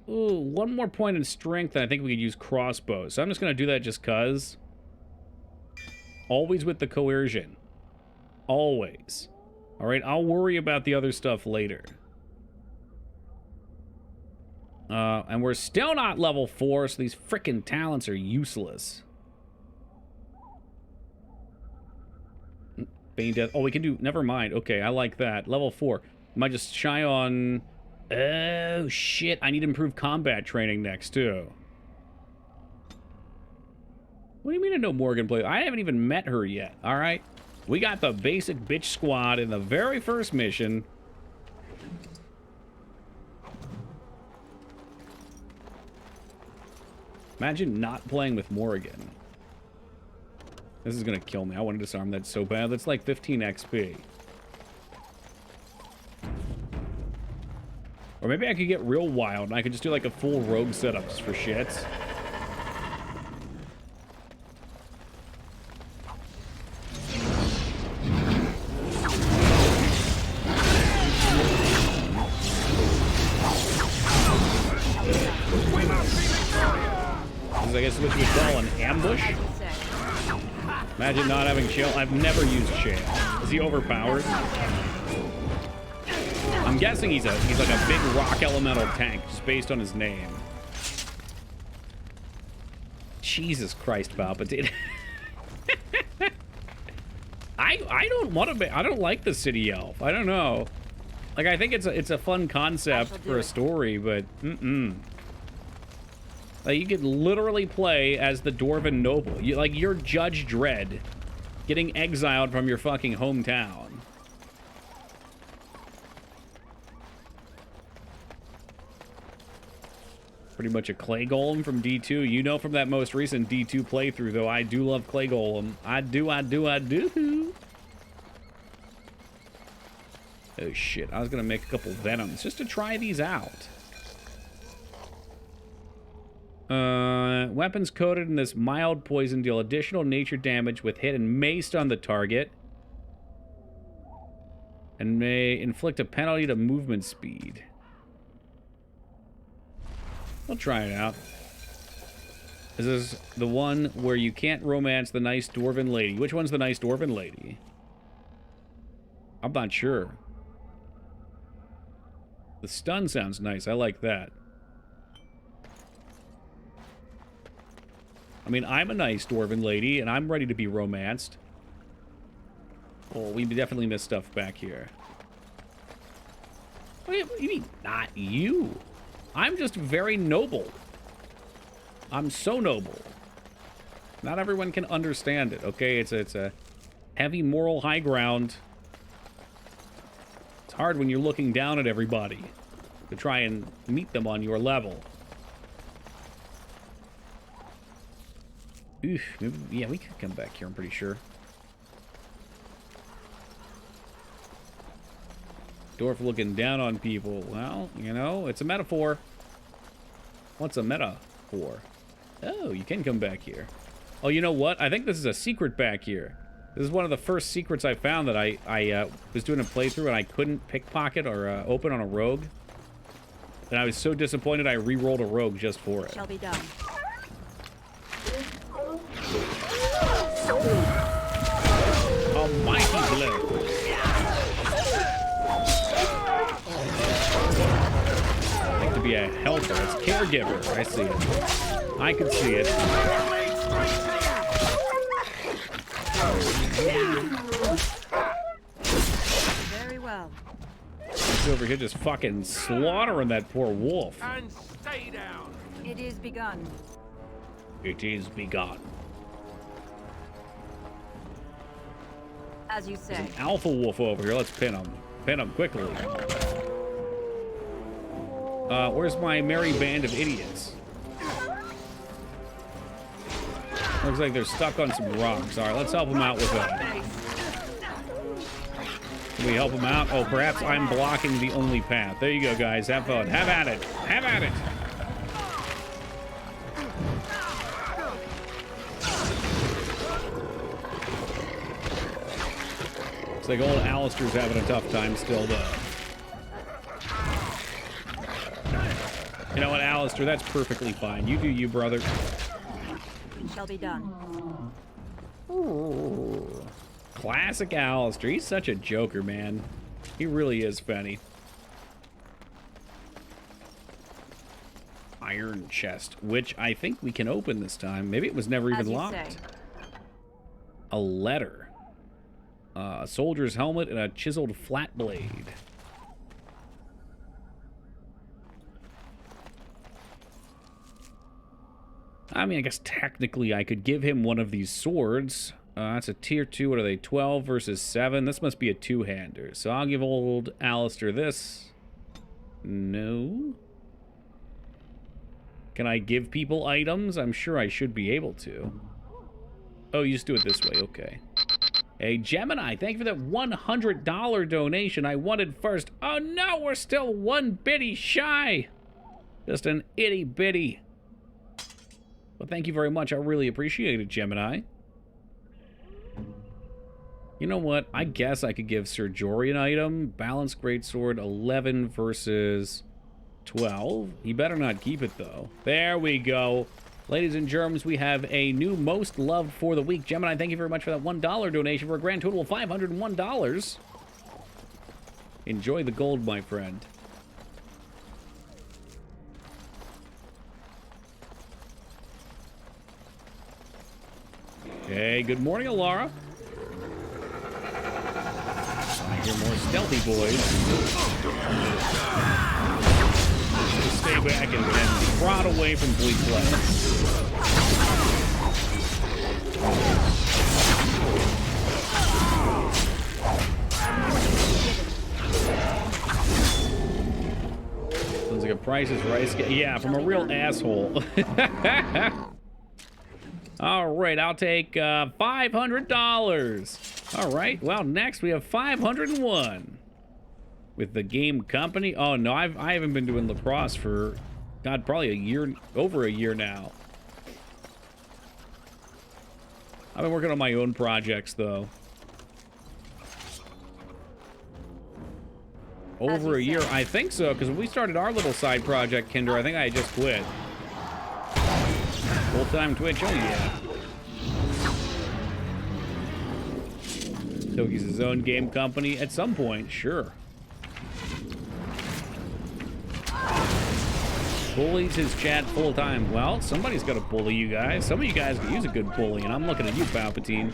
Ooh, 1 more point in strength, and I think we could use crossbows. So I'm just going to do that just because. Always with the coercion. Always. All right, I'll worry about the other stuff later. And we're still not level 4, so these frickin' talents are useless. Bane death. Oh, we can do... Never mind. Okay, I like that. Level 4. Might just shy on... Oh, shit. I need improved combat training next, too. What do you mean I know Morgan play? I haven't even met her yet, all right? We got the basic bitch squad in the very first mission. Imagine not playing with Morrigan. This is gonna kill me. I want to disarm that so bad. That's like 15 XP. Or maybe I could get real wild and I could just do like a full rogue setups for shits. This is, I guess, what you would call an ambush. Imagine not having Shale. I've never used Shale. Is he overpowered? I'm guessing he's like a big rock elemental tank, just based on his name. Jesus Christ, Palpatine. I don't want to. I don't like the city elf. I don't know. Like, I think it's a fun concept for a story, but like, you could literally play as the Dwarven noble. You're Judge Dredd, getting exiled from your fucking hometown. Pretty much a clay golem from D2. You know from that most recent D2 playthrough, though, I do love clay golem. I do. Oh shit, I was gonna make a couple venoms just to try these out. Weapons coated in this mild poison deal additional nature damage with hit and may stun the target. And may inflict a penalty to movement speed. We'll try it out. This is the one where you can't romance the nice dwarven lady. Which one's the nice dwarven lady? I'm not sure. The stun sounds nice. I like that. I mean, I'm a nice dwarven lady, and I'm ready to be romanced. Oh, we definitely missed stuff back here. What do you mean, not you? I'm just very noble. I'm so noble. Not everyone can understand it, okay? It's a heavy moral high ground. It's hard when you're looking down at everybody to try and meet them on your level. Oof, maybe, yeah, we could come back here, I'm pretty sure. Dwarf looking down on people. Well, you know, it's a metaphor. What's a metaphor? Oh, you can come back here. Oh, you know what? I think this is a secret back here. This is one of the first secrets I found that I was doing a playthrough and I couldn't pickpocket or open on a rogue. And I was so disappointed I re-rolled a rogue just for it.
Shall be done.
Almighty blow. To be a helper, it's caregiver. I see it. I can see it.
Very well.
He's over here just fucking slaughtering that poor wolf.
And stay down.
It is begun.
It is begun.
As you say.
There's an alpha wolf over here. Let's pin him. Pin him quickly. Where's my merry band of idiots? Looks like they're stuck on some rocks. All right, let's help them out with that. Can we help them out? Oh, perhaps I'm blocking the only path. There you go, guys. Have fun. Have at it. Have at it. Looks like old Alistair's having a tough time still, though. You know what, Alistair? That's perfectly fine. You do you, brother.
Shall be done.
Ooh. Classic Alistair. He's such a joker, man. He really is, Fenny. Iron chest, which I think we can open this time. Maybe it was never even locked. A letter. A soldier's helmet and a chiseled flat blade. I mean, I guess technically I could give him one of these swords. That's a tier 2. What are they? 12 versus 7. This must be a two-hander. So I'll give old Alistair this. No. Can I give people items? I'm sure I should be able to. Oh, you just do it this way. Okay. Hey, Gemini, thank you for that $100 donation. I wanted first. Oh, no, we're still one bitty shy. Just an itty-bitty. Well, thank you very much. I really appreciate it, Gemini. You know what? I guess I could give Sir Jory an item. Balanced Greatsword, 11 versus 12. He better not keep it, though. There we go. Ladies and germs, we have a new most loved for the week. Gemini, thank you very much for that $1 donation for a grand total of $501. Enjoy the gold, my friend. Hey, good morning, Alara. I hear more stealthy boys. Just stay back and trot away from Bleak Flesh. Sounds like a Price is Right. Yeah, from a real asshole. All right, I'll take $500. All right, well, next we have 501 with the Game Company. Oh, no, I haven't been doing lacrosse for, God, probably a year, over a year now. I've been working on my own projects, though. Over a year, I think so, because when we started our little side project, Kinder, I think I had just quit. Full-time Twitch, oh yeah. Toki's his own game company at some point, sure. Bullies his chat full-time. Well, somebody's got to bully you guys. Some of you guys could use a good bully, and I'm looking at you, Palpatine.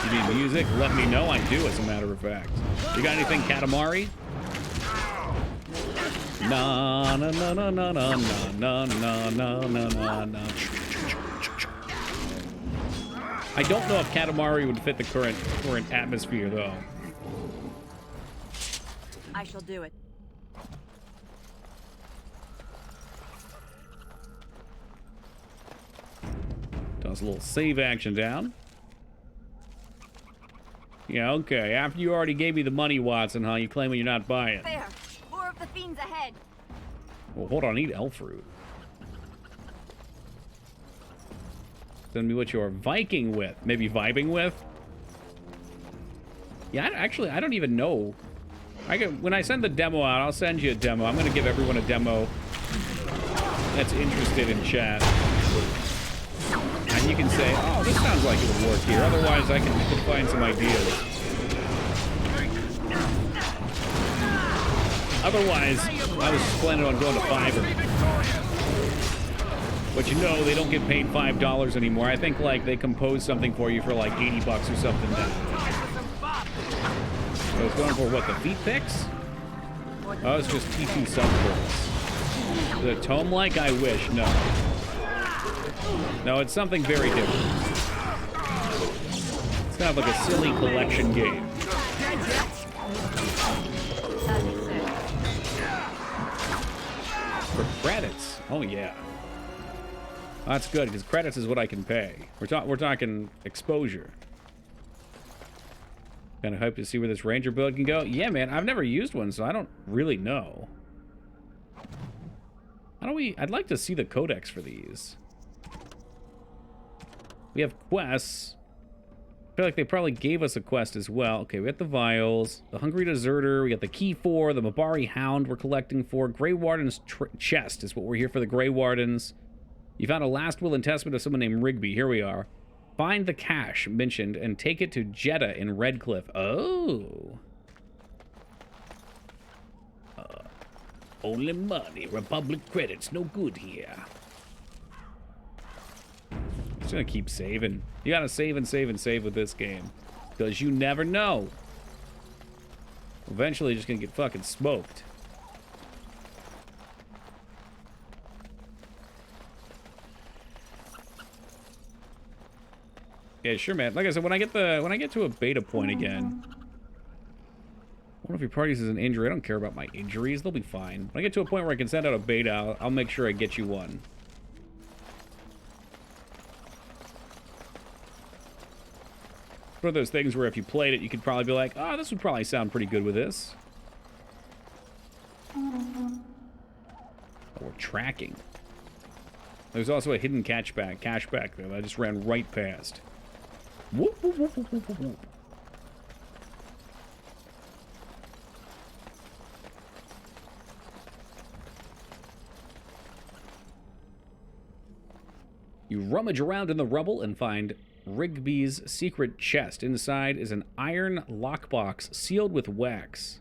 You need music? Let me know. I do, as a matter of fact. You got anything, Katamari? Na na na na na na na na na na na. I don't know if Katamari would fit the current atmosphere, though.
I shall do it.
Does a little save action down. Yeah, okay. After you already gave me the money, Watson, huh? You claiming you're not buying.
There. More of the fiends ahead.
Well, hold on. I need elf fruit. Send me what you're Viking with. Maybe vibing with? Yeah, actually, I don't even know. When I send the demo out, I'll send you a demo. I'm going to give everyone a demo that's interested in chat. And you can say, oh, this sounds like it would work here. Otherwise, I can find some ideas. Otherwise, I was planning on going to Fiverr. But you know, they don't get paid $5 anymore. I think, like, they compose something for you for, like, 80 bucks or something now. So I was going for, what, the feet picks? Oh, it's just TT sub-pulls. Is it tome-like? I wish. No. No, it's something very different. It's kind of like a silly collection game. For credits? Oh, yeah. That's good, because credits is what I can pay. We're talking exposure. Kind of hope to see where this Ranger build can go. Yeah, man, I've never used one, so I don't really know. How do we... I'd like to see the codex for these. We have quests. I feel like they probably gave us a quest as well. Okay, we got the Vials, the Hungry Deserter, we got the Key 4, the Mabari Hound we're collecting for. Grey Warden's chest is what we're here for, the Grey Wardens. You found a last will and testament of someone named Rigby. Here we are. Find the cache mentioned and take it to Jeddah in Redcliffe. Oh. Only money. Republic credits. No good here. Just gonna keep saving. You gotta save and save and save with this game. Because you never know. Eventually you're just gonna get fucking smoked. Yeah, sure, man. Like I said, when I get to a beta point again, one of your parties is an injury. I don't care about my injuries; they'll be fine. When I get to a point where I can send out a beta, I'll make sure I get you one. It's one of those things where if you played it, you could probably be like, "Oh, this would probably sound pretty good with this." Oh, we're tracking. There's also a hidden cashback there that I just ran right past. Whoop, whoop, whoop, whoop, whoop, whoop. You rummage around in the rubble and find Rigby's secret chest. Inside is an iron lockbox sealed with wax.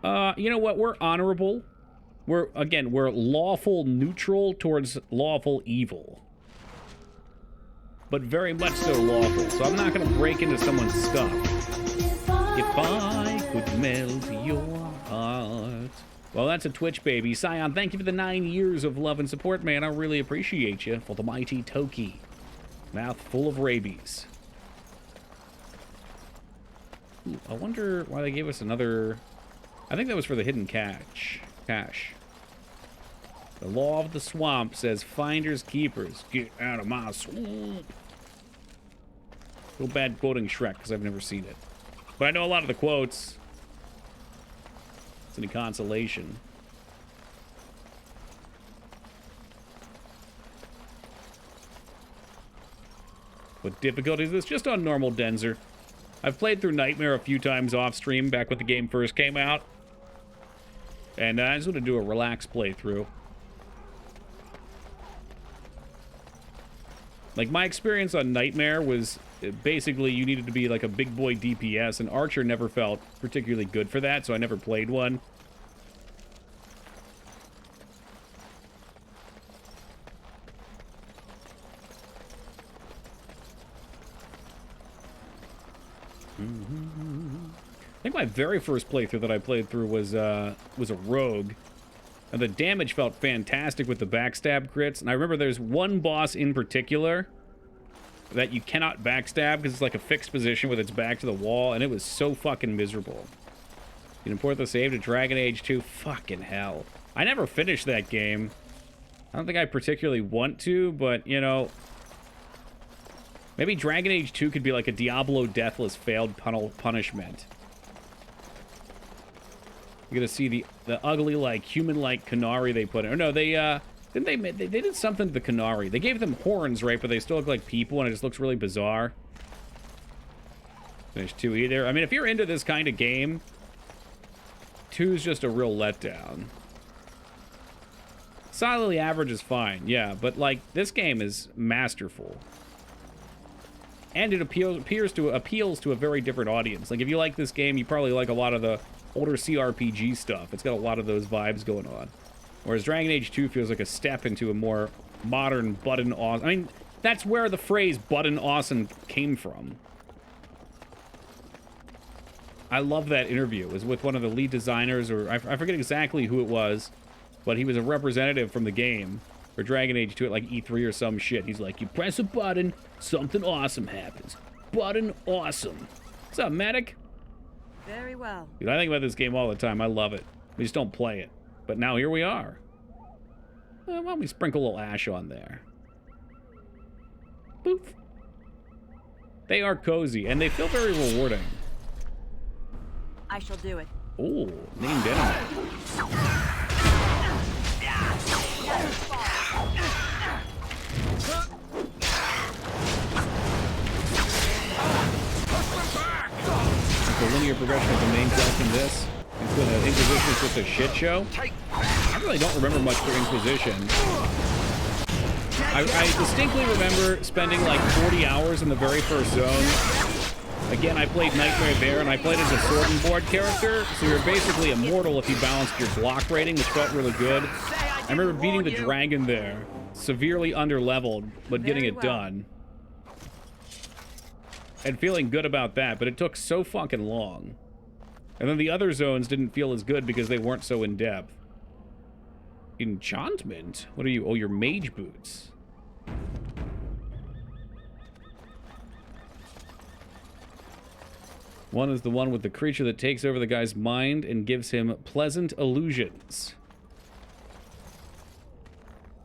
You know what? We're honorable. We're lawful neutral towards lawful evil. but very much so lawful. So I'm not going to break into someone's stuff. If I could melt your heart. Well, that's a Twitch baby. Scion, thank you for the 9 years of love and support, man. I really appreciate you. For the mighty Toki. Mouth full of rabies. Ooh, I wonder why they gave us another... I think that was for the hidden cache. The law of the swamp says, finders keepers, get out of my swamp. Feel bad quoting Shrek because I've never seen it. But I know a lot of the quotes. It's any consolation. What difficulty is this? Just on normal Denzer. I've played through Nightmare a few times off stream back when the game first came out. And I just want to do a relaxed playthrough. Like, my experience on Nightmare was basically you needed to be like a big boy DPS, and Archer never felt particularly good for that, so I never played one. I think my very first playthrough that I played through was a rogue, and the damage felt fantastic with the backstab crits. And I remember there's one boss in particular that you cannot backstab because it's like a fixed position with its back to the wall, and it was so fucking miserable. You can import the save to Dragon Age 2. Fucking hell. I never finished that game. I don't think I particularly want to, but, you know, maybe Dragon Age 2 could be like a Diablo Deathless failed punishment. You're gonna see the ugly, like, human-like Qunari they put in. Or no, they did something to the Qunari. They gave them horns, right, but they still look like people, and it just looks really bizarre. Finish 2 either. I mean, if you're into this kind of game, 2's just a real letdown. Solidly average is fine, yeah, but, like, this game is masterful. And it appeals to a very different audience. Like, if you like this game, you probably like a lot of the older CRPG stuff. It's got a lot of those vibes going on. Whereas Dragon Age 2 feels like a step into a more modern button awesome. I mean, that's where the phrase button awesome came from. I love that interview. It was with one of the lead designers, or I forget exactly who it was, but he was a representative from the game for Dragon Age 2 at like E3 or some shit. He's like, you press a button, something awesome happens. Button awesome. What's up, Medic?
Very well.
Dude, I think about this game all the time. I love it. We just don't play it. But now here we are. Why don't we sprinkle a little ash on there? Boop. They are cozy, and they feel very rewarding.
I shall do it.
Ooh, named enemy. The linear progression of the main quest in this, including Inquisition is just a shit show. I really don't remember much for Inquisition. I distinctly remember spending like 40 hours in the very first zone. Again, I played Nightmare there, and I played as a sword and board character, so you're basically immortal if you balanced your block rating, which felt really good. I remember beating the dragon there, severely underleveled, but getting it done. And feeling good about that, but it took so fucking long. And then the other zones didn't feel as good because they weren't so in-depth. Enchantment? What are you? Oh, your mage boots. One is the one with the creature that takes over the guy's mind and gives him pleasant illusions.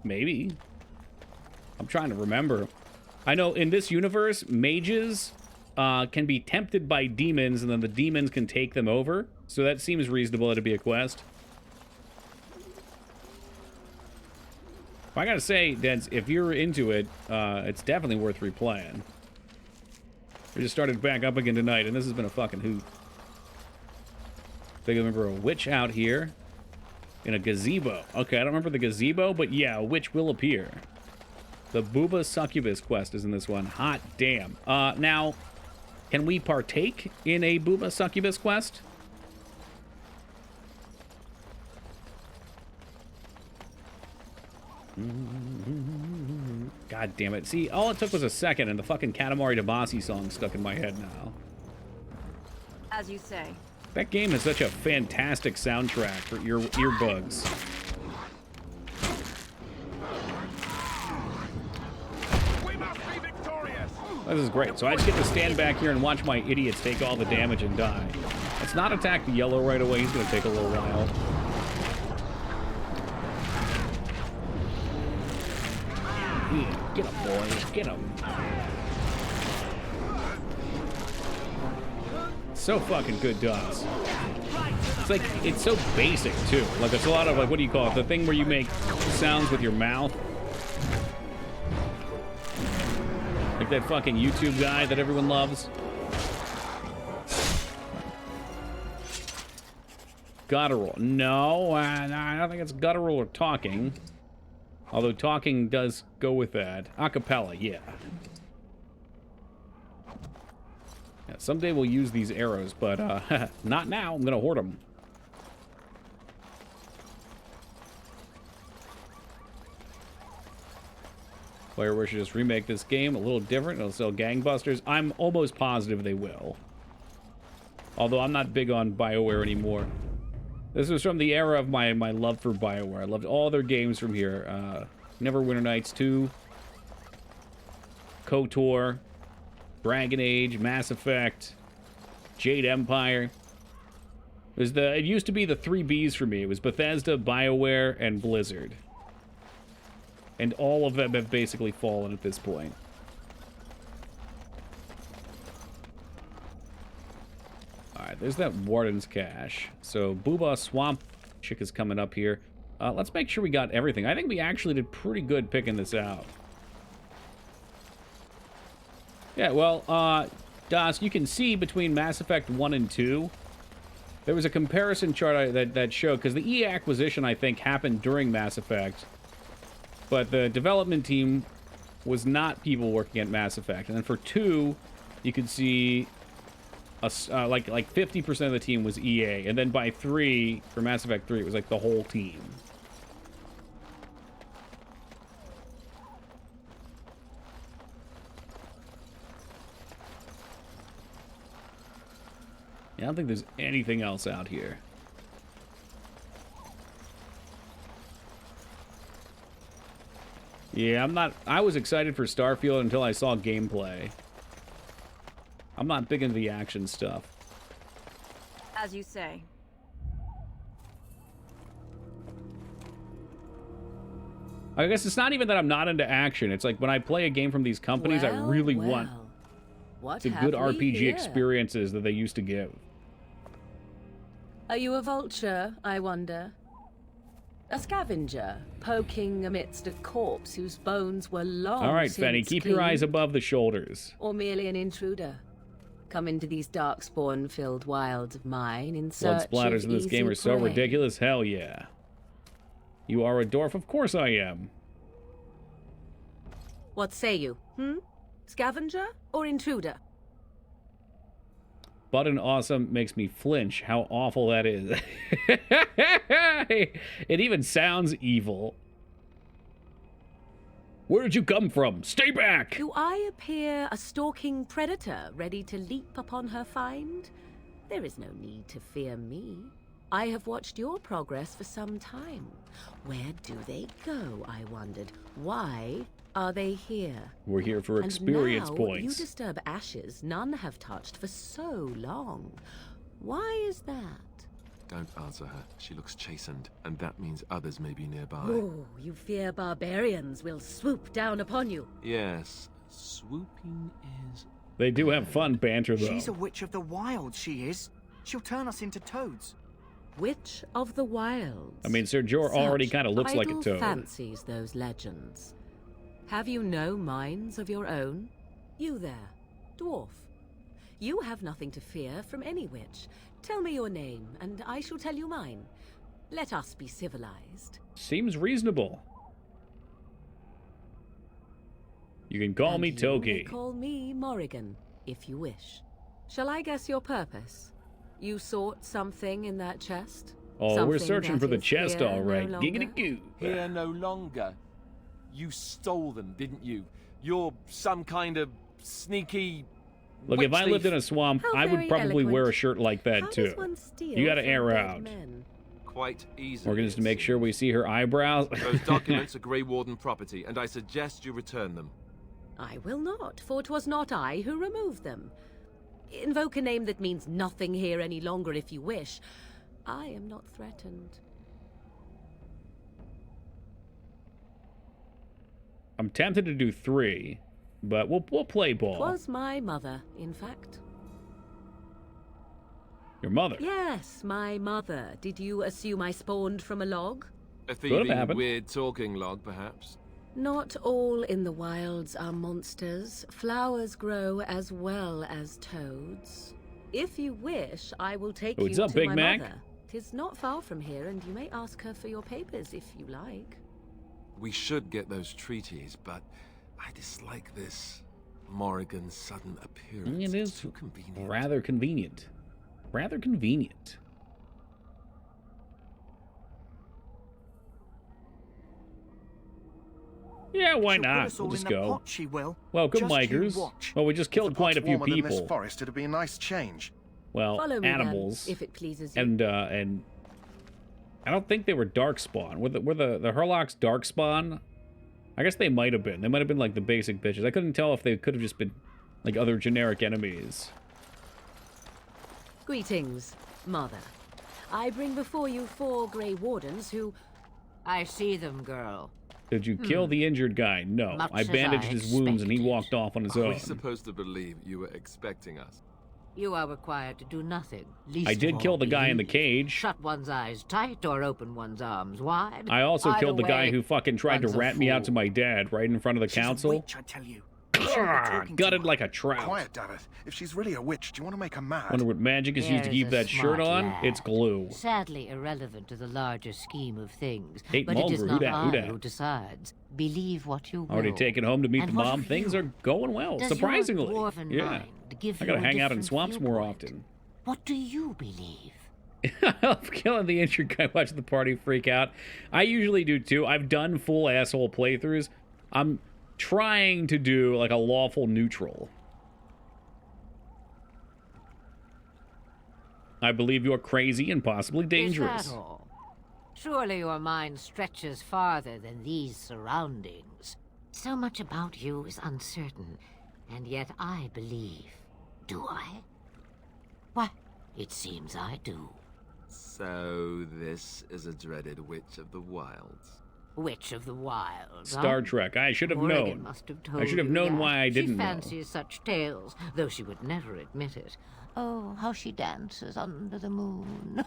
Maybe. I'm trying to remember. I know in this universe, mages can be tempted by demons, and then the demons can take them over. So that seems reasonable to be a quest. I gotta say, Dens, if you're into it, it's definitely worth replaying. We just started back up again tonight, and this has been a fucking hoot. I think I remember a witch out here in a gazebo. Okay, I don't remember the gazebo, but yeah, a witch will appear. The Booba Succubus quest is in this one. Hot damn. Now, can we partake in a Booba Succubus quest? God, God damn it. See, all it took was a second, and the fucking Katamari Damacy song stuck in my head now.
As you say.
That game has such a fantastic soundtrack for earbuds. This is great. So I just get to stand back here and watch my idiots take all the damage and die. Let's not attack the yellow right away. He's going to take a little while. Yeah, get him, boys. Get him. So fucking good, Dots. It's like, it's so basic, too. Like, it's a lot of, like, what do you call it? The thing where you make sounds with your mouth. Like that fucking YouTube guy that everyone loves. Guttural. No, I don't think it's guttural or talking. Although talking does go with that. Acapella, yeah. Yeah, someday we'll use these arrows, but not now. I'm gonna hoard them. BioWare should just remake this game a little different. It'll sell gangbusters. I'm almost positive they will. Although I'm not big on BioWare anymore. This was from the era of my love for BioWare. I loved all their games from here. Neverwinter Nights 2, KOTOR, Dragon Age, Mass Effect, Jade Empire. It used to be the 3 Bs for me. It was Bethesda, BioWare, and Blizzard. And all of them have basically fallen at this point. Alright, there's that Warden's Cache. So, Booba Swamp Chick is coming up here. Let's make sure we got everything. I think we actually did pretty good picking this out. Yeah, well, Das, you can see between Mass Effect 1 and 2, there was a comparison chart that showed, because the EA acquisition, I think, happened during Mass Effect. But the development team was not people working at Mass Effect. And then for 2, you could see like 50% of the team was EA. And then by 3, for Mass Effect 3, it was like the whole team. Yeah, I don't think there's anything else out here. Yeah, I was excited for Starfield until I saw gameplay. I'm not big into the action stuff.
As you say.
I guess it's not even that I'm not into action. It's like when I play a game from these companies, I really want the good RPG experiences that they used to give.
Are you a vulture, I wonder? A scavenger, poking amidst a corpse whose bones were long
All right,
since
Fenny, keep your eyes above the shoulders.
Or merely an intruder? Come into these darkspawn-filled wilds of mine in search
Blood splatters
of
in this game are so
prey.
ridiculous. Hell yeah. You are a dwarf? Of course I am.
What say you? Scavenger or intruder?
Button awesome makes me flinch. How awful that is. It even sounds evil. Where did you come from? Stay back!
Do I appear a stalking predator ready to leap upon her find? There is no need to fear me. I have watched your progress for some time. Where do they go, I wondered? Why are they here?
We're here for experience
and now
points.
You disturb ashes none have touched for so long. Why is that?
Don't answer her. She looks chastened, and that means others may be nearby.
Oh, you fear barbarians will swoop down upon you.
Yes, swooping is...
They do have fun banter, though.
She's a witch of the wild, she is. She'll turn us into toads.
Witch of the wilds.
I mean, Sir Jor already kind of looks like a
idle
toad.
Fancies those legends. Have you no minds of your own? You there, dwarf. You have nothing to fear from any witch. Tell me your name, and I shall tell you mine. Let us be civilized.
Seems reasonable. You can call me Toki.
You may call me Morrigan, if you wish. Shall I guess your purpose? You sought something in that chest?
Oh, we're
Something
searching
that
for the
is
chest,
here
all right.
no
Giggity
longer?
goo.
Here no longer.
You stole them, didn't you? You're some kind of sneaky...
Look, if I lived in a swamp,
How
I would
very
probably wear a
eloquent.
shirt like that,
How
too.
does one steal
You gotta
from
air her
dead
out.
men?
Quite easy.
We're going to make sure we see her eyebrows.
Those documents are Grey Warden property, and I suggest you return them.
I will not, for 'twas not I who removed them. Invoke a name that means nothing here any longer if you wish. I am not threatened.
I'm tempted to do 3, but we'll play ball.
'Twas my mother, in fact.
Your mother?
Yes, my mother. Did you assume I spawned from a log?
A
Could have
thieving,
happened.
weird talking log, perhaps.
Not all in the wilds are monsters. Flowers grow as well as toads. If you wish, I will take
What's
you
up,
to
Big
my
Mac?
mother. 'Tis not far from here, and you may ask her for your papers if you like.
We should get those treaties, but I dislike this Morrigan's sudden appearance.
It is
too convenient.
rather convenient. Rather convenient. Yeah, why
She'll put
not?
us all
We'll just
in the
go.
pot, she will.
Welcome,
Just you
Micers.
watch.
Well, we just
If
killed
the
quite a
pot's
few
warmer than this
people.
forest, it'd be a nice change.
Well,
Follow me, then,
animals.
if it pleases you.
And I don't think they were darkspawn. Were the Hurlocks darkspawn? I guess they might have been. They might have been like the basic bitches. I couldn't tell if they could have just been like other generic enemies.
Greetings, Mother. I bring before you 4 Grey Wardens who...
I see them, girl.
Did you kill the injured guy? No.
Much
I
as
bandaged
I
his wounds and he
expected.
walked off on his
Are
own.
we supposed to believe you were expecting us?
You are required to do nothing. Least
I
of
did
all
kill the guy in the
believe.
cage.
Shut one's eyes tight or open one's arms wide.
I also
Either
killed the guy
way,
who fucking tried to
one's a
rat me out
fool.
to my dad right in front of the
She's a
council.
witch, I tell you.
Gutted like a trout.
Quiet, Davith. If she's really a witch, do you want to make her mad?
Wonder what magic is used to
There is
keep
a
that shirt
smart
on?
lad.
It's glue.
Sadly irrelevant to the larger scheme of things.
Hey,
but it is
Mulgrew,
not
who dat, who
I
dat?
who decides. Believe what you will.
Already taken home to meet
And
the
what
mom.
of
Things
you?
are going well,
Does your
surprisingly.
dwarven
Yeah.
mind give
I
you
gotta
a
hang out in
different
swamps more
viewpoint?
often.
What do you believe?
I love killing the injured guy, watching the party freak out. I usually do too. I've done full asshole playthroughs. I'm trying to do like a lawful neutral. I believe you're crazy and possibly dangerous.
Is that all? Surely your mind stretches farther than these surroundings. So much about you is uncertain, and yet I believe. Do I? Why, it seems I do.
So this is a dreaded Witch of the Wilds.
Witch of the Wilds,
Star
huh?
Trek. I should have
Morrigan
known.
Must have told
I should have
you
known
that.
why I didn't
She
know.
fancies such tales, though she would never admit it. Oh, how she dances under the moon.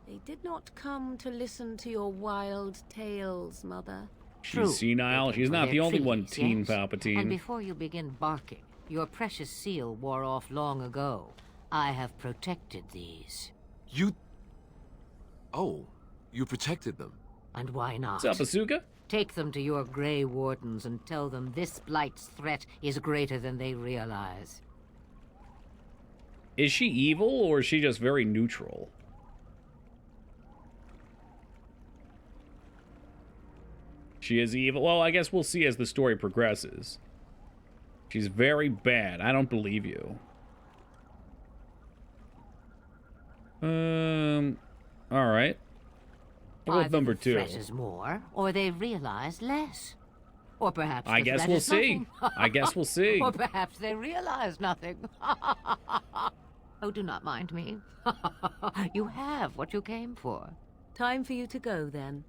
They did not come to listen to your wild tales, Mother.
She's senile. She's not the only one, Teen
And
Palpatine.
before you begin barking, your precious seal wore off long ago. I have protected these.
You... Oh, you protected them.
And why not?
What's up, Asuka?
Take them to your Grey Wardens and tell them this Blight's threat is greater than they realize.
Is she evil or is she just very neutral? She is evil. Well, I guess we'll see as the story progresses. She's very bad. I don't believe you. All right. What about
Either
number
the
2?
threat is more, or they realize less. Or perhaps
I
the
guess
threat
we'll
is
see.
nothing.
I guess we'll see.
Or perhaps they realize nothing. Oh, do not mind me. You have what you came for.
Time for you to go, then.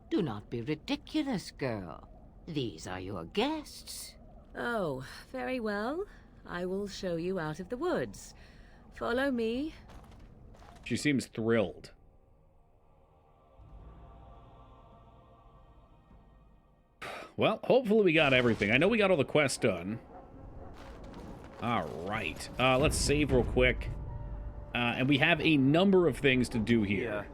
Do not be ridiculous, girl. These are your guests.
Oh, very well. I will show you out of the woods. Follow me.
She seems thrilled. Well, hopefully we got everything. I know we got all the quests done. All right. Let's save real quick. And we have a number of things to do here.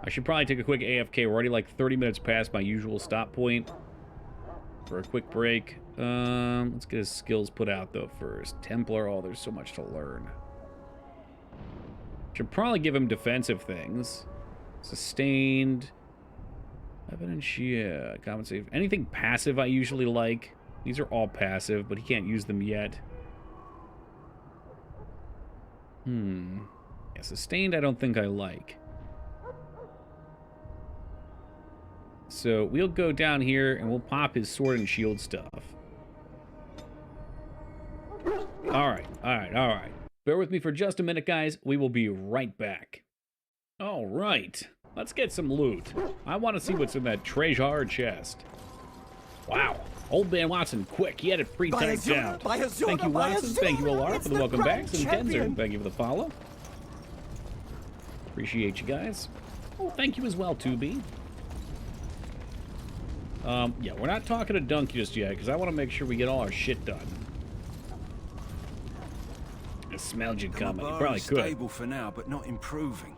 I should probably take a quick AFK. We're already like 30 minutes past my usual stop point for a quick break. Let's get his skills put out, though, first. Templar. Oh, there's so much to learn. Should probably give him defensive things. Sustained. Evidence, yeah. Compensate. Anything passive I usually like. These are all passive, but he can't use them yet. Yeah, sustained I don't think I like. So we'll go down here and we'll pop his sword and shield stuff. Alright. Bear with me for just a minute, guys. We will be right back. Alright. Let's get some loot. I want to see what's in that treasure chest. Wow. Old Man Watson, quick. He had it pre-tagged down. Thank you, Watson. Thank you, Alar, for the welcome backs. And Kenzer, thank you for the follow. Appreciate you guys. Oh, thank you as well, 2B. Yeah, we're not talking to Dunk just yet, because I want to make sure we get all our shit done. I smelled you coming. You probably could.
Stable for now, but not improving.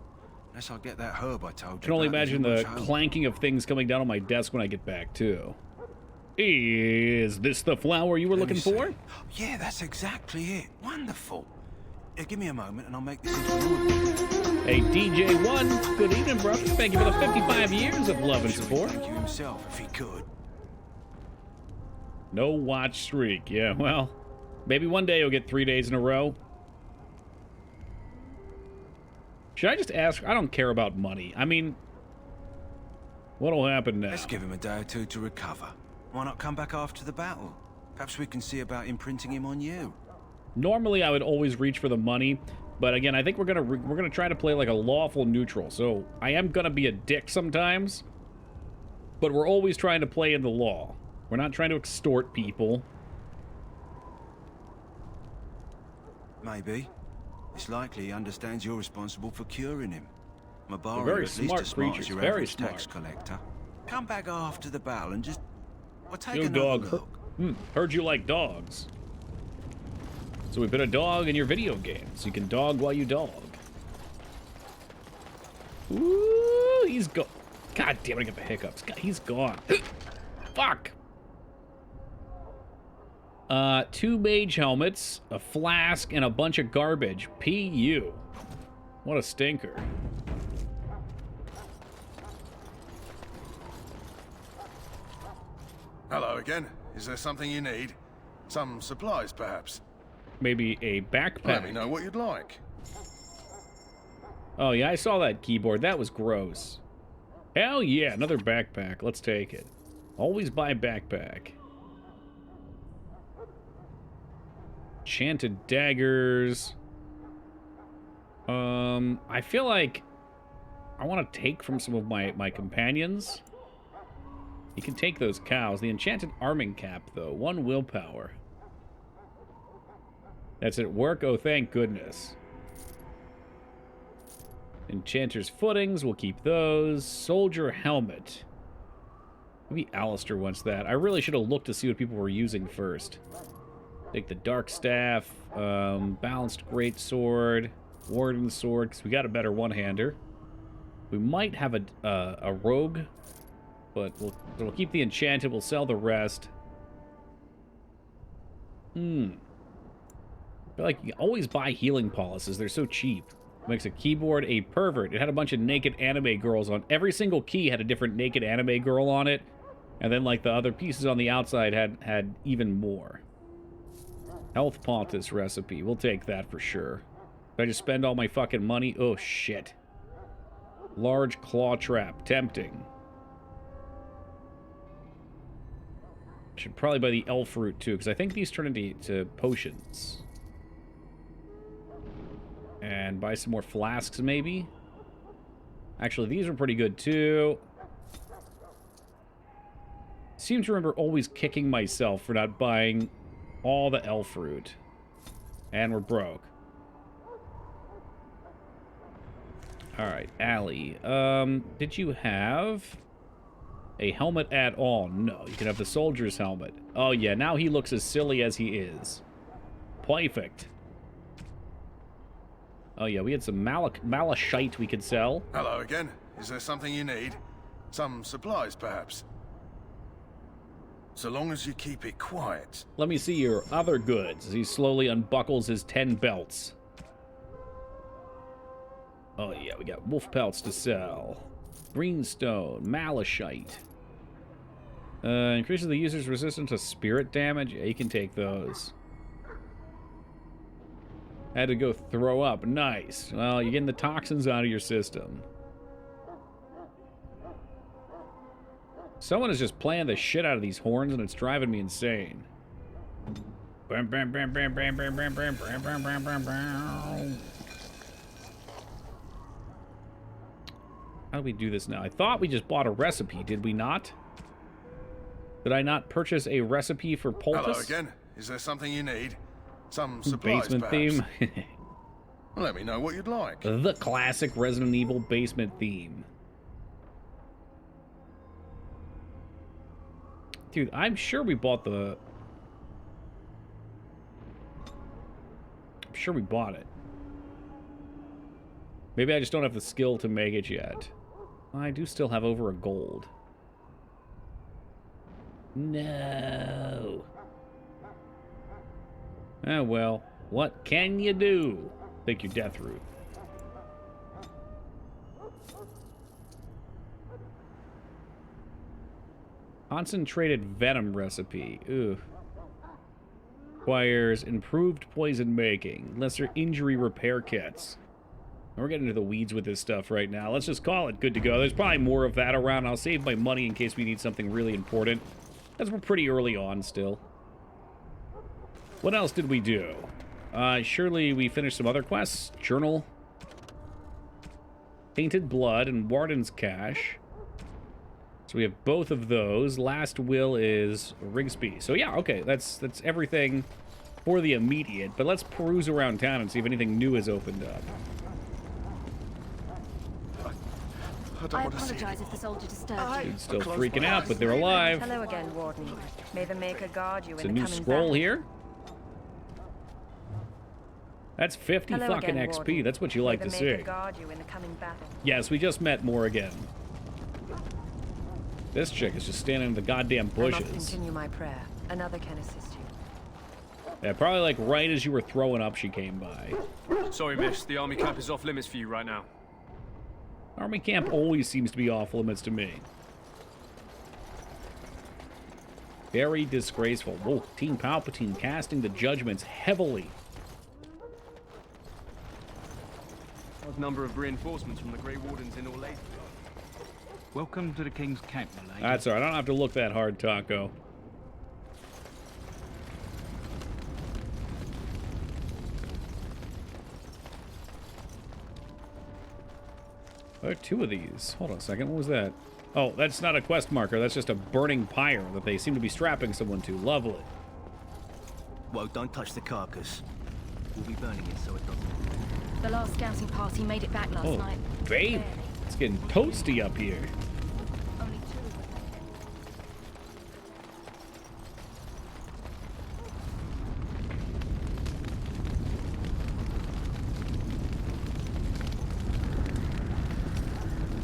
Unless I get that herb I told you.
I can only
about.
imagine the clanking of things coming down on my desk when I get back, too. Is this the flower you were looking for?
Yeah, that's exactly it. Wonderful. Yeah, give me a moment and I'll make this into wood.
Hey, DJ1, good evening, brother. Thank you for the 55 years of love and support.
Thank you himself, if he could.
No watch streak. Yeah, well, maybe one day you'll get 3 days in a row. Should I just ask? I don't care about money. I mean, what'll happen now?
Let's give him a day or two to recover. Why not come back after the battle? Perhaps we can see about imprinting him on you.
Normally, I would always reach for the money, but again, I think we're gonna try to play like a lawful neutral. So I am gonna be a dick sometimes, but we're always trying to play in the law. We're not trying to extort people.
Maybe. It's likely he understands you're responsible for curing him. Mabara
Very
at least
smart
as smart
creatures,
as your
very
average
smart.
tax collector. Come back after the battle and just take
Yo,
another
dog.
look.
Heard you like dogs. So we put a dog in your video games. You can dog while you dog. Ooh, he's go. God damn it, I get the hiccups. God, he's gone. Fuck. 2 mage helmets, a flask, and a bunch of garbage. PU. What a stinker.
Hello again. Is there something you need? Some supplies, perhaps?
Maybe a backpack.
Let me know what you'd like.
Oh, yeah, I saw that keyboard. That was gross. Hell yeah, another backpack. Let's take it. Always buy backpack. Enchanted daggers. I feel like I want to take from some of my companions. You can take those cows. The enchanted arming cap, though. 1 willpower. That's at work? Oh, thank goodness. Enchanter's footings, we'll keep those. Soldier helmet. Maybe Alistair wants that. I really should have looked to see what people were using first. Take the dark staff, balanced greatsword, warden sword, because we got a better one-hander. We might have a rogue, but we'll keep the enchanted. We'll sell the rest. I feel like you can always buy healing policies. They're so cheap. Makes a keyboard a pervert. It had a bunch of naked anime girls on. Every single key had a different naked anime girl on it. And then, like, the other pieces on the outside had even more. Health poultice recipe. We'll take that for sure. Did I just spend all my fucking money? Oh, shit. Large claw trap. Tempting. Should probably buy the elf root, too, because I think these turn into potions. And buy some more flasks, maybe? Actually, these are pretty good, too. Seem to remember always kicking myself for not buying all the elf fruit. And we're broke. Alright, Allie. Did you have a helmet at all? No, you can have the soldier's helmet. Oh yeah, now he looks as silly as he is. Perfect. Oh yeah, we had some malachite we could sell.
Hello again. Is there something you need? Some supplies, perhaps? So long as you keep it quiet.
Let me see your other goods as he slowly unbuckles his 10 belts. Oh yeah, we got wolf pelts to sell. Greenstone, malachite. Increases the user's resistance to spirit damage. Yeah, you can take those. Had to go throw up. Nice. Well, you're getting the toxins out of your system. Someone is just playing the shit out of these horns, and it's driving me insane. Bam, bam, bam, bam, bam, bam, bam, bam, bam, bam, bam, bam, bam. How do we do this now? I thought we just bought a recipe, did we not? Did I not purchase a recipe for poultice?
Hello again. Is there something you need? Some supplies,
Basement
perhaps?
theme?
Let me know what you'd like.
The classic Resident Evil basement theme. Dude, I'm sure we bought the... I'm sure we bought it. Maybe I just don't have the skill to make it yet. I do still have over a gold. No. Oh, well. What can you do? Take your death root. Concentrated venom recipe. Ooh. Requires improved poison making. Lesser injury repair kits. We're getting into the weeds with this stuff right now. Let's just call it good to go. There's probably more of that around. I'll save my money in case we need something really important. As we're pretty early on still. What else did we do? Surely we finished some other quests. Journal. Tainted Blood and Warden's Cache. So we have both of those. Last will is Rigsby. So yeah, okay, that's everything for the immediate. But let's peruse around town and see if anything new has opened up.
I apologize if the soldier disturbed you.
Dude's still freaking out, but they're alive.
Hello again, Warden. May the Maker guard you
It's
in
a
the
new
coming
scroll
battle.
here. That's 50
Hello
fucking
again,
XP.
Warden.
That's what you like
May
to
the
see.
Maker guard you in the coming battle.
Yes, we just met Morrigan. This chick is just standing in the goddamn
I must
bushes.
continue my prayer. Another can assist you.
Yeah, probably like right as you were throwing up, she came by.
Sorry, miss. The army camp is off limits for you right now.
Army camp always seems to be off limits to me. Very disgraceful. Whoa, Team Palpatine casting the judgments heavily.
A number of reinforcements from the Grey Wardens in Orlais.
Welcome to the King's Camp, my lady.
That's all right. I don't have to look that hard, Taco. There are two of these. Hold on a second. What was that? Oh, that's not a quest marker. That's just a burning pyre that they seem to be strapping someone to. Lovely.
Whoa, don't touch the carcass. We'll be burning it so it doesn't.
The last scouting party made it back last
Oh,
night.
babe. It's getting toasty up here.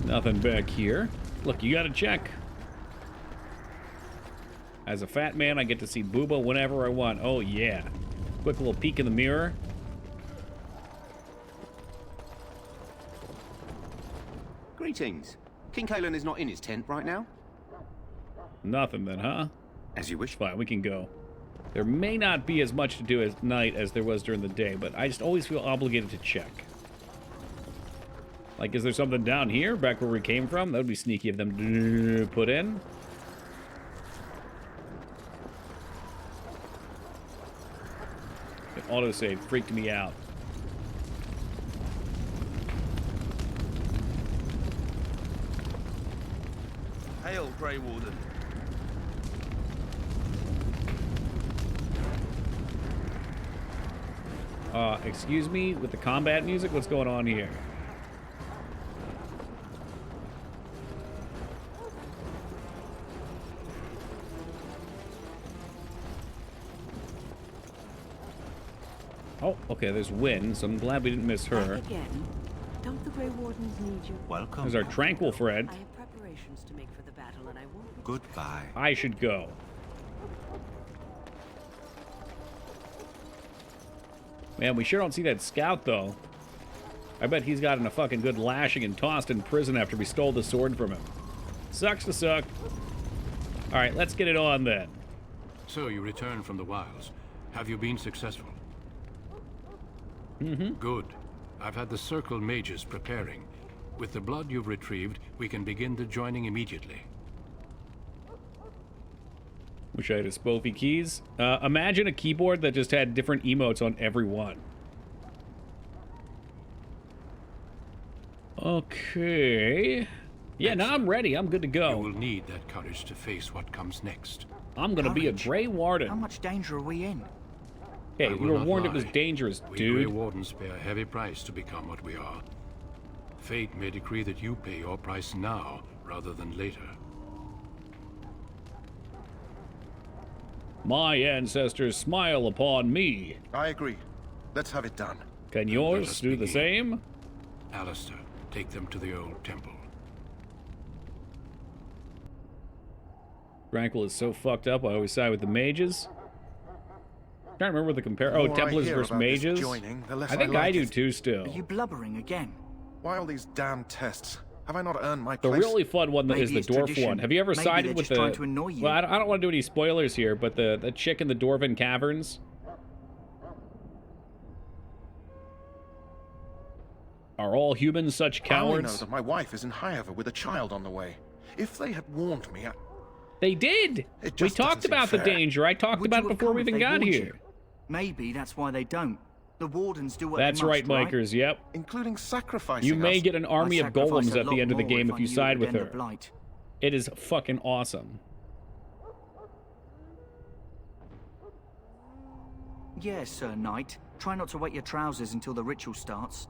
Nothing back here. Look, you gotta check. As a fat man, I get to see Booba whenever I want. Oh, yeah. Quick little peek in the mirror.
Greetings. King Kalen is not in his tent right now?
Nothing then, huh?
As you wish.
Fine, we can go. There may not be as much to do at night as there was during the day, but I just always feel obligated to check. Like, is there something down here, back where we came from? That would be sneaky of them to put in. The autosave freaked me out.
Hail, Grey Warden.
Excuse me, with the combat music, what's going on here? Oh, okay, there's Wynn, so I'm glad we didn't miss her.
Back again. Don't the Grey Wardens need you?
Welcome.
There's our tranquil friend.
I have preparations to make for the battle, and I won't.
Goodbye.
I should go. Man, we sure don't see that scout, though. I bet he's gotten a fucking good lashing and tossed in prison after we stole the sword from him. Sucks to suck. All right, let's get it on then.
So you returned from the wilds. Have you been successful?
Mm-hmm.
Good. I've had the Circle mages preparing. With the blood you've retrieved, we can begin the joining immediately.
Wish I had a Spoofy keys. Imagine a keyboard that just had different emotes on every one. Okay. Yeah, now I'm ready. I'm good to go.
You will need that courage to face what comes next.
I'm gonna be a Grey Warden.
How much danger are we in?
Hey, we were warned it was dangerous,
We
dude.
Grey Wardens pay a heavy price to become what we are. Fate may decree that you pay your price now, rather than later.
My ancestors smile upon me.
I agree. Let's have it done.
Can yours do the same?
Alistair, take them to the old temple.
Tranquil is so fucked up, I always side with the mages. I'm trying to remember the compare. Oh,
The more I
Templars
hear
versus
about this
mages.
joining, the less
I think
I like
I do
it.
too still.
Are you blubbering again?
Why all these damn tests? Have I not earned my
The
place?
really fun one is the dwarf one. Have you ever
Maybe
sided
they're
with
just
the?
trying to annoy you.
Well, I don't want to do any spoilers here, but the chick in the Dwarven caverns. Are all humans such
I only know
cowards?
that my wife is in Highover with a child on the way. If they had warned me,
They did.
It
We
just
talked
doesn't seem
about the
fair.
danger. I talked
Would
about
you
it
have
before
come
we
if
even
they
got
warned
here.
you? Maybe that's why they don't. The Wardens do what
That's
they must,
right, Mykers. Yep.
including sacrificing
You may
us.
get an army
I'd
of
sacrifice
golems
a
at the
lot
end of the
more
game
if
if
I
you
knew
side
it
with
would end
her.
the Blight.
It is fucking awesome.
Yes, Sir Knight. Try not to wet your trousers until the ritual starts.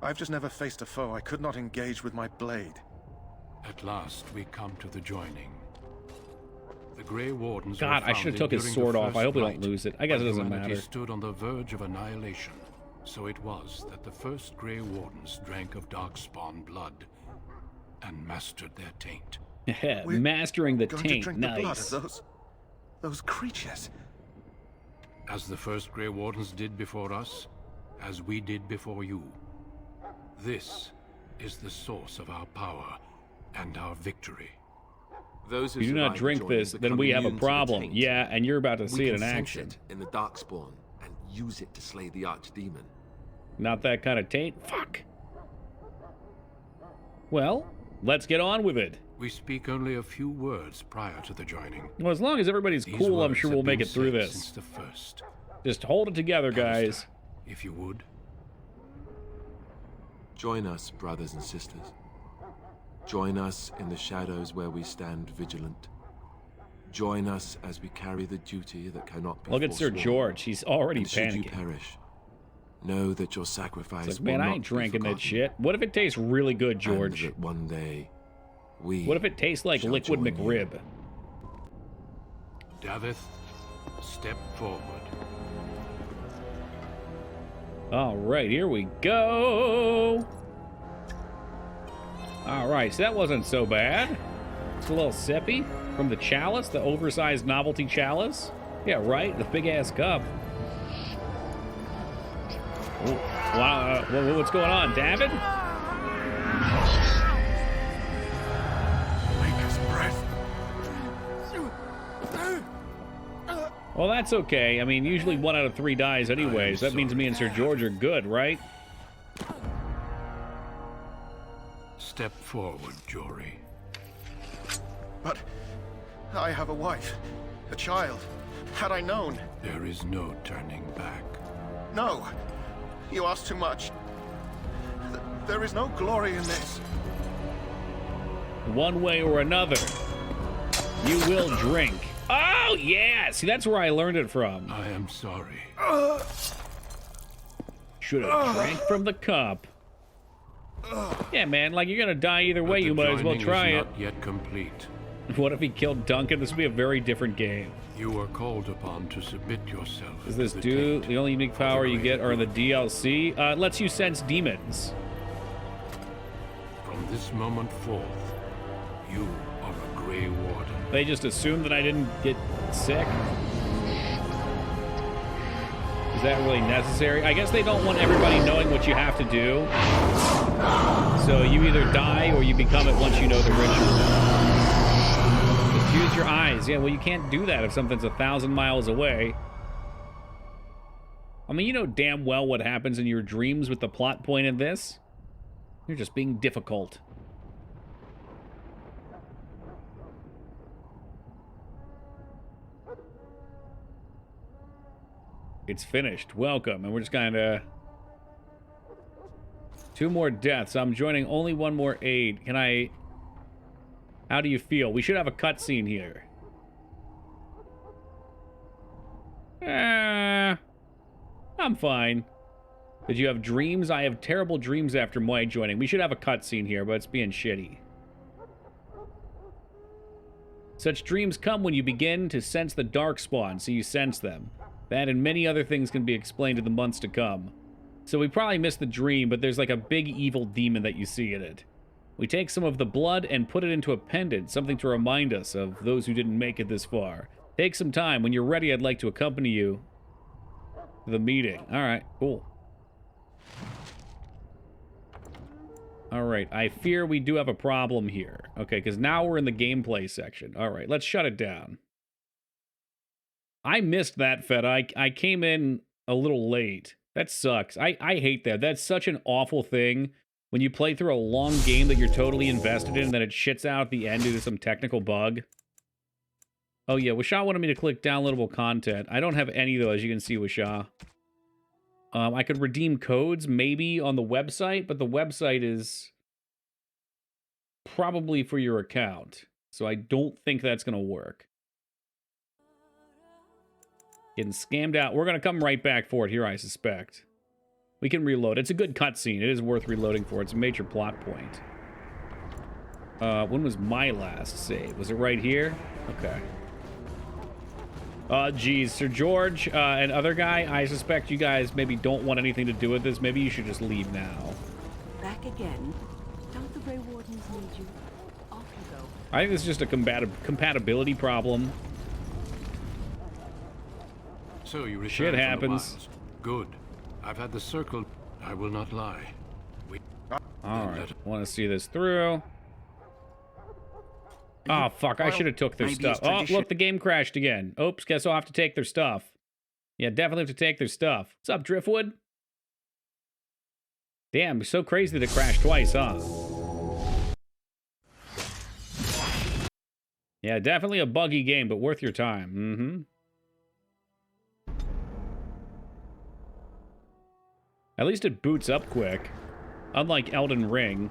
I've just never faced a foe I could not engage with my blade.
At last, we come to the joining. The Grey Wardens
God,
were
I should have
founded
took his
during
sword
the
off. I
First
hope we don't
Blight,
lose it. I guess it
when
doesn't
humanity
matter.
stood on the verge of annihilation. So it was that the first Grey Wardens drank of Darkspawn blood and mastered their taint.
Mastering the
Going to
taint.
drink the blood
Nice.
of those creatures.
As the first Grey Wardens did before us, as we did before you. This is the source of our power and our victory.
Those who
If you do not
survive
drink
joining
this, then
become
we have a
immune to the
problem.
taint.
Yeah, and you're about to
We
see it in
can sense
action.
it in the Darkspawn and use it to slay the Archdemon.
Not that kind of taint? Fuck. Well, let's get on with it.
We speak only a few words prior to the joining.
Well, as long as everybody's
These
cool, I'm
words
sure
have
we'll make
been
it through
said
this.
Since the first.
Just hold it together, guys.
If you would.
Join us, brothers and sisters. Join us in the shadows where we stand vigilant. Join us as we carry the duty that cannot be
Look at Sir
forsworn.
George. He's already
And should you
panicking.
perish, know that your sacrifice
It's like,
will
man, I
not
ain't
be
drinking that
forgotten.
shit. What if it tastes really good,
And
George?
that one day, we
What if it tastes like
shall
liquid
join you.
McRib?
Davith, step forward.
All right, here we go. All right, so that wasn't so bad. It's a little sippy from the chalice, the oversized novelty chalice. Yeah, right, the big-ass cup. Ooh, wow, what's going on, David?
Maker's breath.
Well, that's okay. I mean, usually 1 out of 3 dies anyways. That means me and Sir George are good, right?
Step forward, Jory.
But I have a wife, a child. Had I known.
There is no turning back.
No, you ask too much. There is no glory in this.
One way or another, you will drink. Oh, yeah! See, that's where I learned it from.
I am sorry.
Should have drank from the cup. Yeah, man, like, you're gonna die either way.
But
You
the
might as well
joining
try
is
it.
not yet complete.
What if he killed Duncan? This would be a very different game.
You are called upon to submit yourself.
Does this
to the
do?
taint
The only unique
for
power you
greater
get are in the
good.
DLC. It lets you sense demons.
From this moment forth, you are a Grey Warden.
They just assumed that I didn't get sick. Is that really necessary? I guess they don't want everybody knowing what you have to do. So you either die or you become it once you know the ritual. Just use your eyes. Yeah, well, you can't do that if something's 1,000 miles away. I mean, you know damn well what happens in your dreams with the plot point in this. You're just being difficult. It's finished. Welcome. And we're just kind of... 2 more deaths. I'm joining only 1 more aid. Can I... How do you feel? We should have a cutscene here. I'm fine. Did you have dreams? I have terrible dreams after my joining. We should have a cutscene here, but it's being shitty. Such dreams come when you begin to sense the Darkspawn, so you sense them. That and many other things can be explained in the months to come. So we probably missed the dream, but there's like a big evil demon that you see in it. We take some of the blood and put it into a pendant, something to remind us of those who didn't make it this far. Take some time. When you're ready, I'd like to accompany you to the meeting. All right, cool. All right, I fear we do have a problem here. Okay, because now we're in the gameplay section. All right, let's shut it down. I missed that, Fed. I came in a little late. That sucks. I hate that. That's such an awful thing when you play through a long game that you're totally invested in and then it shits out at the end due to some technical bug. Oh yeah, Wishaw wanted me to click downloadable content. I don't have any though, as you can see, Wishaw. I could redeem codes maybe on the website, but the website is probably for your account. So I don't think that's going to work. Getting scammed out. We're going to come right back for it here, I suspect. We can reload. It's a good cutscene. It is worth reloading for. It's a major plot point. When was my last save? Was it right here? Okay. Geez, Sir George and other guy, I suspect you guys maybe don't want anything to do with this. Maybe you should just leave now.
Back again? Don't the Grey Wardens need you? Off you go.
I think this is just a compatibility problem.
So you return
Shit
from
happens.
the wilds. Good. I've had the circle. I will not lie.
All right. Want to see this through? Oh, fuck. I should have took their stuff. Oh, look, the game crashed again. Oops, guess I'll have to take their stuff. Yeah, definitely have to take their stuff. What's up, Driftwood? Damn, so crazy that it crashed twice, huh? Yeah, definitely a buggy game, but worth your time. Mm-hmm. At least it boots up quick. Unlike Elden Ring.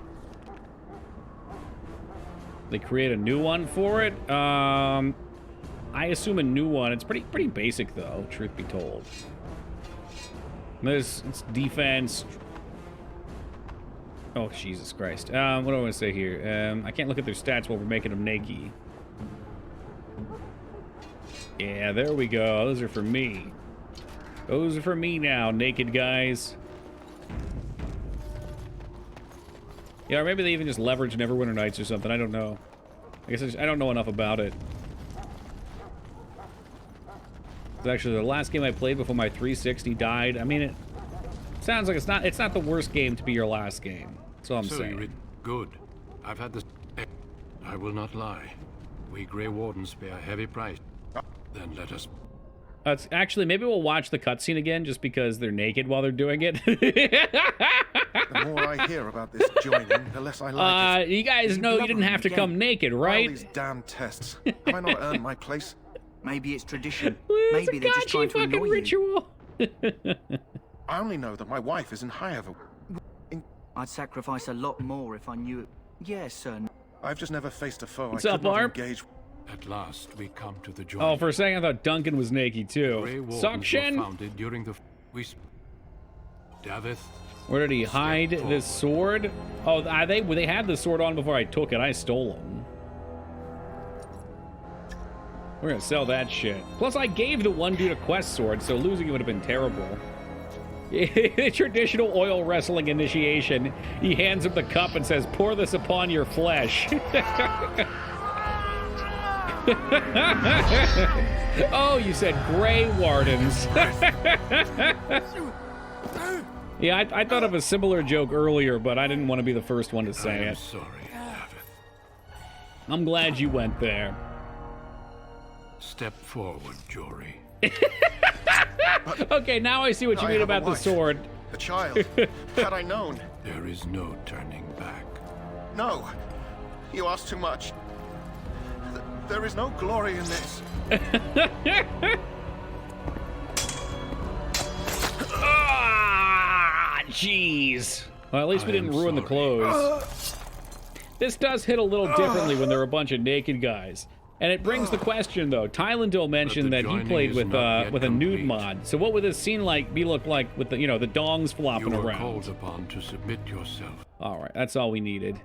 They create a new one for it. I assume a new one. It's pretty basic though, truth be told. It's defense. Oh Jesus Christ. What do I want to say here? I can't look at their stats while we're making them naked. Yeah, there we go. Those are for me. Those are for me now, naked guys. Yeah, or maybe they even just leverage Neverwinter Nights or something. I don't know. I guess I don't know enough about it. It's actually the last game I played before my 360 died. I mean, it sounds like it's not the worst game to be your last game. That's all I'm saying.
Good. I've had this. I will not lie. We Grey Wardens pay a heavy price. Then let us.
It's actually, maybe we'll watch the cutscene again just because they're naked while they're doing it.
The more I hear about this joining, the less I like it.
You guys know you didn't have to come naked, right?
All these damn tests. Have I not earned my place?
Maybe it's tradition.
It's
Maybe they're just trying to annoy
ritual.
I only know that my wife is in Highever.
I'd sacrifice a lot more if I knew it. Yes, sir.
I've just never faced a foe
What's
I
up,
could not
Barb?
engage.
At last, we come to the joint.
Oh, for a second I thought Duncan was naked too.
Grey Wardens
Suction.
were founded during the Davith.
Where did he hide this sword? Oh, they had the sword on before I took it. I stole them. We're gonna sell that shit. Plus, I gave the one dude a quest sword, so losing it would have been terrible. Traditional oil wrestling initiation. He hands him the cup and says, "Pour this upon your flesh." Oh, you said Grey Wardens. Yeah, I thought of a similar joke earlier, but I didn't want to be the first one to say it.
I'm sorry, Davith.
I'm glad you went there.
Step forward, Jory.
Okay, now I see what you mean about the sword.
A child. Had I known.
There is no turning back.
No. You ask too much. There is no glory in this.
Ah, jeez. Well, at least we didn't ruin the clothes. This does hit a little differently when there are a bunch of naked guys. And it brings the question, though. Tylendil mentioned that he played with a nude mod. So what would this scene look like with the the dongs flopping
You are
around?
called upon to submit yourself.
All right, that's all we needed.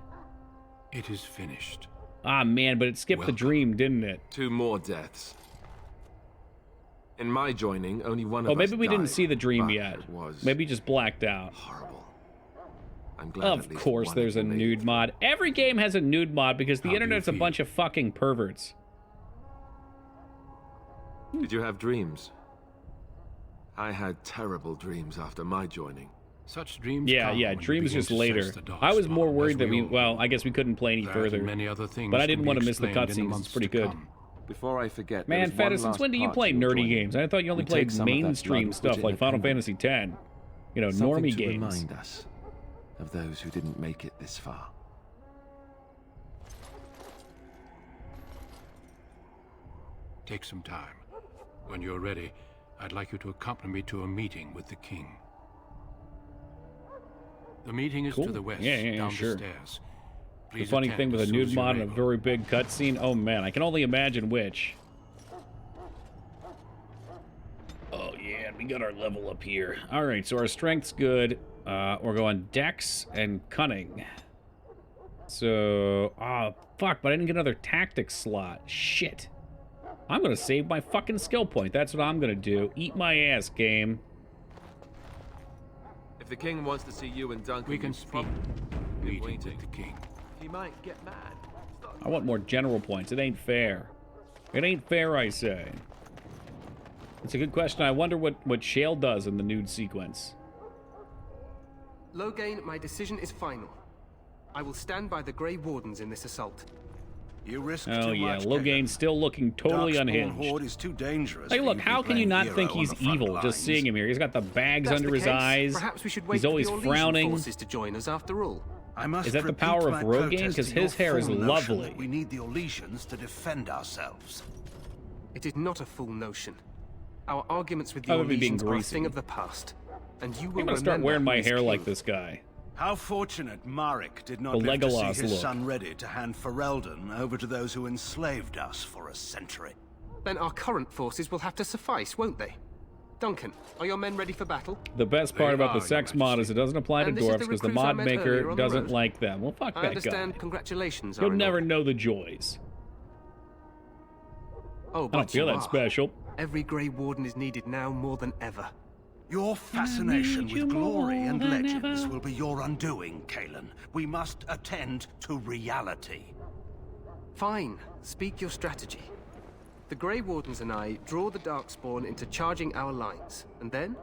It is finished.
Ah, man, but it skipped the dream, didn't it?
2 more deaths. In my joining, only one of
Oh,
us
maybe we didn't
died,
see the dream
but
yet.
it was
Maybe just blacked out.
horrible. I'm glad at
Of
least
course
one
there's a
of you made
nude mod. Every game has a nude mod because the
How do you
internet's a
feel?
bunch of fucking perverts.
it. Did you have dreams? I had terrible dreams after my joining.
Such dreams
Yeah,
come
yeah,
when you
dreams
begin
just
to
later.
sense the dark
I was
spot,
more
as
worried that
we
we,
all
well,
do.
I guess we couldn't play any
That
further.
and many other things
But I
can
didn't
be
want to miss the
explained in the
cutscenes. It's
months
pretty
to
good.
come.
Before I forget,
Man, Feta, since when do you play nerdy games? I thought you only played mainstream stuff like Final Fantasy X. You know, normie games.
Remind us of those who didn't make it this far.
Take some time. When you're ready, I'd like you to accompany me to a meeting with the king. The meeting is
Cool.
to the west,
Yeah,
down
sure.
the stairs.
The
Please
funny
attend
thing with
as
a
soon
nude
as you're
mod and a
able.
very big cutscene, oh man, I can only imagine which. Oh yeah, we got our level up here. All right, so our strength's good. We're going Dex and Cunning. So, fuck, but I didn't get another tactics slot. Shit. I'm gonna save my fucking skill point. That's what I'm gonna do. Eat my ass, game.
If the king wants to see you and Duncan,
We can
you
speak
probably
meeting
waiting.
with the king.
He might get mad.
I want more general points. It ain't fair. It ain't fair, I say. It's a good question. I wonder what Shale does in the nude sequence.
Loghain, my decision is final. I will stand by the Grey Wardens in this assault.
You risk
Oh
too
yeah,
much,
Loghain's still looking totally
Darkspawn
unhinged.
Horde is too dangerous.
Hey,
for
look,
you to
how
be
can you
playing
not think
hero on
he's
the front
evil
lines.
just seeing him here? He's got the bags
That's
under
the
his
case.
eyes.
Perhaps we should wait
He's
for
always
the Orlesian
frowning.
forces to join us after all.
I must
Is that the
repeat
power of
my
Rogaine?
protest
'Cause
to
his
your
hair is
full notion
lovely.
that we need the Orlesians to defend ourselves.
It is not a full notion. Our arguments with the
Other than being
Orlesians are a
greasy.
thing of the past, and you will
I'm gonna start
remember
wearing
who
my
is
hair
king.
like this guy.
How fortunate Marek did not
The
live to
Legolas
see his
look.
son ready to hand Ferelden over to those who enslaved us for a century.
Then our current forces will have to suffice, won't they? Duncan, are your men ready for battle?
The best part
They
about the
are,
sex
Your
mod is it doesn't apply to
And this is
dwarves
the
because the
recruit I
mod
met
maker
earlier on the
doesn't
road.
like them. Well, fuck
I
that
understand.
guy.
Congratulations
You'll
are in
never
order.
know the joys.
Oh,
I
but
don't feel
you
that
are.
special.
Every Grey Warden is needed now more than ever.
Your fascination
need you
with glory
more
and
than
legends
ever.
will be your undoing, Kalen. We must attend to reality.
Fine. Speak your strategy. The Grey Wardens and I draw the Darkspawn into charging our lines, and then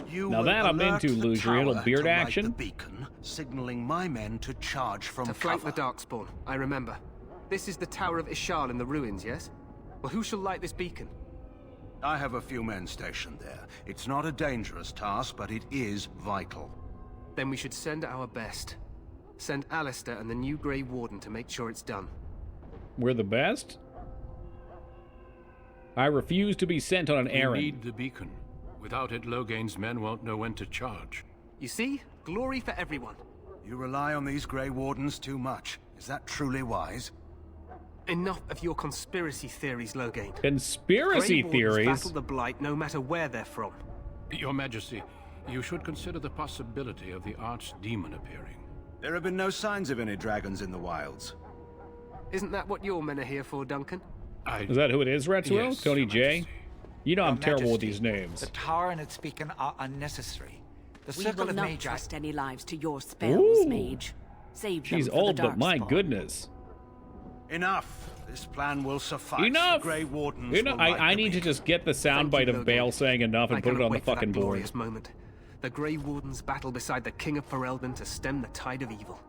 You
Now
will
that I'm
alert
into,
the
Lucia. Little
tower
beard
to light
action.
the beacon, signaling my men to charge from
to flank
cover.
the Darkspawn. I remember. This is the Tower of Ishal in the ruins, yes? Well, who shall light this beacon?
I have a few men stationed there. It's not a dangerous task, but it is vital.
Then we should send our best. Send Alistair and the new Grey Warden to make sure it's done.
We're the best? I refuse to be sent on an
We
errand.
need the beacon. Without it, Loghain's men won't know when to charge.
You see? Glory for everyone.
You rely on these Grey Wardens too much. Is that truly wise?
Enough of your conspiracy theories, Loghain.
Conspiracy
Grey
theories?
Wardens battle the Blight no matter where they're from.
Your Majesty, you should consider the possibility of the archdemon appearing.
There have been no signs of any dragons in the wilds.
Isn't that what your men are here for, Duncan?
Is that who it is, Retsuel?
Yes,
Tony
Your
J?
Majesty.
You know I'm
Your
terrible with
Majesty,
these names.
The tower and its beacon are unnecessary. The
We
circle
will
of
not
Magi...
trust any lives to your spells,
Ooh.
Mage. Save them
She's
for
old,
the
but my
Darkspawn.
goodness.
Enough. This plan will suffice.
Enough.
The Grey Wardens
Enough.
will like
I
the
need to
beacon.
just get the soundbite of Bale saying enough and
I
put it
cannot
on the
wait for that
fucking board.
glorious moment. The Grey Wardens battle beside the King of Ferelden to stem the tide of evil.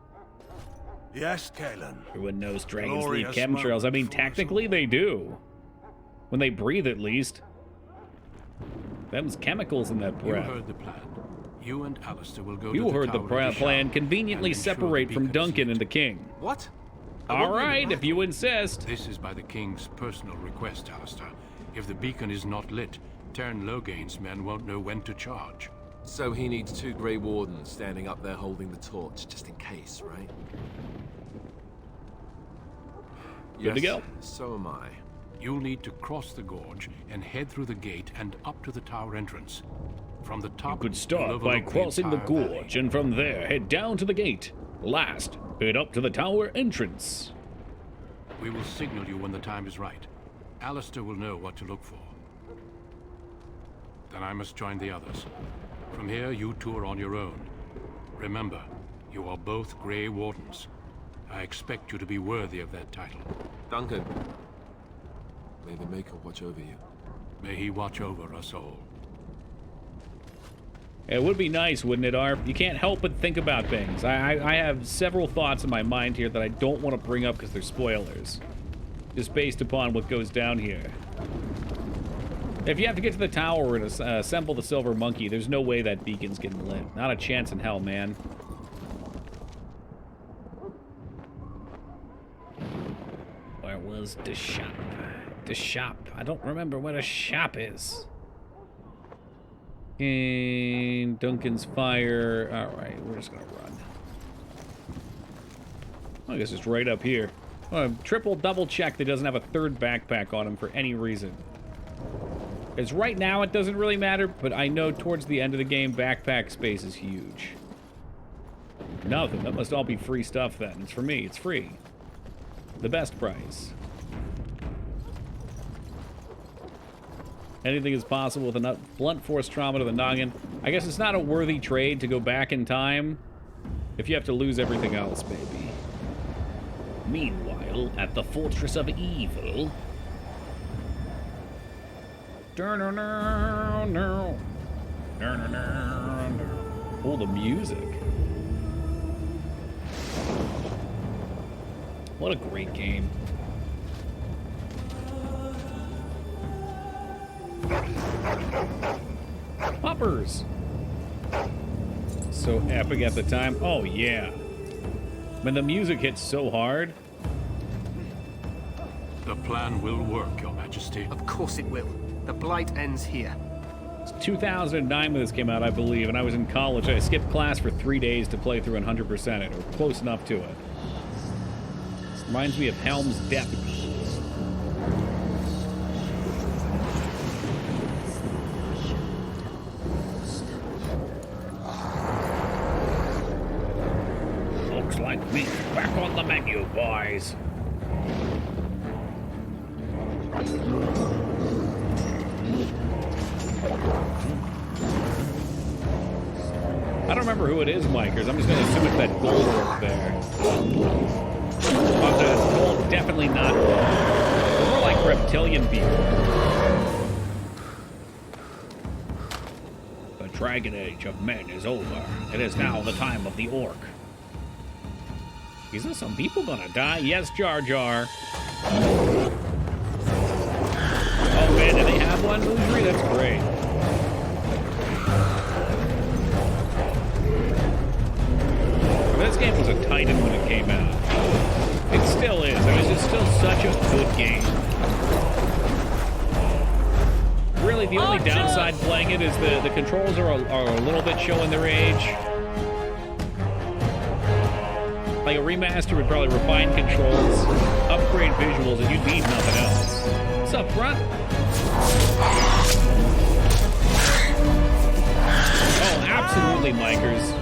Yes, Kalen.
Everyone knows dragons leave
Glorious
chemtrails. I mean, technically they do. When they breathe, at least. Them's chemicals in that
You
breath.
heard the plan. You and Alistair will go to
You
the
heard the
Tower of
plan.
Ishar
Conveniently
and ensure
separate
the
from
beacon is
Duncan
lit.
and the king.
What?
All right, if you insist.
This is by the king's personal request, Alistair. If the beacon is not lit, Teyrn Loghain's men won't know when to charge.
So he needs 2 Grey Wardens standing up there holding the torch, just in case, right?
Good to go.
So am I.
You'll need to cross the gorge and head through the gate and up to the tower entrance. From the top,
You could start
you'll
by
overlook
crossing the
entire valley.
gorge, and from there head down to the gate. Last, head up to the tower entrance.
We will signal you when the time is right. Alistair will know what to look for. Then I must join the others. From here, you two are on your own. Remember, you are both Grey Wardens. I expect you to be worthy of that title.
Duncan, may the Maker watch over you.
May he watch over us all.
It would be nice, wouldn't it, Arp? You can't help but think about things. I have several thoughts in my mind here that I don't want to bring up because they're spoilers. Just based upon what goes down here. If you have to get to the tower and assemble the Silver Monkey, there's no way that beacon's getting lit. Not a chance in hell, man. Where was the shop? The shop. I don't remember where the shop is. And Duncan's fire. Alright, we're just gonna run. I guess it's right up here. Triple double check that doesn't have a third backpack on him for any reason. Because right now it doesn't really matter, but I know towards the end of the game, backpack space is huge. Nothing. That must all be free stuff then. It's for me. It's free. The best price. Anything is possible with a blunt force trauma to the noggin. I guess it's not a worthy trade to go back in time if you have to lose everything else, baby. Meanwhile, at the Fortress of Evil... Oh, the music. What a great game. Poppers! So epic at the time. Oh, yeah. When the music hits so hard.
The plan will work, Your Majesty.
Of course it will. The Blight ends here.
It's 2009 when this came out, I believe, and I was in college. I skipped class for 3 days to play through 100% it, or close enough to it. Reminds me of Helm's Death. Looks like meat back on the menu, boys. I don't remember who it is, Mikers. I'm just going to assume it's that gold up there. Oh, the gold, definitely not gold. They're more like reptilian people. The Dragon Age of men is over. It is now the time of the orc. Is there some people gonna die? Yes, Jar Jar. Oh man, do they have one, Moodry? That's great. This game was a titan when it came out. It still is. I mean, it's still such a good game. Really, the only downside playing it is the controls are a little bit showing their age. Like a remaster would probably refine controls, upgrade visuals, and you'd need nothing else. What's up, front? Oh, absolutely, Mikers.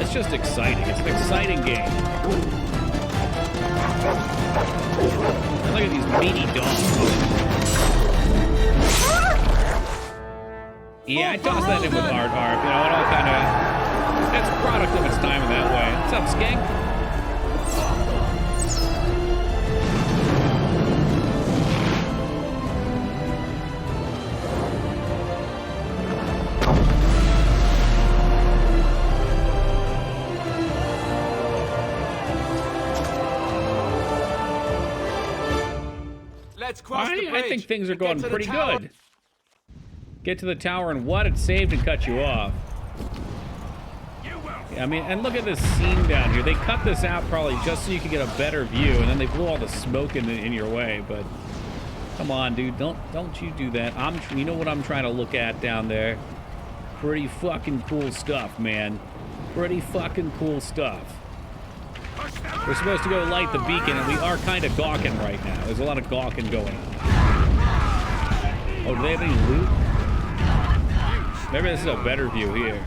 It's just exciting. It's an exciting game. And look at these meaty dogs. Yeah, I tossed that in with Art. You know, it all kind of... It's a product of its time in that way. What's up, Skink?
Let's cross the bridge.
I think things are going
Get to the
pretty
tower.
good. Get to the tower and what? It saved and cut you off. I mean, and look at this scene down here. They cut this out probably just so you could get a better view, and then they blew all the smoke in your way. But come on, dude, don't you do that. You know what I'm trying to look at down there? Pretty fucking cool stuff, man. Pretty fucking cool stuff. We're supposed to go light the beacon, and we are kind of gawking right now. There's a lot of gawking going on. Oh, do they have any loot? Maybe this is a better view here.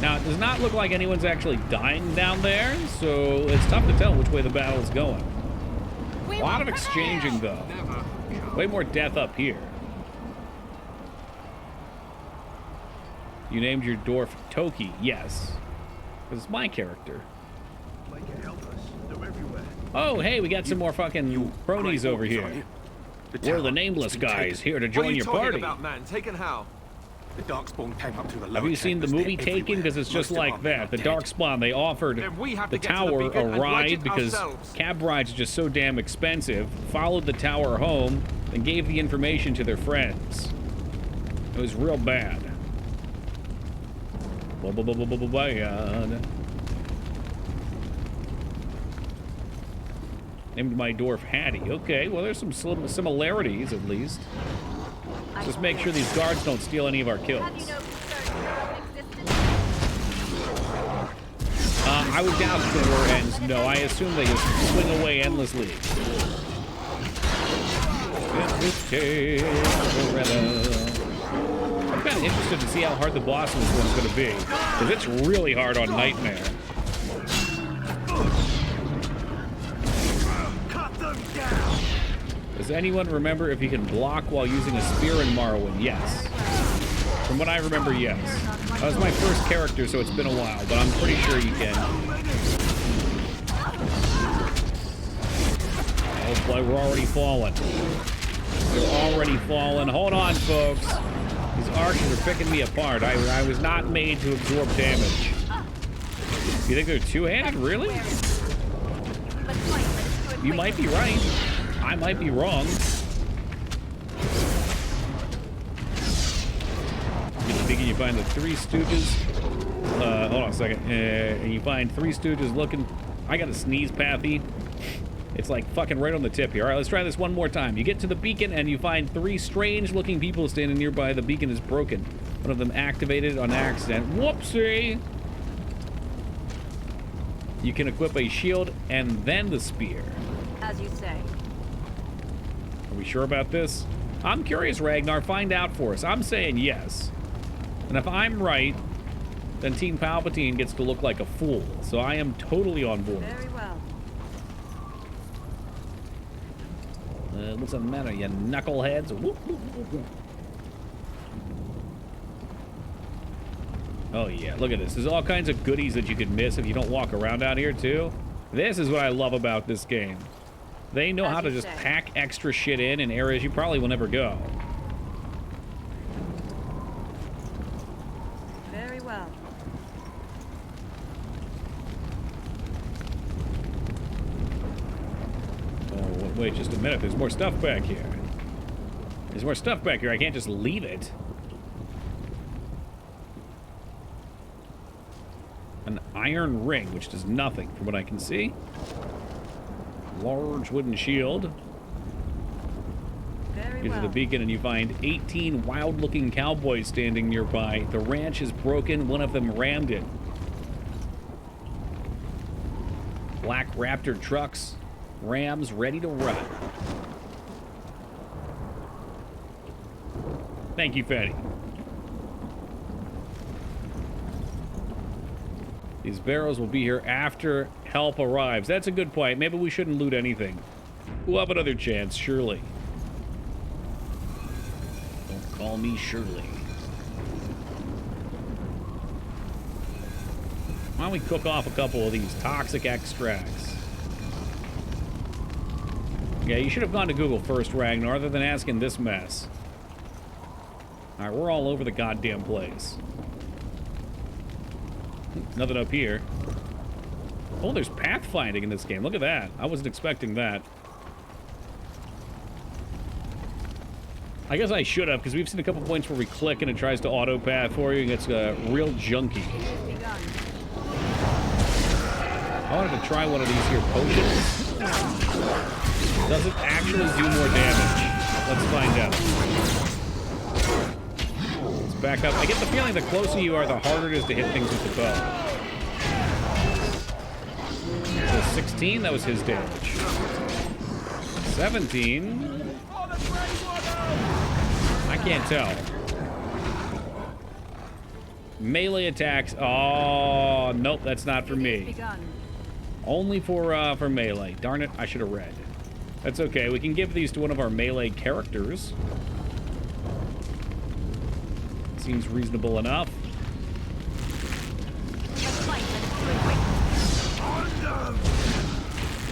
Now, it does not look like anyone's actually dying down there, so it's tough to tell which way the battle is going. A lot of exchanging, though. Way more death up here. You named your dwarf Toki, yes. Because it's my character. Oh, hey, we got some more fucking cronies over here. We're the nameless guys here to join your party.
About, man? Taken how?
The Darkspawn came up to the
Have you seen the movie Taken? Because it's just like that. The Darkspawn, they offered the tower a ride because cab rides are just so damn expensive, followed the tower home, and gave the information to their friends. It was real bad. Named my dwarf Hattie. Okay, well, there's some similarities at least. Just make sure these guards don't steal any of our kills. I would doubt that there were ends. No, I assume they just swing away endlessly. I'm kind of interested to see how hard the boss in this one's going to be. Because it's really hard on Nightmare. Does anyone remember if you can block while using a spear in Morrowind? Yes. From what I remember, yes. That was my first character, so it's been a while, but I'm pretty sure you can. Oh boy, we're already falling. We're already falling. Hold on, folks. These archers are picking me apart. I was not made to absorb damage. You think they're two-handed? Really? You might be right. I might be wrong. You find the Three Stooges. Hold on a second. And you find Three Stooges looking. I got a sneeze, Pathy. It's like fucking right on the tip here. All right, let's try this one more time. You get to the beacon and you find three strange-looking people standing nearby. The beacon is broken. One of them activated on accident. Whoopsie! You can equip a shield and then the spear.
As you say.
Are we sure about this? I'm curious, Ragnar. Find out for us. I'm saying yes. And if I'm right, then Team Palpatine gets to look like a fool. So I am totally on board.
Very well.
What's the matter, you knuckleheads? Oh yeah, look at this. There's all kinds of goodies that you could miss if you don't walk around out here too. This is what I love about this game. They know how to just pack extra shit in areas you probably will never go.
Very well.
Oh, wait just a minute. There's more stuff back here. There's more stuff back here. I can't just leave it. An iron ring, which does nothing from what I can see. Large wooden shield. Get to the beacon and you find 18 wild-looking cowboys standing nearby. The ranch is broken. One of them rammed it. Black Raptor trucks. Rams ready to run. Thank you, Fatty. These barrels will be here after help arrives. That's a good point. Maybe we shouldn't loot anything. We'll have another chance, surely. Don't call me Shirley. Why don't we cook off a couple of these toxic extracts? Yeah, you should have gone to Google first, Ragnar, rather than asking this mess. Alright, we're all over the goddamn place. Nothing up here. Oh, there's pathfinding in this game. Look at that. I wasn't expecting that. I guess I should have, because we've seen a couple points where we click and it tries to auto-path for you, and it's real junky. I wanted to try one of these here potions. Does it actually do more damage? Let's find out. Let's back up. I get the feeling the closer you are, the harder it is to hit things with the bow. So 16, that was his damage. 17. I can't tell. Melee attacks. Oh, nope, that's not for me. Only for melee. Darn it, I should have read. That's okay. We can give these to one of our melee characters. Seems reasonable enough.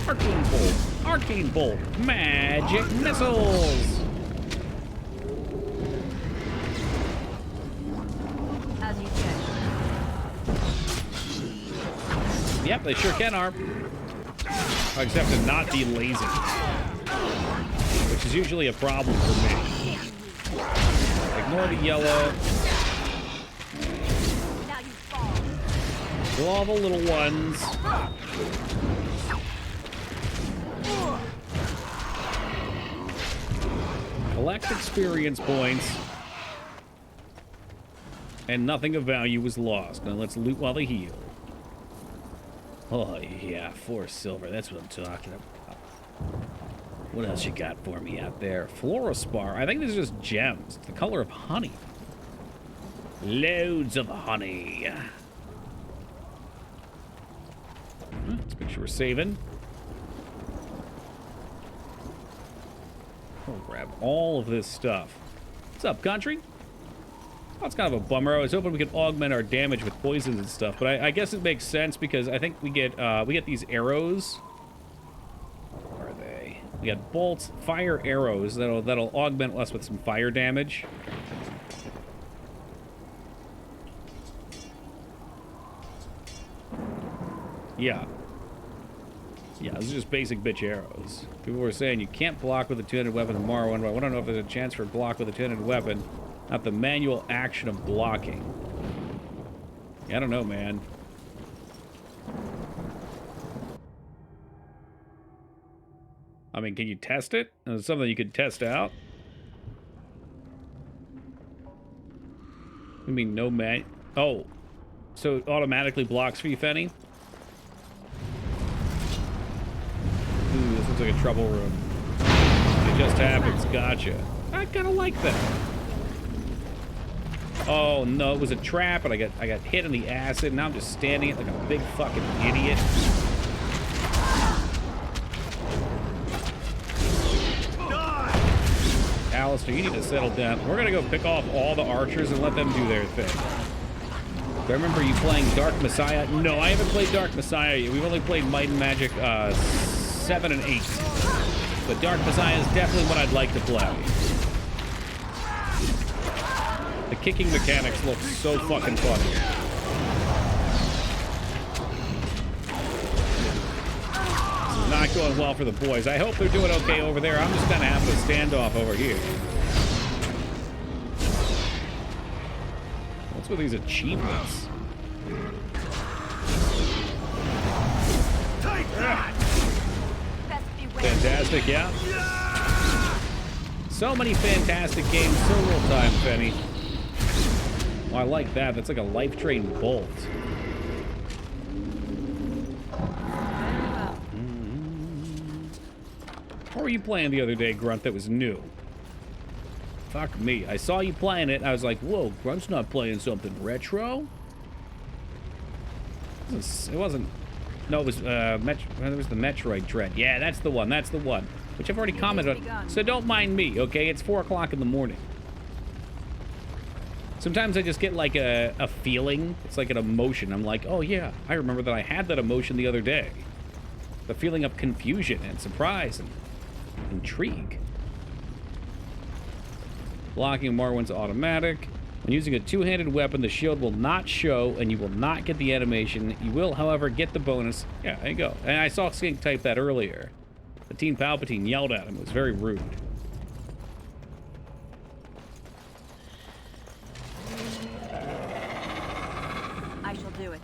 Arcane Bolt. Arcane Bolt. Magic missiles.
As you said.
Yep, they sure can, Arp. I just have to not be lazy. Which is usually a problem for me. Ignore the yellow. Kill all the little ones. Collect experience points. And nothing of value was lost. Now let's loot while they heal. Oh, yeah, 4 silver. That's what I'm talking about. What else you got for me out there? Fluorospar. I think these are just gems. It's the color of honey. Loads of honey. Let's make sure we're saving. We'll grab all of this stuff. What's up, country? Oh, it's kind of a bummer. I was hoping we could augment our damage with poisons and stuff, but I guess it makes sense because I think we get these arrows. Where are they? We got bolts, fire arrows that'll augment us with some fire damage. Yeah. Yeah, this is just basic bitch arrows. People were saying you can't block with a two-handed weapon tomorrow. I want to know if there's a chance for a block with a two-handed weapon. Not the manual action of blocking. Yeah, I don't know, man. I mean, can you test it? Is it something you could test out? I mean, no man. Oh, so it automatically blocks for you, Fenny? Ooh, this looks like a trouble room. It just happens. Gotcha. I kind of like that. Oh no, it was a trap, and I got hit in the acid. Now I'm just standing it like a big fucking idiot. Alistair, you need to settle down. We're gonna go pick off all the archers and let them do their thing. Do I remember you playing Dark Messiah? No, I haven't played Dark Messiah yet. We've only played Might and Magic 7 and 8. But Dark Messiah is definitely what I'd like to play. The kicking mechanics look so fucking funny. This is not going well for the boys. I hope they're doing okay over there. I'm just kind of having a standoff over here. What's with these achievements? Fantastic, yeah. So many fantastic games, so little time, Penny. Oh, I like that. That's like a life train bolt. What were you playing the other day, Grunt, that was new? Fuck me. I saw you playing it, and I was like, whoa, Grunt's not playing something retro? It wasn't... No, it was, there was the Metroid Dread. Yeah, that's the one. That's the one. Which I've already commented on. So don't mind me, okay? It's 4 o'clock in the morning. Sometimes I just get like a feeling. It's like an emotion. I'm like, oh yeah, I remember that I had that emotion the other day. The feeling of confusion and surprise and intrigue. Blocking Marwin's automatic. When using a two-handed weapon, the shield will not show, and you will not get the animation. You will, however, get the bonus. Yeah, there you go. And I saw Skink type that earlier. The Teen Palpatine yelled at him. It was very rude.
I shall do it.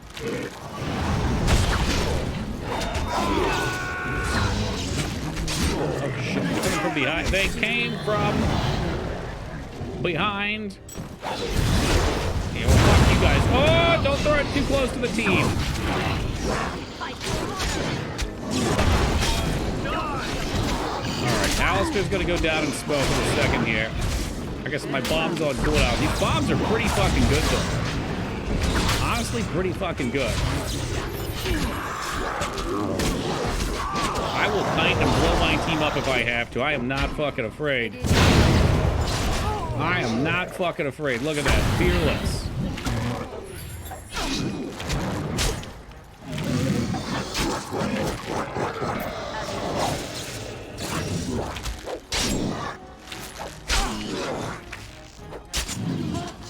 Oh shit, they're coming from behind. They came from behind. Yeah, well, fuck you guys. Oh, don't throw it too close to the team. Alright, Alistair's gonna go down in smoke in a second here. I guess my bomb's on cooldown. These bombs are pretty fucking good though. Honestly, pretty fucking good. I will kite and blow my team up if I have to. I am not fucking afraid. I am not fucking afraid. Look at that. Fearless.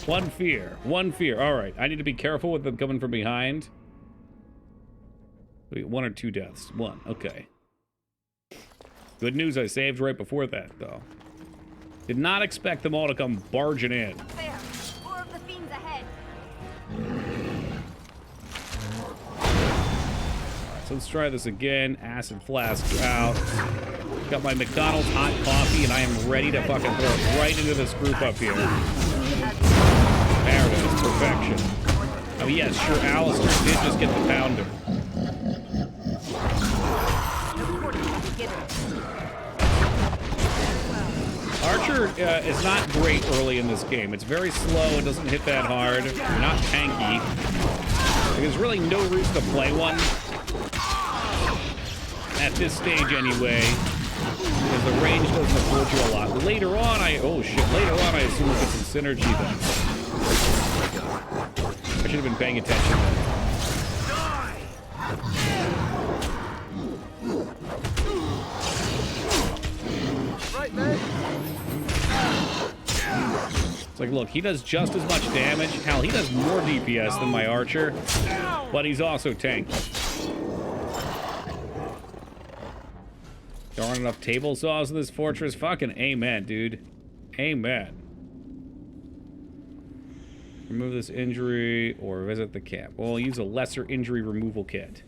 One fear. One fear. All right. I need to be careful with them coming from behind. Wait, 1 or 2 deaths. 1. Okay. Good news, I saved right before that, though. Did not expect them all to come barging in.
There. 4 of the fiends ahead.
Alright, so let's try this again. Acid flask out. Got my McDonald's hot coffee, and I am ready to fucking throw it right into this group up here. There it is. Perfection. Oh, yes, sure, Alistair did just get the pounder. Archer is not great early in this game. It's very slow. It doesn't hit that hard. Not tanky. There's really no reason to play one. At this stage, anyway. Because the range doesn't afford you a lot. Later on, oh shit. Later on, I assume we'll get some synergy then. I should have been paying attention.
Right there.
It's like, look, he does just as much damage. Hell, he does more DPS than my Archer, but he's also tanky. There aren't enough table saws in this fortress. Fucking amen, dude. Amen. Remove this injury or visit the camp. Well, I'll use a lesser injury removal kit.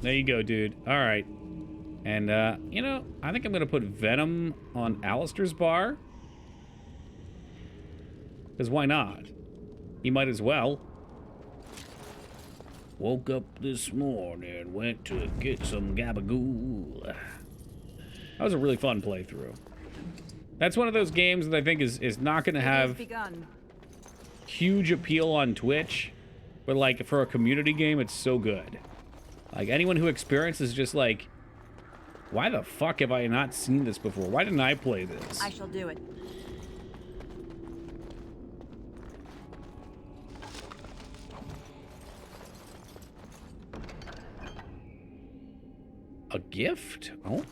There you go, dude. All right. And, you know, I think I'm going to put Venom on Alistair's bar. Because why not? He might as well. Woke up this morning, went to get some gabagool. That was a really fun playthrough. That's one of those games that I think is not going to have huge appeal on Twitch. But, like, for a community game, it's so good. Like, anyone who experiences just like, why the fuck have I not seen this before? Why didn't I play this?
I shall do it.
A gift? Oh.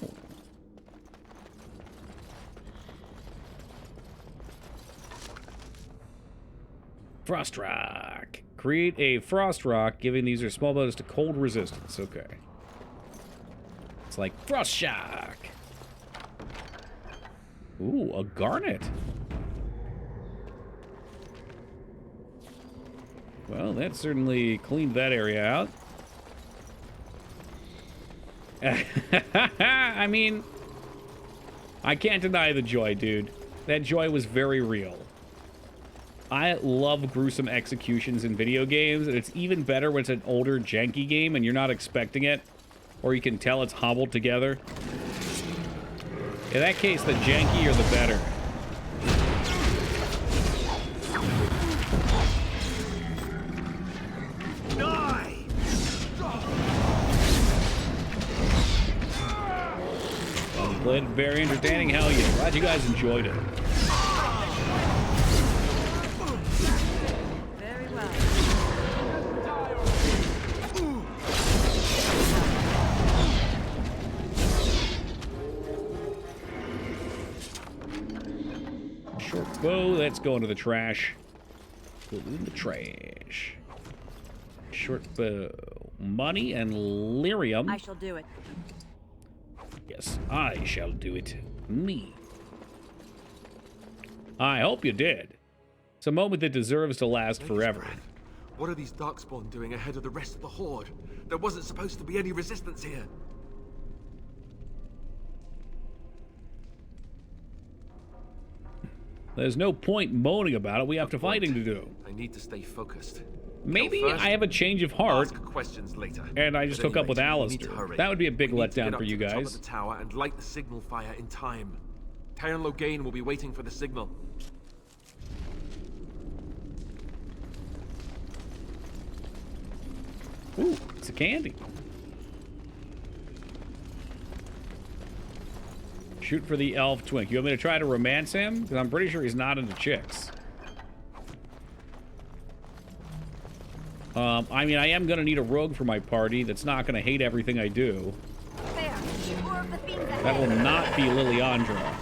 Frost Rock. Create a Frost Rock, giving these are small bonus to cold resistance. Okay. It's like Frost Shock. Ooh, a Garnet. Well, that certainly cleaned that area out. I mean, I can't deny the joy, dude. That joy was very real. I love gruesome executions in video games, and it's even better when it's an older, janky game and you're not expecting it, or you can tell it's hobbled together. In that case, the jankier the better. Played very entertaining. Hell yeah. Glad you guys enjoyed it.
Very well.
Let's go into the trash. Put it in the trash. Short bow. Money and lyrium.
I shall do it.
Yes, I shall do it. Me. I hope you did. It's a moment that deserves to last forever.
What are these Darkspawn doing ahead of the rest of the Horde? There wasn't supposed to be any resistance here.
There's no point moaning about it. We have fighting to do.
I need to stay focused.
Maybe I have a change of heart,
Ask questions later.
and I just hook up with Alistair. That would be a big letdown for you
Top of
guys.
the tower and light the signal fire in time. Teyrn Loghain will be waiting for the signal.
Ooh, it's a candy. Shoot for the elf twink. You want me to try to romance him? Because I'm pretty sure he's not into chicks. I mean, I am going to need a rogue for my party that's not going to hate everything I do. That will not be Liliandra.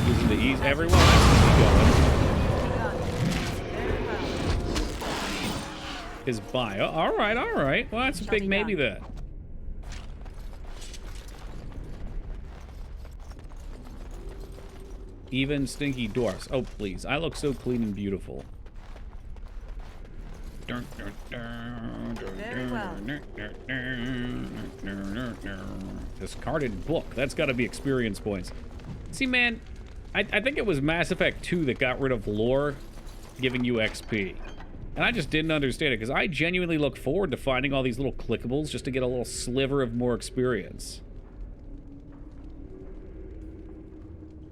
Using the ease. Everyone going. His bio. All right, all right. Well, that's a big maybe then. Even stinky dwarfs. Oh, please. I look so clean and beautiful.
Very well.
Discarded book. That's got to be experience points. See, man, I think it was Mass Effect 2 that got rid of lore giving you XP. And I just didn't understand it, because I genuinely look forward to finding all these little clickables just to get a little sliver of more experience.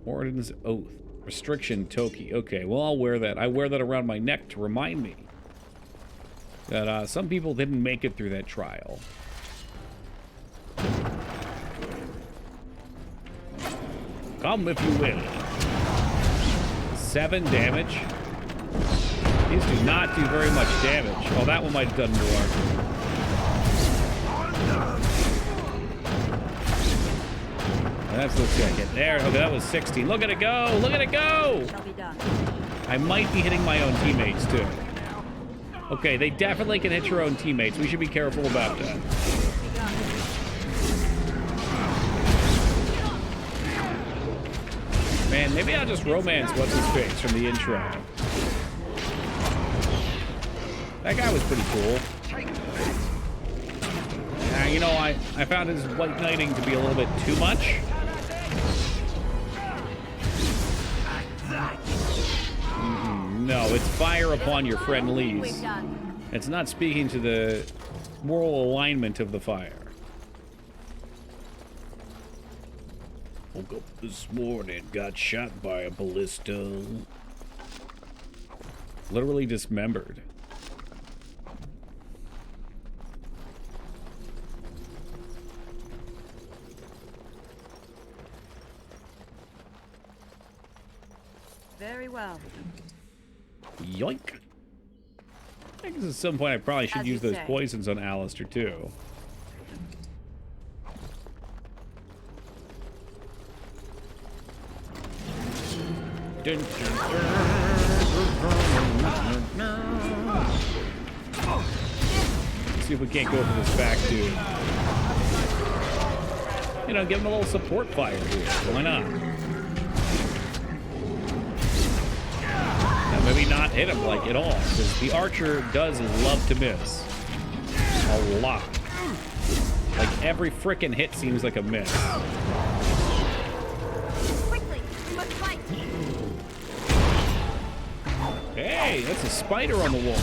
Warden's Oath. Restriction Toki. Okay, well, I'll wear that. I wear that around my neck to remind me that some people didn't make it through that trial. Come if you will. 7 damage. These do not do very much damage. Oh, that one might have done more. That's the second. There, okay, that was 16. Look at it go! Look at it go!
Shall be done.
I might be hitting my own teammates, too. Okay, they definitely can hit your own teammates. We should be careful about that. Man, maybe I'll just romance what's-his-face from the intro. That guy was pretty cool. You know, I found his white knighting to be a little bit too much. No, it's fire upon your friendlies. It's not speaking to the moral alignment of the fire. Woke up this morning, got shot by a ballista. Literally dismembered.
Very well.
Yoink. I guess at some point I probably should use those poisons on Alistair too. Dun, dun, dun. Let's see if we can't go for this back dude. You know, give him a little support fire here. Why not? Maybe not hit him like at all, because the archer does love to miss a lot. Like every frickin' hit seems like a miss.
Quickly, we must fight.
Hey, that's a spider on the wall.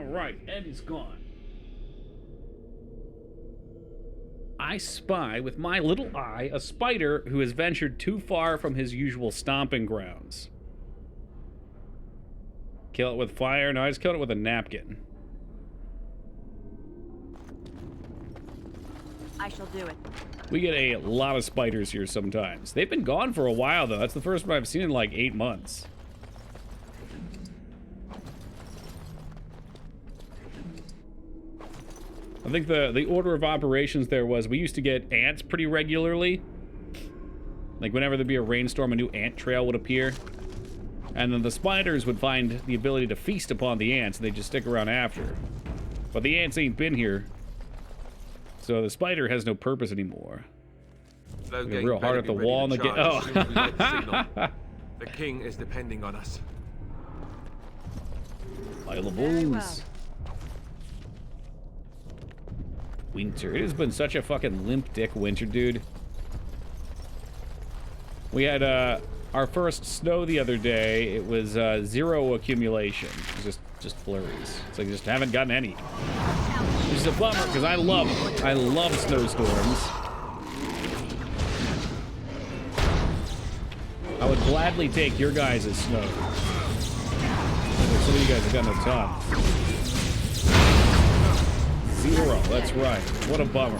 Right, Eddie's gone. I spy with my little eye a spider who has ventured too far from his usual stomping grounds. Kill it with fire? No, I just killed it with a napkin.
I shall do it.
We get a lot of spiders here sometimes. They've been gone for a while, though. That's the first one I've seen in like 8 months. I think the order of operations there was we used to get ants pretty regularly. Like whenever there'd be a rainstorm, a new ant trail would appear. And then the spiders would find the ability to feast upon the ants, and they'd just stick around after. But the ants ain't been here. So the spider has no purpose anymore. Real hard at the wall and the gate. Oh.
The king is depending on us.
Pile of bones. Winter. It has been such a fucking limp dick winter, dude. We had our first snow the other day. It was 0 accumulation. It was just flurries. It's like just haven't gotten any. Which is a bummer because I love snowstorms. I would gladly take your guys' snow. Some of you guys have gotten a ton. 0, that's right. What a bummer.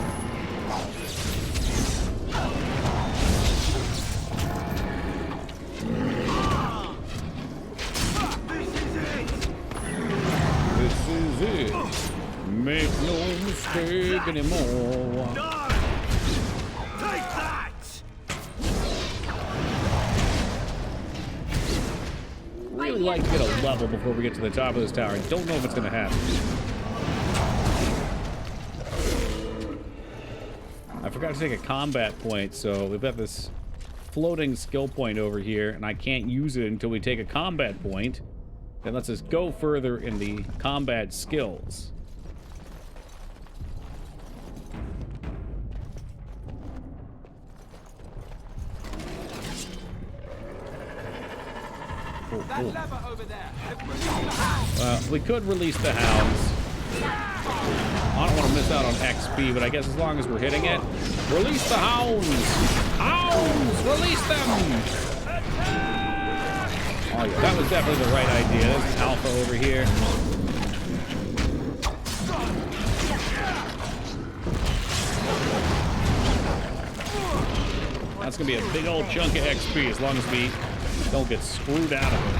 This is it. Make no mistake anymore.
Take that!
Really like to get a level before we get to the top of this tower. I don't know if it's going to happen. I forgot to take a combat point, so we've got this floating skill point over here, and I can't use it until we take a combat point. That lets us go further in the combat skills. Cool, cool. We could release the hounds. I don't want to miss out on XP, but I guess as long as we're hitting it. Release the hounds! Hounds! Release them! Oh yeah, that was definitely the right idea. There's an alpha over here. That's gonna be a big old chunk of XP as long as we don't get screwed out of it.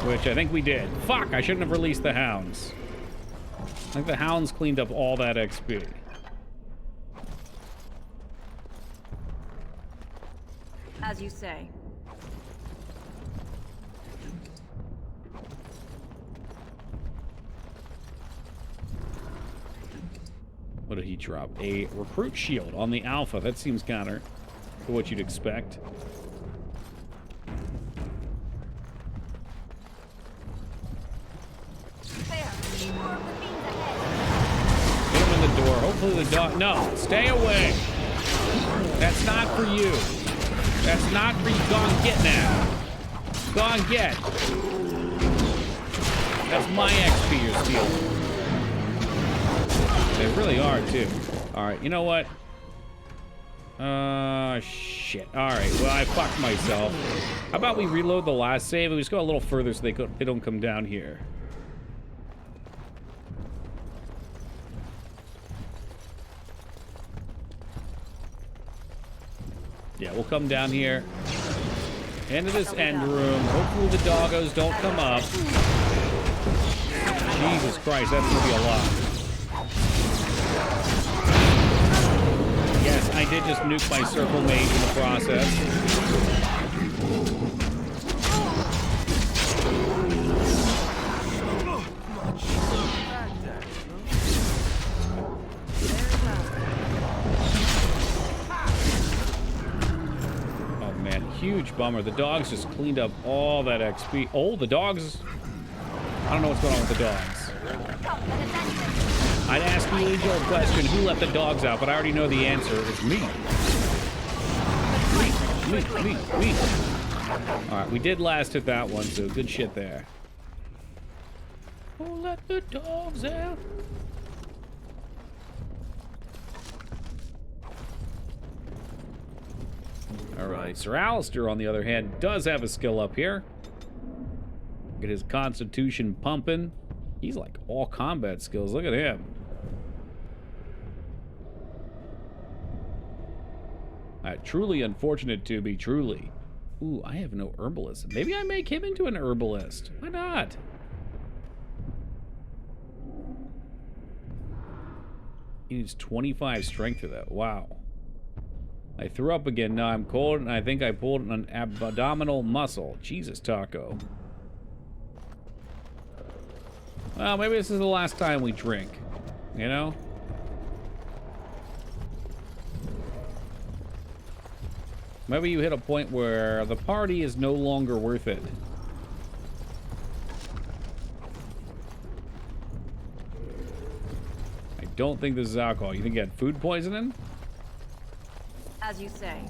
Which I think we did. Fuck, I shouldn't have released the hounds. I think the hounds cleaned up all that XP.
As you say.
What did he drop? A recruit shield on the alpha. That seems counter to what you'd expect. Get him in the door. Hopefully the dog... No, stay away. That's not for you. That's not for you. Go and get now. Go and get. That's my XP you're stealing. They really are, too. Alright, you know what? Shit. Alright, well, I fucked myself. How about we reload the last save and we just go a little further so they don't come down here. Yeah, we'll come down here. Into this end room. Hopefully the doggos don't come up. Jesus Christ, that's gonna be a lot. Yes, I did just nuke my circle mate in the process. Oh man, huge bummer. The dogs just cleaned up all that XP. Oh, the dogs. I don't know what's going on with the dogs. I'd ask the age-old question, who let the dogs out? But I already know the answer. It's me. Me. Alright, we did last hit that one, so good shit there. Who let the dogs out? Alright, Sir Alistair, on the other hand, does have a skill up here. Get his constitution pumping. He's like all combat skills. Look at him. Truly unfortunate to be truly. Ooh, I have no herbalist. Maybe I make him into an herbalist. Why not? He needs 25 strength for that. Wow. I threw up again. Now I'm cold, and I think I pulled an abdominal muscle. Jesus, Taco. Well, maybe this is the last time we drink. You know? Maybe you hit a point where the party is no longer worth it. I don't think this is alcohol. You think you had food poisoning?
As you say.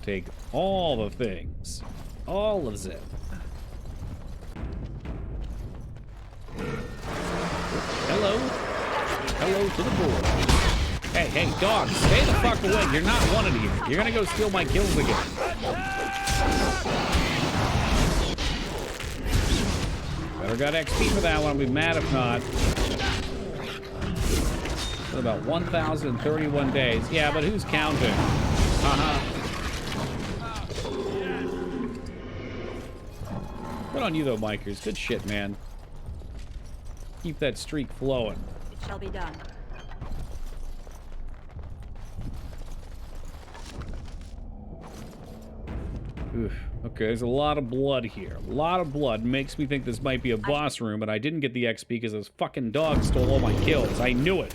Take all the things. All of them. Hello. Hello to the board. Hey, hey, dog, stay the fuck away. You're not wanted here. You're gonna go steal my kills again. Better got XP for that one. I'll be mad if not. For about 1,031 days. Yeah, but who's counting? Uh-huh. Good on you, though, Micers. Good shit, man. Keep that streak flowing.
It shall be done.
Oof. Okay, there's a lot of blood here. A lot of blood. Makes me think this might be a boss room, but I didn't get the XP because those fucking dogs stole all my kills. I knew it.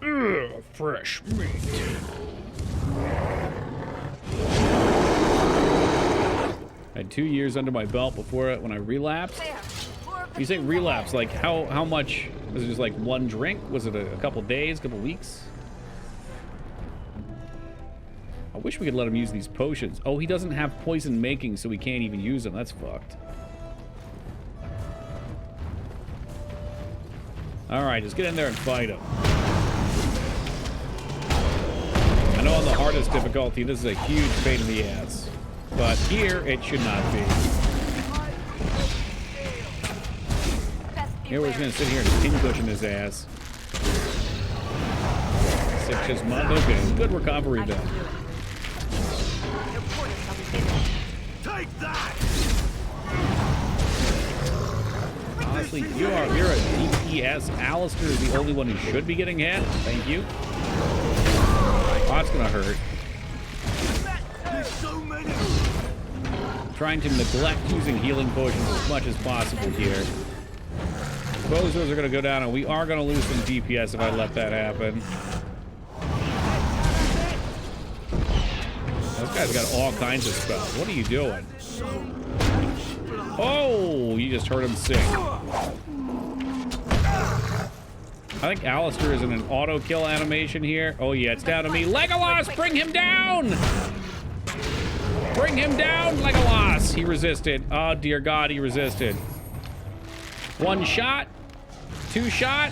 Ugh, fresh meat. I had 2 years under my belt before it when I relapsed. You say relapse, like how much? Was it just like one drink? Was it a couple days, couple weeks? I wish we could let him use these potions. Oh, he doesn't have poison making, so we can't even use them. That's fucked. Alright, just get in there and fight him. I know on the hardest difficulty, this is a huge pain in the ass. But here, it should not be. Here we're just gonna sit here and pincushion his ass. 6 month. Okay, good recovery then.
Take that!
Honestly, you're a DPS. Alistair is the only one who should be getting hit. Thank you. Oh, that's gonna hurt. Trying to neglect using healing potions as much as possible here. Bozos are gonna go down, and we are gonna lose some DPS if I let that happen. This guy's got all kinds of spells. What are you doing? Oh, you just heard him sing. I think Alistair is in an auto kill animation here. Oh yeah, it's down to me. Legolas, bring him down! Bring him down, Legolas! He resisted. Oh dear God, he resisted. 1 shot. 2 shot.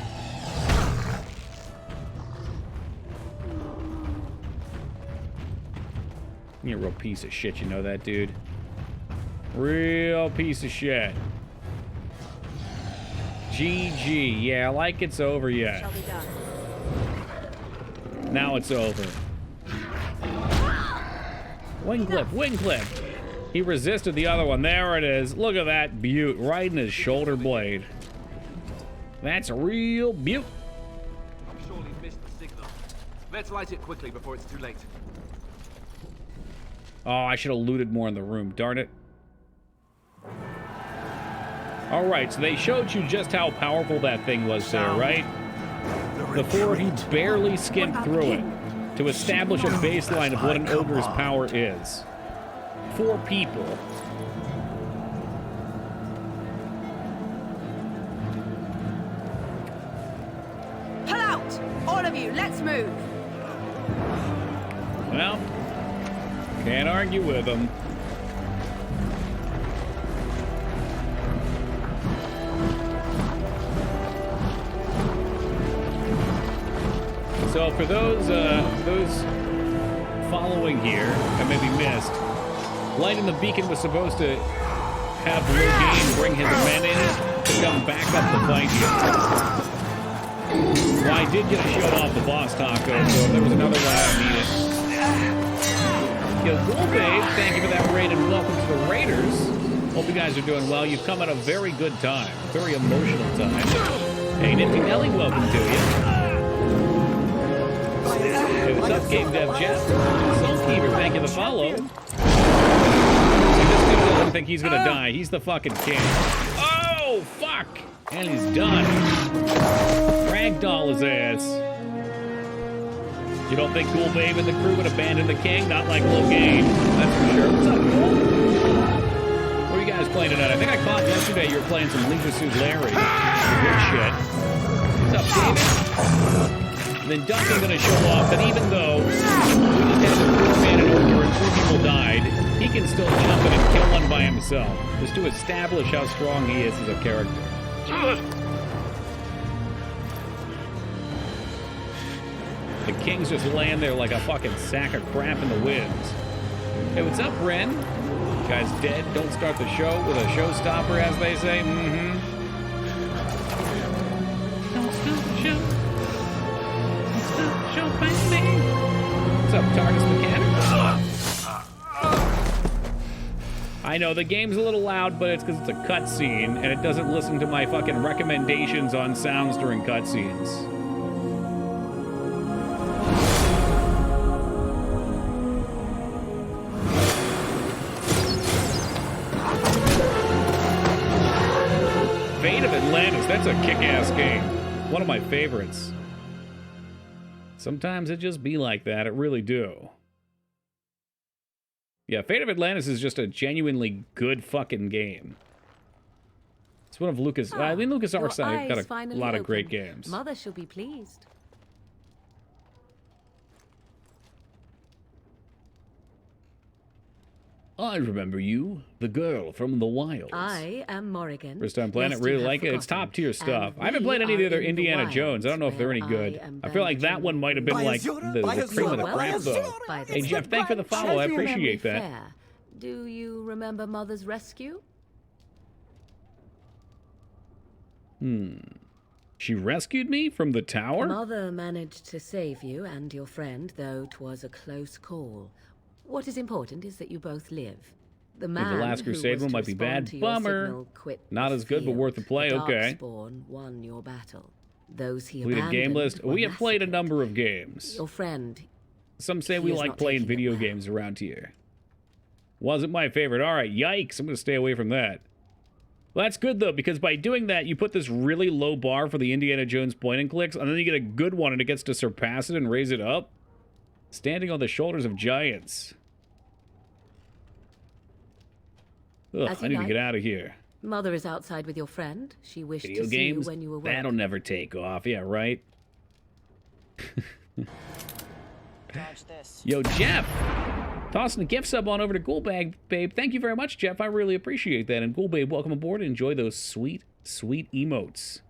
You're a real piece of shit, you know that, dude? Real piece of shit. GG. Yeah, like it's over yet.
Shall be done.
Now it's over. Wing clip, wing clip. He resisted the other one. There it is. Look at that beaut right in his shoulder blade. That's a real beaut.
I've surely missed the signal. Let's light it quickly before it's too late.
Oh, I should have looted more in the room. Darn it. All right, so they showed you just how powerful that thing was there, right? Before he barely skimmed through it to establish a baseline of what an ogre's power is. 4 people.
Pull out! All of you, let's move!
Well, can't argue with him. So for those following here and maybe missed, lighting the beacon was supposed to have Logain bring his men in to come back up the fight here. Well, I did get a show off the boss taco, so if there was another one, I need it. Yo, Ghoul Babe, thank you for that raid and welcome to the Raiders. Hope you guys are doing well. You've come at a very good time, very emotional time. Hey, Nifty Nelly, welcome to you. Hey, what's up, Game Dev Jeff? Soulkeeper, thank you for the follow. See, this dude doesn't think he's gonna die. He's the fucking king. Oh, fuck! And he's done. Ragdoll his ass. You don't think Ghoul Babe and the crew would abandon the king? Not like Logain. That's for sure. What's up, Ghoul? What are you guys playing tonight? I think I caught yesterday you were playing some Leisure Suit Larry. Good shit. What's up, David? And then Duncan's gonna show off that even though we just had the poor man in order and 4 people died, he can still jump in and kill one by himself. Just to establish how strong he is as a character. The king's just laying there like a fucking sack of crap in the winds. Hey, what's up, Ren? You guys dead? Don't start the show with a showstopper, as they say. Mm-hmm. Don't start the show. Don't start the show, baby. What's up, Targus Mechanic? I know, the game's a little loud, but it's because it's a cutscene, and it doesn't listen to my fucking recommendations on sounds during cutscenes. Fate of Atlantis, that's a kick-ass game. One of my favorites. Sometimes it just be like that, it really do. Yeah, Fate of Atlantis is just a genuinely good fucking game. It's one of Lucas... I mean, LucasArts got a lot of great games.
Mother shall be pleased.
I remember you, the girl from the wilds.
I am Morrigan.
First time playing it, really like it. It's top tier stuff. I haven't played any of the other Indiana Jones. I don't know if they're any good. I feel like that one might have been like the cream of the crap, though. Hey, Jeff, thanks for the follow. I appreciate that.
Do you remember Mother's rescue?
She rescued me from the tower?
Mother managed to save you and your friend, though 'twas a close call. What is important is that you both live. The man
the Last Crusade one might be bad. Bummer. Not as good, but worth the play. Okay.
Darkspawn won your battle. Those he
Completed game list. We have played a number of games.
Your friend.
Some say we like playing video games around here. Wasn't my favorite. All right, yikes. I'm going to stay away from that. Well, that's good, though, because by doing that, you put this really low bar for the Indiana Jones point and clicks, and then you get a good one, and it gets to surpass it and raise it up. Standing on the shoulders of giants. Ugh, I need to get out of here.
Mother is outside with your friend. She wished
Video
to
games?
see you when you were
That'll never take off. Yeah, right? Yo, Jeff! Tossing a gift sub on over to Ghoulbag, babe. Thank you very much, Jeff. I really appreciate that. And Ghoulbabe, welcome aboard and enjoy those sweet, sweet emotes.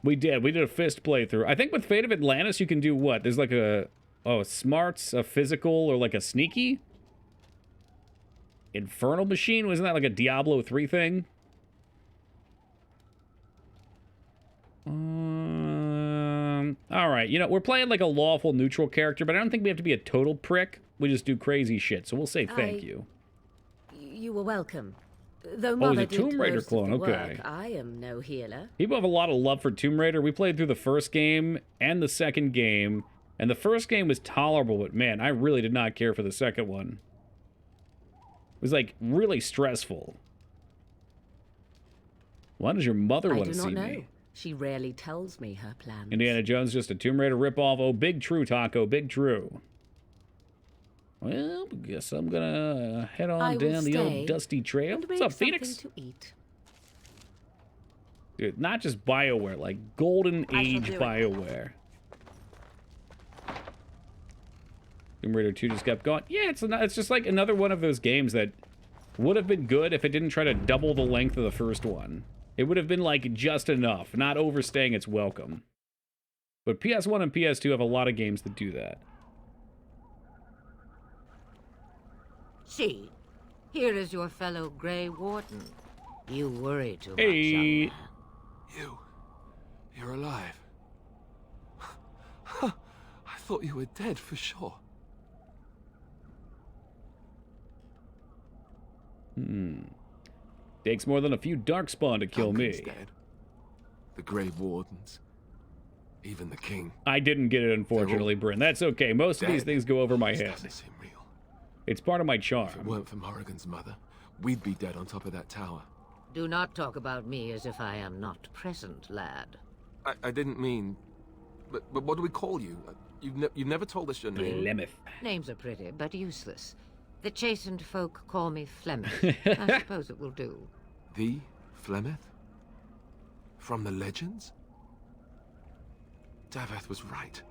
We did. We did a fist playthrough. I think with Fate of Atlantis, you can do what? There's like a smarts, a physical, or like a sneaky? Infernal Machine? Wasn't that like a Diablo 3 thing? Alright, you know, we're playing like a lawful neutral character, but I don't think we have to be a total prick. We just do crazy shit, so we'll say thank you.
You were welcome. Though Mother
he's a Tomb Raider clone, okay.
I am no healer.
People have a lot of love for Tomb Raider. We played through the first game and the second game, and the first game was tolerable, but man, I really did not care for the second one. It was like really stressful. Why does your mother want to see me?
She rarely tells me her plans.
Indiana Jones just a Tomb Raider ripoff. Oh, big true, Taco, big true. Well, I guess I'm gonna head on down the old dusty trail. What's up, Phoenix?
To eat.
Dude, not just BioWare, like Golden Age BioWare. Tomb Raider 2 just kept going. Yeah, it's just like another one of those games that would have been good if it didn't try to double the length of the first one. It would have been like just enough, not overstaying its welcome. But PS1 and PS2 have a lot of games that do that.
See, here is your fellow Grey Warden. You worry too much,
Hey.
young man.
You're alive. I thought you were dead for sure.
Takes more than a few Darkspawn to kill
Duncan's
me.
dead. The Grey Wardens. Even the king.
I didn't get it, unfortunately, Bryn. That's okay. Most of these
dead.
things go over my
This
head.
doesn't seem real.
It's part of my
If it
charm.
weren't for Morrigan's mother, we'd be dead on top of that tower.
Do not talk about me as if I am not present, lad.
I didn't mean... But what do we call you? You've never told us your name.
Flemeth.
Names are pretty, but useless. The chastened folk call me Flemeth. I suppose it will do.
The Flemeth? From the legends? Daveth was right.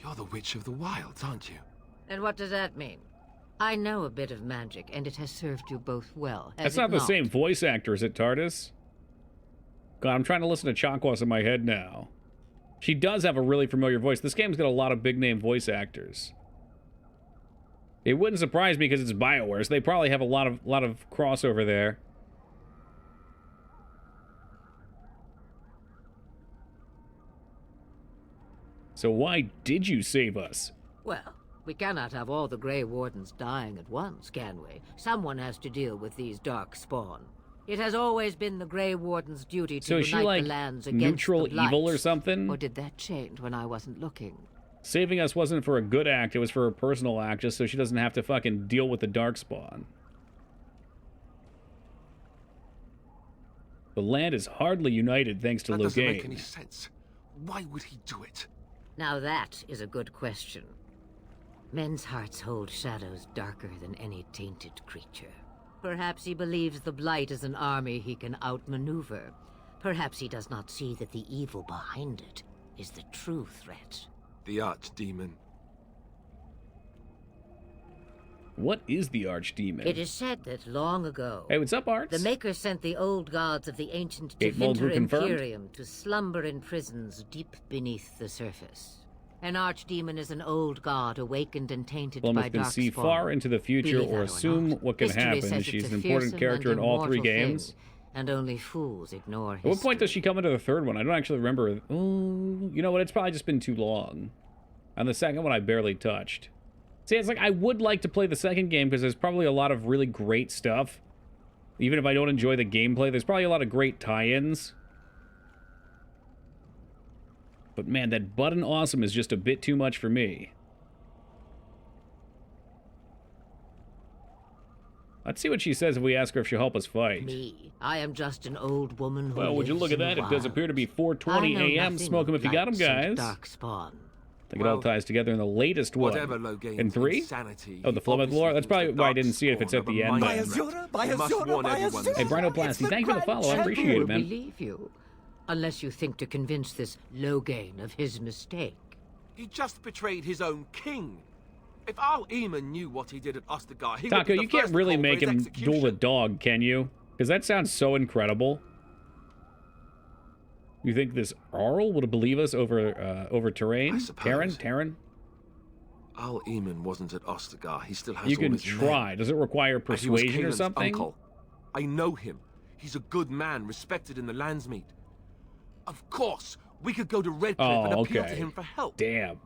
You're the Witch of the Wilds, aren't you?
And what does that mean? I know a bit of magic, and it has served you both well.
That's not the same voice actor, is it, TARDIS? God, I'm trying to listen to Chakwas in my head now. She does have a really familiar voice. This game's got a lot of big-name voice actors. It wouldn't surprise me because it's BioWare, so they probably have a lot of crossover there. So why did you save us?
Well, we cannot have all the Grey Wardens dying at once, can we? Someone has to deal with these dark spawn. It has always been the Grey Warden's duty to
So is she
unite
like
the lands against
neutral
the Blight.
evil or something?
Or did that change when I wasn't looking?
Saving us wasn't for a good act, it was for a personal act, just so she doesn't have to fucking deal with the Darkspawn. The land is hardly united thanks to
That doesn't make
Loghain.
any sense. Why would he do it?
Now that is a good question. Men's hearts hold shadows darker than any tainted creature. Perhaps he believes the Blight is an army he can outmaneuver. Perhaps he does not see that the evil behind it is the true threat.
The Archdemon.
What is the Archdemon?
It is said that long ago...
Hey, what's up, Arts?
The Maker sent the old gods of the ancient
Kate Mulgrew
Devinter
confirmed?
Imperium to slumber in prisons deep beneath the surface. An Archdemon is an old god awakened and tainted by
Flemeth can see
Darkspawn.
far into the future
Believe that
or
or
assume
not,
what can
history
happen.
says
She's
it's
an
a
important
fearsome
character in
and
all three
immortal
games.
thing, and only fools ignore
At what point does she come into the third one? I don't actually remember. Oh, you know what? It's probably just been too long. And the second one I barely touched. See, it's like I would like to play the second game because there's probably a lot of really great stuff. Even if I don't enjoy the gameplay, there's probably a lot of great tie-ins. But man, that button awesome is just a bit too much for me. Let's see what she says if we ask her if she'll help us fight.
Me, I am just an old woman who
Well, would you
lives
look at
in the
that? It does
wild.
appear to be
I
4:20
know
a.m.
nothing
Smoke 'em
of
if you got 'em,
blights and
guys.
Darkspawn.
I think it all ties together in the latest one.
Whatever Loghain's
In 3?
insanity,
Oh, the Flemeth lore? That's probably why I didn't see it if it's at the end.
By
then.
Azura,
Hey, Brinoplasty, thank you for the follow. I appreciate it, man.
Believe you, unless you think to convince this Loghain of his mistake.
He just betrayed his own king. If Al Eamon knew what he did at Ostagar, he
Taco,
would be the
you can't
first
really
call for
make
his
him
execution.
duel the dog, can you? Because that sounds so incredible. You think this Arl would believe us over Terrain? Terran?
Al Eamon wasn't at Ostagar. He still has
You
all
can
his men.
try. Does it require
And he was
persuasion or
Cailan's
something?
Uncle. I know him. He's a good man, respected in the Landsmeet. Of course, we could go to Redcliffe and
Oh,
appeal
okay.
to him for help.
Damn.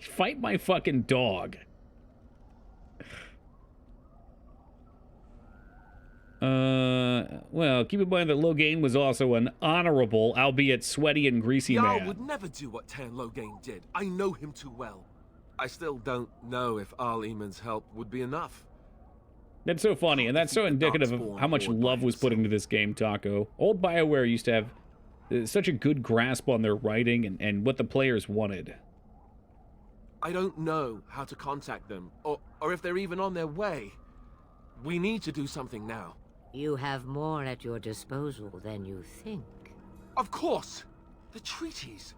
Fight my fucking dog. Well, keep in mind that Loghain was also an honorable, albeit sweaty and greasy
Jarl
man.
would never do what Tairn Loghain did. I know him too well. I still don't know if Al Eamon's help would be enough.
That's so funny, and that's so indicative of how much love was put into this game, Taco. Old BioWare used to have such a good grasp on their writing and what the players wanted.
I don't know how to contact them, or if they're even on their way. We need to do something now.
You have more at your disposal than you think.
Of course! The treaties!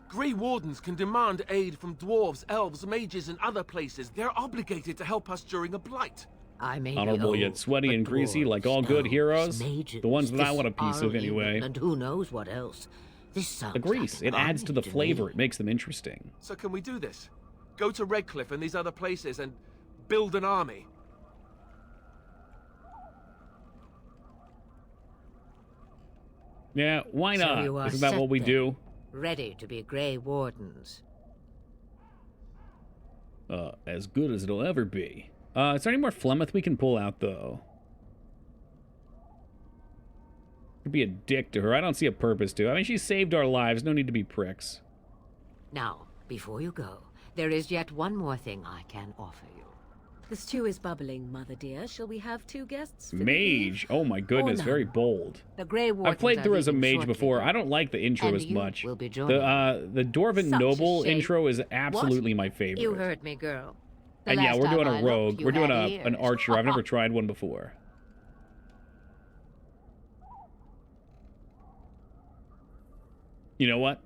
Grey Wardens can demand aid from dwarves, elves, mages, and other places. They're obligated to help us during a blight.
I may
Honorable
be
yet
old,
sweaty
but
and greasy,
dwarves,
like all good
elves,
heroes.
mages,
The ones that I
this
want a piece of
Arl
anyway.
Eamon, and who knows what else. This sounds
the grease.
like
It
an
adds to the
army
flavor.
me.
It makes them interesting.
So can we do this? Go to Redcliffe and these other places and build an army?
Yeah, why
So
not?
you are
Isn't that
set
what we
then,
do?
Ready to be Grey Wardens.
As good as it'll ever be. Is there any more Flemeth we can pull out, though? Could be a dick to her. I don't see a purpose to. I mean, she saved our lives. No need to be pricks.
Now, before you go, there is yet one more thing I can offer you.
The stew is bubbling, Mother dear. Shall we have 2 guests? for the
Mage. Oh my goodness,
Or
very
none.
bold.
The Grey
I've
Wardens
played
are
through as a
leaving
mage
shortly,
before.
though.
I don't like the intro
And
as
you
much.
will be joining
The Dwarven
Such a
Noble
shame.
intro is absolutely my favorite.
You heard me, girl. The
And yeah,
last
we're
time
doing
I
a
looked,
rogue.
you
We're doing
had
an
ears.
archer. I've never tried one before. You know what?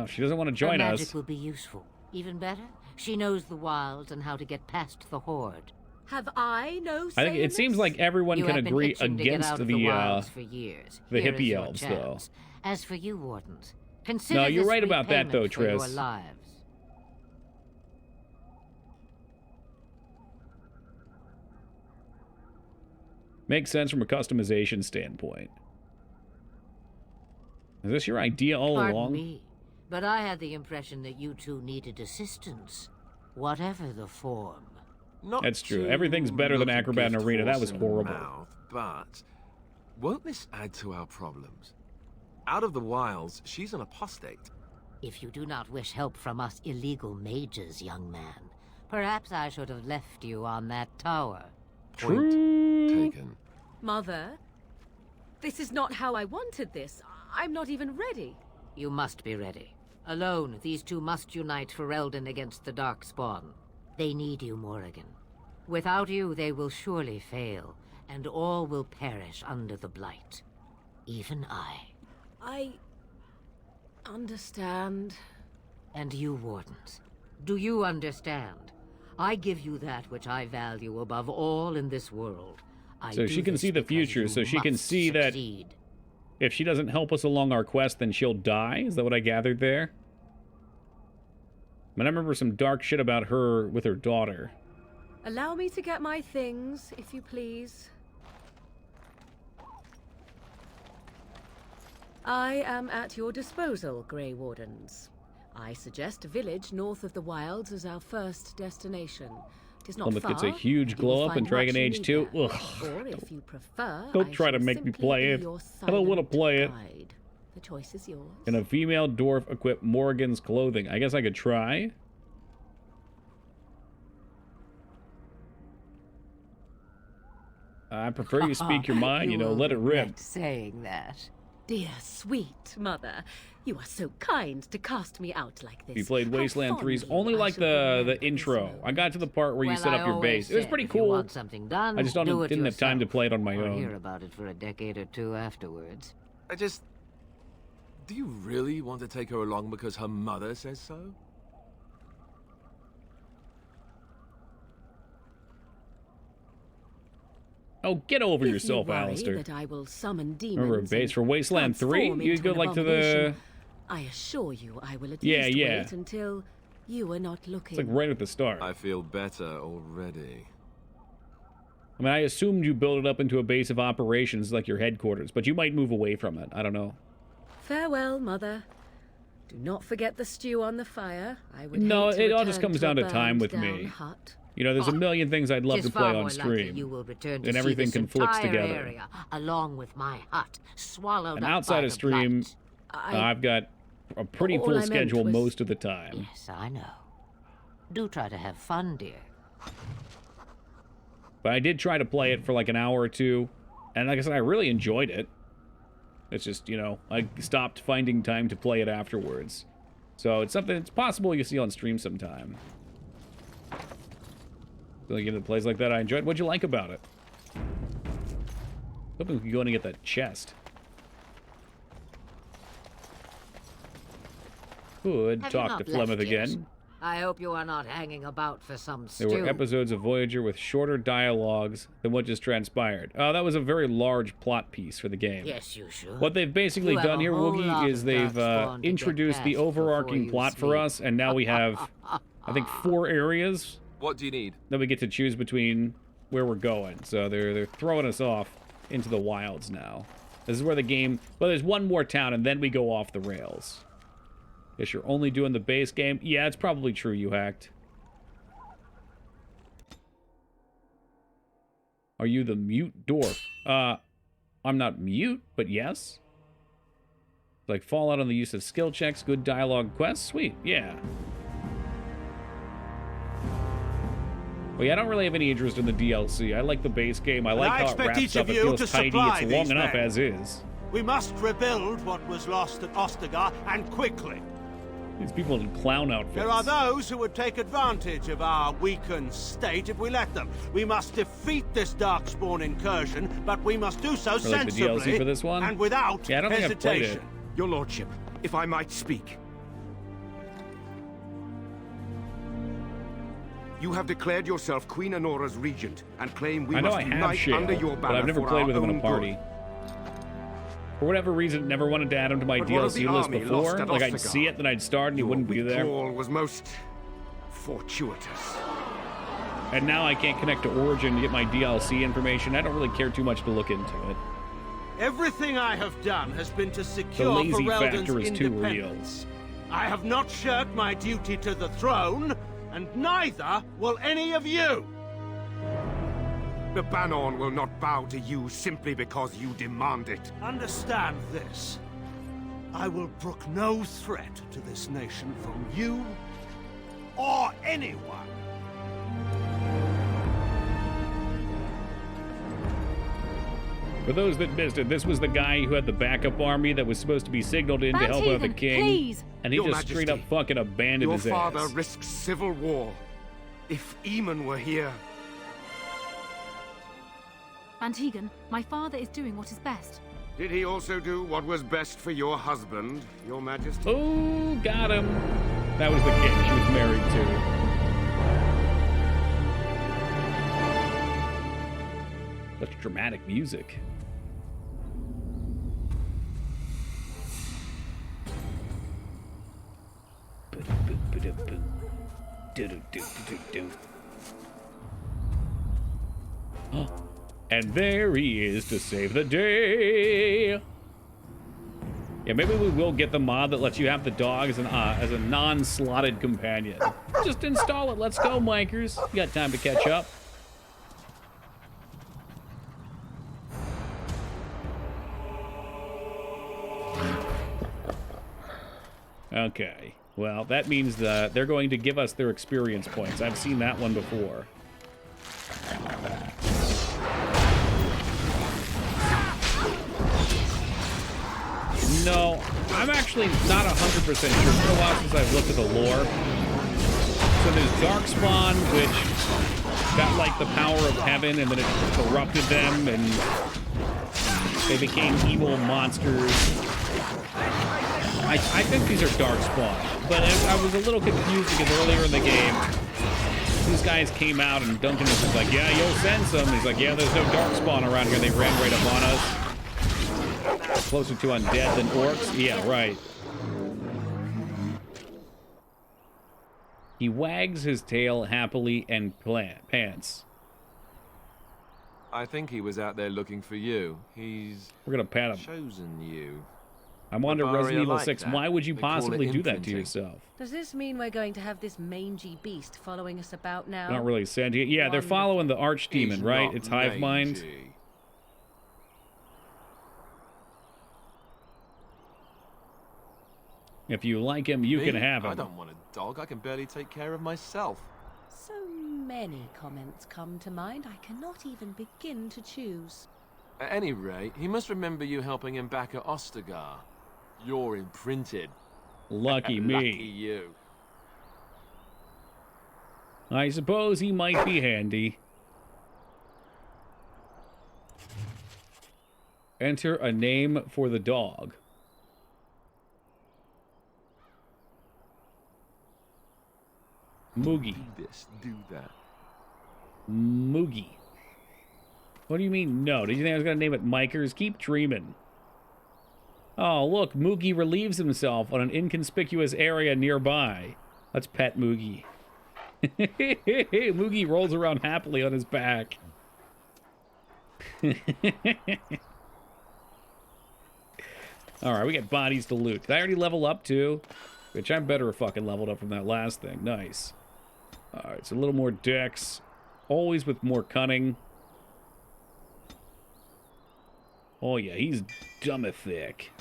She doesn't want to
Her
join
magic
us.
will be useful. Even better, she knows the wilds and how to get past the horde.
Have I no say
I think
in
it seems
this?
like everyone
You
can
have been
agree
itching to get
against
out of
the
wilds for years.
the
Here is
hippie
your
elves,
chance.
though.
As for you, Wardens, consider
No, you're
this
right about that, though,
repayment for your
Triss.
lives.
Makes sense from a customization standpoint. Is this your idea all
Pardon
along?
me, but I had the impression that you two needed assistance, whatever the form.
Not
That's true.
to
Everything's better than
look a
Acrobat and
gift
Arena. That
horse
was
in the
horrible.
mouth, but won't this add to our problems? Out of the wilds, she's an apostate.
If you do not wish help from us illegal mages, young man, perhaps I should have left you on that tower.
Point taken.
Mother, this is not how I wanted this. I'm not even ready.
You must be ready. Alone, these two must unite for Eldon against the Darkspawn. They need you, Morrigan. Without you, they will surely fail, and all will perish under the Blight. Even I.
I understand.
And you, Wardens, do you understand? I give you that which I value above all in this world. I
So
do
she can
this
see the
because
future,
you
so she can
must
see that
succeed.
if she doesn't help us along our quest, then she'll die? Is that what I gathered there? I mean, I remember some dark shit about her with her daughter.
Allow me to get my things, if you please. I am at your disposal, Grey Wardens. I suggest a village north of the wilds as our first destination. It is not
Plymouth
far.
gets a huge
and you will
glow up in
find
Dragon
much you
Age
need
2.
there.
Ugh.
Or if you prefer,
Don't
I
try to
shall
make me
simply
play
be
it.
your
I don't want to
silent
play it.
guide. The choice is yours.
Can a female dwarf equip Morrigan's clothing? I guess I could try. I prefer you speak your mind, you know, let it rip.
regret saying that.
Dear sweet mother, you are so kind to cast me out like this.
You played
How
Wasteland 3's
fondly
only
I
like
shall
the
remember this
intro.
moment.
I got to the part where you
Well,
set
I
up your
always
base. It was
said,
pretty
if you
cool.
want something done,
I just
do it
didn't have time to
yourself,
play it on my
or
own.
hear about it for a decade or two afterwards.
Do you really want to take her along because her mother says so?
Oh, get over
If
yourself,
you worry
Alistair.
that I will summon demons
Remember a base
and
for Wasteland 3?
transform
You
into
go
an
like to the...
abomination, I assure you I will at
Yeah,
least
yeah.
wait until you are not looking.
It's like right at the start.
I feel better already.
I mean, I assumed you built it up into a base of operations like your headquarters, but you might move away from it. I don't know.
Farewell, mother. Do not forget the stew on the fire. I would
No,
hate to
it all just
return
comes
to a
down to time
burned
with
down
me.
hut.
You know, there's a million things I'd love
Tis
to play
far
on
more likely
stream.
you will return to
And
see
everything
this
conflicts
entire
together.
area, along with my hut, swallowed
And
up
outside
by
of
the
stream,
blight.
I've got a pretty
All
full
I meant
schedule
was-
most of the time.
Yes, I know. Do try to have fun, dear.
But I did try to play it for like an hour or two, and like I said, I really enjoyed it. It's just, you know, I stopped finding time to play it afterwards. So it's something, it's possible you'll see on stream sometime. So like, into plays like that I enjoyed. What'd you like about it? Hoping we could go in and get that chest. Good.
Have you
Talk
not
to
left
Flemeth
yet?
again.
I hope you are not hanging about for some
There
stew.
were episodes of Voyager with shorter dialogues than what just transpired. Oh, that was a very large plot piece for the game.
Yes, you should.
What they've basically
You have
done
a
here,
whole
Woogie,
lot
is
of
they've
Darkspawn to
introduced
get
the
past
overarching
before you
plot for
sleep.
us, and now we have, I think, 4 areas
What do you need?
that we get to choose between where we're going. So they're throwing us off into the wilds now. This is where the game... Well, there's one more town, and then we go off the rails. Guess you're only doing the base game? Yeah, it's probably true, you hacked. Are you the mute dwarf? I'm not mute, but yes. Like Fallout on the use of skill checks, good dialogue quests. Sweet, yeah. Well, yeah, I don't really have any interest in the DLC. I like the base game. I like how it wraps up. It feels tidy. It's long enough as is.
We must rebuild what was lost at Ostagar, and quickly.
These people in clown outfits.
There are those who would take advantage of our weakened state if we let them. We must defeat this Darkspawn incursion, but we must do so
Or like the
sensibly
DLC for this one?
and without
Yeah, I don't think I've played it.
hesitation.
Your lordship, if I might speak. You have declared yourself Queen Honora's regent and claim we
I know
must
I have
unite
Shale,
under your banner
but I've never
for
played
our
with him in
own
a party.
good.
For whatever reason, never wanted to add him to my
But what of the
DLC list
army
before.
lost at
Like, I'd
Ostagar?
see it, then I'd start, and he wouldn't be there.
Withdrawal was most fortuitous.
And now I can't connect to Origin to get my DLC information. I don't really care too much to look into it.
Everything I have done has been to
The
secure
lazy
Ferelden's
factor is too real.
independence. I have not shirked my duty to the throne, and neither will any of you.
The Banon will not bow to you simply because you demand it.
Understand this. I will brook no threat to this nation from you or anyone.
For those that missed it, this was the guy who had the backup army that was supposed to be signaled in to help out the
Van Teven,
king.
please.
And he
Your
just straight up
Majesty,
fucking abandoned
Your
his
father
ass.
risks civil war. If Eamon were here,
Antigon, my father is doing what is best.
did he also do what was best for your husband, Your Majesty?
Oh, got him. That was the king she was married to. Such dramatic music. And there he is to save the day. Yeah, maybe we will get the mod that lets you have the dog as a non-slotted companion. Just install it. Let's go, Mikers. You got time to catch up. Okay. Well, that means that they're going to give us their experience points. I've seen that one before. No, I'm actually not 100% sure. It's been a while since I've looked at the lore. So there's Darkspawn, which got like the power of heaven, and then it corrupted them, and they became evil monsters. I think these are Darkspawn, but I was a little confused because earlier in the game, these guys came out and Duncan was just like, yeah, you'll send some. He's like, yeah, there's no Darkspawn around here. They ran right up on us. Closer to undead than orcs? Yeah, right. He wags his tail happily and pants.
I think he was out there looking for you.
We're gonna pat him.
Chosen you.
I'm under
Bavaria
Resident Evil
like
6.
that.
Why would you
They call it
possibly do that to
imprinting.
yourself?
Does this mean we're going to have this mangy beast following us about now?
Not really sentient. Yeah, they're following the Archdemon, right?
not
It's Hive Mind.
mangy.
If you like him, you
Me?
can have
I
him.
don't want a dog. I can barely take care of myself.
So many comments come to mind, I cannot even begin to choose.
At any rate, he must remember you helping him back at Ostagar. You're imprinted.
Lucky me.
Lucky you.
I suppose he might be handy. Enter a name for the dog. Moogie.
Do this, do that.
Moogie. What do you mean, no? Did you think I was going to name it Mikers? Keep dreaming. Oh, look, Moogie relieves himself on an inconspicuous area nearby. Let's pet Moogie. Moogie rolls around happily on his back. Alright, we got bodies to loot. Did I already level up, too? Which I'm better fucking leveled up from that last thing. Nice. Alright, so a little more dex. Always with more cunning. Oh, yeah, he's dumb thick.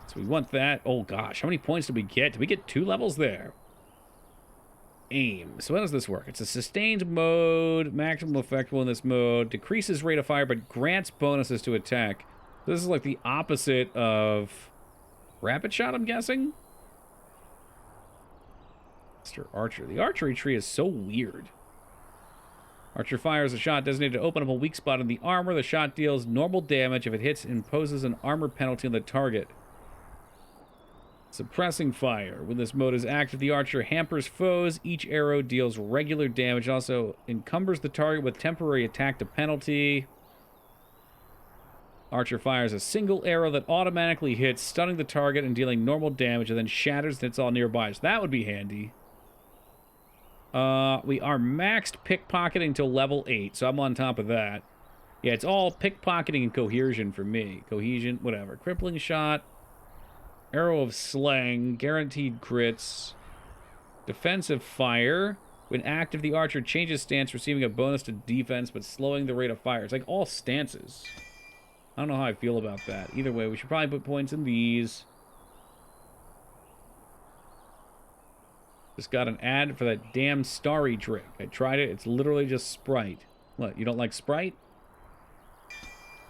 So we want that. Oh, gosh, how many points did we get? Did we get 2 levels there? Aim. So how does this work? It's a sustained mode, maximum effectual in this mode, decreases rate of fire, but grants bonuses to attack. This is like the opposite of rapid shot, I'm guessing? Mr. Archer. The archery tree is so weird. Archer fires a shot designated to open up a weak spot in the armor. The shot deals normal damage. If it hits, imposes an armor penalty on the target. Suppressing fire. When this mode is active, the archer hampers foes. Each arrow deals regular damage. Also encumbers the target with temporary attack to penalty. Archer fires a single arrow that automatically hits, stunning the target and dealing normal damage, and then shatters and hits all nearby. So that would be handy. We are maxed pickpocketing until level 8, so I'm on top of that. Yeah, it's all pickpocketing and cohesion for me. Cohesion, whatever. Crippling shot. Arrow of slang. Guaranteed crits. Defensive fire. When active, the archer changes stance, receiving a bonus to defense, but slowing the rate of fire. It's like all stances. I don't know how I feel about that. Either way, we should probably put points in these. Just got an ad for that damn Starry drink. I tried it. It's literally just Sprite. What, you don't like Sprite?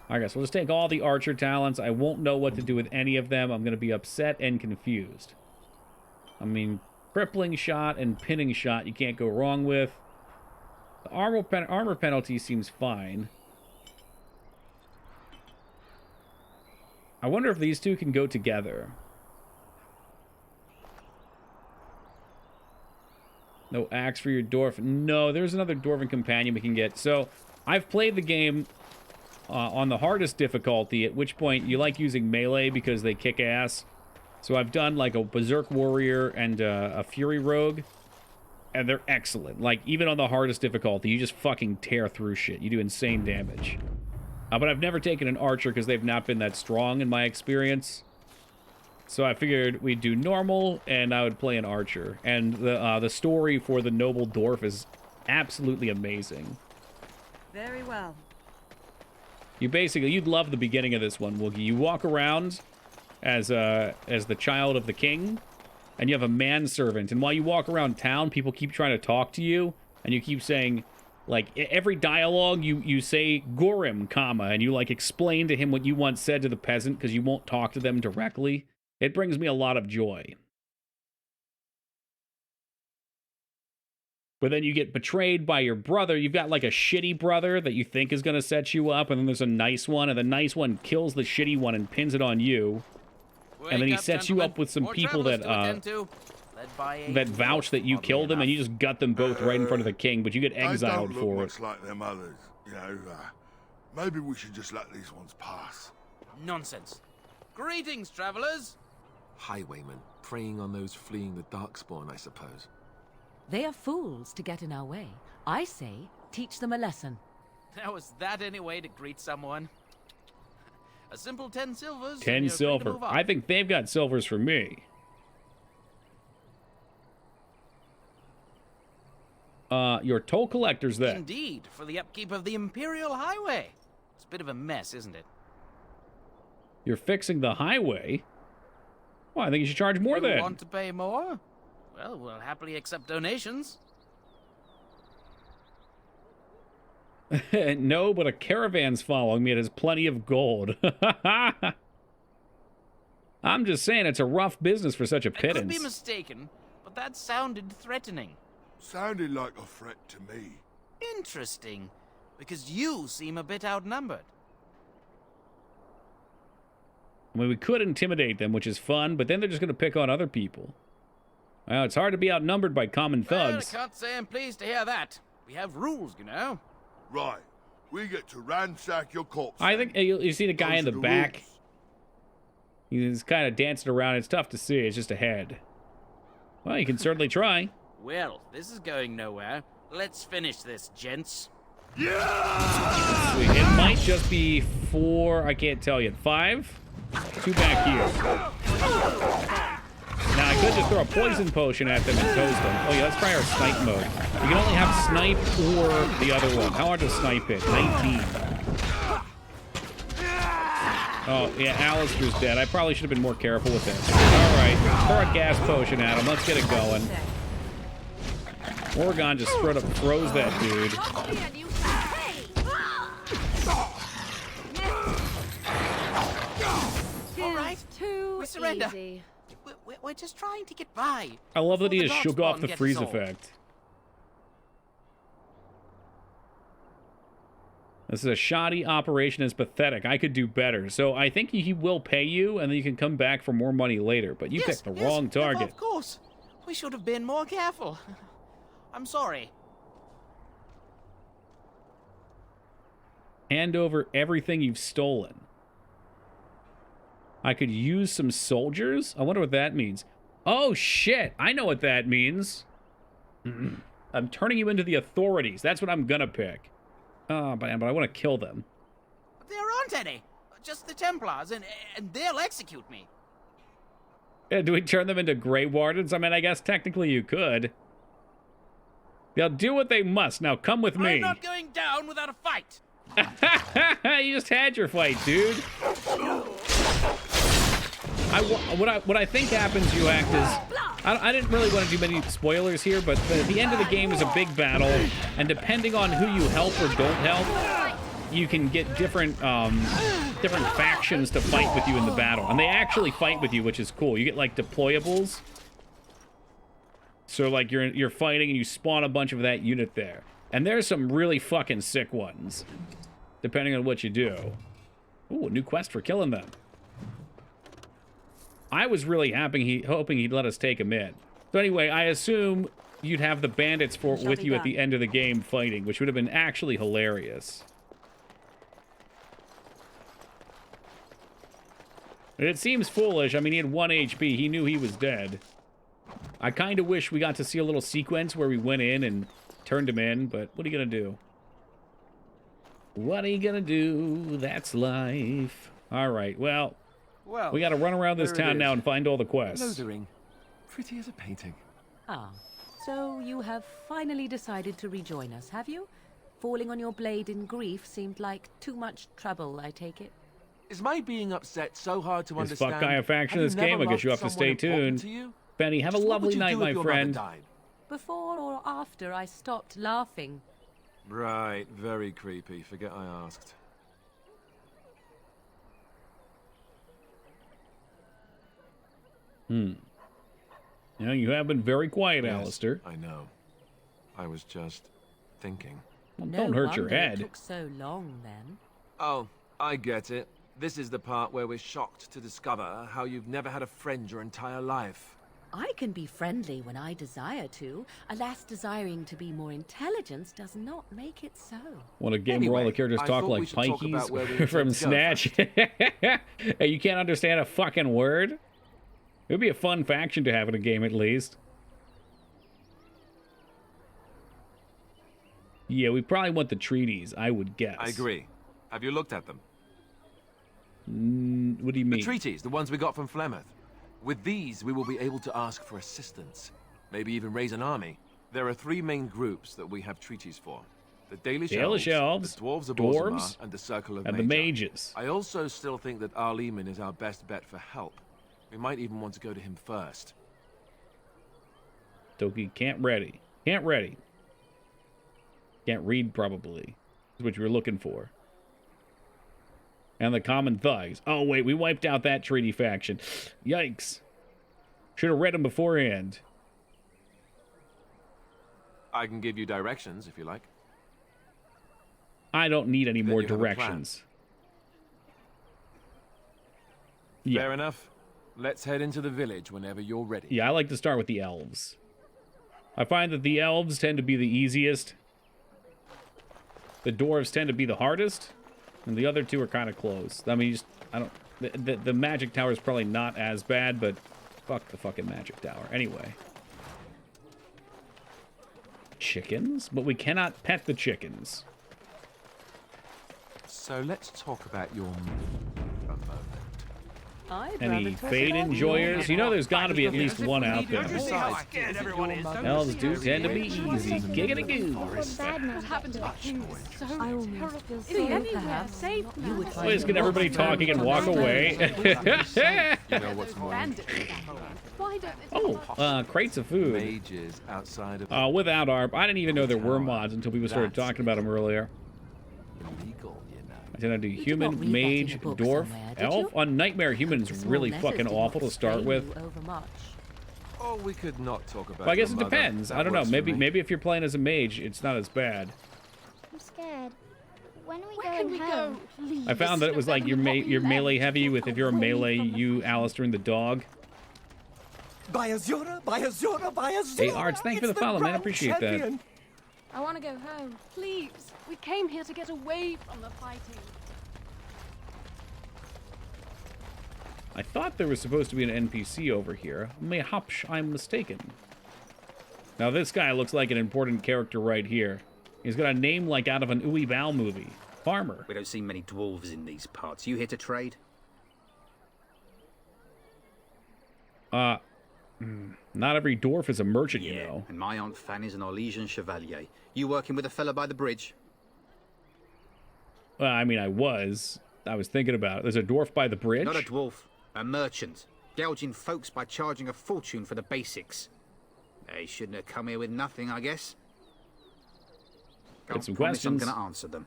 I guess we'll just take all the archer talents. I won't know what to do with any of them. I'm going to be upset and confused. I mean, crippling shot and pinning shot you can't go wrong with. The armor penalty seems fine. I wonder if these two can go together. No axe for your dwarf. No, there's another dwarven companion we can get. So, I've played the game on the hardest difficulty, at which point you like using melee because they kick ass. So I've done like a Berserk Warrior and a Fury Rogue, and they're excellent. Like, even on the hardest difficulty, you just fucking tear through shit. You do insane damage. But I've never taken an Archer because they've not been that strong in my experience. So I figured we'd do normal, and I would play an Archer. And the story for the Noble Dwarf is absolutely amazing.
Very well.
You'd love the beginning of this one, Woogie. You walk around as the child of the king, and you have a manservant. And while you walk around town, people keep trying to talk to you, and you keep saying, like, every dialogue you say Gorim, comma, and you like explain to him what you once said to the peasant because you won't talk to them directly. It brings me a lot of joy. But then you get betrayed by your brother. You've got like a shitty brother that you think is going to set you up, and then there's a nice one, and the nice one kills the shitty one and pins it on you. And then he sets you up with some people that vouch that you killed him, and you just gut them both right in front of the king, but you get exiled for it.
They don't look much like them others, you know. Maybe we should just let these ones pass.
Nonsense. Greetings, travelers.
Highwaymen, preying on those fleeing the Darkspawn, I suppose.
They are fools to get in our way. I say, teach them a lesson.
Now, is that any way to greet someone? A simple 10 silvers.
10 silver. I think they've got silvers for me. Your toll collector's there.
Indeed, for the upkeep of the Imperial Highway. It's a bit of a mess, isn't it?
You're fixing the highway? Well, I think you should charge more then.
Want to pay more? Well, we'll happily accept donations.
No, but a caravan's following me. It has plenty of gold. I'm just saying it's a rough business for such a pittance.
I could be mistaken, but that sounded threatening.
Sounded like a threat to me.
Interesting, because you seem a bit outnumbered.
I mean, we could intimidate them, which is fun, but then they're just going to pick on other people. Well, it's hard to be outnumbered by common thugs.
Well, I can't say I'm pleased to hear that. We have rules, you know.
Right. We get to ransack your corpse.
I think you see the guy in the back. He's kind of dancing around. It's tough to see. It's just a head. Well, you can certainly try.
Well, this is going nowhere. Let's finish this, gents.
Yeah! Sweet. It might just be 4. I can't tell you. 5? 2 back here. Now, I could just throw a poison potion at them and toast them. Oh, yeah, let's try our snipe mode. You can only have snipe or the other one. How hard to snipe it? 19. Oh, yeah, Alistair's dead. I probably should have been more careful with this. All right, throw a gas potion at him. Let's get it going. Oregon just straight up froze that dude.
All right, we surrender. We're just trying to get by.
I love that he
Before
has
the
shook off
Darkspawn
the
gets
freeze
us all.
effect. This is a shoddy operation. Is pathetic. I could do better. So I think he will pay you, and then you can come back for more money later. But you picked the wrong target.
Of course. We should have been more careful. I'm sorry.
Hand over everything you've stolen. I could use some soldiers? I wonder what that means. Oh, shit. I know what that means. I'm turning you into the authorities. That's what I'm gonna pick. Oh, but I want to kill them.
There aren't any. Just the Templars, and they'll execute me.
Yeah, do we turn them into Grey Wardens? I mean, I guess technically you could. They'll do what they must. Now come with me.
I'm not going down without a fight.
You just had your fight, dude. What I think happens, Uact, is I didn't really want to do many spoilers here, but the end of the game is a big battle, and depending on who you help or don't help, you can get different different factions to fight with you in the battle, and they actually fight with you, which is cool. You get like deployables, so like you're fighting and you spawn a bunch of that unit there, and there's some really fucking sick ones, depending on what you do. Ooh, a new quest for killing them. I was really hoping he'd let us take him in. So anyway, I assume you'd have the bandits with you at the end of the game fighting, which would have been actually hilarious. And it seems foolish. I mean, he had 1 HP. He knew he was dead. I kind of wish we got to see a little sequence where we went in and turned him in, but what are you going to do? What are you going to do? That's life. All right, well... we got to run around this town now and find all the quests.
Lothering. Pretty as a painting.
Ah, so you have finally decided to rejoin us, have you? Falling on your blade in grief seemed like too much trouble, I take it.
Is my being upset so hard to
Is
understand?
fuck guy a faction of this game? I guess you have to stay tuned. Benny, have a lovely night, my friend.
Before or after I stopped laughing?
Right, very creepy. Forget I asked.
You know, you have been very quiet,
Yes,
Alistair.
I know. I was just thinking.
Well, don't hurt your
wonder
head.
It took so long, then.
Oh, I get it. This is the part where we're shocked to discover how you've never had a friend your entire life.
I can be friendly when I desire to. Alas, desiring to be more intelligent does not make it so.
Want a game where all the characters
I
talk
thought we
like
should talk about where we
pikeys
intend
from
to go
Snatch? Hey, you can't understand a fucking word? It would be a fun faction to have in a game, at least. Yeah, we probably want the treaties, I would guess.
I agree. Have you looked at them?
What do you mean?
The treaties, the ones we got from Flemeth. With these, we will be able to ask for assistance. Maybe even raise an army. There are 3 main groups that we have treaties for. The Dalish Elves, the Dwarves of Orzammar, and the Circle of
and the Mages.
I also still think that Arleman is our best bet for help. We might even want to go to him first.
Toki, can't ready. Can't ready. Can't read, probably. Is what you were looking for. And the common thugs. Oh, wait, we wiped out that treaty faction. Yikes. Should have read them beforehand.
I can give you directions, if you like.
I don't need any more
you have a plan.
directions. Yeah.
Fair enough. Let's head into the village whenever you're ready.
Yeah, I like to start with the elves. I find that the elves tend to be the easiest. The dwarves tend to be the hardest. And the other two are kind of close. I mean, the magic tower is probably not as bad, but fuck the fucking magic tower. Anyway. Chickens? But we cannot pet the chickens.
So let's talk about your meal for a moment.
Any fade enjoyers? You know there's got to be at least one out there. Elves do tend to be easy. Giggity goo.
What happened to the king was so terrible.
Please get everybody talking and walk away.
You know what's more?
Oh, crates of food.
Mages outside of
without ARP. I didn't even know there were mods until we started talking about them earlier. I tend to do human, mage, dwarf, elf. On Nightmare, human's really fucking awful to start with.
Oh, we could not talk about.
But I guess it depends. I don't know. Maybe if you're playing as a mage, it's not as bad.
I'm scared. When are we going home?
I found that it was like you're melee heavy with if you're a melee, you, Alistair, and the dog.
By Azura, by Azura, by Azura.
Hey, Arts, thanks for the follow, man. I appreciate that.
I want to go home. Please. We came here to get away from the fighting.
I thought there was supposed to be an NPC over here. Mayhaps I'm mistaken. Now this guy looks like an important character right here. He's got a name like out of an Uwe Boll movie. Farmer.
We don't see many dwarves in these parts. You here to trade?
Not every dwarf is a merchant, you know.
And my Aunt Fanny's an Orlesian chevalier. You working with a fella by the bridge?
Well, I mean, I was thinking about it. There's a dwarf by the bridge?
Not a dwarf. A merchant. Gouging folks by charging a fortune for the basics. They shouldn't have come here with nothing, I guess.
Get some
promise
questions.
I'm gonna answer them.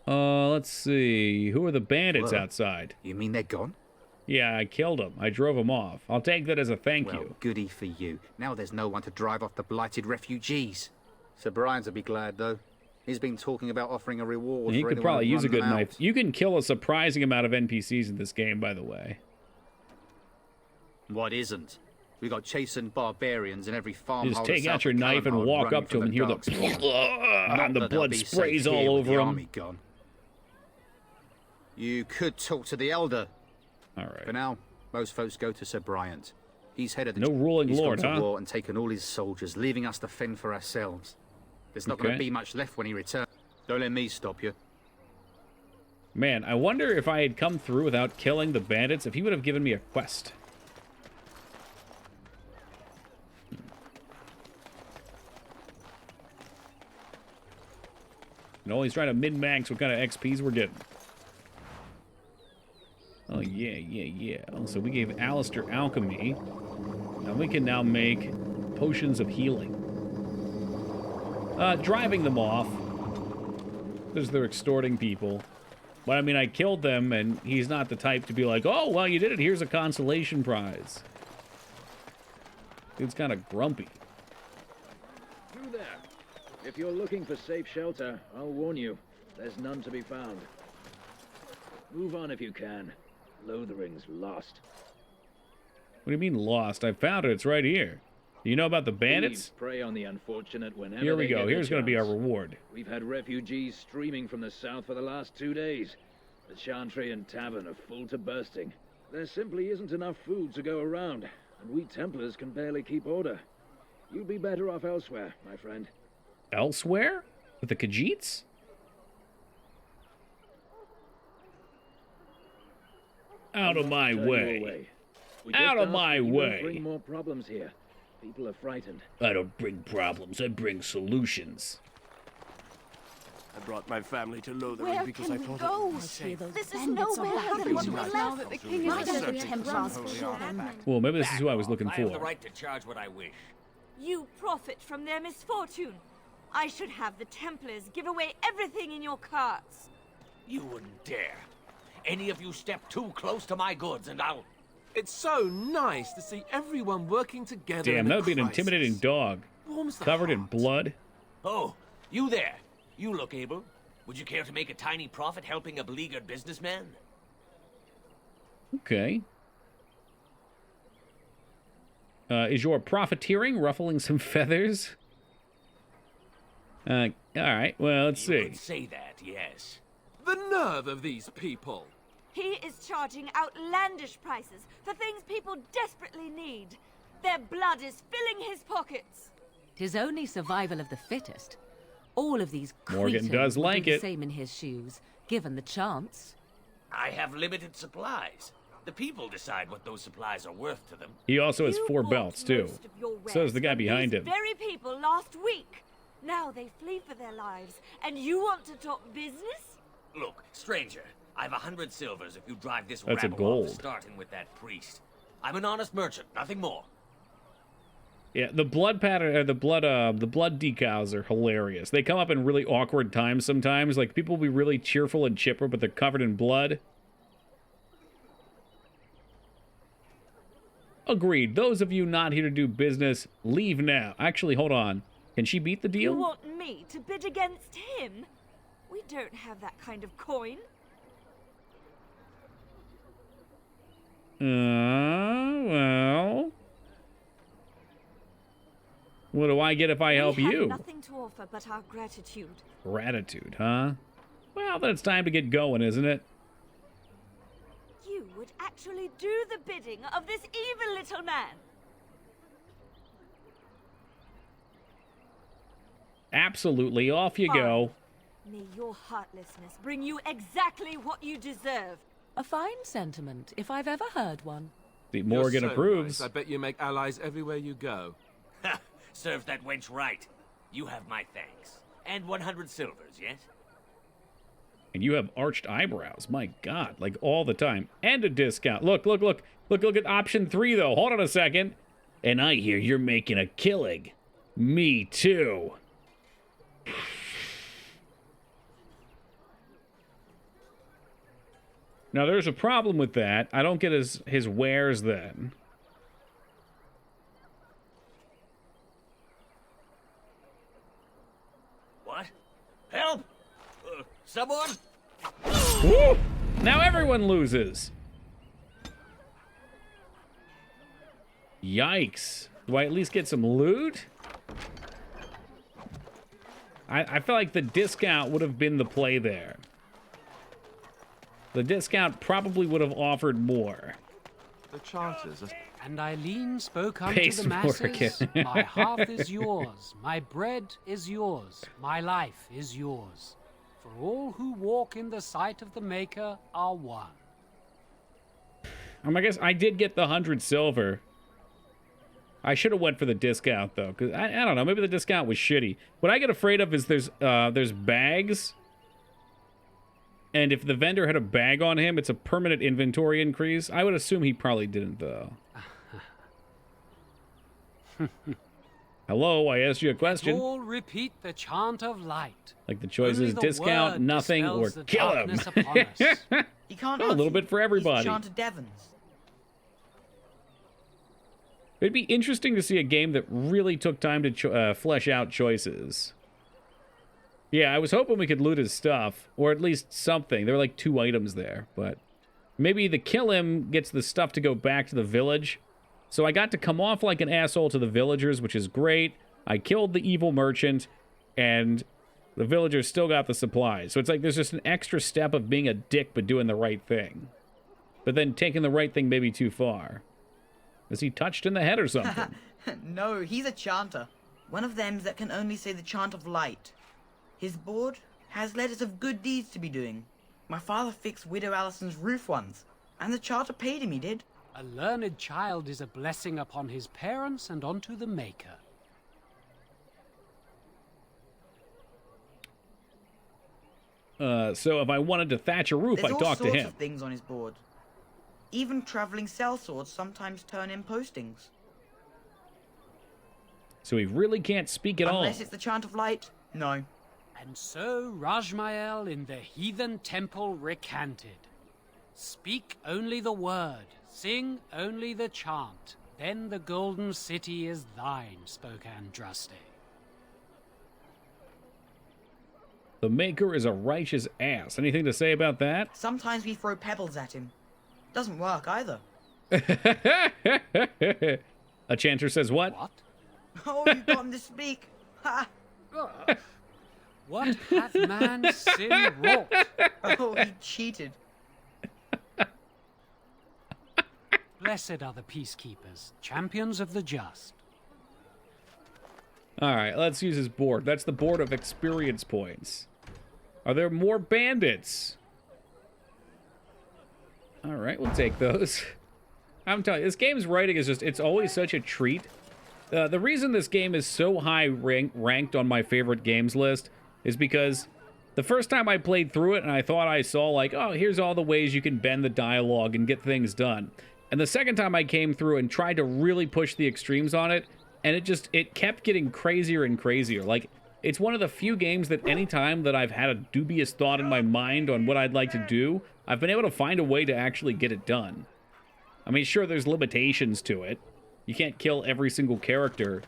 Let's see. Who are the bandits
Whoa.
outside?
You mean they're gone?
Yeah, I killed them. I drove them off. I'll take that as a thank you.
Goody for you. Now there's no one to drive off the blighted refugees. Sir Brian's will be glad, though. He's been talking about offering a reward
He
for
could
anyone
probably
who
use a
run
good
them
knife.
out.
You can kill a surprising amount of NPCs in this game, by the way.
What isn't? We got chastened barbarians in every farm.
You just take out your knife and walk up to them and hear the and the blood sprays all over them.
You could talk to the elder.
All right.
For now, most folks go to Sir Bryant. He's head of the...
No ruling
He's
lord,
gone to
huh?
war and taken all his soldiers, leaving us to fend for ourselves. There's not going
Okay.
to be much left when he returns. Don't let me stop you.
Man, I wonder if I had come through without killing the bandits, if he would have given me a quest. No, he's trying to min-max what kind of XPs we're getting. Oh, yeah. Oh, so we gave Alistair alchemy. And we can now make potions of healing. Driving them off. Because they're extorting people. But I mean, I killed them, and he's not the type to be like, oh, well, you did it. Here's a consolation prize. Dude's kind of grumpy.
Through there. If you're looking for safe shelter, I'll warn you, there's none to be found. Move on if you can. Lothering's lost.
What do you mean lost? I found it. It's right here. Do you know about the bandits?
Thieves prey on the unfortunate whenever
Here we
they
go.
get
Here's
the
going to be our
chance.
reward.
We've had refugees streaming from the south for the last 2 days. The Chantry and Tavern are full to bursting. There simply isn't enough food to go around, and we Templars can barely keep order. You'd be better off elsewhere, my friend.
Elsewhere? With the Khajiits? Out of my way. Out of my way.
Bring more problems here. People are frightened.
I don't bring problems. I bring solutions.
I brought my family to Lothering
Where
because
can
I
we
thought
go?
it was safe.
This is nowhere than what we left. Now that the king
Why
is
does
dead,
the
Templars
Templars
kill them.
Well, maybe this is who I was looking
I have the
for.
right to charge what I wish.
You profit from their misfortune. I should have the Templars give away everything in your carts.
You wouldn't dare. Any of you step too close to my goods and I'll...
It's so nice to see everyone working together.
Damn,
in
that
a
would be an
crisis.
intimidating dog.
Warms the
Covered in blood.
Oh, you there. You look able. Would you care to make a tiny profit helping a beleaguered businessman?
Okay. Is your profiteering ruffling some feathers? All right, well, let's see.
Could say that, yes.
The nerve of these people!
He is charging outlandish prices for things people desperately need. Their blood is filling his pockets.
'Tis only survival of the fittest. All of these
Morgan
cretins
does
would
like
do the
it.
same in his shoes, given the chance.
I have limited supplies. The people decide what those supplies are worth to them.
He also has
You
4
bought
belts, too.
most of your
So
wares
is the guy
from
behind
these
him.
very people last week. Now they flee for their lives, and you want to talk business?
Look, stranger, I've 100 silvers if you drive this
That's a
rabble
gold.
off, starting with that priest. I'm an honest merchant, nothing more.
Yeah, the blood pattern, the blood decals are hilarious. They come up in really awkward times sometimes. Like, people will be really cheerful and chipper, but they're covered in blood. Agreed. Those of you not here to do business, leave now. Actually, hold on. Can she beat the
You
deal?
want me to bid against him? We don't have that kind of coin.
Well... What do I get if I help
We have
you?
nothing to offer but our gratitude.
Gratitude, huh? Well, then it's time to get going, isn't it?
You would actually do the bidding of this evil little man.
Absolutely. Off you go.
May your heartlessness bring you exactly what you deserve.
A fine sentiment, if I've ever heard one.
See, Morgan
You're so
approves.
nice. I bet you make allies everywhere you go.
Ha! Serves that wench right. You have my thanks. And 100 silvers, yes?
And you have arched eyebrows. My God, like all the time. And a discount. Look at option 3, though. Hold on a second. And I hear you're making a killing. Me too. Now, there's a problem with that. I don't get his wares then.
What? Help! Someone?
Woo! Now everyone loses. Yikes. Do I at least get some loot? I feel like the discount would have been the play there. The discount probably would have offered more.
The chanters are...
And Eileen spoke unto
Pace
the masses,
Morgan.
my hearth is yours, my bread is yours, my life is yours. For all who walk in the sight of the Maker are one.
I guess I did get the 100 silver. I should have went for the discount, though, because I don't know, maybe the discount was shitty. What I get afraid of is there's bags, and if the vendor had a bag on him, it's a permanent inventory increase. I would assume he probably didn't, though. Hello, I asked you a question.
All repeat the chant of light.
Like the choices,
Only the
discount,
word
nothing, or
dispels the
kill him.
darkness upon us.
You can't
A little bit for everybody.
He's chanted Devons.
It'd be interesting to see a game that really took time to flesh out choices. Yeah, I was hoping we could loot his stuff, or at least something. There were like 2 items there, but maybe the kill him gets the stuff to go back to the village. So I got to come off like an asshole to the villagers, which is great. I killed the evil merchant, and the villagers still got the supplies. So it's like there's just an extra step of being a dick but doing the right thing. But then taking the right thing maybe too far. Is he touched in the head or something?
No, he's a chanter. One of them that can only say the chant of light. His board has letters of good deeds to be doing. My father fixed Widow Allison's roof once, and the charter paid him, he did.
A learned child is a blessing upon his parents and onto the Maker.
So if I wanted to thatch a roof,
There's
I'd
all
talk to
sorts
him.
of things on his board. Even traveling sellswords sometimes turn in postings.
So he really can't speak at all.
Unless it's the chant of light, no.
And so Rajmael in the heathen temple recanted. Speak only the word, sing only the chant, then the golden city is thine, spoke Andraste.
The Maker is a righteous ass. Anything to say about that?
Sometimes we throw pebbles at him. Doesn't work either.
A chanter says what?
What?
Oh, you got him to speak. Ha!
What hath man sin wrought?
Oh, he cheated.
Blessed are the peacekeepers, champions of the just.
All right, let's use his board. That's the board of experience points. Are there more bandits? All right, we'll take those. I'm telling you, this game's writing is just, it's always such a treat. The reason this game is so high ranked on my favorite games list is because the first time I played through it and I thought I saw like, oh, here's all the ways you can bend the dialogue and get things done. And the second time I came through and tried to really push the extremes on it, and it kept getting crazier and crazier. Like, it's one of the few games that any time that I've had a dubious thought in my mind on what I'd like to do, I've been able to find a way to actually get it done. I mean, sure, there's limitations to it. You can't kill every single character.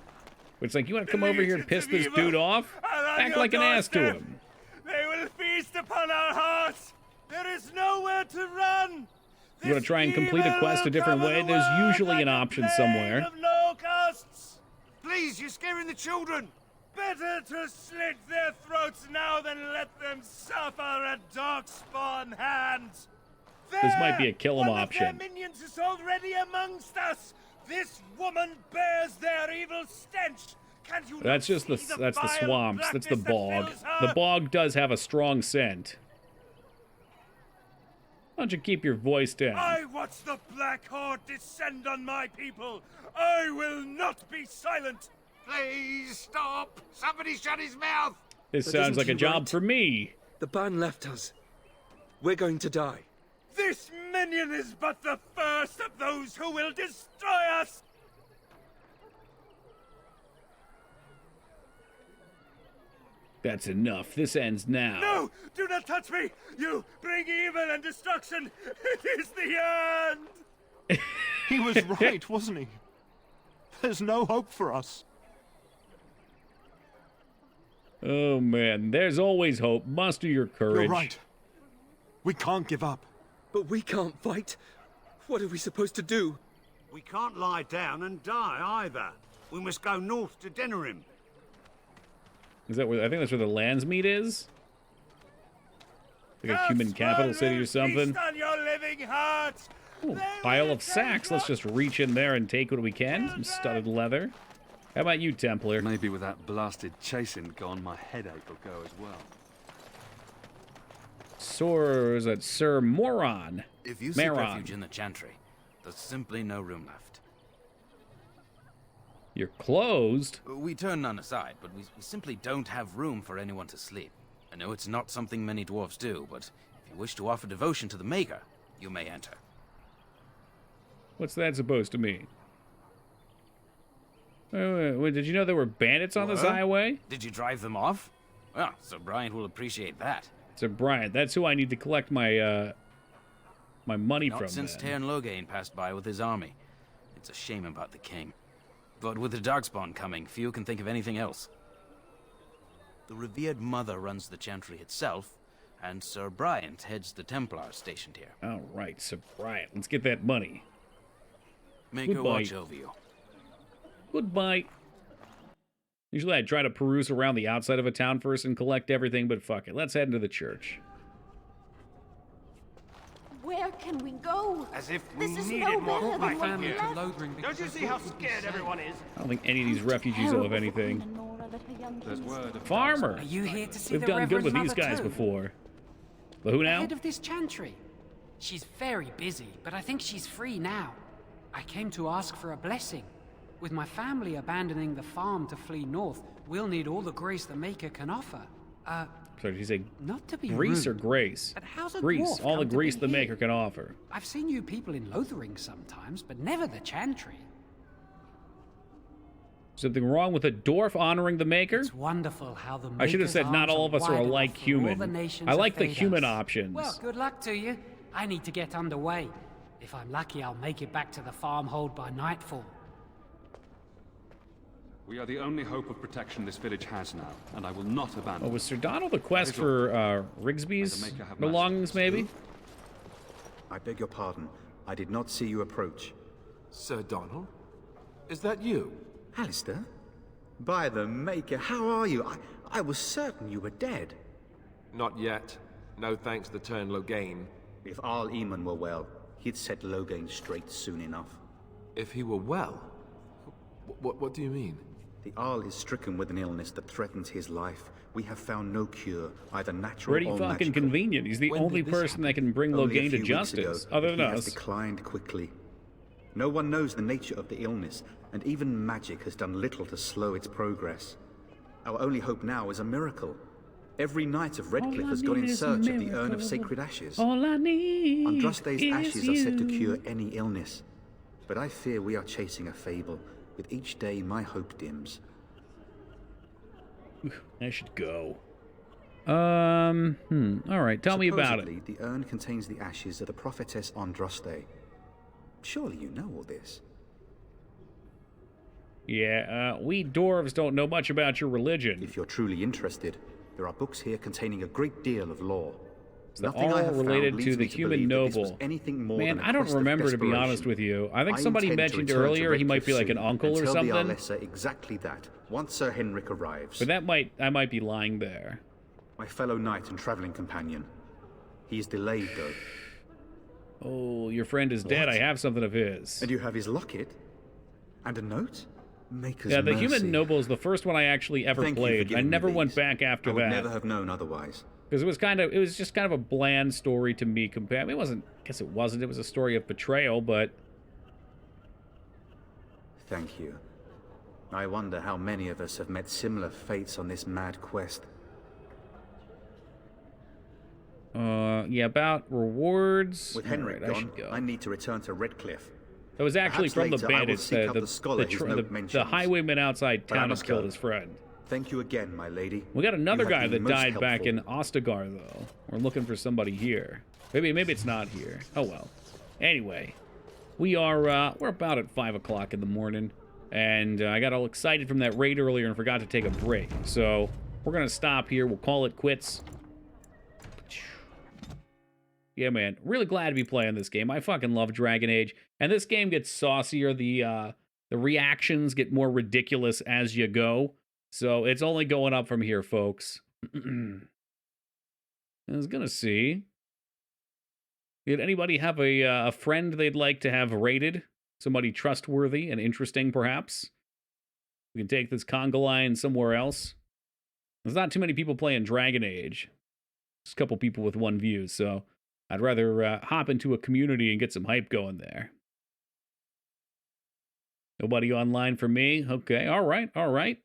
But it's like, you want to come over here and piss this dude off? Act like an ass to him.
They will feast upon our hearts. There is nowhere to run.
You want to try and complete a quest a different way? There's usually an option somewhere.
Please, you're scaring the children. Better to slit their throats now than let them suffer at Darkspawn hands.
This might be a kill 'em
One
option.
of their minions is already amongst us. This woman bears their evil stench. Can't you
That's just the swamps. That's the bog. The bog does have a strong scent. Why don't you keep your voice down?
I watch the Black Horde descend on my people. I will not be silent.
Please stop. Somebody shut his mouth.
This sounds like a job for me.
The ban left us. We're going to die.
This minion is but the first of those who will destroy us.
That's enough. This ends now.
No, do not touch me. You bring evil and destruction. It is the end.
He was right, wasn't he? There's no hope for us.
Oh, man. There's always hope. Muster your courage.
You're right. We can't give up.
But we can't fight. What are we supposed to do?
We can't lie down and die either. We must go north to Denerim.
Is that where? I think that's where the Landsmeet is. Like a human capital city or something.
Feast on your living hearts.
Ooh, pile of sacks. Let's just reach in there and take what we can. Some studded leather. How about you, Templar?
Maybe with that blasted chasing gone, my headache will go as well.
Sir Moron.
If you seek refuge in the Chantry, there's simply no room left.
You're closed?
We turn none aside, but we simply don't have room for anyone to sleep. I know it's not something many dwarves do, but if you wish to offer devotion to the Maker, you may enter.
What's that supposed to mean? Wait, did you know there were bandits on this highway?
Did you drive them off? Well, Sir Bryant will appreciate that.
Sir Bryant, that's who I need to collect my my money
Not
from.
since
then.
Tairn Loghain passed by with his army. It's a shame about the king. But with the Darkspawn coming, few can think of anything else. The revered mother runs the Chantry itself, and Sir Bryant heads the Templars stationed here.
All right, Sir Bryant, let's get that money.
Make her watch over you.
Goodbye. Usually I try to peruse around the outside of a town first and collect everything, but fuck it. Let's head into the church.
Where can we go?
As if
this is no better than what
family
we
to
left.
Lothering.
Don't you see how scared everyone is?
I don't think any of these refugees will have anything. Farmer!
Are you here to see
We've
the
done good with
Reverend
these
Mother
guys
too?
before. But who now?
Head of this chantry. She's very busy, but I think she's free now. I came to ask for a blessing. With my family abandoning the farm to flee north, we'll need all the grace the Maker can offer.
Sorry, did you say
not to be
grease
rude,
or grace?
but how's a
Grease,
dwarf
all the
come to
grease
be
the
here?
Maker can offer.
I've seen you people in Lothering sometimes, but never the chantry.
Something wrong with a dwarf honoring the Maker?
It's wonderful how the
I should have
Maker's
said not
arms
all of us are
wide
alike
enough for all the
human.
nations
I like
of
the
Thedas.
human options.
Well, good luck to you. I need to get underway. If I'm lucky, I'll make it back to the farmhold by nightfall.
We are the only hope of protection this village has now, and I will not abandon.
Oh, was Sir Donald the quest for Rigsby's belongings, maybe?
I beg your pardon. I did not see you approach.
Sir Donald? Is that you?
Alistair? By the Maker, how are you? I was certain you were dead.
Not yet. No thanks to Turn Loghain.
If Arl Eamon were well, he'd set Loghain straight soon enough.
If he were well? What do you mean?
The Arl is stricken with an illness that threatens his life. We have found no cure, either natural
Pretty
or
fucking
magical.
convenient. He's the only person that can bring Loghain to justice, other than
he
us.
has declined quickly. No one knows the nature of the illness, and even magic has done little to slow its progress. Our only hope now is a miracle. Every knight of Redcliffe has gone in search of the Urn of Sacred Ashes.
All I need
Andraste's
is
ashes are said to
you.
cure any illness. But I fear we are chasing a fable. With each day, my hope dims.
I should go. All right, tell me about it.
Supposedly, the urn contains the ashes of the prophetess Andraste. Surely you know all this.
Yeah, we dwarves don't know much about your religion.
If you're truly interested, there are books here containing a great deal of lore.
They're all related to the human noble. Man, I don't remember, to be honest with you. I think somebody mentioned earlier he might be like an uncle or something.
Tell the Arlessa exactly that, once Sir Henrik arrives.
But I might be lying there.
My fellow knight and traveling companion. He is delayed, though.
Oh, your friend is dead. I have something of his.
And you have his locket? And a note? Maker's
Yeah, the
mercy.
Human Noble is the first one I actually ever played. I never went back after
I would
that.
never have known otherwise.
Because it was just kind of a bland story to me. Compared, it wasn't. I guess it wasn't. It was a story of betrayal, but.
Thank you. I wonder how many of us have met similar fates on this mad quest.
Yeah, about rewards.
With Henrik
Alright,
gone, I need to return to Redcliffe.
That was actually
Perhaps
from the
later I will
bandits.
seek out the scholar his note
The
mentions.
highwayman outside
But I
town
must
killed
go.
his friend.
Thank you again, my lady.
We got another
You have
guy
been
that
most
died back
helpful.
in Ostagar, though. We're looking for somebody here. Maybe it's not here. Oh well. Anyway, we're about at 5 o'clock in the morning, and I got all excited from that raid earlier and forgot to take a break. So we're gonna stop here. We'll call it quits. Yeah, man. Really glad to be playing this game. I fucking love Dragon Age, and this game gets saucier. The reactions get more ridiculous as you go. So it's only going up from here, folks. I was gonna see. Did anybody have a friend they'd like to have rated? Somebody trustworthy and interesting, perhaps? We can take this conga line somewhere else. There's not too many people playing Dragon Age. Just a couple people with one view, so I'd rather hop into a community and get some hype going there. Nobody online for me? Okay, all right.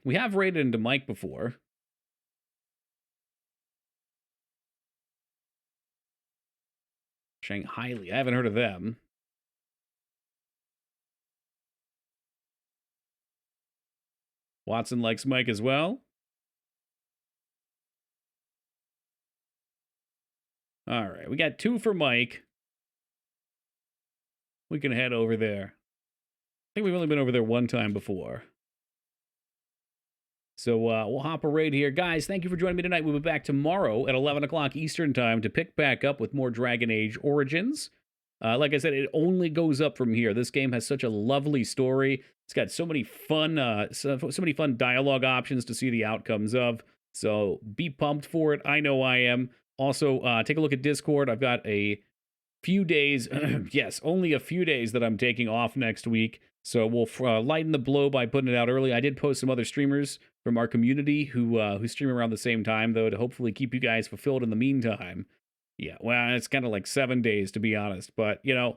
We have raided into Mike before. Shanghai. I haven't heard of them. Watson likes Mike as well. All right, we got 2 for Mike. We can head over there. I think we've only been over there one time before. So we'll hop a raid here. Guys, thank you for joining me tonight. We'll be back tomorrow at 11 o'clock Eastern Time to pick back up with more Dragon Age Origins. Like I said, it only goes up from here. This game has such a lovely story. It's got so many fun dialogue options to see the outcomes of. So be pumped for it. I know I am. Also, take a look at Discord. I've got a few days, yes, only a few days that I'm taking off next week. So we'll lighten the blow by putting it out early. I did post some other streamers from our community who stream around the same time, though, to hopefully keep you guys fulfilled in the meantime. Yeah, well, it's kind of like 7 days, to be honest. But, you know,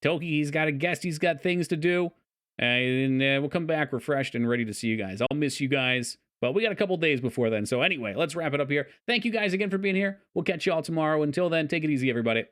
Toki, he's got a guest. He's got things to do. And we'll come back refreshed and ready to see you guys. I'll miss you guys. But we got a couple days before then. So anyway, let's wrap it up here. Thank you guys again for being here. We'll catch you all tomorrow. Until then, take it easy, everybody.